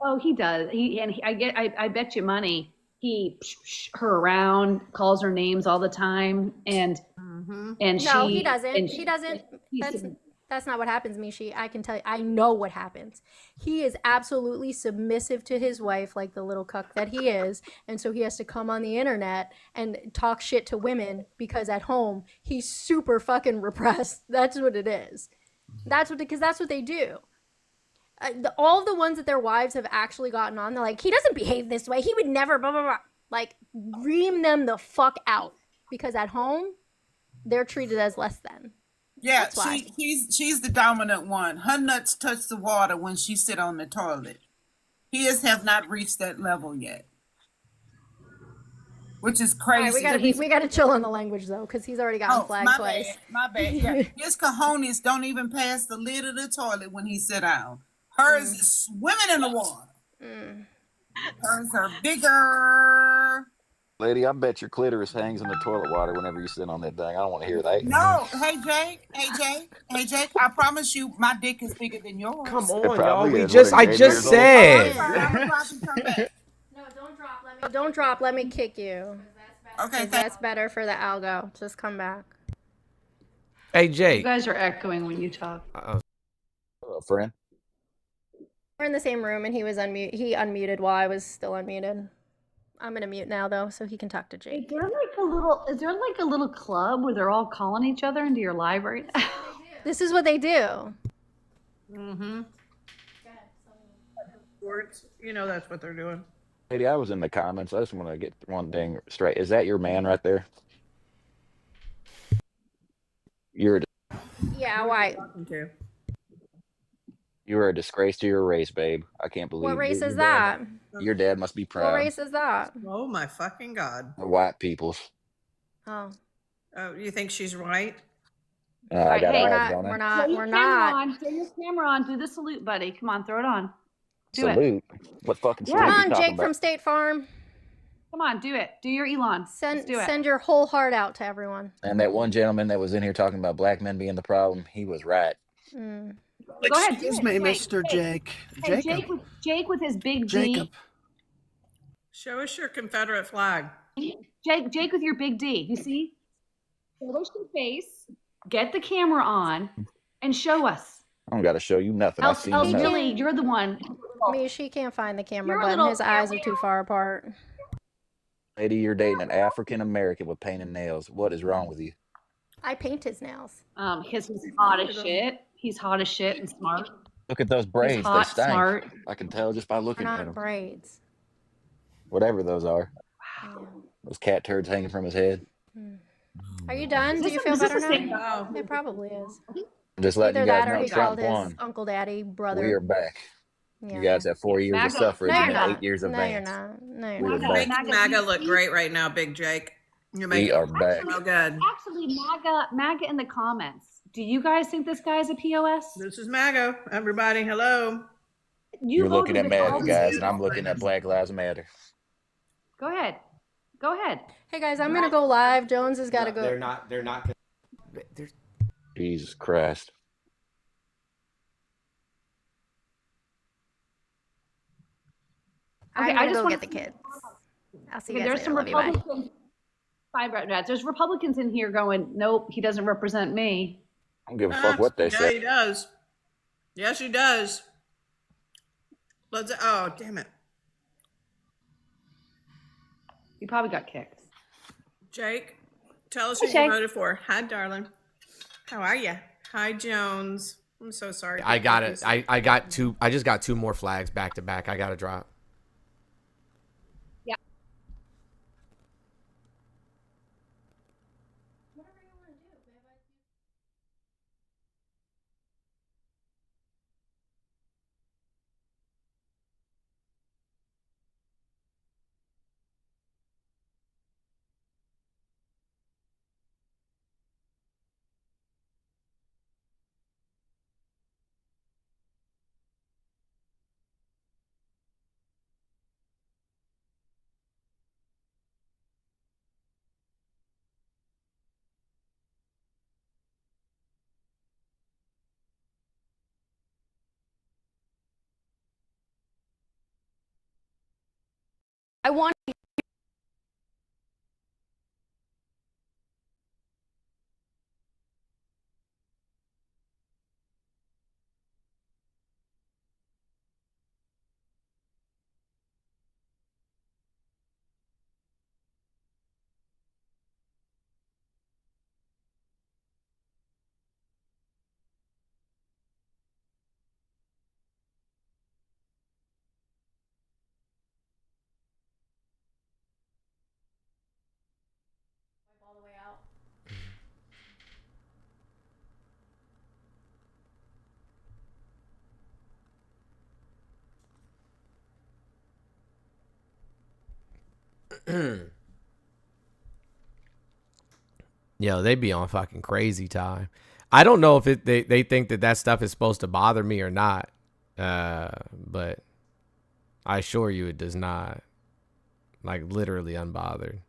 oh, he does. I bet you money. He her around, calls her names all the time, and No, she he doesn't. and He doesn't. he's That's not what happens, Mishi. I can tell you. I know what happens. He is absolutely submissive to his wife, like the little cuck that he is, and so he has to come on the internet and talk shit to women because at home he's super fucking repressed. That's what it is. Because that's what they do. All the ones that their wives have actually gotten on, they're like, he doesn't behave this way. He would never, blah, blah, blah. Like, ream them the fuck out. Because at home, they're treated as less than. Yeah, That's why. she's the dominant one. Her nuts touch the water when she sit on the toilet. His have not reached that level yet, which is All right, crazy. we gotta chill on the language though, because he's already gotten flagged twice. My bad. Yeah, his cojones don't even pass the lid of the toilet when he sit down. Hers is swimming in the water. Hers are bigger. Lady, I bet your clitoris hangs in the toilet water whenever you sit on that thing. I don't want to hear that. No, hey Jake, I promise you, my dick is bigger than yours. Come It on, y'all. probably We is. What just are you, I 80 just years old? said. I'm gonna drop and come back. No, don't drop. Let me kick you. Okay, that's better for the algo. Just come back. Hey, You Jake. guys are echoing when you talk. Hello, friend. We're in the same room, and he unmuted while I was still unmuted. I'm gonna mute now though, so he can talk to Jake. Is there like a little club where they're all calling each other into your live right now? This is what they do. Mm-hmm. Sports, you know that's what they're doing. Lady, I was in the comments. I just want to get one thing straight. Is that your man right there? You're Yeah, why? a disgrace to your race, babe. I can't believe What race your is dad- that? Your dad must be proud. What race is that? Oh my fucking god. The white people's. Oh. Oh, you think she's right? I got hey, eyes on it. We're not. Throw your camera on. Do the salute, buddy. Come on, throw it on. Do Salute. What fucking Yeah. salute Come you on, talking Jake about? from State Farm. Come on, do it. Do your Elon. Let's do it. Send your whole heart out to everyone. And that one gentleman that was in here talking about black men being the problem, he was right. Mm. Go ahead. Excuse me, Mr. Jake. Hey, Jacob. Jake with his big Jacob. D. Show us your Confederate flag. Jake with your big D. You see? Show us your face. Get the camera on and show us. I don't got to show you nothing. I see nothing. Really, you're the one. She can't find the camera You're a button. little- His eyes are too far apart. Lady, you're dating an African American with painted nails. What is wrong with you? I paint his nails. Because he's hot as shit. He's hot as shit and smart. Look at those braids. He's hot, they stink. smart. I can tell just by They're looking at not them. braids. Whatever those are. Wow. Those cat turds hanging from his head. Are you done? Is Do this- you feel is this better the same- now? It probably is. Just letting Either you guys that or know he Trump called his won. uncle daddy brother. We are back. Yeah. You guys have 4 years of MAGA. suffrage No, and you're not. 8 years of No, you're vans. not. No, you're We are not. back. Making MAGA look great right now, Big Jake. You're making We are back. so good. Actually, MAGA in the comments. Do you guys think this guy's a POS? This is MAGA. Everybody, hello. You're looking at voted with all MAGA, these guys, people. and I'm looking at Black Lives Matter. Go ahead. Go ahead. Hey guys, I'm gonna go live. Jones has got to go. They're not. They're Jesus Christ. I'm Okay, gonna I just go wanna- get the kids. I'll see you Okay, guys there's some later. Love you, bye. Republicans. There's Republicans in here going, nope, he doesn't represent me. I don't give a fuck what they Yeah, say. he does. Yes, he does. Oh, damn it. You probably got kicked. Jake, tell us Hey, who Jake. you voted for. Hi, darling. How are you? Hi, Jones. I'm so sorry. I got it. I got two. I just got two more flags back to back. I got to drop. I want all the way out. Yo, they be on fucking crazy time. I don't know if they think that stuff is supposed to bother me or not. But I assure you it does not. Like, literally unbothered.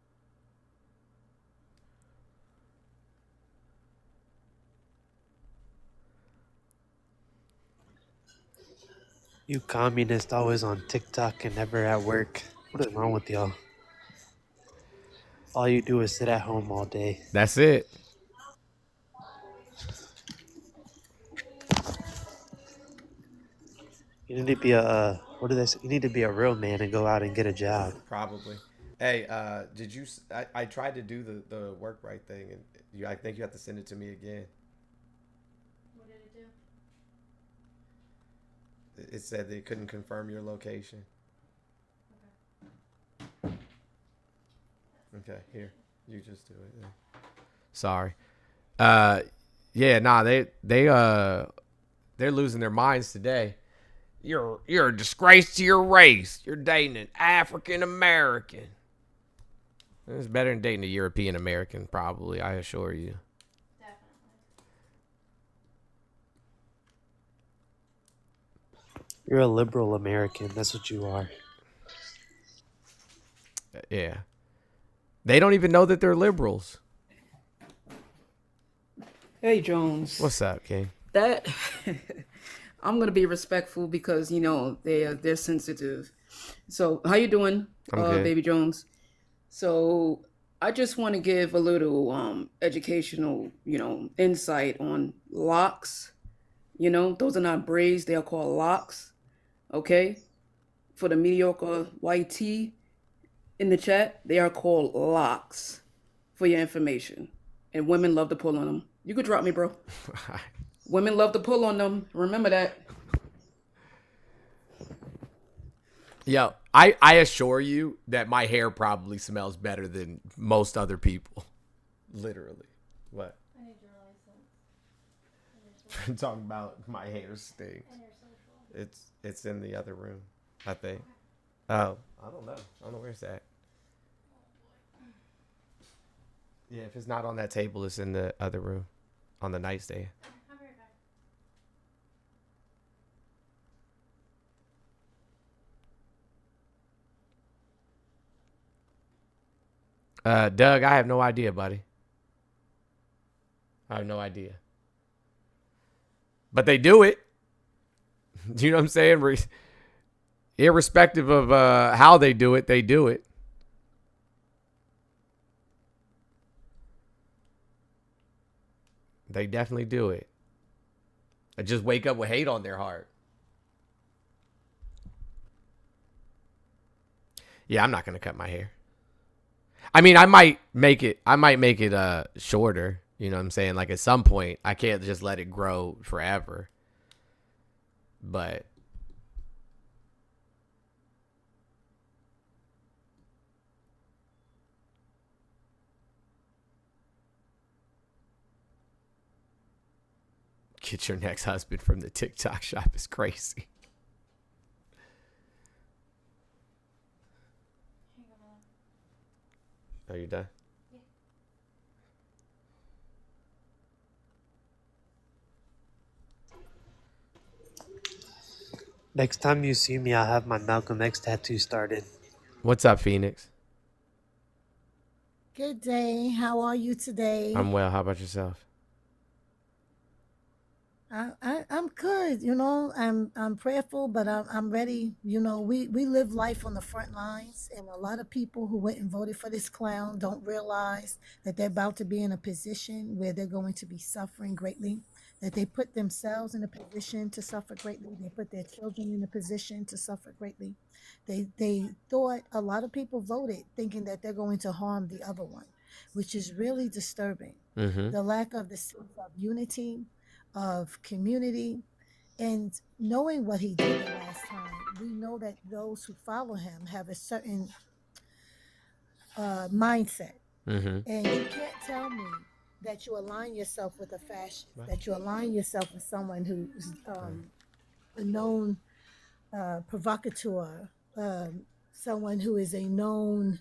You communists always on TikTok and never at work. What is wrong with y'all? All you do is sit at home all day. That's it. You need to be a what do they say? You need to be a real man and go out and get a job. Probably. Hey, did you? I tried to do the work right thing, and I think you have to send it to me again. What did it do? It said they couldn't confirm your location. Okay, here, you just do it. Sorry. Yeah, nah, they're losing their minds today. You're a disgrace to your race. You're dating an African American. It's better than dating a European American, probably, I assure you. You're a liberal American. That's what you are. Yeah. They don't even know that they're liberals. Hey, Jones. What's up, King? That I'm gonna be respectful because they're sensitive. So how you doing, I'm good. Baby Jones? So I just want to give a little educational, insight on locks. Those are not braids; they are called locks. Okay, for the mediocre YT in the chat, they are called locks. For your information, and women love to pull on them. You could drop me, bro. Women love to pull on them. Remember that. Yo, I assure you that my hair probably smells better than most other people. Literally. What? I need your license. Talking about my hair stinks. It's in the other room, I think. Oh, I don't know. I don't know where it's at. Yeah, if it's not on that table, it's in the other room, on the nightstand. I'll be right back. Doug, I have no idea, buddy. I have no idea. But they do it. Do you know what I'm saying? Irrespective of how they do it, they do it. They definitely do it. I just wake up with hate on their heart. Yeah, I'm not gonna cut my hair. I mean, I might make it shorter. You know what I'm saying? Like at some point, I can't just let it grow forever. But get your next husband from the TikTok shop is crazy. Are you done? Yeah. Next time you see me, I'll have my Malcolm X tattoo started. What's up, Phoenix? Good day. How are you today? I'm well. How about yourself? I'm good. I'm prayerful, but I'm ready. We live life on the front lines, and a lot of people who went and voted for this clown don't realize that they're about to be in a position where they're going to be suffering greatly. That they put themselves in a position to suffer greatly. They put their children in a position to suffer greatly. They thought a lot of people voted thinking that they're going to harm the other one, which is really disturbing. Mm-hmm. The lack of the sense of unity, of community, and knowing what he did the last time, we know that those who follow him have a certain mindset. Mm-hmm. And you can't tell me that you align yourself with a fascist, that you align yourself with someone who's a known provocateur, someone who is a known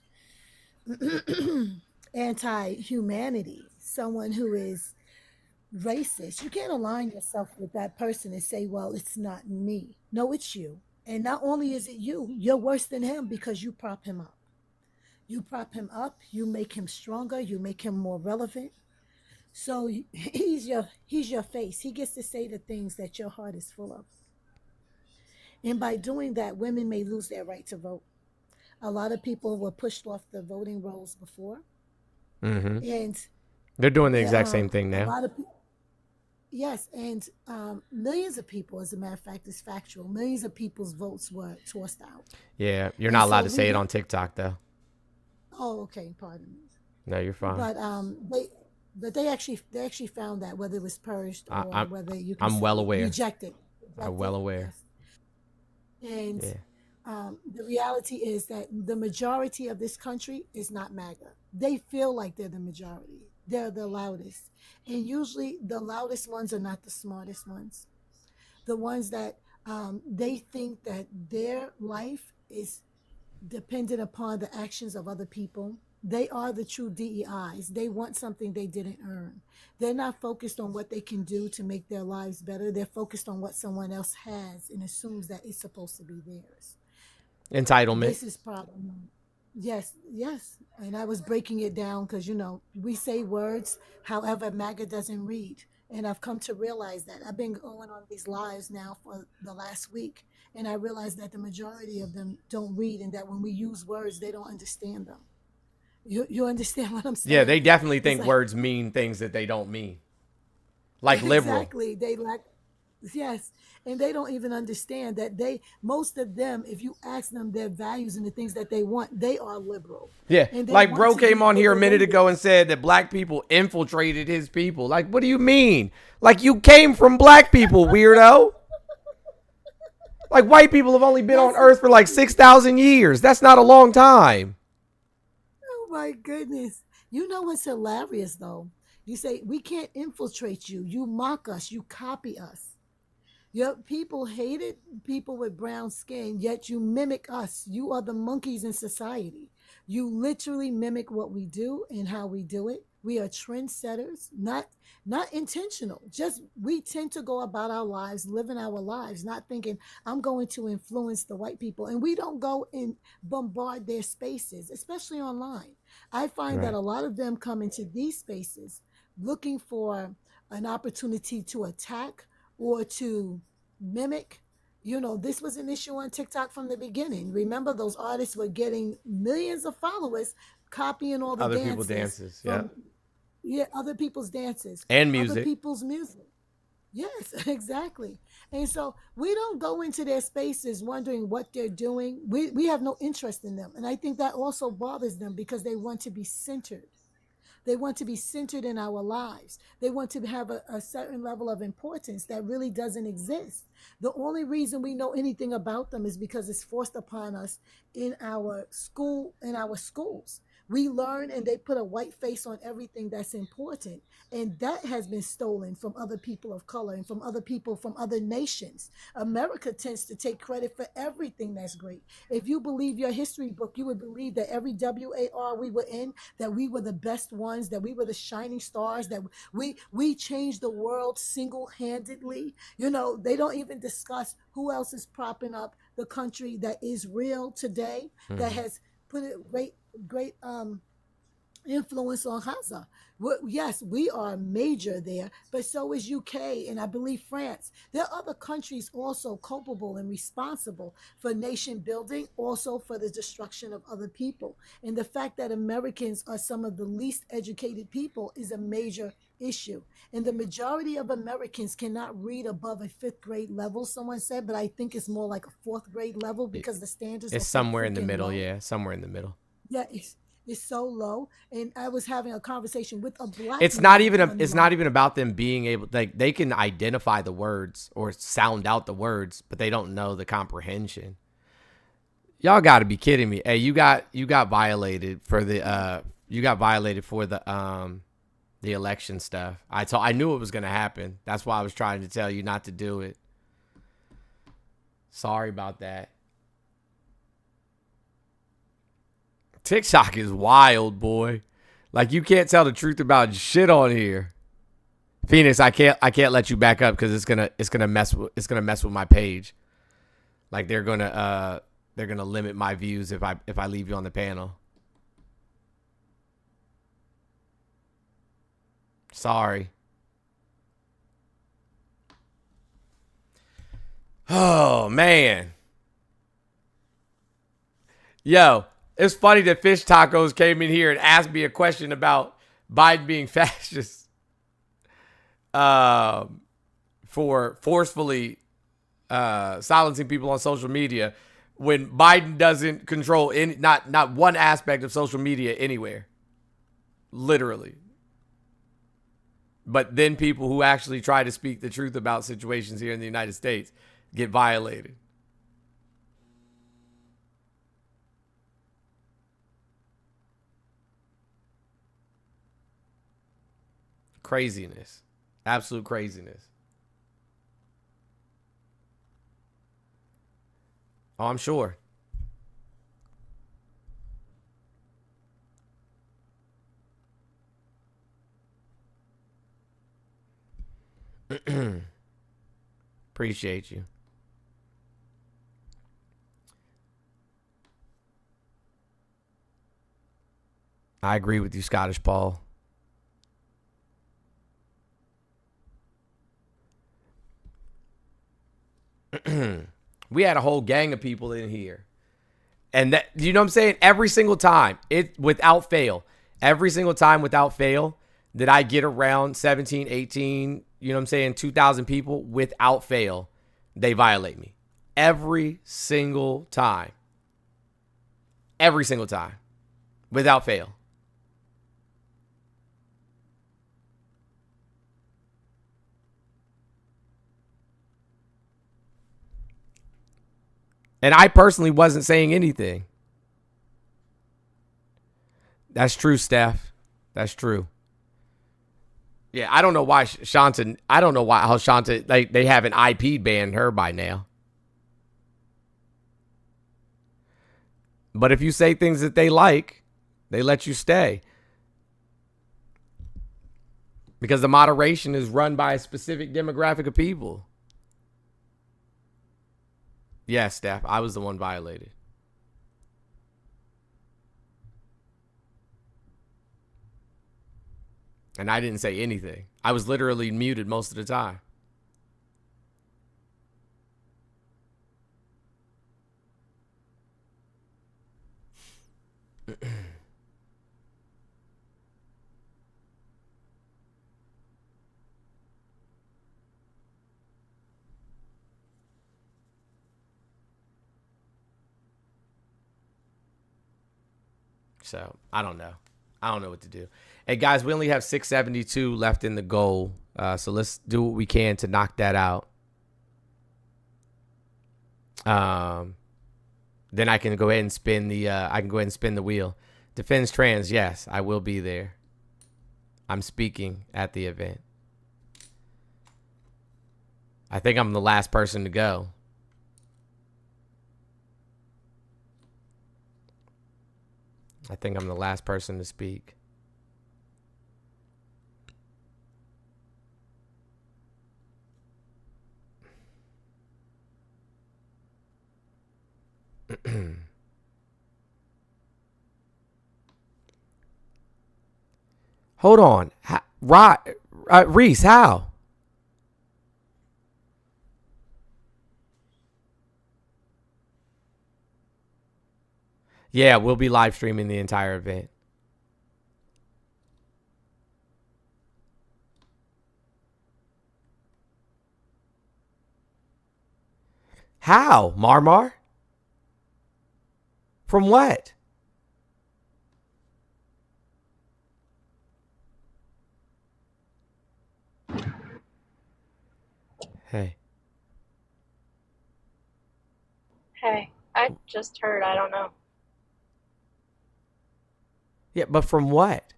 anti-humanity, someone who is racist. You can't align yourself with that person and say, well, it's not me. No, it's you. And not only is it you, you're worse than him because you prop him up. You prop him up, you make him stronger, you make him more relevant. So he's your face. He gets to say the things that your heart is full of. And by doing that, women may lose their right to vote. A lot of people were pushed off the voting rolls before. Mm-hmm. And they're doing the exact same thing now. A lot of people, yes, and millions of people, as a matter of fact, it's factual. Millions of people's votes were tossed out. Yeah, you're not allowed to say it on TikTok, though. Oh, okay, pardon me. No, you're fine. But they actually found that whether it was purged or whether you can I'm well aware. Rejected. I'm well aware. Yes. And the reality is that the majority of this country is not MAGA. They feel like they're the majority. They're the loudest. And usually the loudest ones are not the smartest ones. The ones that they think that their life is dependent upon the actions of other people. They are the true DEIs. They want something they didn't earn. They're not focused on what they can do to make their lives better. They're focused on what someone else has and assumes that it's supposed to be theirs. Entitlement. This is problem. Yes. And I was breaking it down because, we say words, however, MAGA doesn't read. And I've come to realize that. I've been going on these lives now for the last week. And I realized that the majority of them don't read and that when we use words, they don't understand them. You understand what I'm saying? Yeah, they definitely think words mean things that they don't mean. Like liberal. Exactly. They lack, yes. And they don't even understand that most of them, if you ask them their values and the things that they want, they are liberal. Yeah, like bro came on here a minute ago and said that black people infiltrated his people. Like, what do you mean? Like, you came from black people, weirdo. Like, white people have only been on Earth for like 6,000 years. That's not a long time. Oh, my goodness. You know what's hilarious, though? You say, we can't infiltrate you. You mock us. You copy us. Your people hated people with brown skin, yet you mimic us. You are the monkeys in society. You literally mimic what we do and how we do it. We are trendsetters, not intentional. Just we tend to go about our lives, living our lives, not thinking I'm going to influence the white people. And we don't go and bombard their spaces, especially online. I find that a lot of them come into these spaces looking for an opportunity to attack or to mimic. This was an issue on TikTok from the beginning. Remember, those artists were getting millions of followers copying all the other dances. people's dances, yeah, other people's dances. And music. Other people's music. Yes, exactly. And so we don't go into their spaces wondering what they're doing. We have no interest in them. And I think that also bothers them because they want to be centered. They want to be centered in our lives. They want to have a certain level of importance that really doesn't exist. The only reason we know anything about them is because it's forced upon us in our schools. We learn and they put a white face on everything that's important. And that has been stolen from other people of color and from other people from other nations. America tends to take credit for everything that's great. If you believe your history book, you would believe that every WAR we were in, that we were the best ones, that we were the shining stars, that we changed the world single-handedly. They don't even discuss who else is propping up the country that is real today, that has put it great influence on Gaza. Yes, we are major there, but so is UK and I believe France. There are other countries also culpable and responsible for nation building, also for the destruction of other people. And the fact that Americans are some of the least educated people is a major issue. And the majority of Americans cannot read above a fifth grade level, someone said, but I think it's more like a fourth grade level because the standards It's are so somewhere in the freaking middle. low. Yeah, somewhere in the middle. Yeah, it's so low. And I was having a conversation with a black It's man not even on the it's line. not even about them being able, like, they can identify the words or sound out the words, but they don't know the comprehension. Y'all got to be kidding me. Hey, you got violated for the the election stuff. I knew it was going to happen. That's why I was trying to tell you not to do it. Sorry about that. TikTok is wild, boy. Like, you can't tell the truth about shit on here. Phoenix, I can't let you back up because it's gonna mess with my page. Like, they're gonna limit my views if I leave you on the panel. Sorry. Oh man. Yo, it's funny that Fish Tacos came in here and asked me a question about Biden being fascist. For forcefully silencing people on social media when Biden doesn't control not one aspect of social media anywhere. Literally. But then people who actually try to speak the truth about situations here in the United States get violated. Craziness. Absolute craziness. Oh, I'm sure. Appreciate you. I agree with you, Scottish Paul. We had a whole gang of people in here. And that, you know what I'm saying? Every single time, without fail, every single time without fail that I get around 17, 18, you know what I'm saying, 2,000 people, without fail, they violate me. Every single time. Every single time. Without fail. And I personally wasn't saying anything. That's true, Steph. That's true. Yeah, I don't know why Shanta, how Shanta, like, they haven't IP banned her by now. But if you say things that they like, they let you stay. Because the moderation is run by a specific demographic of people. Yes, Steph, I was the one violated. And I didn't say anything. I was literally muted most of the time. So, I don't know. I don't know what to do. Hey, guys, we only have 672 left in the goal. So let's do what we can to knock that out. Then I can go ahead and spin the wheel. Defense trans, yes, I will be there. I'm speaking at the event. I think I'm the last person to go. I think I'm the last person to speak. Hold on. Reese, how? Yeah, we'll be live streaming the entire event. How, Marmar? From what? Hey. Hey, I just heard. I don't know. Yeah, but from what?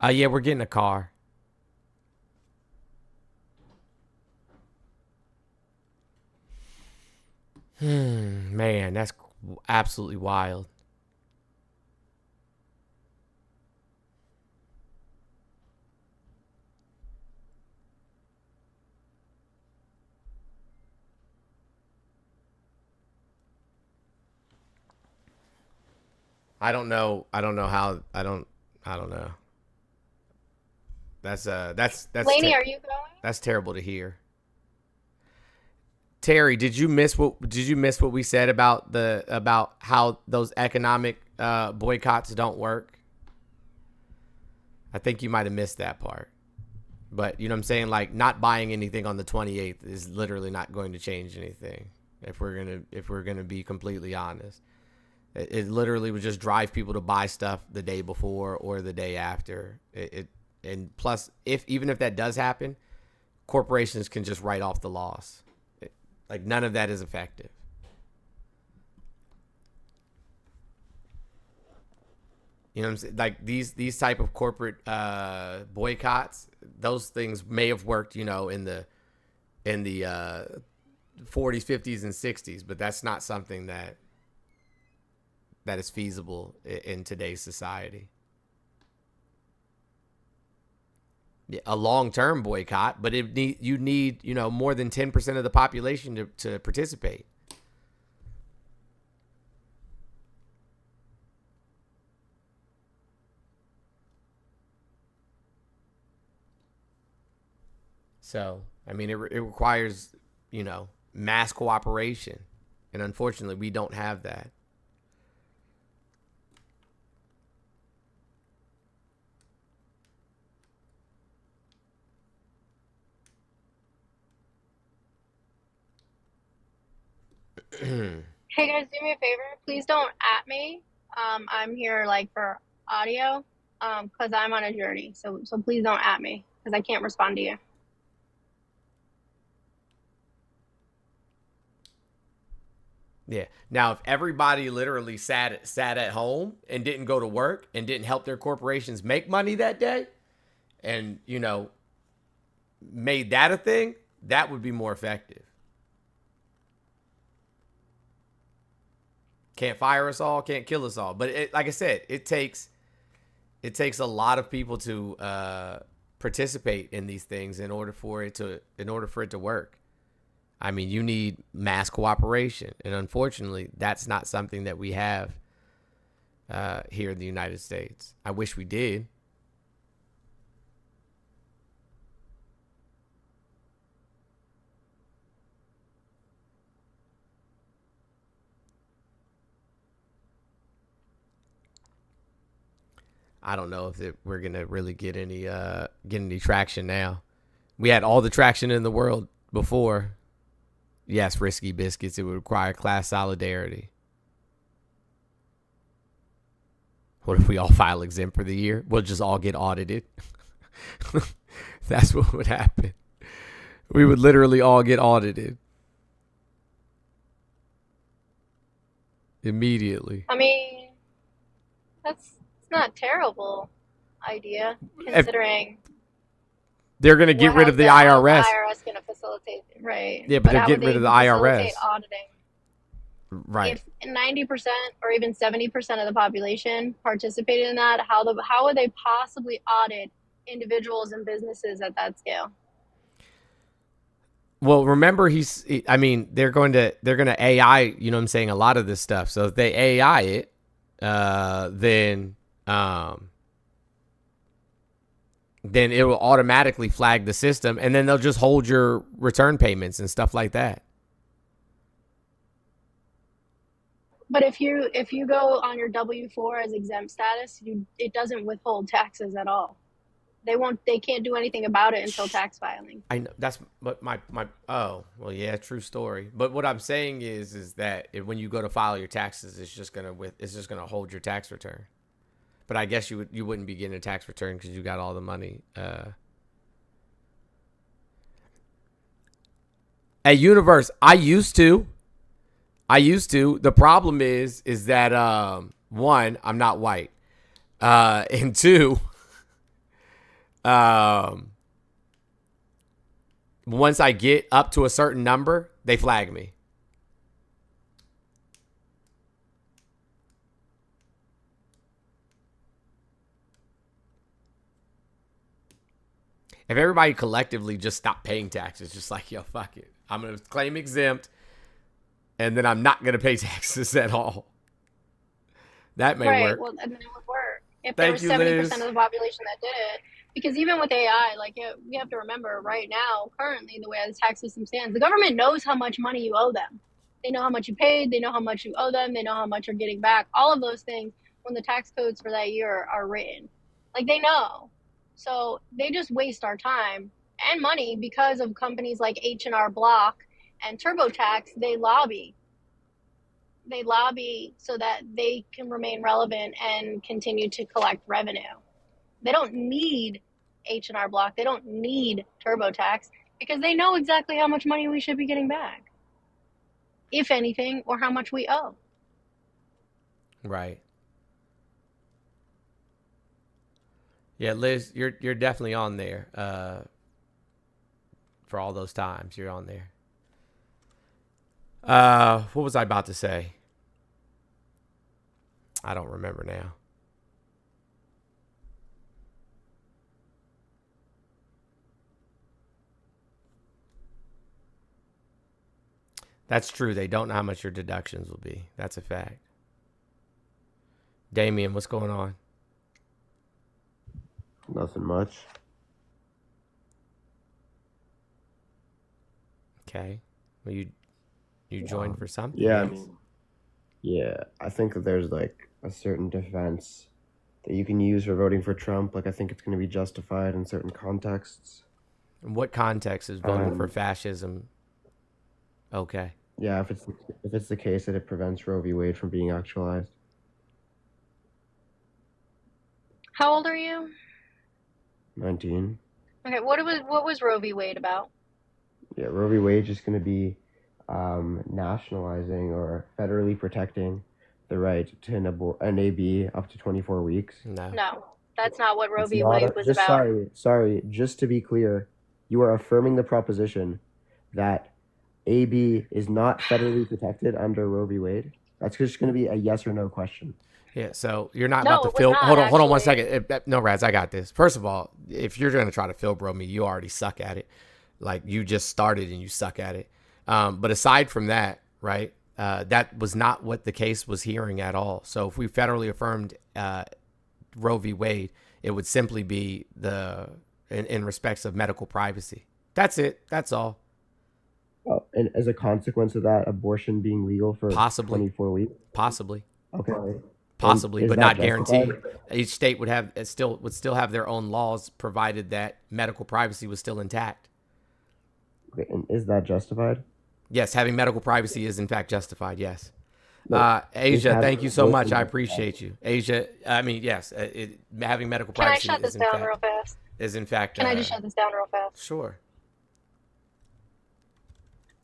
Yeah, we're getting a car. Man, that's absolutely wild. I don't know how. I don't know. That's Lainey, are you going? that's terrible to hear. Terry, did you miss what we said about how those economic boycotts don't work? I think you might have missed that part. But you know what I'm saying? Like, not buying anything on the 28th is literally not going to change anything. If we're gonna be completely honest, it literally would just drive people to buy stuff the day before or the day after. And plus, even if that does happen, corporations can just write off the loss. Like, none of that is effective. You know what I'm saying? Like, these type of corporate boycotts, those things may have worked, in the 40s, 50s, and 60s, but that's not something that is feasible in today's society. Yeah, a long-term boycott, but you need more than 10% of the population to participate. So, I mean, it requires, mass cooperation. And unfortunately, we don't have that. Hey guys, do me a favor. Please don't at me. I'm here like for audio, because I'm on a journey. So please don't at me because I can't respond to you. Yeah. Now, if everybody literally sat at home and didn't go to work and didn't help their corporations make money that day, and made that a thing, that would be more effective. Can't fire us all, can't kill us all. But like I said, it takes a lot of people to participate in these things in order for it to work. I mean, you need mass cooperation, and unfortunately, that's not something that we have here in the United States. I wish we did. I don't know if we're gonna really get any traction now. We had all the traction in the world before. Yes, risky biscuits. It would require class solidarity. What if we all file exempt for the year? We'll just all get audited. That's what would happen. We would literally all get audited immediately. I mean, it's not a terrible idea considering they're going to get rid of the IRS. The IRS going to facilitate, right? Yeah, but they're getting rid of the IRS. Auditing. Right. If 90% or even 70% of the population participated in that, how would they possibly audit individuals and businesses at that scale? Well, remember I mean, they're going to AI, you know what I'm saying, a lot of this stuff. So if they AI it, then it will automatically flag the system, and then they'll just hold your return payments and stuff like that. But if you go on your W-4 as exempt status, it doesn't withhold taxes at all. They can't do anything about it until tax filing. I know that's what my oh, well, yeah, true story. But what I'm saying is that when you go to file your taxes, it's just gonna hold your tax return. But I guess you wouldn't be getting a tax return because you got all the money. At Universe, I used to. The problem is that one, I'm not white, and two, once I get up to a certain number, they flag me. If everybody collectively just stopped paying taxes, just like, yo, fuck it, I'm going to claim exempt, and then I'm not going to pay taxes at all. That may work. Well, and then it would work. If Thank there was 70% Liz. of the population that did it. Because even with AI, like, we have to remember right now, currently, the way the tax system stands, the government knows how much money you owe them. They know how much you paid. They know how much you owe them. They know how much you're getting back. All of those things when the tax codes for that year are written. Like, they know. So they just waste our time and money because of companies like H&R Block and TurboTax. They lobby so that they can remain relevant and continue to collect revenue. They don't need H&R Block. They don't need TurboTax because they know exactly how much money we should be getting back, if anything, or how much we owe. Right. Yeah, Liz, you're definitely on there. For all those times, you're on there. What was I about to say? I don't remember now. That's true. They don't know how much your deductions will be. That's a fact. Damien, what's going on? Nothing much. Okay. Well, you joined for something? Yeah, Yes. I think that there's like a certain defense that you can use for voting for Trump. Like, I think it's going to be justified in certain contexts. In what context is voting for fascism okay? Yeah, if it's the case that it prevents Roe v. Wade from being actualized. How old are you? 19. Okay, what was Roe v. Wade about? Yeah, Roe v. Wade is going to be nationalizing or federally protecting the right to an AB up to 24 weeks. No, that's not what Roe It's v. not Wade a- was just about. sorry, just to be clear, you are affirming the proposition that AB is not federally protected under Roe v. Wade. That's just going to be a yes or no question. Yeah, so you're not No, about to it was fill. not, Hold on 1 actually. second. No, Raz, I got this. First of all, if you're going to try to fill bro me, you already suck at it. Like, you just started and you suck at it. But aside from that, right, that was not what the case was hearing at all. So if we federally affirmed Roe v. Wade, it would simply be in respects of medical privacy. That's it. That's all. Oh, and as a consequence of that, abortion being legal for Possibly. 24 weeks? Possibly. Okay. Possibly, And but is not that guaranteed. justified? Each state would still have their own laws, provided that medical privacy was still intact. Okay, and is that justified? Yes, having medical privacy is in fact justified. Yes. No, Asia, having thank you so much. I abortion appreciate you. Asia, I mean, yes, having medical Can I privacy shut this down real fast? is in fact. Can I just shut this down real fast? Sure.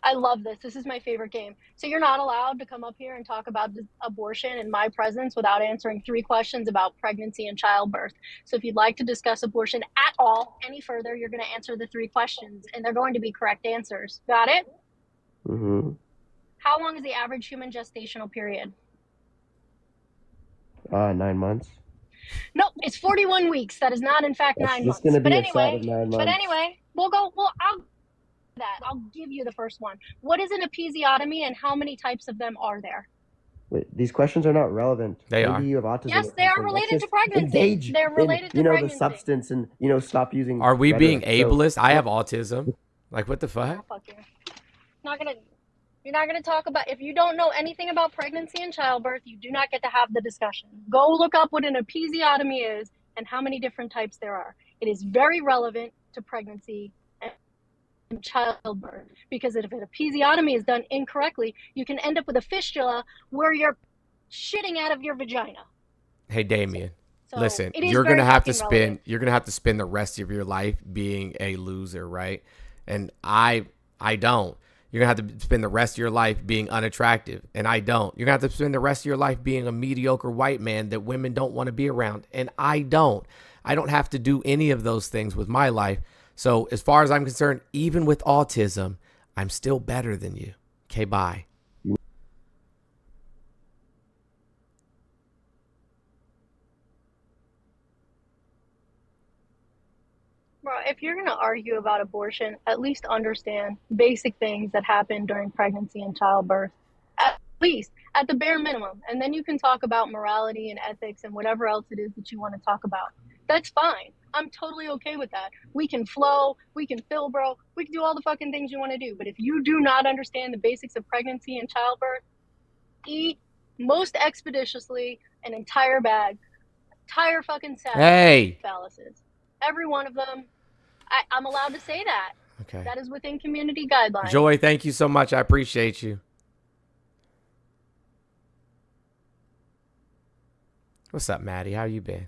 I love this. This is my favorite game. So you're not allowed to come up here and talk about abortion in my presence without answering 3 questions about pregnancy and childbirth. So if you'd like to discuss abortion at all any further, you're going to answer the 3 questions, and they're going to be correct answers. Got it? Mm-hmm. How long is the average human gestational period? 9 months. No, it's 41 weeks. That is not, in fact, That's 9 just months. gonna be But a set of 9 anyway, months. I'll that. that. I'll give you the first one. What is an episiotomy and how many types of them are there? Wait, these questions are not relevant. They Maybe are. you have autism Yes, or they are something. Let's related to just pregnancy. engage They're in, related to the pregnancy. substance and, stop using Are we being rhetoric. So, ableist? I have autism. Like, what the fuck? Oh, fuck you. You're not gonna talk about, if you don't know anything about pregnancy and childbirth, you do not get to have the discussion. Go look up what an episiotomy is and how many different types there are. It is very relevant to pregnancy and childbirth, because if an episiotomy is done incorrectly, you can end up with a fistula where you're shitting out of your vagina. Hey, Damien. So Listen, it is you're very gonna have to fucking relevant. spend the rest of your life being a loser, right? And I don't. You're gonna have to spend the rest of your life being unattractive, and I don't. You're gonna have to spend the rest of your life being a mediocre white man that women don't want to be around, and I don't. I don't have to do any of those things with my life. So as far as I'm concerned, even with autism, I'm still better than you. Okay, bye. Bro, if you're going to argue about abortion, at least understand basic things that happen during pregnancy and childbirth. At least, at the bare minimum. And then you can talk about morality and ethics and whatever else it is that you want to talk about. That's fine. I'm totally okay with that. We can flow, we can fill, bro. We can do all the fucking things you want to do. But if you do not understand the basics of pregnancy and childbirth, eat most expeditiously an entire bag, entire fucking sack Hey. of phalluses. Every one of them. I'm allowed to say that. Okay. That is within community guidelines. Joy, thank you so much. I appreciate you. What's up, Maddie? How you been?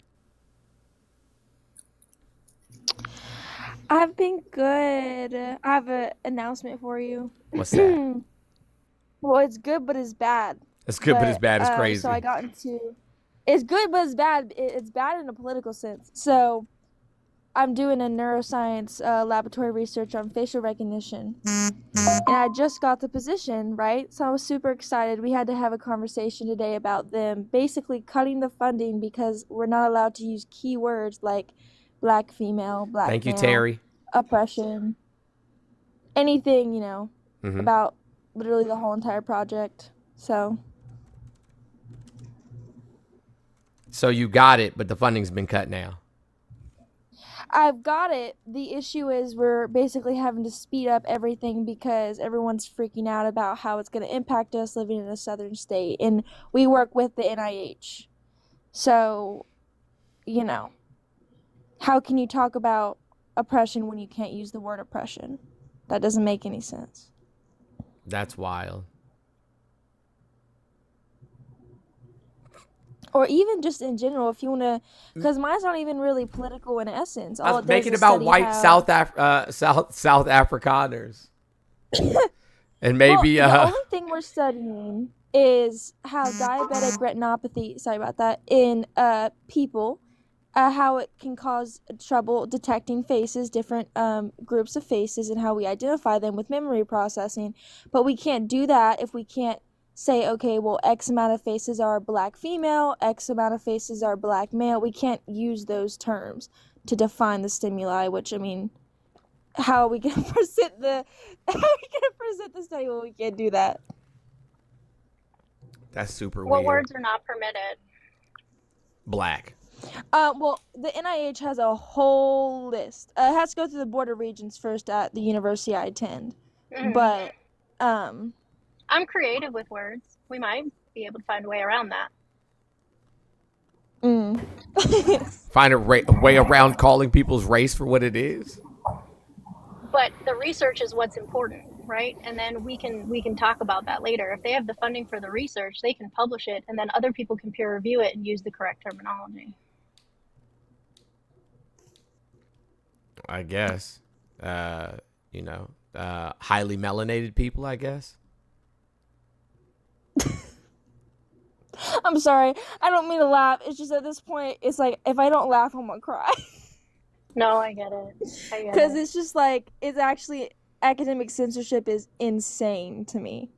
I've been good. I have an announcement for you. What's that? Well, it's good, but it's bad. It's good, but it's bad. It's crazy. So I got into... It's good, but it's bad. It's bad in a political sense. So I'm doing a neuroscience laboratory research on facial recognition. And I just got the position, right? So I was super excited. We had to have a conversation today about them basically cutting the funding because we're not allowed to use keywords like black female, black Thank you, male, Terry. oppression, anything, about literally the whole entire project. So you got it, but the funding's been cut now. I've got it. The issue is we're basically having to speed up everything because everyone's freaking out about how it's going to impact us living in a southern state. And we work with the NIH. So, how can you talk about oppression when you can't use the word oppression? That doesn't make any sense. That's wild. Or even just in general, if you want to, because mine's not even really political in essence. I was making about white South Afrikaners. And maybe the only thing we're studying is how diabetic retinopathy, sorry about that, in people, how it can cause trouble detecting faces, different groups of faces, and how we identify them with memory processing. But we can't do that if we can't say, okay, well, X amount of faces are black female, X amount of faces are black male. We can't use those terms to define the stimuli, which, how are we going to present the study when we can't do that? That's super What weird. words are not permitted? Black. Well, the NIH has a whole list. It has to go through the Board of Regents first at the university I attend. Mhm. But, I'm creative with words. We might be able to find a way around that. Find a way around calling people's race for what it is. But the research is what's important, right? And then we can talk about that later. If they have the funding for the research, they can publish it, and then other people can peer review it and use the correct terminology. I guess. Highly melanated people, I guess. I'm sorry. I don't mean to laugh. It's just at this point, it's like, if I don't laugh, I'm going to cry. No, I get it. Because it's just like, it's actually, academic censorship is insane to me.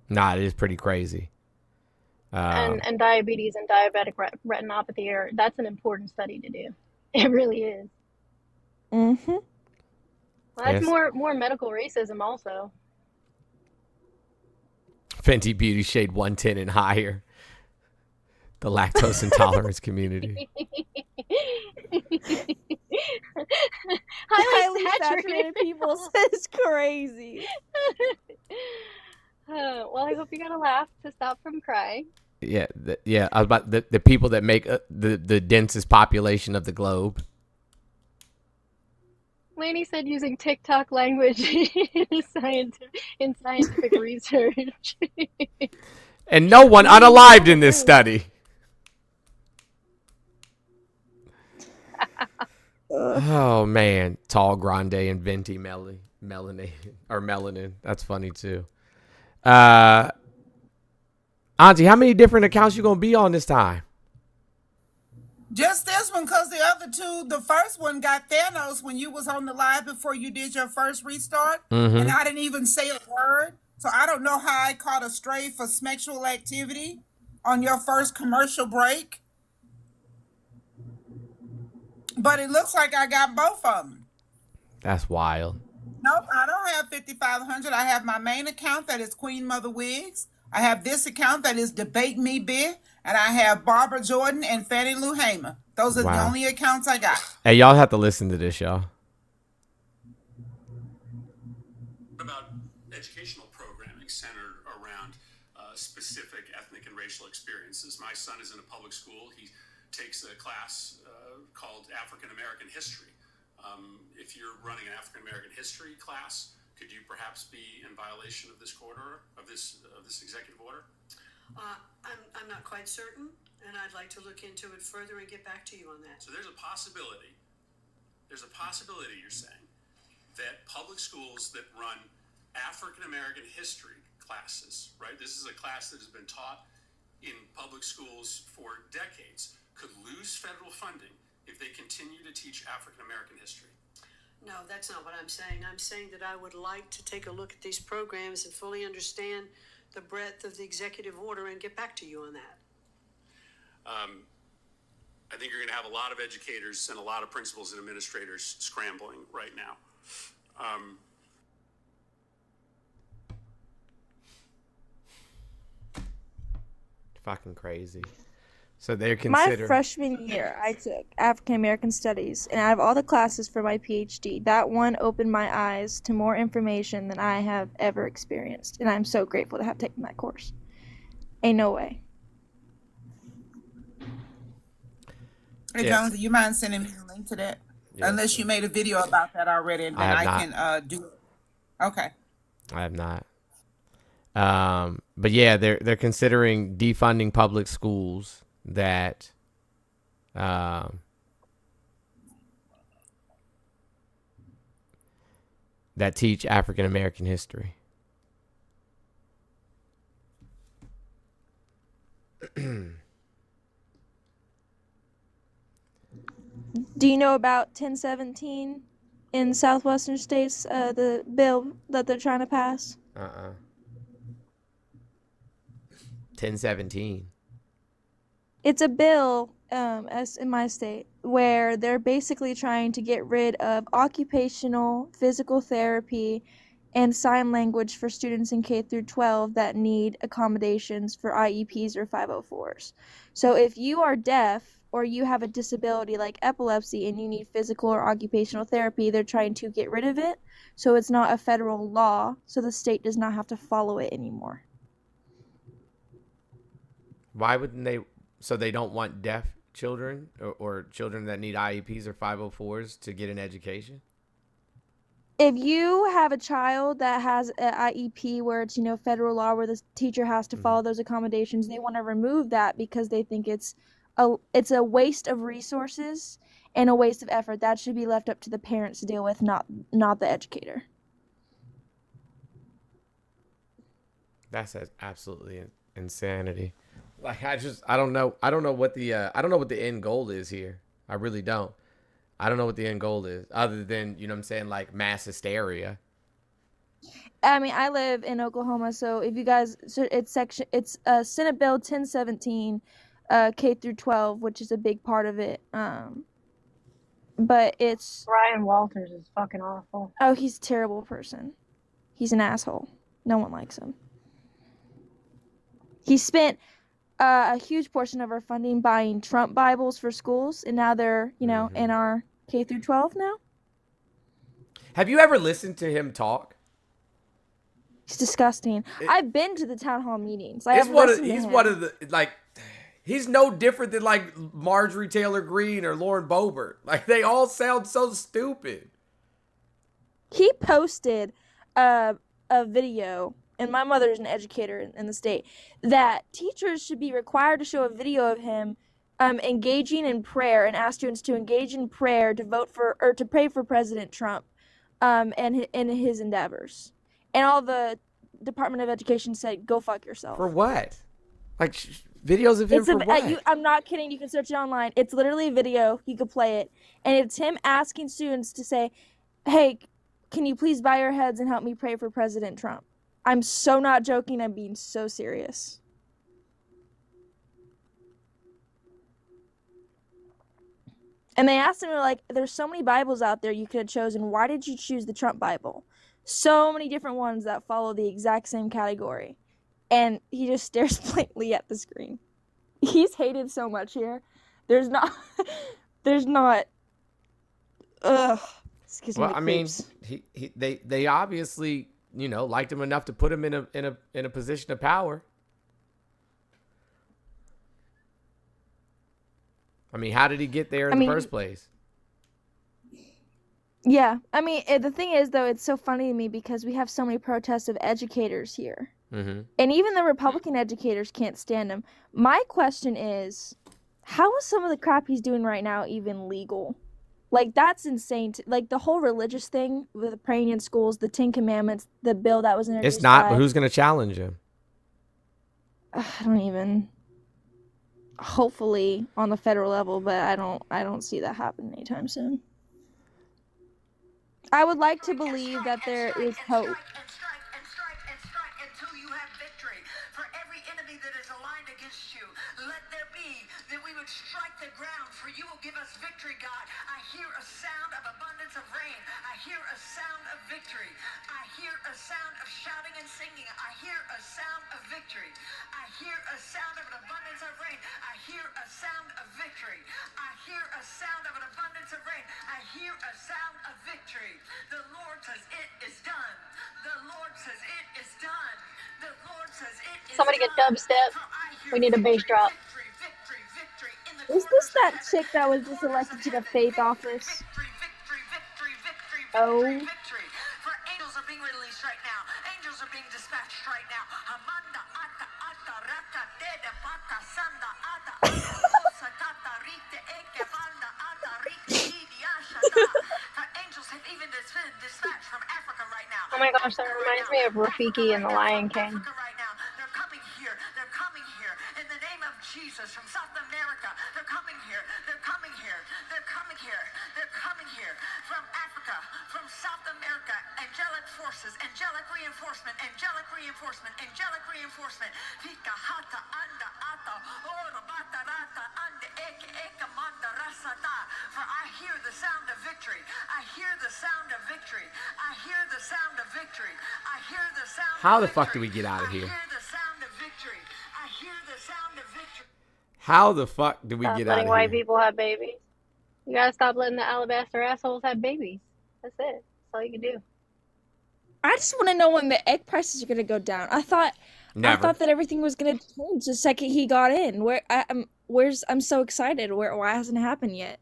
Nah, it is pretty crazy. And diabetes and diabetic retinopathy that's an important study to do. It really is. Mm-hmm. Well, that's Yes. more medical racism also. Fenty Beauty Shade 110 and higher. The lactose intolerance community. Highly saturated people says crazy. Well, I hope you got a laugh to stop from crying. Yeah, I was about the people that make the densest population of the globe. Laney said using TikTok language in scientific research. And no one unalived in this study. Oh man, tall grande and venti melanin. That's funny too. Auntie, how many different accounts you gonna be on this time? Just this one, because the other two, the first one got Thanos when you was on the live before you did your first restart, and I didn't even say a word. So I don't know how I caught a stray for sexual activity on your first commercial break. But it looks like I got both of them. That's wild. Nope, I don't have 5,500. I have my main account that is Queen Mother Wigs. I have this account that is Debate Me Big, and I have Barbara Jordan and Fannie Lou Hamer. Those are the Wow. only accounts I got. Hey, y'all have to listen to this, y'all. About educational programming centered around specific ethnic and racial experiences. My son is in a public school. He takes a class called African American History. If you're running an African American history class, could you perhaps be in violation of this executive order? I'm not quite certain, and I'd like to look into it further and get back to you on that. So there's a possibility. You're saying that public schools that run African American history classes, right? This is a class that has been taught in public schools for decades, could lose federal funding if they continue to teach African American history. No, that's not what I'm saying. I'm saying that I would like to take a look at these programs and fully understand the breadth of the executive order and get back to you on that. I think you're going to have a lot of educators and a lot of principals and administrators scrambling right now. Fucking crazy. So they're considering. My freshman year, I took African American Studies, and out of all the classes for my PhD, that one opened my eyes to more information than I have ever experienced, and I'm so grateful to have taken that course. Ain't no way. Hey, Jones, do you mind sending me a link to that? Yeah. Unless you made a video about that already, and then I can do it. Okay. I have not. But yeah, they're considering defunding public schools that that teach African American history. Do you know about 1017 in southwestern states, the bill that they're trying to pass? 1017. It's a bill, as in my state, where they're basically trying to get rid of occupational physical therapy and sign language for students in K through 12 that need accommodations for IEPs or 504s. So if you are deaf or you have a disability like epilepsy and you need physical or occupational therapy, they're trying to get rid of it. So it's not a federal law, so the state does not have to follow it anymore. Why wouldn't they? So they don't want deaf children or children that need IEPs or 504s to get an education? If you have a child that has an IEP where it's, federal law where the teacher has to follow those accommodations, they want to remove that because they think it's a waste of resources and a waste of effort. That should be left up to the parents to deal with, not the educator. That's absolutely insanity. Like I don't know what the end goal is here. I really don't. I don't know what the end goal is, other than, what I'm saying, like mass hysteria. I mean, I live in Oklahoma, so if you guys, it's Senate Bill 1017, K through 12, which is a big part of it. but it's Ryan Walters is fucking awful. oh, he's a terrible person. He's an asshole. No one likes him. He spent a huge portion of our funding buying Trump Bibles for schools, and now they're, in our K through 12 now. Have you ever listened to him talk? It's disgusting. I've been to the town hall meetings. He's one of the, like, he's no different than like Marjorie Taylor Greene or Lauren Boebert. Like, they all sound so stupid. He posted a video, and my mother's an educator in the state, that teachers should be required to show a video of him engaging in prayer and ask students to engage in prayer to vote for or to pray for President Trump and in his endeavors. And all the Department of Education said, "Go fuck yourself." For what? Like videos of him for what? I'm not kidding. You can search it online. It's literally a video. You could play it, and it's him asking students to say, "Hey, can you please bow your heads and help me pray for President Trump?" I'm so not joking. I'm being so serious. And they asked him, like, "There's so many Bibles out there you could have chosen. Why did you choose the Trump Bible?" So many different ones that follow the exact same category. And he just stares blankly at the screen. He's hated so much here. There's not, excuse me. Well, I mean, they obviously, liked him enough to put him in a position of power. I mean, how did he get there in the first place? Yeah, I mean, the thing is, though, it's so funny to me because we have so many protests of educators here. Mm-hmm. And even the Republican educators can't stand him. My question is, how is some of the crap he's doing right now even legal? Like, that's insane. Like, the whole religious thing with the praying in schools, the 10 Commandments, the bill that was introduced. It's not, but who's going to challenge him? I don't even. Hopefully on the federal level, but I don't see that happening anytime soon. I would like to believe that there is hope. Until you have victory. For every enemy that is aligned against you, let there be that we would strike the ground, for you will give us victory, God. I hear a sound of abundance of rain. I hear a sound of victory. I hear a sound of shouting and singing. I hear a sound of victory. I hear a sound of an abundance of rain. I hear a sound of victory. I hear a sound of an abundance of rain. I hear a sound of victory. The Lord says it is done. The Lord says it is done. The Lord says it is Somebody get done. dubstep. We need a bass drop. Is this that chick that was just elected to the faith office? Oh. For angels are being released right now. Angels are being dispatched right now. Amanda ata ata raka dede bata sanda ata osa tata rite eke banda ata rite idi ashata. For angels have even been dispatched from Africa right now. Oh my gosh, that reminds me of Rafiki in The Lion King. Right now, they're coming here. They're coming here in the name of Jesus from South America. They're coming here. They're coming here. They're coming here. They're coming here from Africa, from South America. Angelic forces, angelic reinforcement, angelic reinforcement, angelic reinforcement. Hika hata anda ata ora bata rata ande eke eke manda rasata. For I hear the sound of victory. I hear the sound of victory. I hear the sound of victory. I hear the sound. How the fuck do we get out of here? I hear the sound of victory. I hear the sound of victory. How the fuck do we Stop get out letting of white here? people have babies. You gotta stop letting the alabaster assholes have babies. That's it. That's all you can do. I just want to know when the egg prices are gonna go down. I thought that everything was gonna change the second he got in. I'm so excited. Why hasn't it happened yet?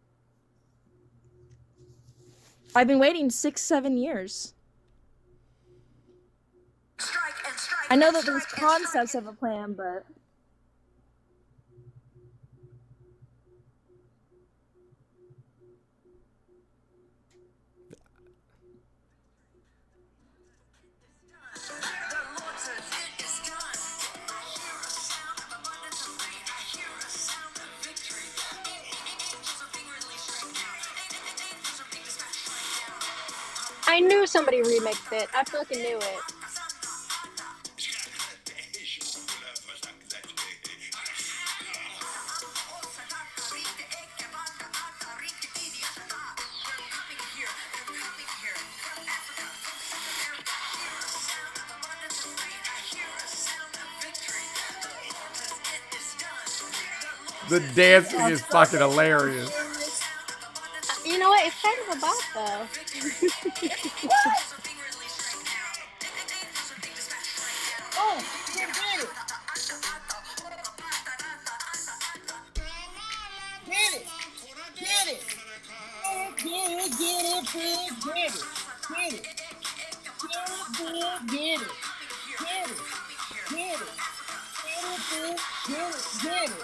I've been waiting 6-7 years. I know that there's concepts of a plan, but I knew somebody remixed it. I fucking knew it. The dancing is fucking hilarious. You know what? It's kind of a bop, though. Oh, get it. Get it. Get it. Get it, get it, get it. Get it. Get it, get it. Get it. Get it. Get it.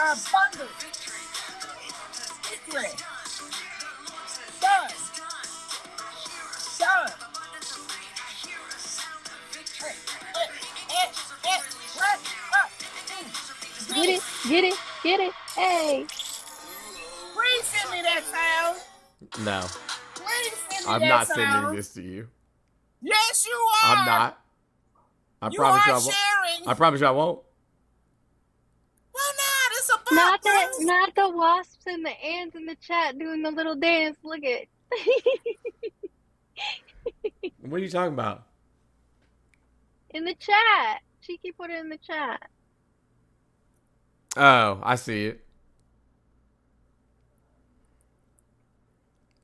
Abundant. Victory. Done. Done. Get it. Hey. Please send me that sound. No. Please send me I'm that not sound. sending this to you. Yes, you are. I'm not. I You promise are you I won't. sharing. I promise you I won't. Why not? It's a bop. Not the wasps and the ants in the chat doing the little dance. Look at. What are you talking about? In the chat. Cheeky put it in the chat. Oh, I see it.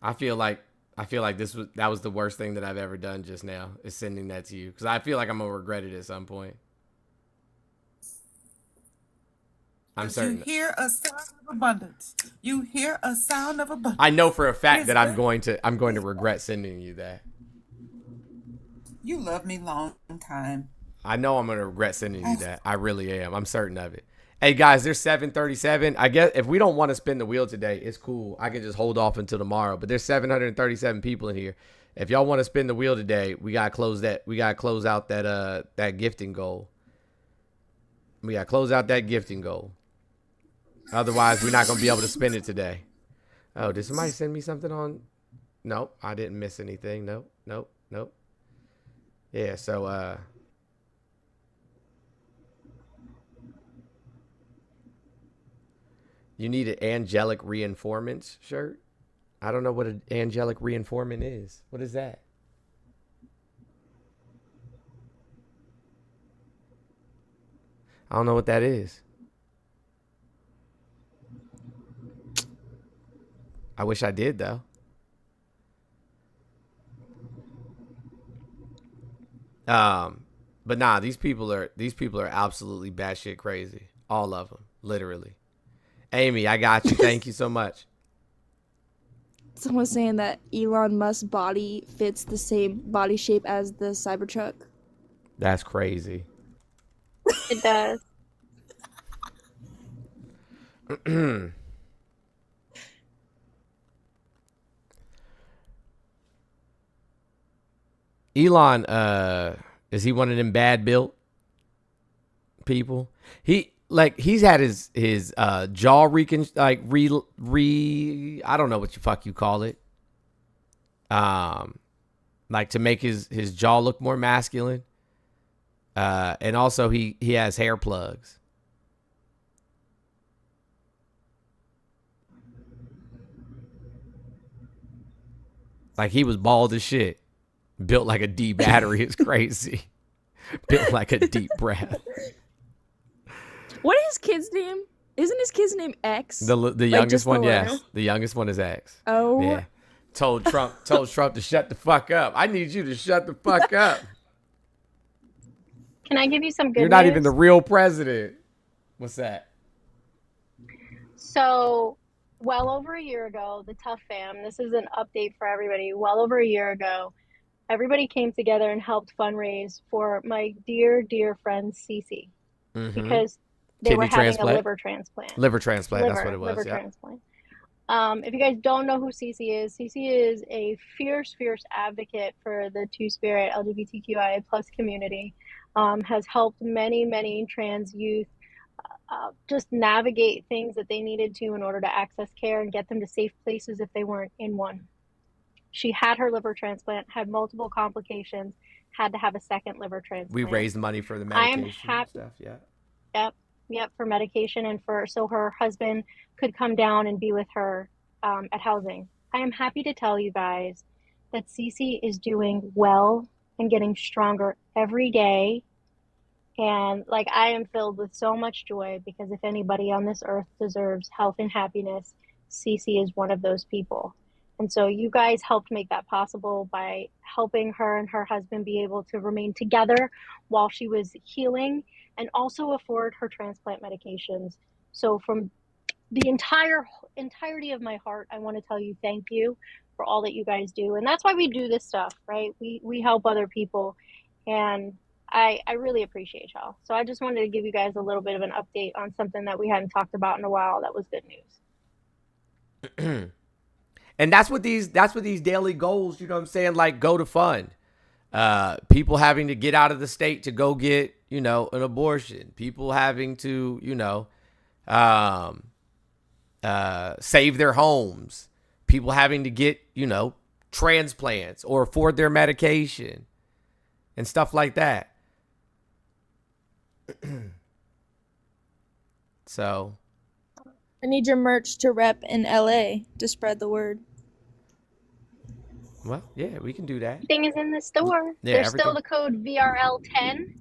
I feel like that was the worst thing that I've ever done just now, is sending that to you, because I feel like I'm gonna regret it at some point. I'm certain. You hear a sound of abundance. You hear a sound of abundance. I know for a fact that I'm going to regret sending you that. You love me long time. I know I'm going to regret sending you that. I really am. I'm certain of it. Hey, guys, there's 737. I guess if we don't want to spin the wheel today, it's cool. I can just hold off until tomorrow. But there's 737 people in here. If y'all want to spin the wheel today, we got to close that. We got to close out that gifting goal. We got to close out that gifting goal. Otherwise, we're not going to be able to spin it today. Oh, did somebody send me something on? Nope, I didn't miss anything. Nope. Yeah, so, you need an angelic reinformance shirt? I don't know what an angelic reinformant is. What is that? I don't know what that is. I wish I did, though. But nah, these people are absolutely batshit crazy. All of them, literally. Amy, I got you. Thank you so much. Someone's saying that Elon Musk's body fits the same body shape as the Cybertruck. That's crazy. It does. Elon, is he one of them bad built people? He's had his jaw I don't know what the fuck you call it. Like to make his jaw look more masculine. And also he has hair plugs. Like he was bald as shit. Built like a D battery is crazy. Built like a deep breath. What is his kid's name? Isn't his kid's name X? The Like, youngest just one, the yes. letter? The youngest one is X. Oh. Yeah. Told Trump to shut the fuck up. I need you to shut the fuck up. Can I give you some good You're not news? even the real president. What's that? So, well over a year ago, the TUFF Fam, this is an update for everybody. Well over a year ago, everybody came together and helped fundraise for my dear, dear friend Cece. Mm-hmm. Because they were Kidney having transplant? a liver transplant. Liver transplant, that's what it was. Liver Yeah. transplant. If you guys don't know who Cece is a fierce advocate for the Two-Spirit LGBTQIA plus community. Has helped many trans youth just navigate things that they needed to in order to access care and get them to safe places if they weren't in one. She had her liver transplant, had multiple complications, had to have a second liver transplant. We raised money for the I am medication happy. and stuff, yeah. Yep, for medication and so her husband could come down and be with her at housing. I am happy to tell you guys that Cece is doing well and getting stronger every day. And like, I am filled with so much joy because if anybody on this earth deserves health and happiness, Cece is one of those people. And so you guys helped make that possible by helping her and her husband be able to remain together while she was healing and also afford her transplant medications. So from the entirety of my heart, I want to tell you thank you for all that you guys do. And that's why we do this stuff, right? We help other people. And I really appreciate y'all. So I just wanted to give you guys a little bit of an update on something that we hadn't talked about in a while. That was good news. And that's what these daily goals, you know what I'm saying, like go to fund. People having to get out of the state to go get, you know, an abortion. People having to, you know, save their homes. People having to get, you know, transplants or afford their medication and stuff like that. So I need your merch to rep in LA to spread the word. Well, yeah, we can do that. Everything is in the store. Yeah, There's everything. still the code VRL10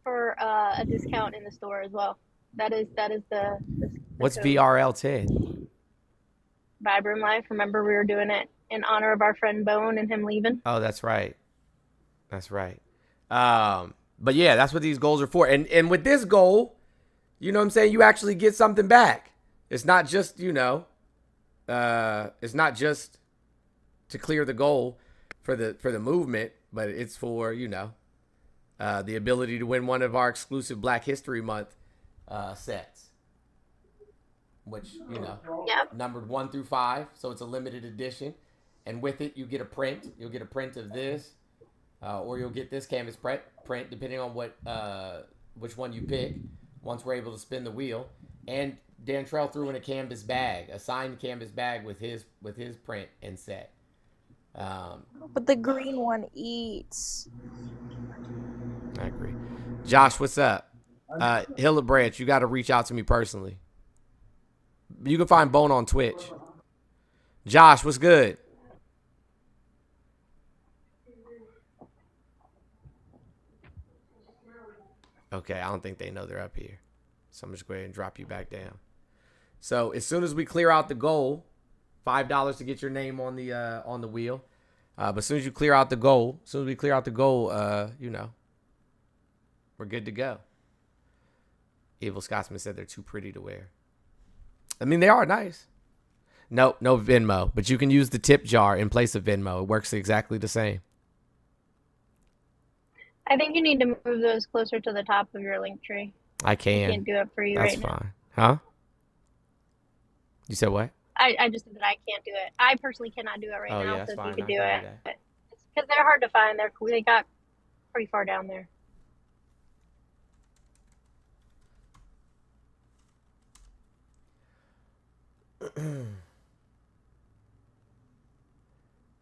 for a discount in the store as well. That is the What's code. VRL10? Vibram Life. Remember we were doing it in honor of our friend Bone and him leaving. Oh, that's right. That's right. But yeah, that's what these goals are for. And with this goal, you know what I'm saying, you actually get something back. It's not just, you know, it's not just to clear the goal for the movement, but it's for, you know, the ability to win one of our exclusive Black History Month sets, which, you know, numbered 1 through 5, so it's a limited edition. And with it, you get a print. You'll get a print of this, or you'll get this canvas print, depending on which one you pick. Once we're able to spin the wheel, and Dantrell threw in a canvas bag, a signed canvas bag with his print and set. But the green one eats. I agree. Josh, what's up? Hillebranch, you got to reach out to me personally. You can find Bone on Twitch. Josh, what's good? Okay, I don't think they know they're up here. So I'm just going to go ahead and drop you back down. So as soon as we clear out the goal, $5 to get your name on the wheel. But as soon as you clear out the goal, you know, we're good to go. Evil Scotsman said they're too pretty to wear. I mean, they are nice. No Venmo, but you can use the tip jar in place of Venmo. It works exactly the same. I think you need to move those closer to the top of your link tree. I can. I can't do it for you That's right fine. now. Huh? You said what? I just said that I can't do it. I personally cannot do it right now. Yeah, So if fine. you could I do can it, because they're hard to find. They got pretty far down there.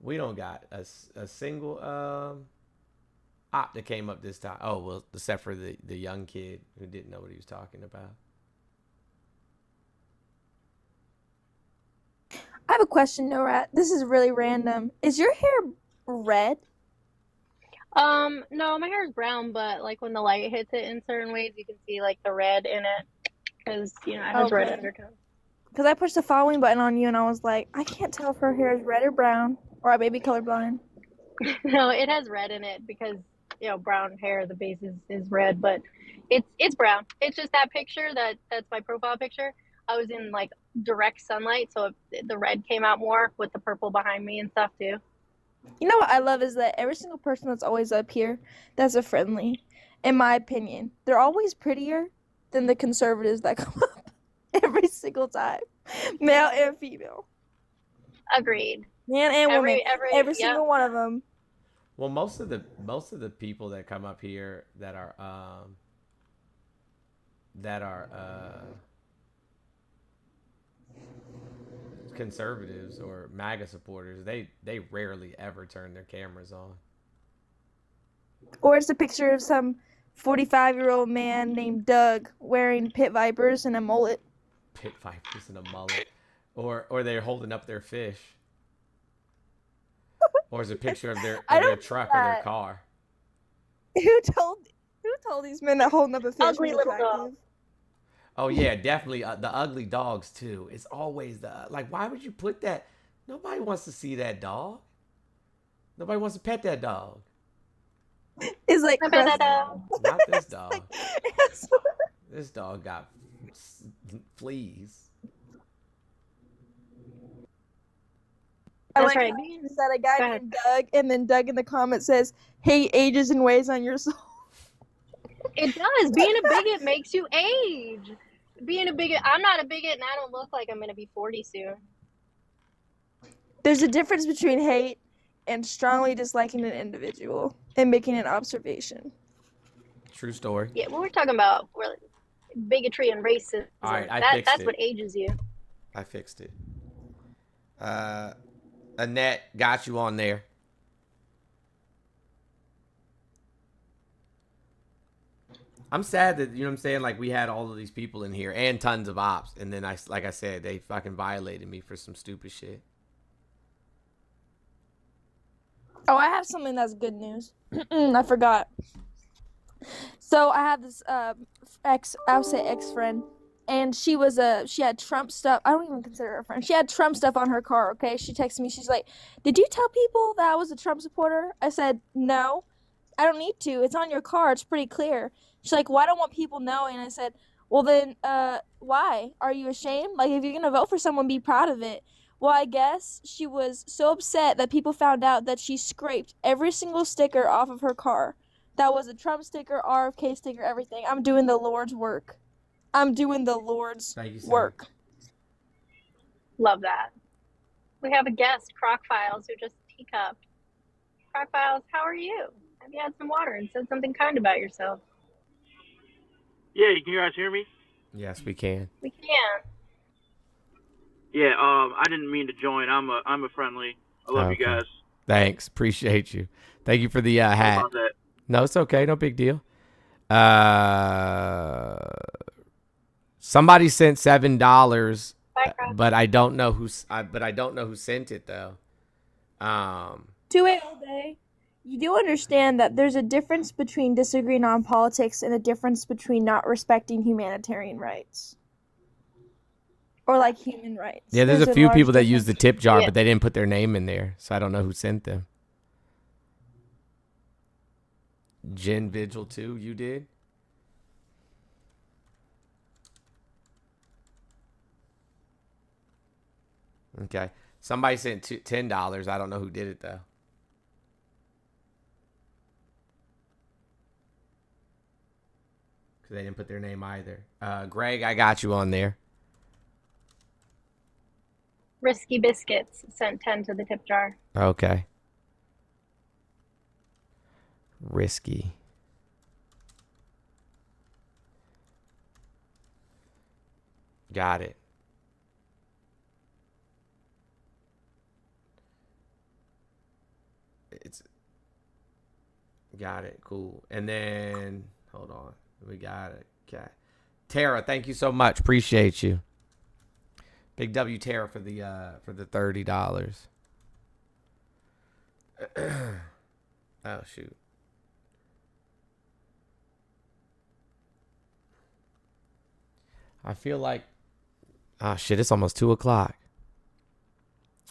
We don't got a single op that came up this time. Oh, well, except for the young kid who didn't know what he was talking about. I have a question, Norat. This is really random. Is your hair red? No, my hair is brown, but like when the light hits it in certain ways, you can see like the red in it because, you know, it has red undertones. Because I pushed the following button on you and I was like, I can't tell if her hair is red or brown, or I may be colorblind. No, it has red in it because, you know, brown hair, the base is red, but it's brown. It's just that picture that's my profile picture. I was in like direct sunlight, so the red came out more with the purple behind me and stuff too. You know what I love is that every single person that's always up here that's a friendly, in my opinion, they're always prettier than the conservatives that come up every single time, male and female. Agreed. Man and woman, every yeah. single one of them. Well, most of the people that come up here that are conservatives or MAGA supporters, they rarely ever turn their cameras on. Or it's a picture of some 45-year-old man named Doug wearing pit vipers and a mullet. Pit vipers and a mullet. Or they're holding up their fish. Or it's a picture of their truck or their car. Who told All these men that holding up a fish Ugly was little attractive. dog. Oh yeah, definitely the ugly dogs too. It's always the like. Why would you put that? Nobody wants to see that dog. Nobody wants to pet that dog. It's like I bet that Not this dog. This dog got fleas. I That's like right. how you said a guy Go ahead. named Doug, and then Doug in the comments says, "Hate ages and weighs on your soul." It does. Being a bigot makes you age. Being a bigot, I'm not a bigot, and I don't look like I'm gonna be 40 soon. There's a difference between hate and strongly disliking an individual and making an observation. True story. Yeah, when we're talking about bigotry and racism, All right, that's what ages you. I fixed it. Annette got you on there. I'm sad that, you know what I'm saying, like we had all of these people in here and tons of ops, and then like I said, they fucking violated me for some stupid shit. Oh, I have something that's good news. I forgot. So I have this I would say ex-friend, and she had Trump stuff. I don't even consider her a friend. She had Trump stuff on her car, okay? She texted me. She's like, "Did you tell people that I was a Trump supporter?" I said, "No. I don't need to. It's on your car. It's pretty clear." She's like, "Well, I don't want people knowing." I said, "Well, then, why? Are you ashamed? Like, if you're going to vote for someone, be proud of it." Well, I guess she was so upset that people found out that she scraped every single sticker off of her car. That was a Trump sticker, RFK sticker, everything. I'm doing the Lord's work. I'm doing the Lord's work. Love that. We have a guest, Croc Files, who just teacupped. Croc Files, how are you? Have you had some water and said something kind about yourself? Yeah, can you guys hear me? Yes, we can. We can. Yeah, I didn't mean to join. I'm a friendly. I love you guys. Thanks. Appreciate you. Thank you for the Sorry hat. about that. No, it's okay. No big deal. Somebody sent $7, but I don't know who sent it though. 2-8 all day. You do understand that there's a difference between disagreeing on politics and a difference between not respecting humanitarian rights. Or like human rights. Yeah, there's a few large people that use the difference. tip jar, Yeah. but they didn't put their name in there, so I don't know who sent them. Jen Vigil too, you did? Okay. Somebody sent $10. I don't know who did it though. Because they didn't put their name either. Greg, I got you on there. Risky Biscuits sent 10 to the tip jar. Okay. Risky. Got it. Got it. Cool. And then hold on. We got it. Okay. Tara, thank you so much. Appreciate you. Big W Tara for the $30. Oh shoot. I feel like shit, it's almost 2:00.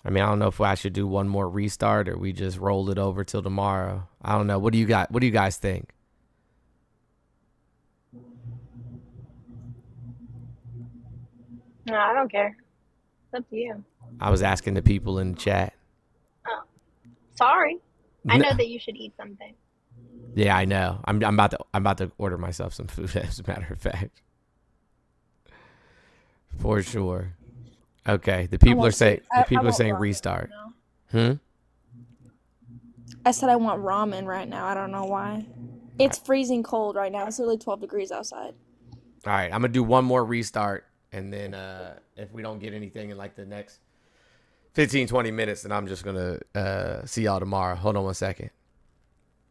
I mean, I don't know if I should do one more restart or we just roll it over till tomorrow. I don't know. What do you guys think? No, I don't care. It's up to you. I was asking the people in the chat. Oh, sorry. I know that you should eat something. Yeah, I know. I'm about to order myself some food, as a matter of fact. For sure. Okay, the people are saying restart. I said I want ramen right now. I don't know why. It's freezing cold right now. It's literally 12 degrees outside. All right, I'm gonna do one more restart, and then if we don't get anything in like the next 15-20 minutes, then I'm just gonna see y'all tomorrow. Hold on one second.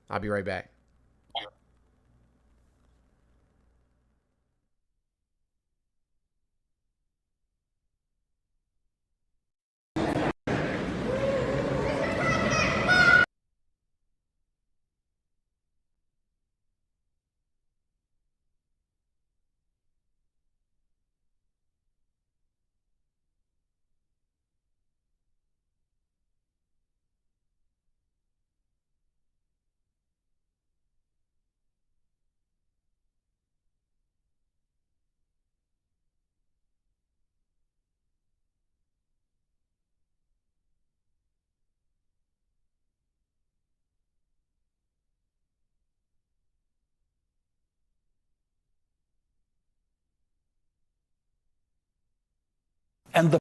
I'll be right back. And the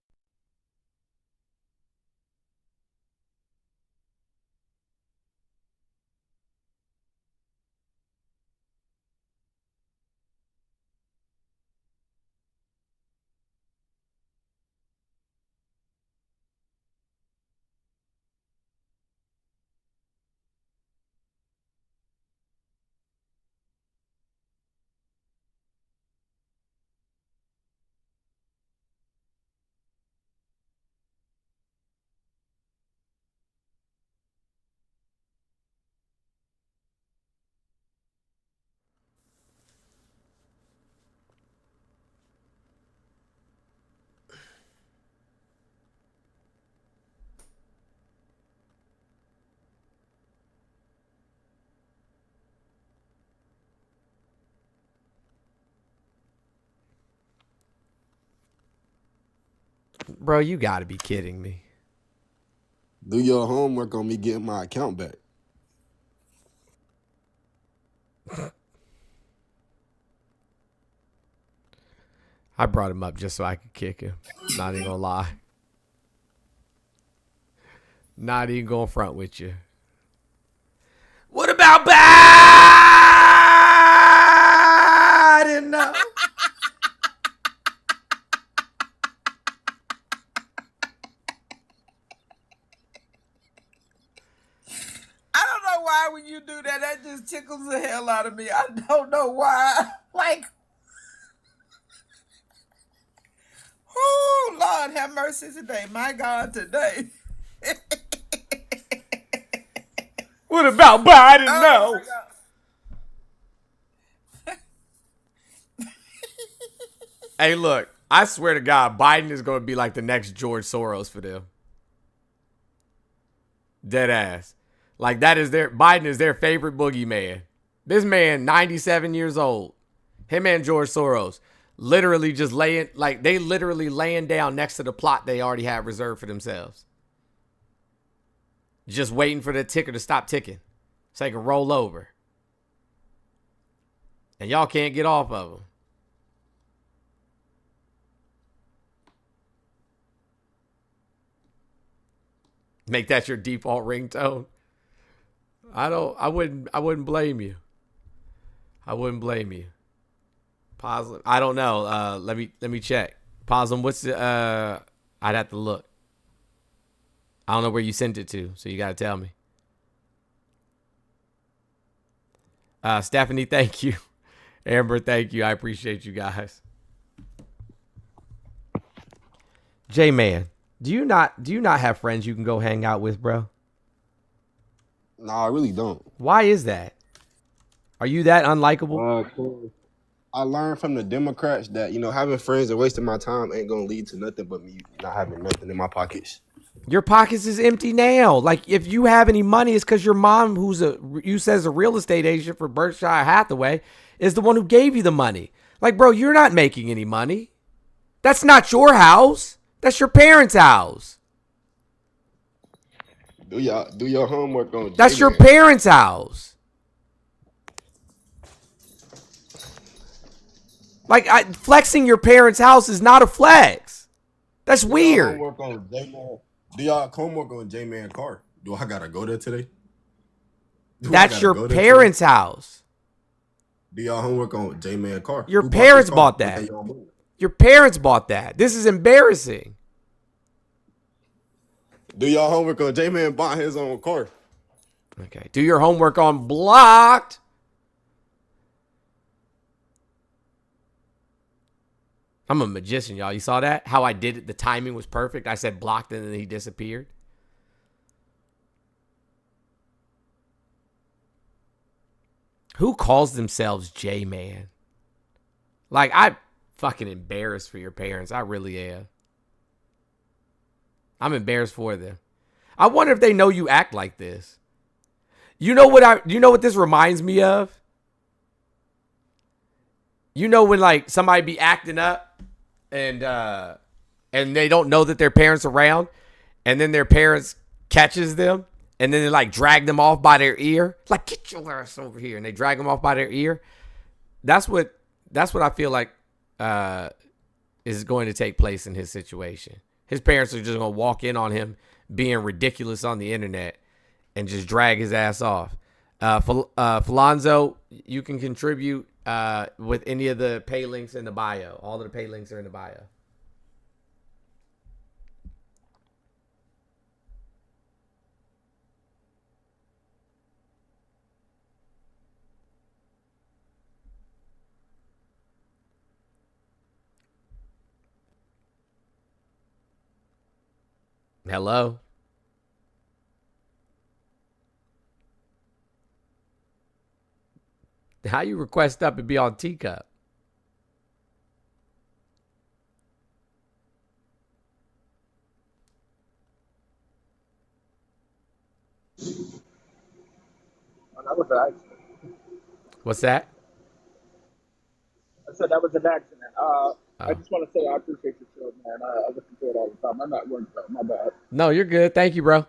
Bro, you got to be kidding me. Do your homework on me getting my account back. I brought him up just so I could kick him. Not even gonna lie. Not even gonna front with you. What about Biden? No. I don't know why when you do that, that just tickles the hell out of me. I don't know why. Like, oh, Lord, have mercy today. My God, today. What about Biden? No. Hey, look, I swear to God, Biden is going to be like the next George Soros for them. Dead ass. Like Biden is their favorite boogeyman. This man, 97 years old. Him and George Soros literally just laying down next to the plot they already have reserved for themselves. Just waiting for the ticker to stop ticking so they can roll over. And y'all can't get off of them. Make that your default ringtone. I wouldn't blame you. I wouldn't blame you. Poslim, I don't know. Let me check. Poslim, what's the I'd have to look. I don't know where you sent it to, so you gotta tell me. Stephanie, thank you. Amber, thank you. I appreciate you guys. J-Man, do you not have friends you can go hang out with, bro? No, I really don't. Why is that? Are you that unlikable? I learned from the Democrats that, having friends and wasting my time ain't gonna lead to nothing but me not having nothing in my pockets. Your pockets is empty now. Like, if you have any money, it's because your mom, you says a real estate agent for Berkshire Hathaway, is the one who gave you the money. Like, bro, you're not making any money. That's not your house. That's your parents' house. Do your homework on That's J-Man. your parents' house. Like, flexing your parents' house is not a flex. That's weird. Do y'all homework on J-Man car? Do I gotta go there today? That's your parents' house. Do y'all homework on J-Man car? Your parents bought that. Your parents bought that. This is embarrassing. Do y'all homework on J-Man buying his own car? Okay. Do your homework on Blocked. I'm a magician, y'all. You saw that? How I did it? The timing was perfect. I said Blocked and then he disappeared. Who calls themselves J-Man? Like, I'm fucking embarrassed for your parents. I really am. I'm embarrassed for them. I wonder if they know you act like this. You know what this reminds me of? You know when like somebody be acting up and they don't know that their parents are around, and then their parents catches them and then they like drag them off by their ear. Like, get your ass over here, and they drag them off by their ear. That's what I feel like is going to take place in his situation. His parents are just going to walk in on him being ridiculous on the internet and just drag his ass off. Falonzo, you can contribute with any of the pay links in the bio. All of the pay links are in the bio. Hello? How you request up and be on Teacup? That was an accident. What's that? I said that was an accident. I just want to say I appreciate your show, man. I listen to it all the time. I'm at work though. My bad. No, you're good. Thank you, bro.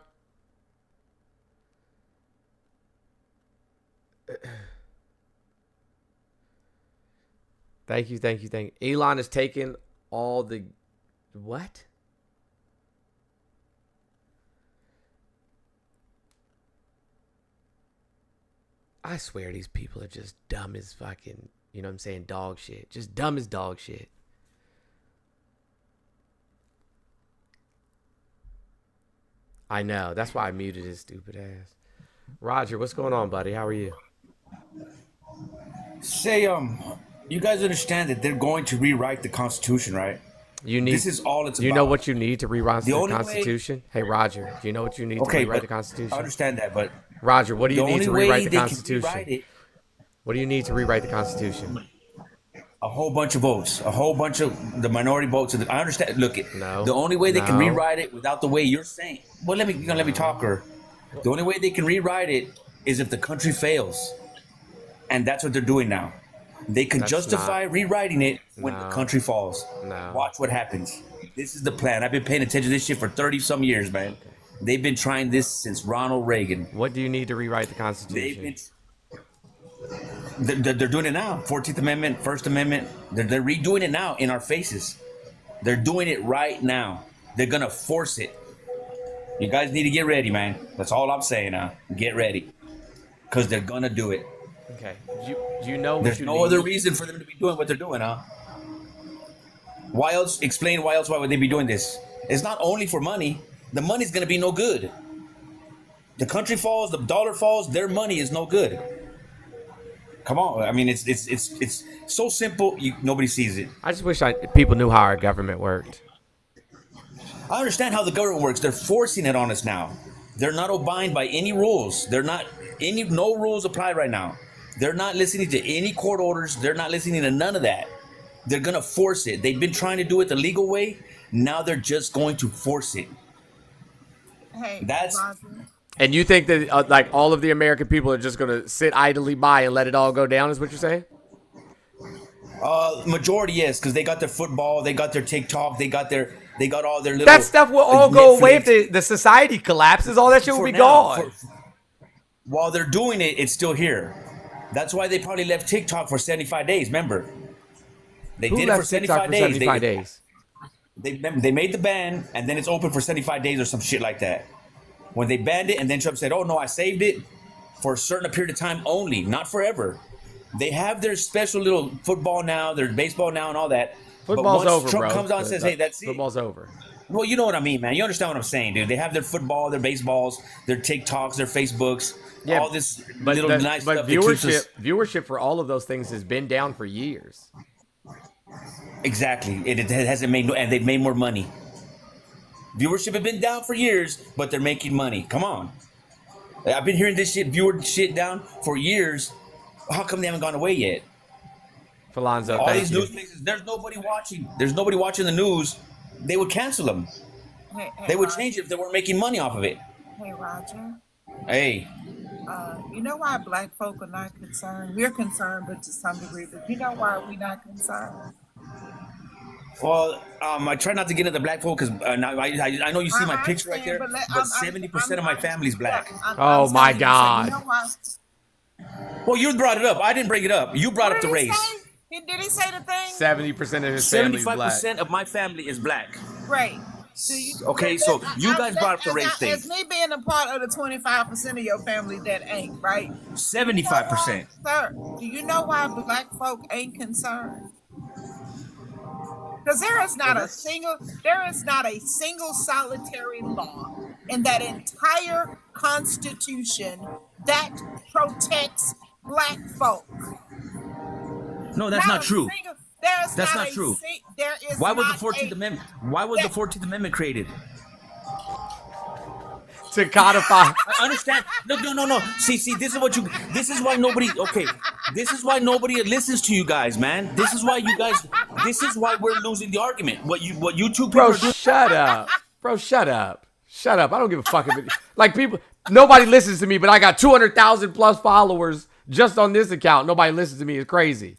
Thank you. Elon is taking all the... What? I swear these people are just dumb as fucking, you know what I'm saying, dog shit. Just dumb as dog shit. I know. That's why I muted his stupid ass. Roger, what's going on, buddy? How are you? Say, you guys understand that they're going to rewrite the Constitution, right? This is all it's about. You know what you need to rewrite the only way- Constitution? Hey, Roger, do you know what you need to Okay, rewrite but the Constitution? I understand that, but Roger, what do you the need to only way rewrite the they can Constitution? rewrite it- What do you need to rewrite the Constitution? a whole bunch of votes, a whole bunch of the minority votes. I understand. Look, No. the only way they can No. rewrite it without the way you're saying. Well, let me talk her. The only way they can rewrite it is if the country fails, and that's what they're doing now. They can That's justify not- rewriting it when the No. country falls. No. Watch what happens. This is the plan. I've been paying attention to this shit for 30-some years, man. They've been trying this since Ronald Reagan. What do you need to rewrite the Constitution? They're doing it now. 14th Amendment, First Amendment. They're redoing it now in our faces. They're doing it right now. They're going to force it. You guys need to get ready, man. That's all I'm saying now. Get ready. Because they're going to do it. Okay. Do you know what There's you no need? other reason for them to be doing what they're doing, huh? Why else? Explain why else? Why would they be doing this? It's not only for money. The money's going to be no good. The country falls, the dollar falls, their money is no good. Come on. I mean, it's so simple. Nobody sees it. I just wish people knew how our government worked. I understand how the government works. They're forcing it on us now. They're not obeying by any rules. No rules apply right now. They're not listening to any court orders. They're not listening to none of that. They're going to force it. They've been trying to do it the legal way. Now they're just going to force it. Hey, That's And you think that like all of the American people are just going to sit idly by and let it all go down is what you're saying? Majority, yes, because they got their football, they got their TikTok, they got all their little. That stuff will all go Netflix. away if the society collapses. All that shit will For be now, gone. While they're doing it, it's still here. That's why they probably left TikTok for 75 days. Remember, they Who did it for left TikTok 75 for days. 75 days? They made the ban, and then it's open for 75 days or some shit like that. When they banned it, and then Trump said, "Oh no, I saved it for a certain period of time only, not forever." They have their special little football now, their baseball now, and all that. Football's but once over, Trump bro. comes out and says, "Hey, that's it." Football's over. Well, you know what I mean, man. You understand what I'm saying, dude. They have their football, their baseballs, their TikToks, their Facebooks, all this little nice but stuff that keeps us. viewership for all of those things has been down for years. Exactly. It hasn't made, and they've made more money. Viewership has been down for years, but they're making money. Come on. I've been hearing this viewership down for years. How come they haven't gone away yet? Falonzo, all thank these you. news places, there's nobody watching. There's nobody watching the news. They would cancel them. Hey, They would Roger. change it if they weren't making money off of it. Hey, Roger. Hey, You know why black folk are not concerned? We're concerned, but to some degree. But you know why we're not concerned? well, I try not to get into black folk because I know you see my picture right there, but but 70% of my family's black. Oh my You God. know why? Well, you brought it up. I didn't bring it up. You brought up the race. Did he say the thing? 70% of his family is black. 75% of my family is black. Right. Okay, so you guys brought up the race thing. As me being a part of the 25% of your family that ain't, right? 75%. Sir, do you know why black folk ain't concerned? Because there is not a single solitary law in that entire Constitution that protects black folk. No, that's not true. That's not true. Why was the 14th Amendment? Why was the 14th Amendment created? To codify. I understand. No. See, this is why nobody listens to you guys, man. This is why we're losing the argument. What you two people are doing. Shut up. Bro, shut up. Shut up. I don't give a fuck if it, like people, nobody listens to me, but I got 200,000 plus followers just on this account. Nobody listens to me. It's crazy.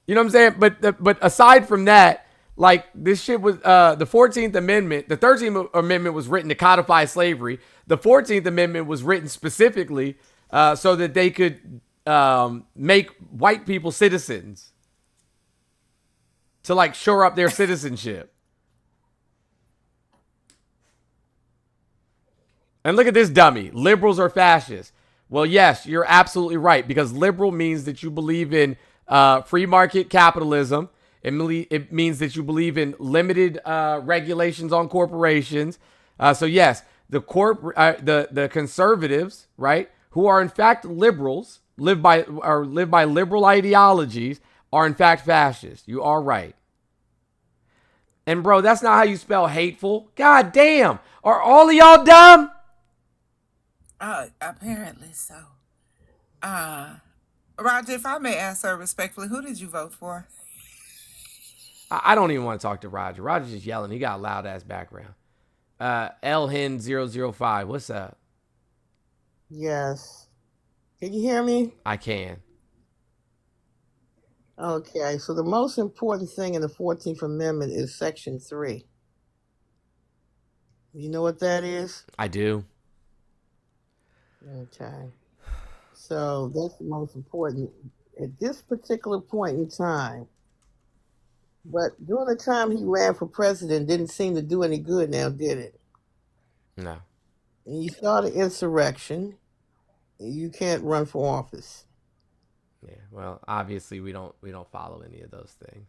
You know what I'm saying? But aside from that, like this shit was the 14th Amendment. The 13th Amendment was written to codify slavery. The 14th Amendment was written specifically so that they could make white people citizens, to like shore up their citizenship. And look at this dummy. Liberals are fascists. Well, yes, you're absolutely right, because liberal means that you believe in free market capitalism. It means that you believe in limited regulations on corporations. So yes, the conservatives, right, who are in fact liberals, live by liberal ideologies, are in fact fascists. You are right. And bro, that's not how you spell hateful. God damn. Are all of y'all dumb? Apparently so. Roger, if I may ask her respectfully, who did you vote for? I don't even want to talk to Roger. Roger's just yelling. He got a loud ass background. LHen005, what's up? Yes. Can you hear me? I can. Okay, so the most important thing in the 14th Amendment is Section 3. You know what that is? I do. Okay. So that's the most important at this particular point in time. But during the time he ran for president, didn't seem to do any good now, did it? No. And you started insurrection. You can't run for office. Yeah, well, obviously we don't follow any of those things.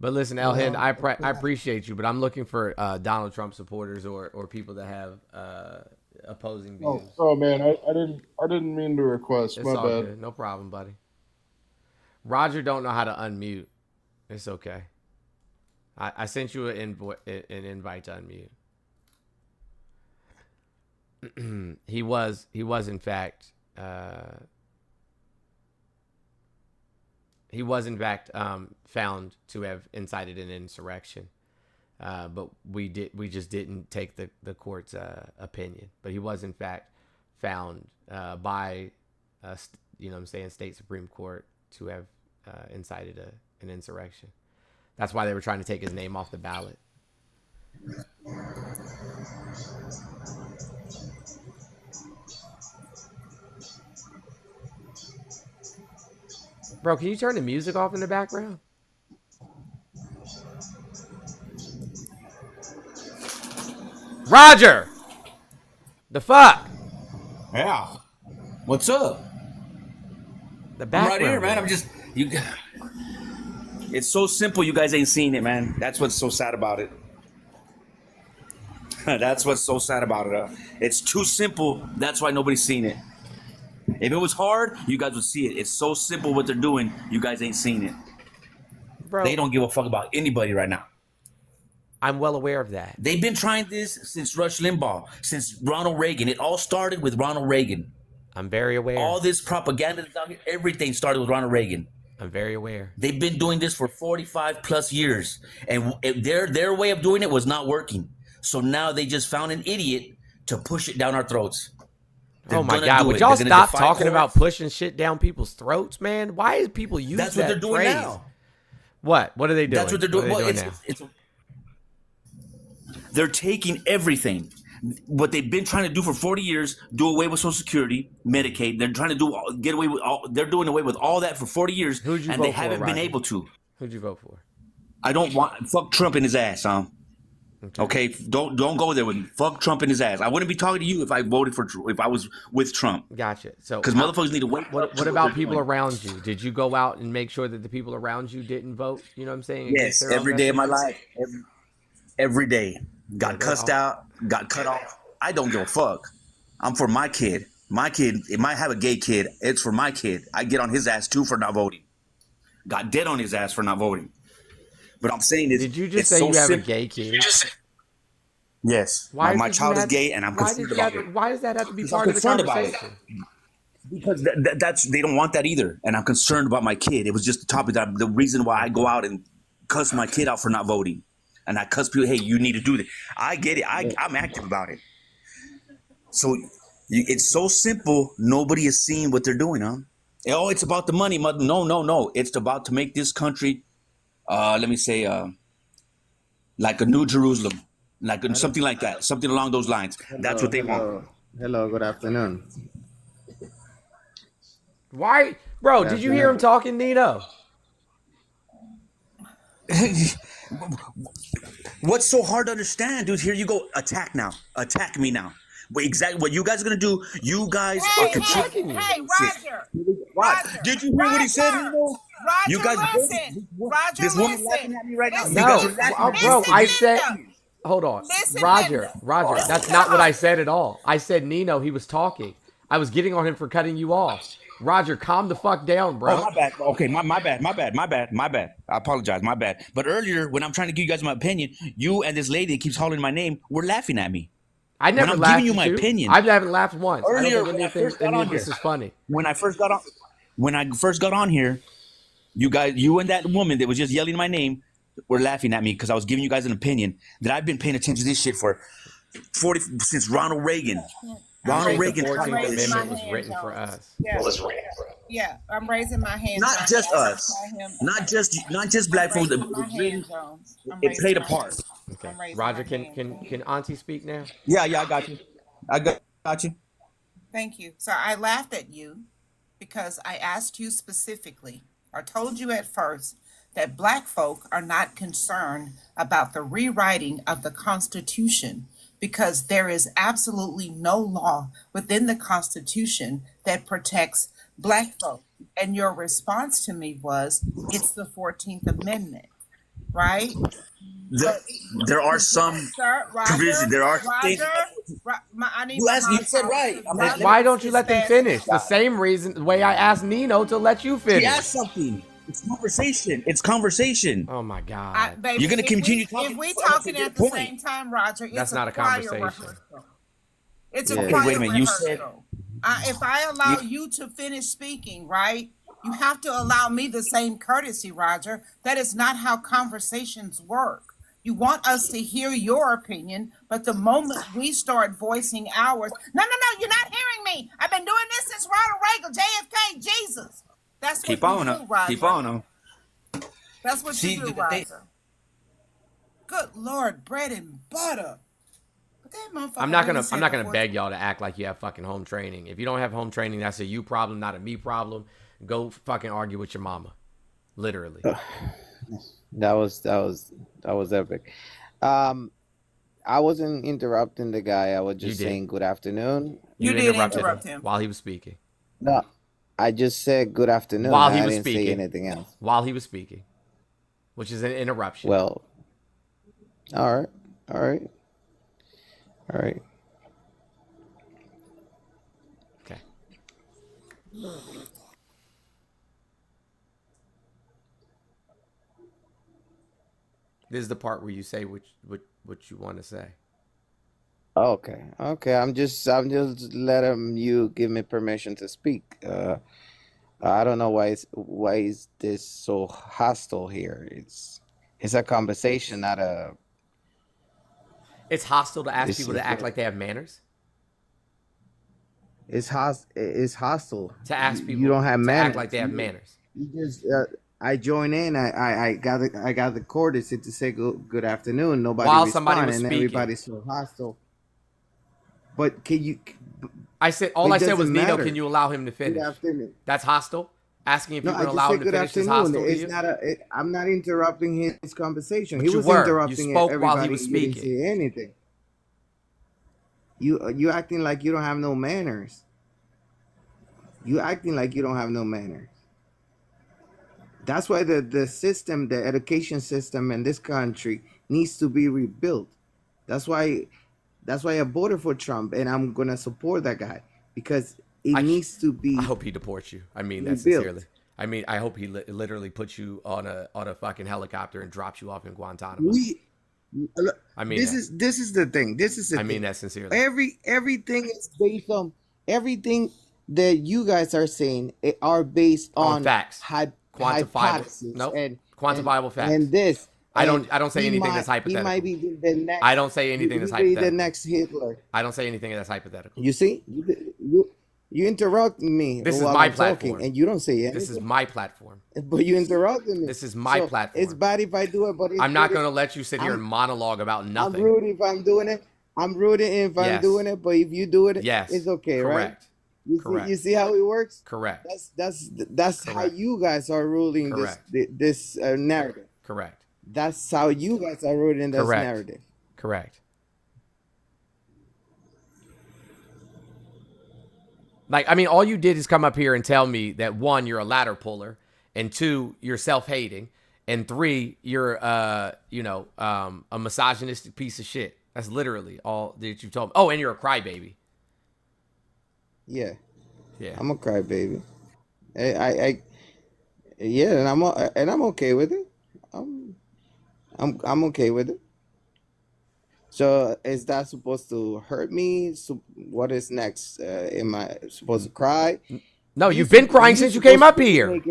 But listen, Elhen, I appreciate you, but I'm looking for Donald Trump supporters or people that have opposing views. Oh man, I didn't mean to request. It's My all bad. good. No problem, buddy. Roger don't know how to unmute. It's okay. I sent you an invite to unmute. He was in fact found to have incited an insurrection, but we just didn't take the court's opinion. But he was in fact found by state Supreme Court to have incited an insurrection. That's why they were trying to take his name off the ballot. Bro, can you turn the music off in the background? Roger! The fuck? Yeah. What's up? The background. I'm right here, man. I'm just It's so simple. You guys ain't seen it, man. That's what's so sad about it. That's what's so sad about it. It's too simple. That's why nobody's seen it. If it was hard, you guys would see it. It's so simple what they're doing. You guys ain't seen it. Bro, they don't give a fuck about anybody right now. I'm well aware of that. They've been trying this since Rush Limbaugh, since Ronald Reagan. It all started with Ronald Reagan. I'm very aware. All this propaganda, everything started with Ronald Reagan. I'm very aware. They've been doing this for 45 plus years, and their way of doing it was not working. So now they just found an idiot to push it down our throats. Oh my God! Would y'all stop talking about pushing shit down people's throats, man? Why is people using that That's what they're doing phrase? now. What are they doing? That's what they're doing. What are they doing now? They're taking everything. What they've been trying to do for 40 years, do away with Social Security, Medicaid. They're trying to get away with all. They're doing away with all that for 40 years, Who'd you and vote they for, haven't been Roger? able to. Who'd you vote for? I don't want fuck Trump in his ass, Okay, don't go there with me. Fuck Trump in his ass. I wouldn't be talking to you if I voted for if I was with Trump. Gotcha. So because motherfuckers need to wait. What about people around you? Did you go out and make sure that the people around you didn't vote? You know what I'm saying? Yes, every day of my life. Every day. Got cussed out, got cut off. I don't give a fuck. I'm for my kid. My kid, it might have a gay kid. It's for my kid. I get on his ass too for not voting. Got dead on his ass for not voting. But I'm saying this. Did you just say you have a gay kid? Yes. My child is gay, and I'm concerned about it. Why does that have to be part of the conversation? Because that's they don't want that either, and I'm concerned about my kid. It was just the topic the reason why I go out and cuss my kid out for not voting, and I cuss people. Hey, you need to do this. I get it. I'm active about it. So it's so simple. Nobody is seeing what they're doing, huh? Oh, it's about the money, mother. No. It's about to make this country, let me say, like a New Jerusalem, something like that, something along those lines. That's what they want. Hello, good afternoon. Why, bro? Did you hear him talking, Nino? What's so hard to understand, dude? Here you go. Attack me now. Wait, exactly what you guys are gonna do. You guys are contributing. Hey, Roger. What? Did you hear what he said? Roger, You guys, listen. Roger, this woman listen. laughing at me right now. No, bro. I said, hold on, Listen, Roger. Linda. That's not what I said at all. I said Nino. He was talking. I was getting on him for cutting you off. Roger, calm the fuck down, bro. Oh, my bad. Okay, my bad. I apologize. My bad. But earlier, when I'm trying to give you guys my opinion, you and this lady that keeps hollering my name were laughing at me. I never when I'm laughed giving you at my opinion. I haven't laughed once. Earlier, I don't think any of this is funny. When I first got on here, you and that woman that was just yelling my name were laughing at me because I was giving you guys an opinion that I've been paying attention to this shit for since Ronald Reagan. Ronald Reagan. The 14th Amendment was written for us. Yeah, I'm raising my hand. Not just us. Not just black folks. It played a part. Okay. Roger, can Auntie speak now? Yeah, I got you. I got you. Thank you. So I laughed at you because I asked you specifically, or told you at first, that black folk are not concerned about the rewriting of the Constitution because there is absolutely no law within the Constitution that protects black folk. And your response to me was, it's the 14th Amendment, right? There are some provisions. There are things. You said right. Why don't you let them finish? The same reason, the way I asked Nino to let you finish. She asked something. It's conversation. Oh my God. Baby, you're gonna continue talking. If we talking at the same time, Roger, that's not a conversation. It's a choir wait a minute. You rehearsal. said if I allow you to finish speaking, right? You have to allow me the same courtesy, Roger. That is not how conversations work. You want us to hear your opinion, but the moment we start voicing ours, no, you're not hearing me. I've been doing this since Ronald Reagan, JFK, Jesus. That's what keep you on do, them. Roger. Keep on them. That's what you do, Roger. Good Lord, bread and butter. I'm not gonna beg y'all to act like you have fucking home training. If you don't have home training, that's a you problem, not a me problem. Go fucking argue with your mama. Literally. That was epic. I wasn't interrupting the guy. I was just saying good afternoon. You did interrupt him while he was speaking. No, I just said good afternoon. While he was didn't speaking. say anything else. While he was speaking, which is an interruption. Well, all right. Okay. This is the part where you say what you want to say. Okay. I'm just letting you give me permission to speak. I don't know why is this so hostile here. It's a conversation, not a. It's hostile to ask people to act like they have manners. It's hostile to ask people you don't have to manners. act like they have manners. You just I join in. I got the courtesy to say good afternoon. Nobody While respond, somebody was and speaking. everybody's so hostile. But can you? I said all It I said was, doesn't Nino, matter. can you allow him to Good finish? afternoon. That's hostile. Asking if No, you I can just allow said him to good finish is afternoon. hostile to It's you. not a. I'm not interrupting his conversation. But He you was were. You interrupting spoke everybody. while he was and you didn't speaking. say anything. You acting like you don't have no manners. You acting like you don't have no manners. That's why the system, the education system in this country needs to be rebuilt. That's why I voted for Trump, and I'm gonna support that guy because it needs to be. I hope he deports you. I mean that rebuilt. sincerely. I mean, I hope he literally puts you on a fucking helicopter and drops you off in Guantanamo. I mean, this is the thing. This is the I thing. mean that sincerely. Everything is based on everything that you guys are saying are based on facts, quantifiable. hypotheses Nope. and Quantifiable facts. And this. I don't say anything that's hypothetical. He might be the next. I don't say anything that's hypothetical. The next Hitler. I don't say anything that's hypothetical. You see, you interrupt me. This is while my I'm platform, talking, and you don't say anything. This is my platform. But you interrupted me. This is my platform. It's bad if I do it, but I'm not going to let you sit here and monologue about nothing. I'm rude if I'm doing it. I'm rude if I'm doing it, but if you do it, it's okay, correct. Right? Correct. You see how it works? Correct. That's how you guys are ruling this narrative. Correct. That's how you guys are ruling this narrative. Correct. Like, I mean, all you did is come up here and tell me that 1, you're a ladder puller, and 2, you're self-hating, and 3, you're a misogynistic piece of shit. That's literally all that you told me. Oh, and you're a crybaby. Yeah. Yeah. I'm a crybaby. And I'm okay with it. I'm okay with it. So is that supposed to hurt me? So what is next? Am I supposed to cry? No, you've been crying since you came up here.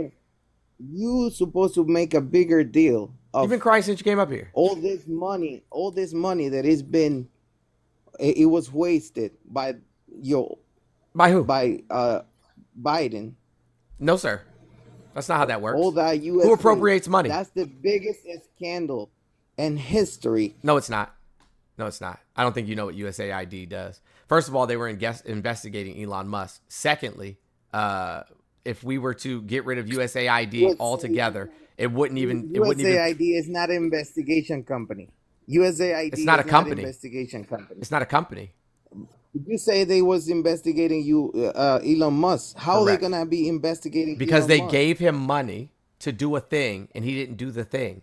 You supposed to make a bigger deal. You've been crying since you came up here. All this money that has been, it was wasted by who? By Biden. No, sir. That's not how that works. All that USA, who appropriates money? That's the biggest scandal in history. No, it's not. No, it's not. I don't think you know what USAID does. First of all, they were investigating Elon Musk. Secondly, if we were to get rid of USAID altogether, it wouldn't even. USAID is not an investigation company. USAID it's not is a company. Not an investigation company. It's not a company. You say they was investigating Elon Musk. How are they gonna be investigating? Because Elon they Musk? gave him money to do a thing, and he didn't do the thing.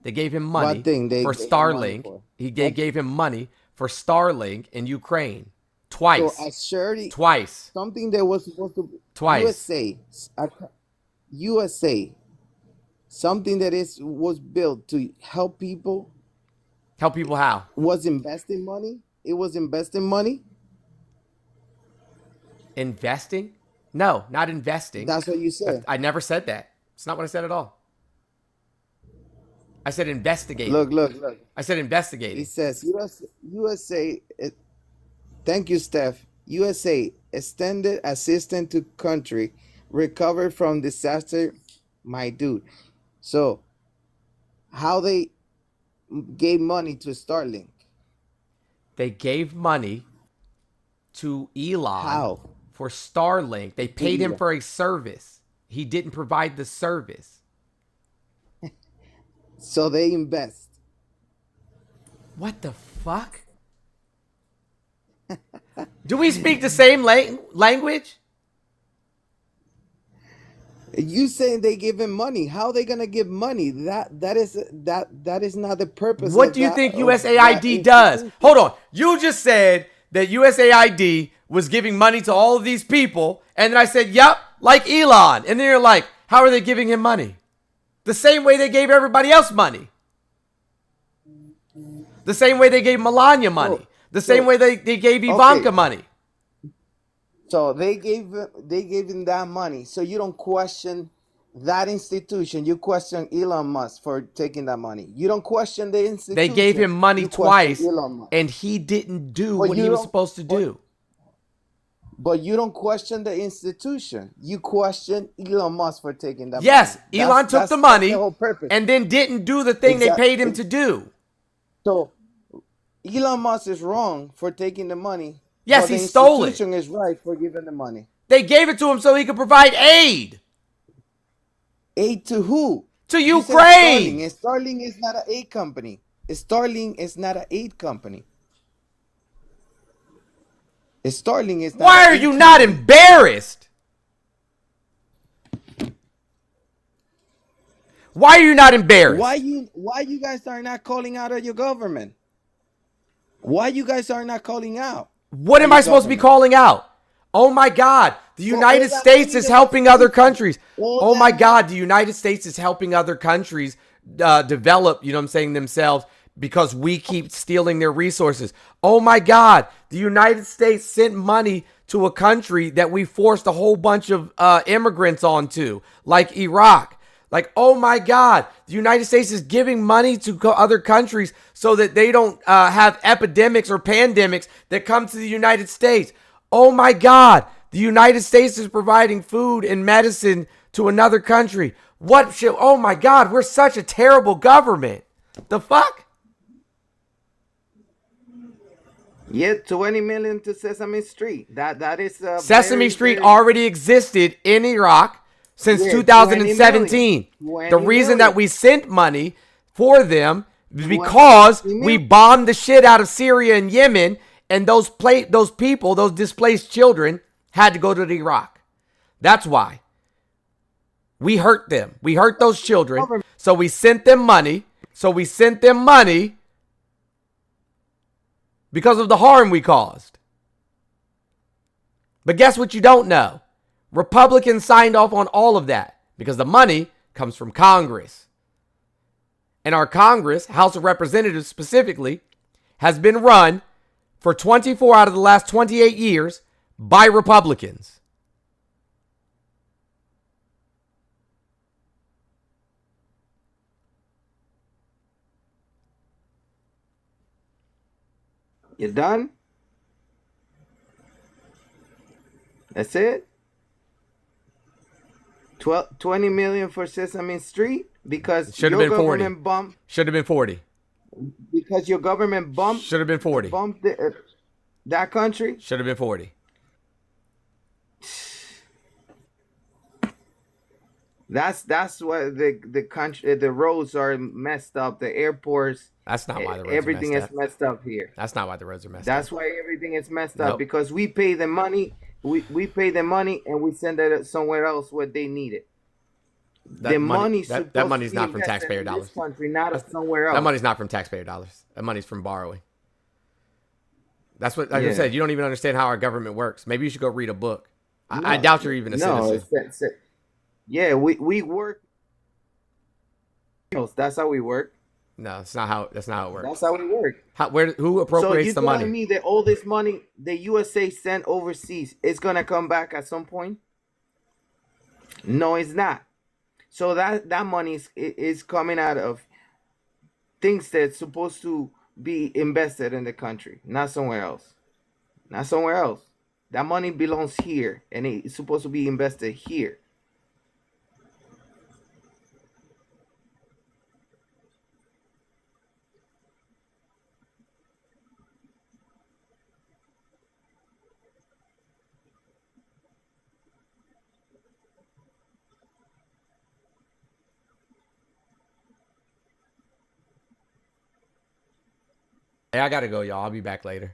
They gave him money for Starlink. They gave him money for Starlink in Ukraine. Twice. So a surety, twice. Something that was supposed to twice. USA. Something that was built to help people. Help people how? Was investing money. It was investing money. Investing? No, not investing. That's what you said. I never said that. It's not what I said at all. I said investigating. Look. I said investigating. It says USA. Thank you, Steph. USA extended assistance to country recovered from disaster. My dude. So, how they gave money to Starlink? They gave money to Elon for Starlink. They paid him for a service. He didn't provide the service. So they invest. What the fuck? Do we speak the same language? You saying they give him money? How are they gonna give money? That is not the purpose. What do you think USAID does? Hold on. You just said that USAID was giving money to all of these people, and then I said, "Yep, like Elon." And then you're like, "How are they giving him money?" The same way they gave everybody else money. The same way they gave Melania money. The same way they gave Ivanka money. So they gave him that money. So you don't question that institution. You question Elon Musk for taking that money. You don't question the institution. They gave him money twice, and he didn't do what he was supposed to do. But you don't question the institution. You question Elon Musk for taking that money. Yes, Elon took the money the whole purpose. and then didn't do the thing they paid him to do. So Elon Musk is wrong for taking the money. Yes, but he the stole it. institution is right for giving the money. They gave it to him so he could provide aid. Aid to who? To You said Ukraine. Starlink, and Starlink is not an aid company. Starlink is not an aid company. Starlink is not. Why are you not embarrassed? Why are you not embarrassed? Why you guys are not calling out at your government? Why you guys are not calling out? What am I supposed to be calling out? Oh my God, the United States is helping other countries. Oh my God, the United States is helping other countries develop, you know what I'm saying, themselves because we keep stealing their resources. Oh my God, the United States sent money to a country that we forced a whole bunch of immigrants onto, like Iraq. Like, oh my God, the United States is giving money to other countries so that they don't have epidemics or pandemics that come to the United States. Oh my God, the United States is providing food and medicine to another country. What should, oh my God, we're such a terrible government. The fuck? Yeah, 20 million to Sesame Street. That is Sesame Street already existed in Iraq since 2017. The reason that we sent money for them is because we bombed the shit out of Syria and Yemen, and those people, those displaced children, had to go to Iraq. That's why. We hurt them. We hurt those children. So we sent them money. Because of the harm we caused. But guess what you don't know? Republicans signed off on all of that because the money comes from Congress. And our Congress, House of Representatives specifically, has been run for 24 out of the last 28 years by Republicans. You done? That's it? 20 million for Sesame Street because Should have your been 40. government bumped. Should have been 40. Because your government bumped. Should have been 40. Bumped that country. Should have been 40. That's what the country, the roads are messed up, the airports. That's not why the roads everything are is messed up here. That's not why the roads are messed That's up. why everything is messed Nope. up because we pay the money. We pay the money and we send it somewhere else where they need it. That money's not from taxpayer in dollars. This country, not somewhere else. That money's not from taxpayer dollars. That money's from borrowing. That's what, like I Yeah. said, you don't even understand how our government works. Maybe you should go read a book. I doubt you're even a citizen. Yeah, we work. That's how we work. No, that's not how it works. That's how we work. Who appropriates the money? So you telling me that all this money the USA sent overseas is gonna come back at some point? No, it's not. So that money is coming out of things that's supposed to be invested in the country, not somewhere else. Not somewhere else. That money belongs here, and it's supposed to be invested here. Hey, I gotta go, y'all. I'll be back later.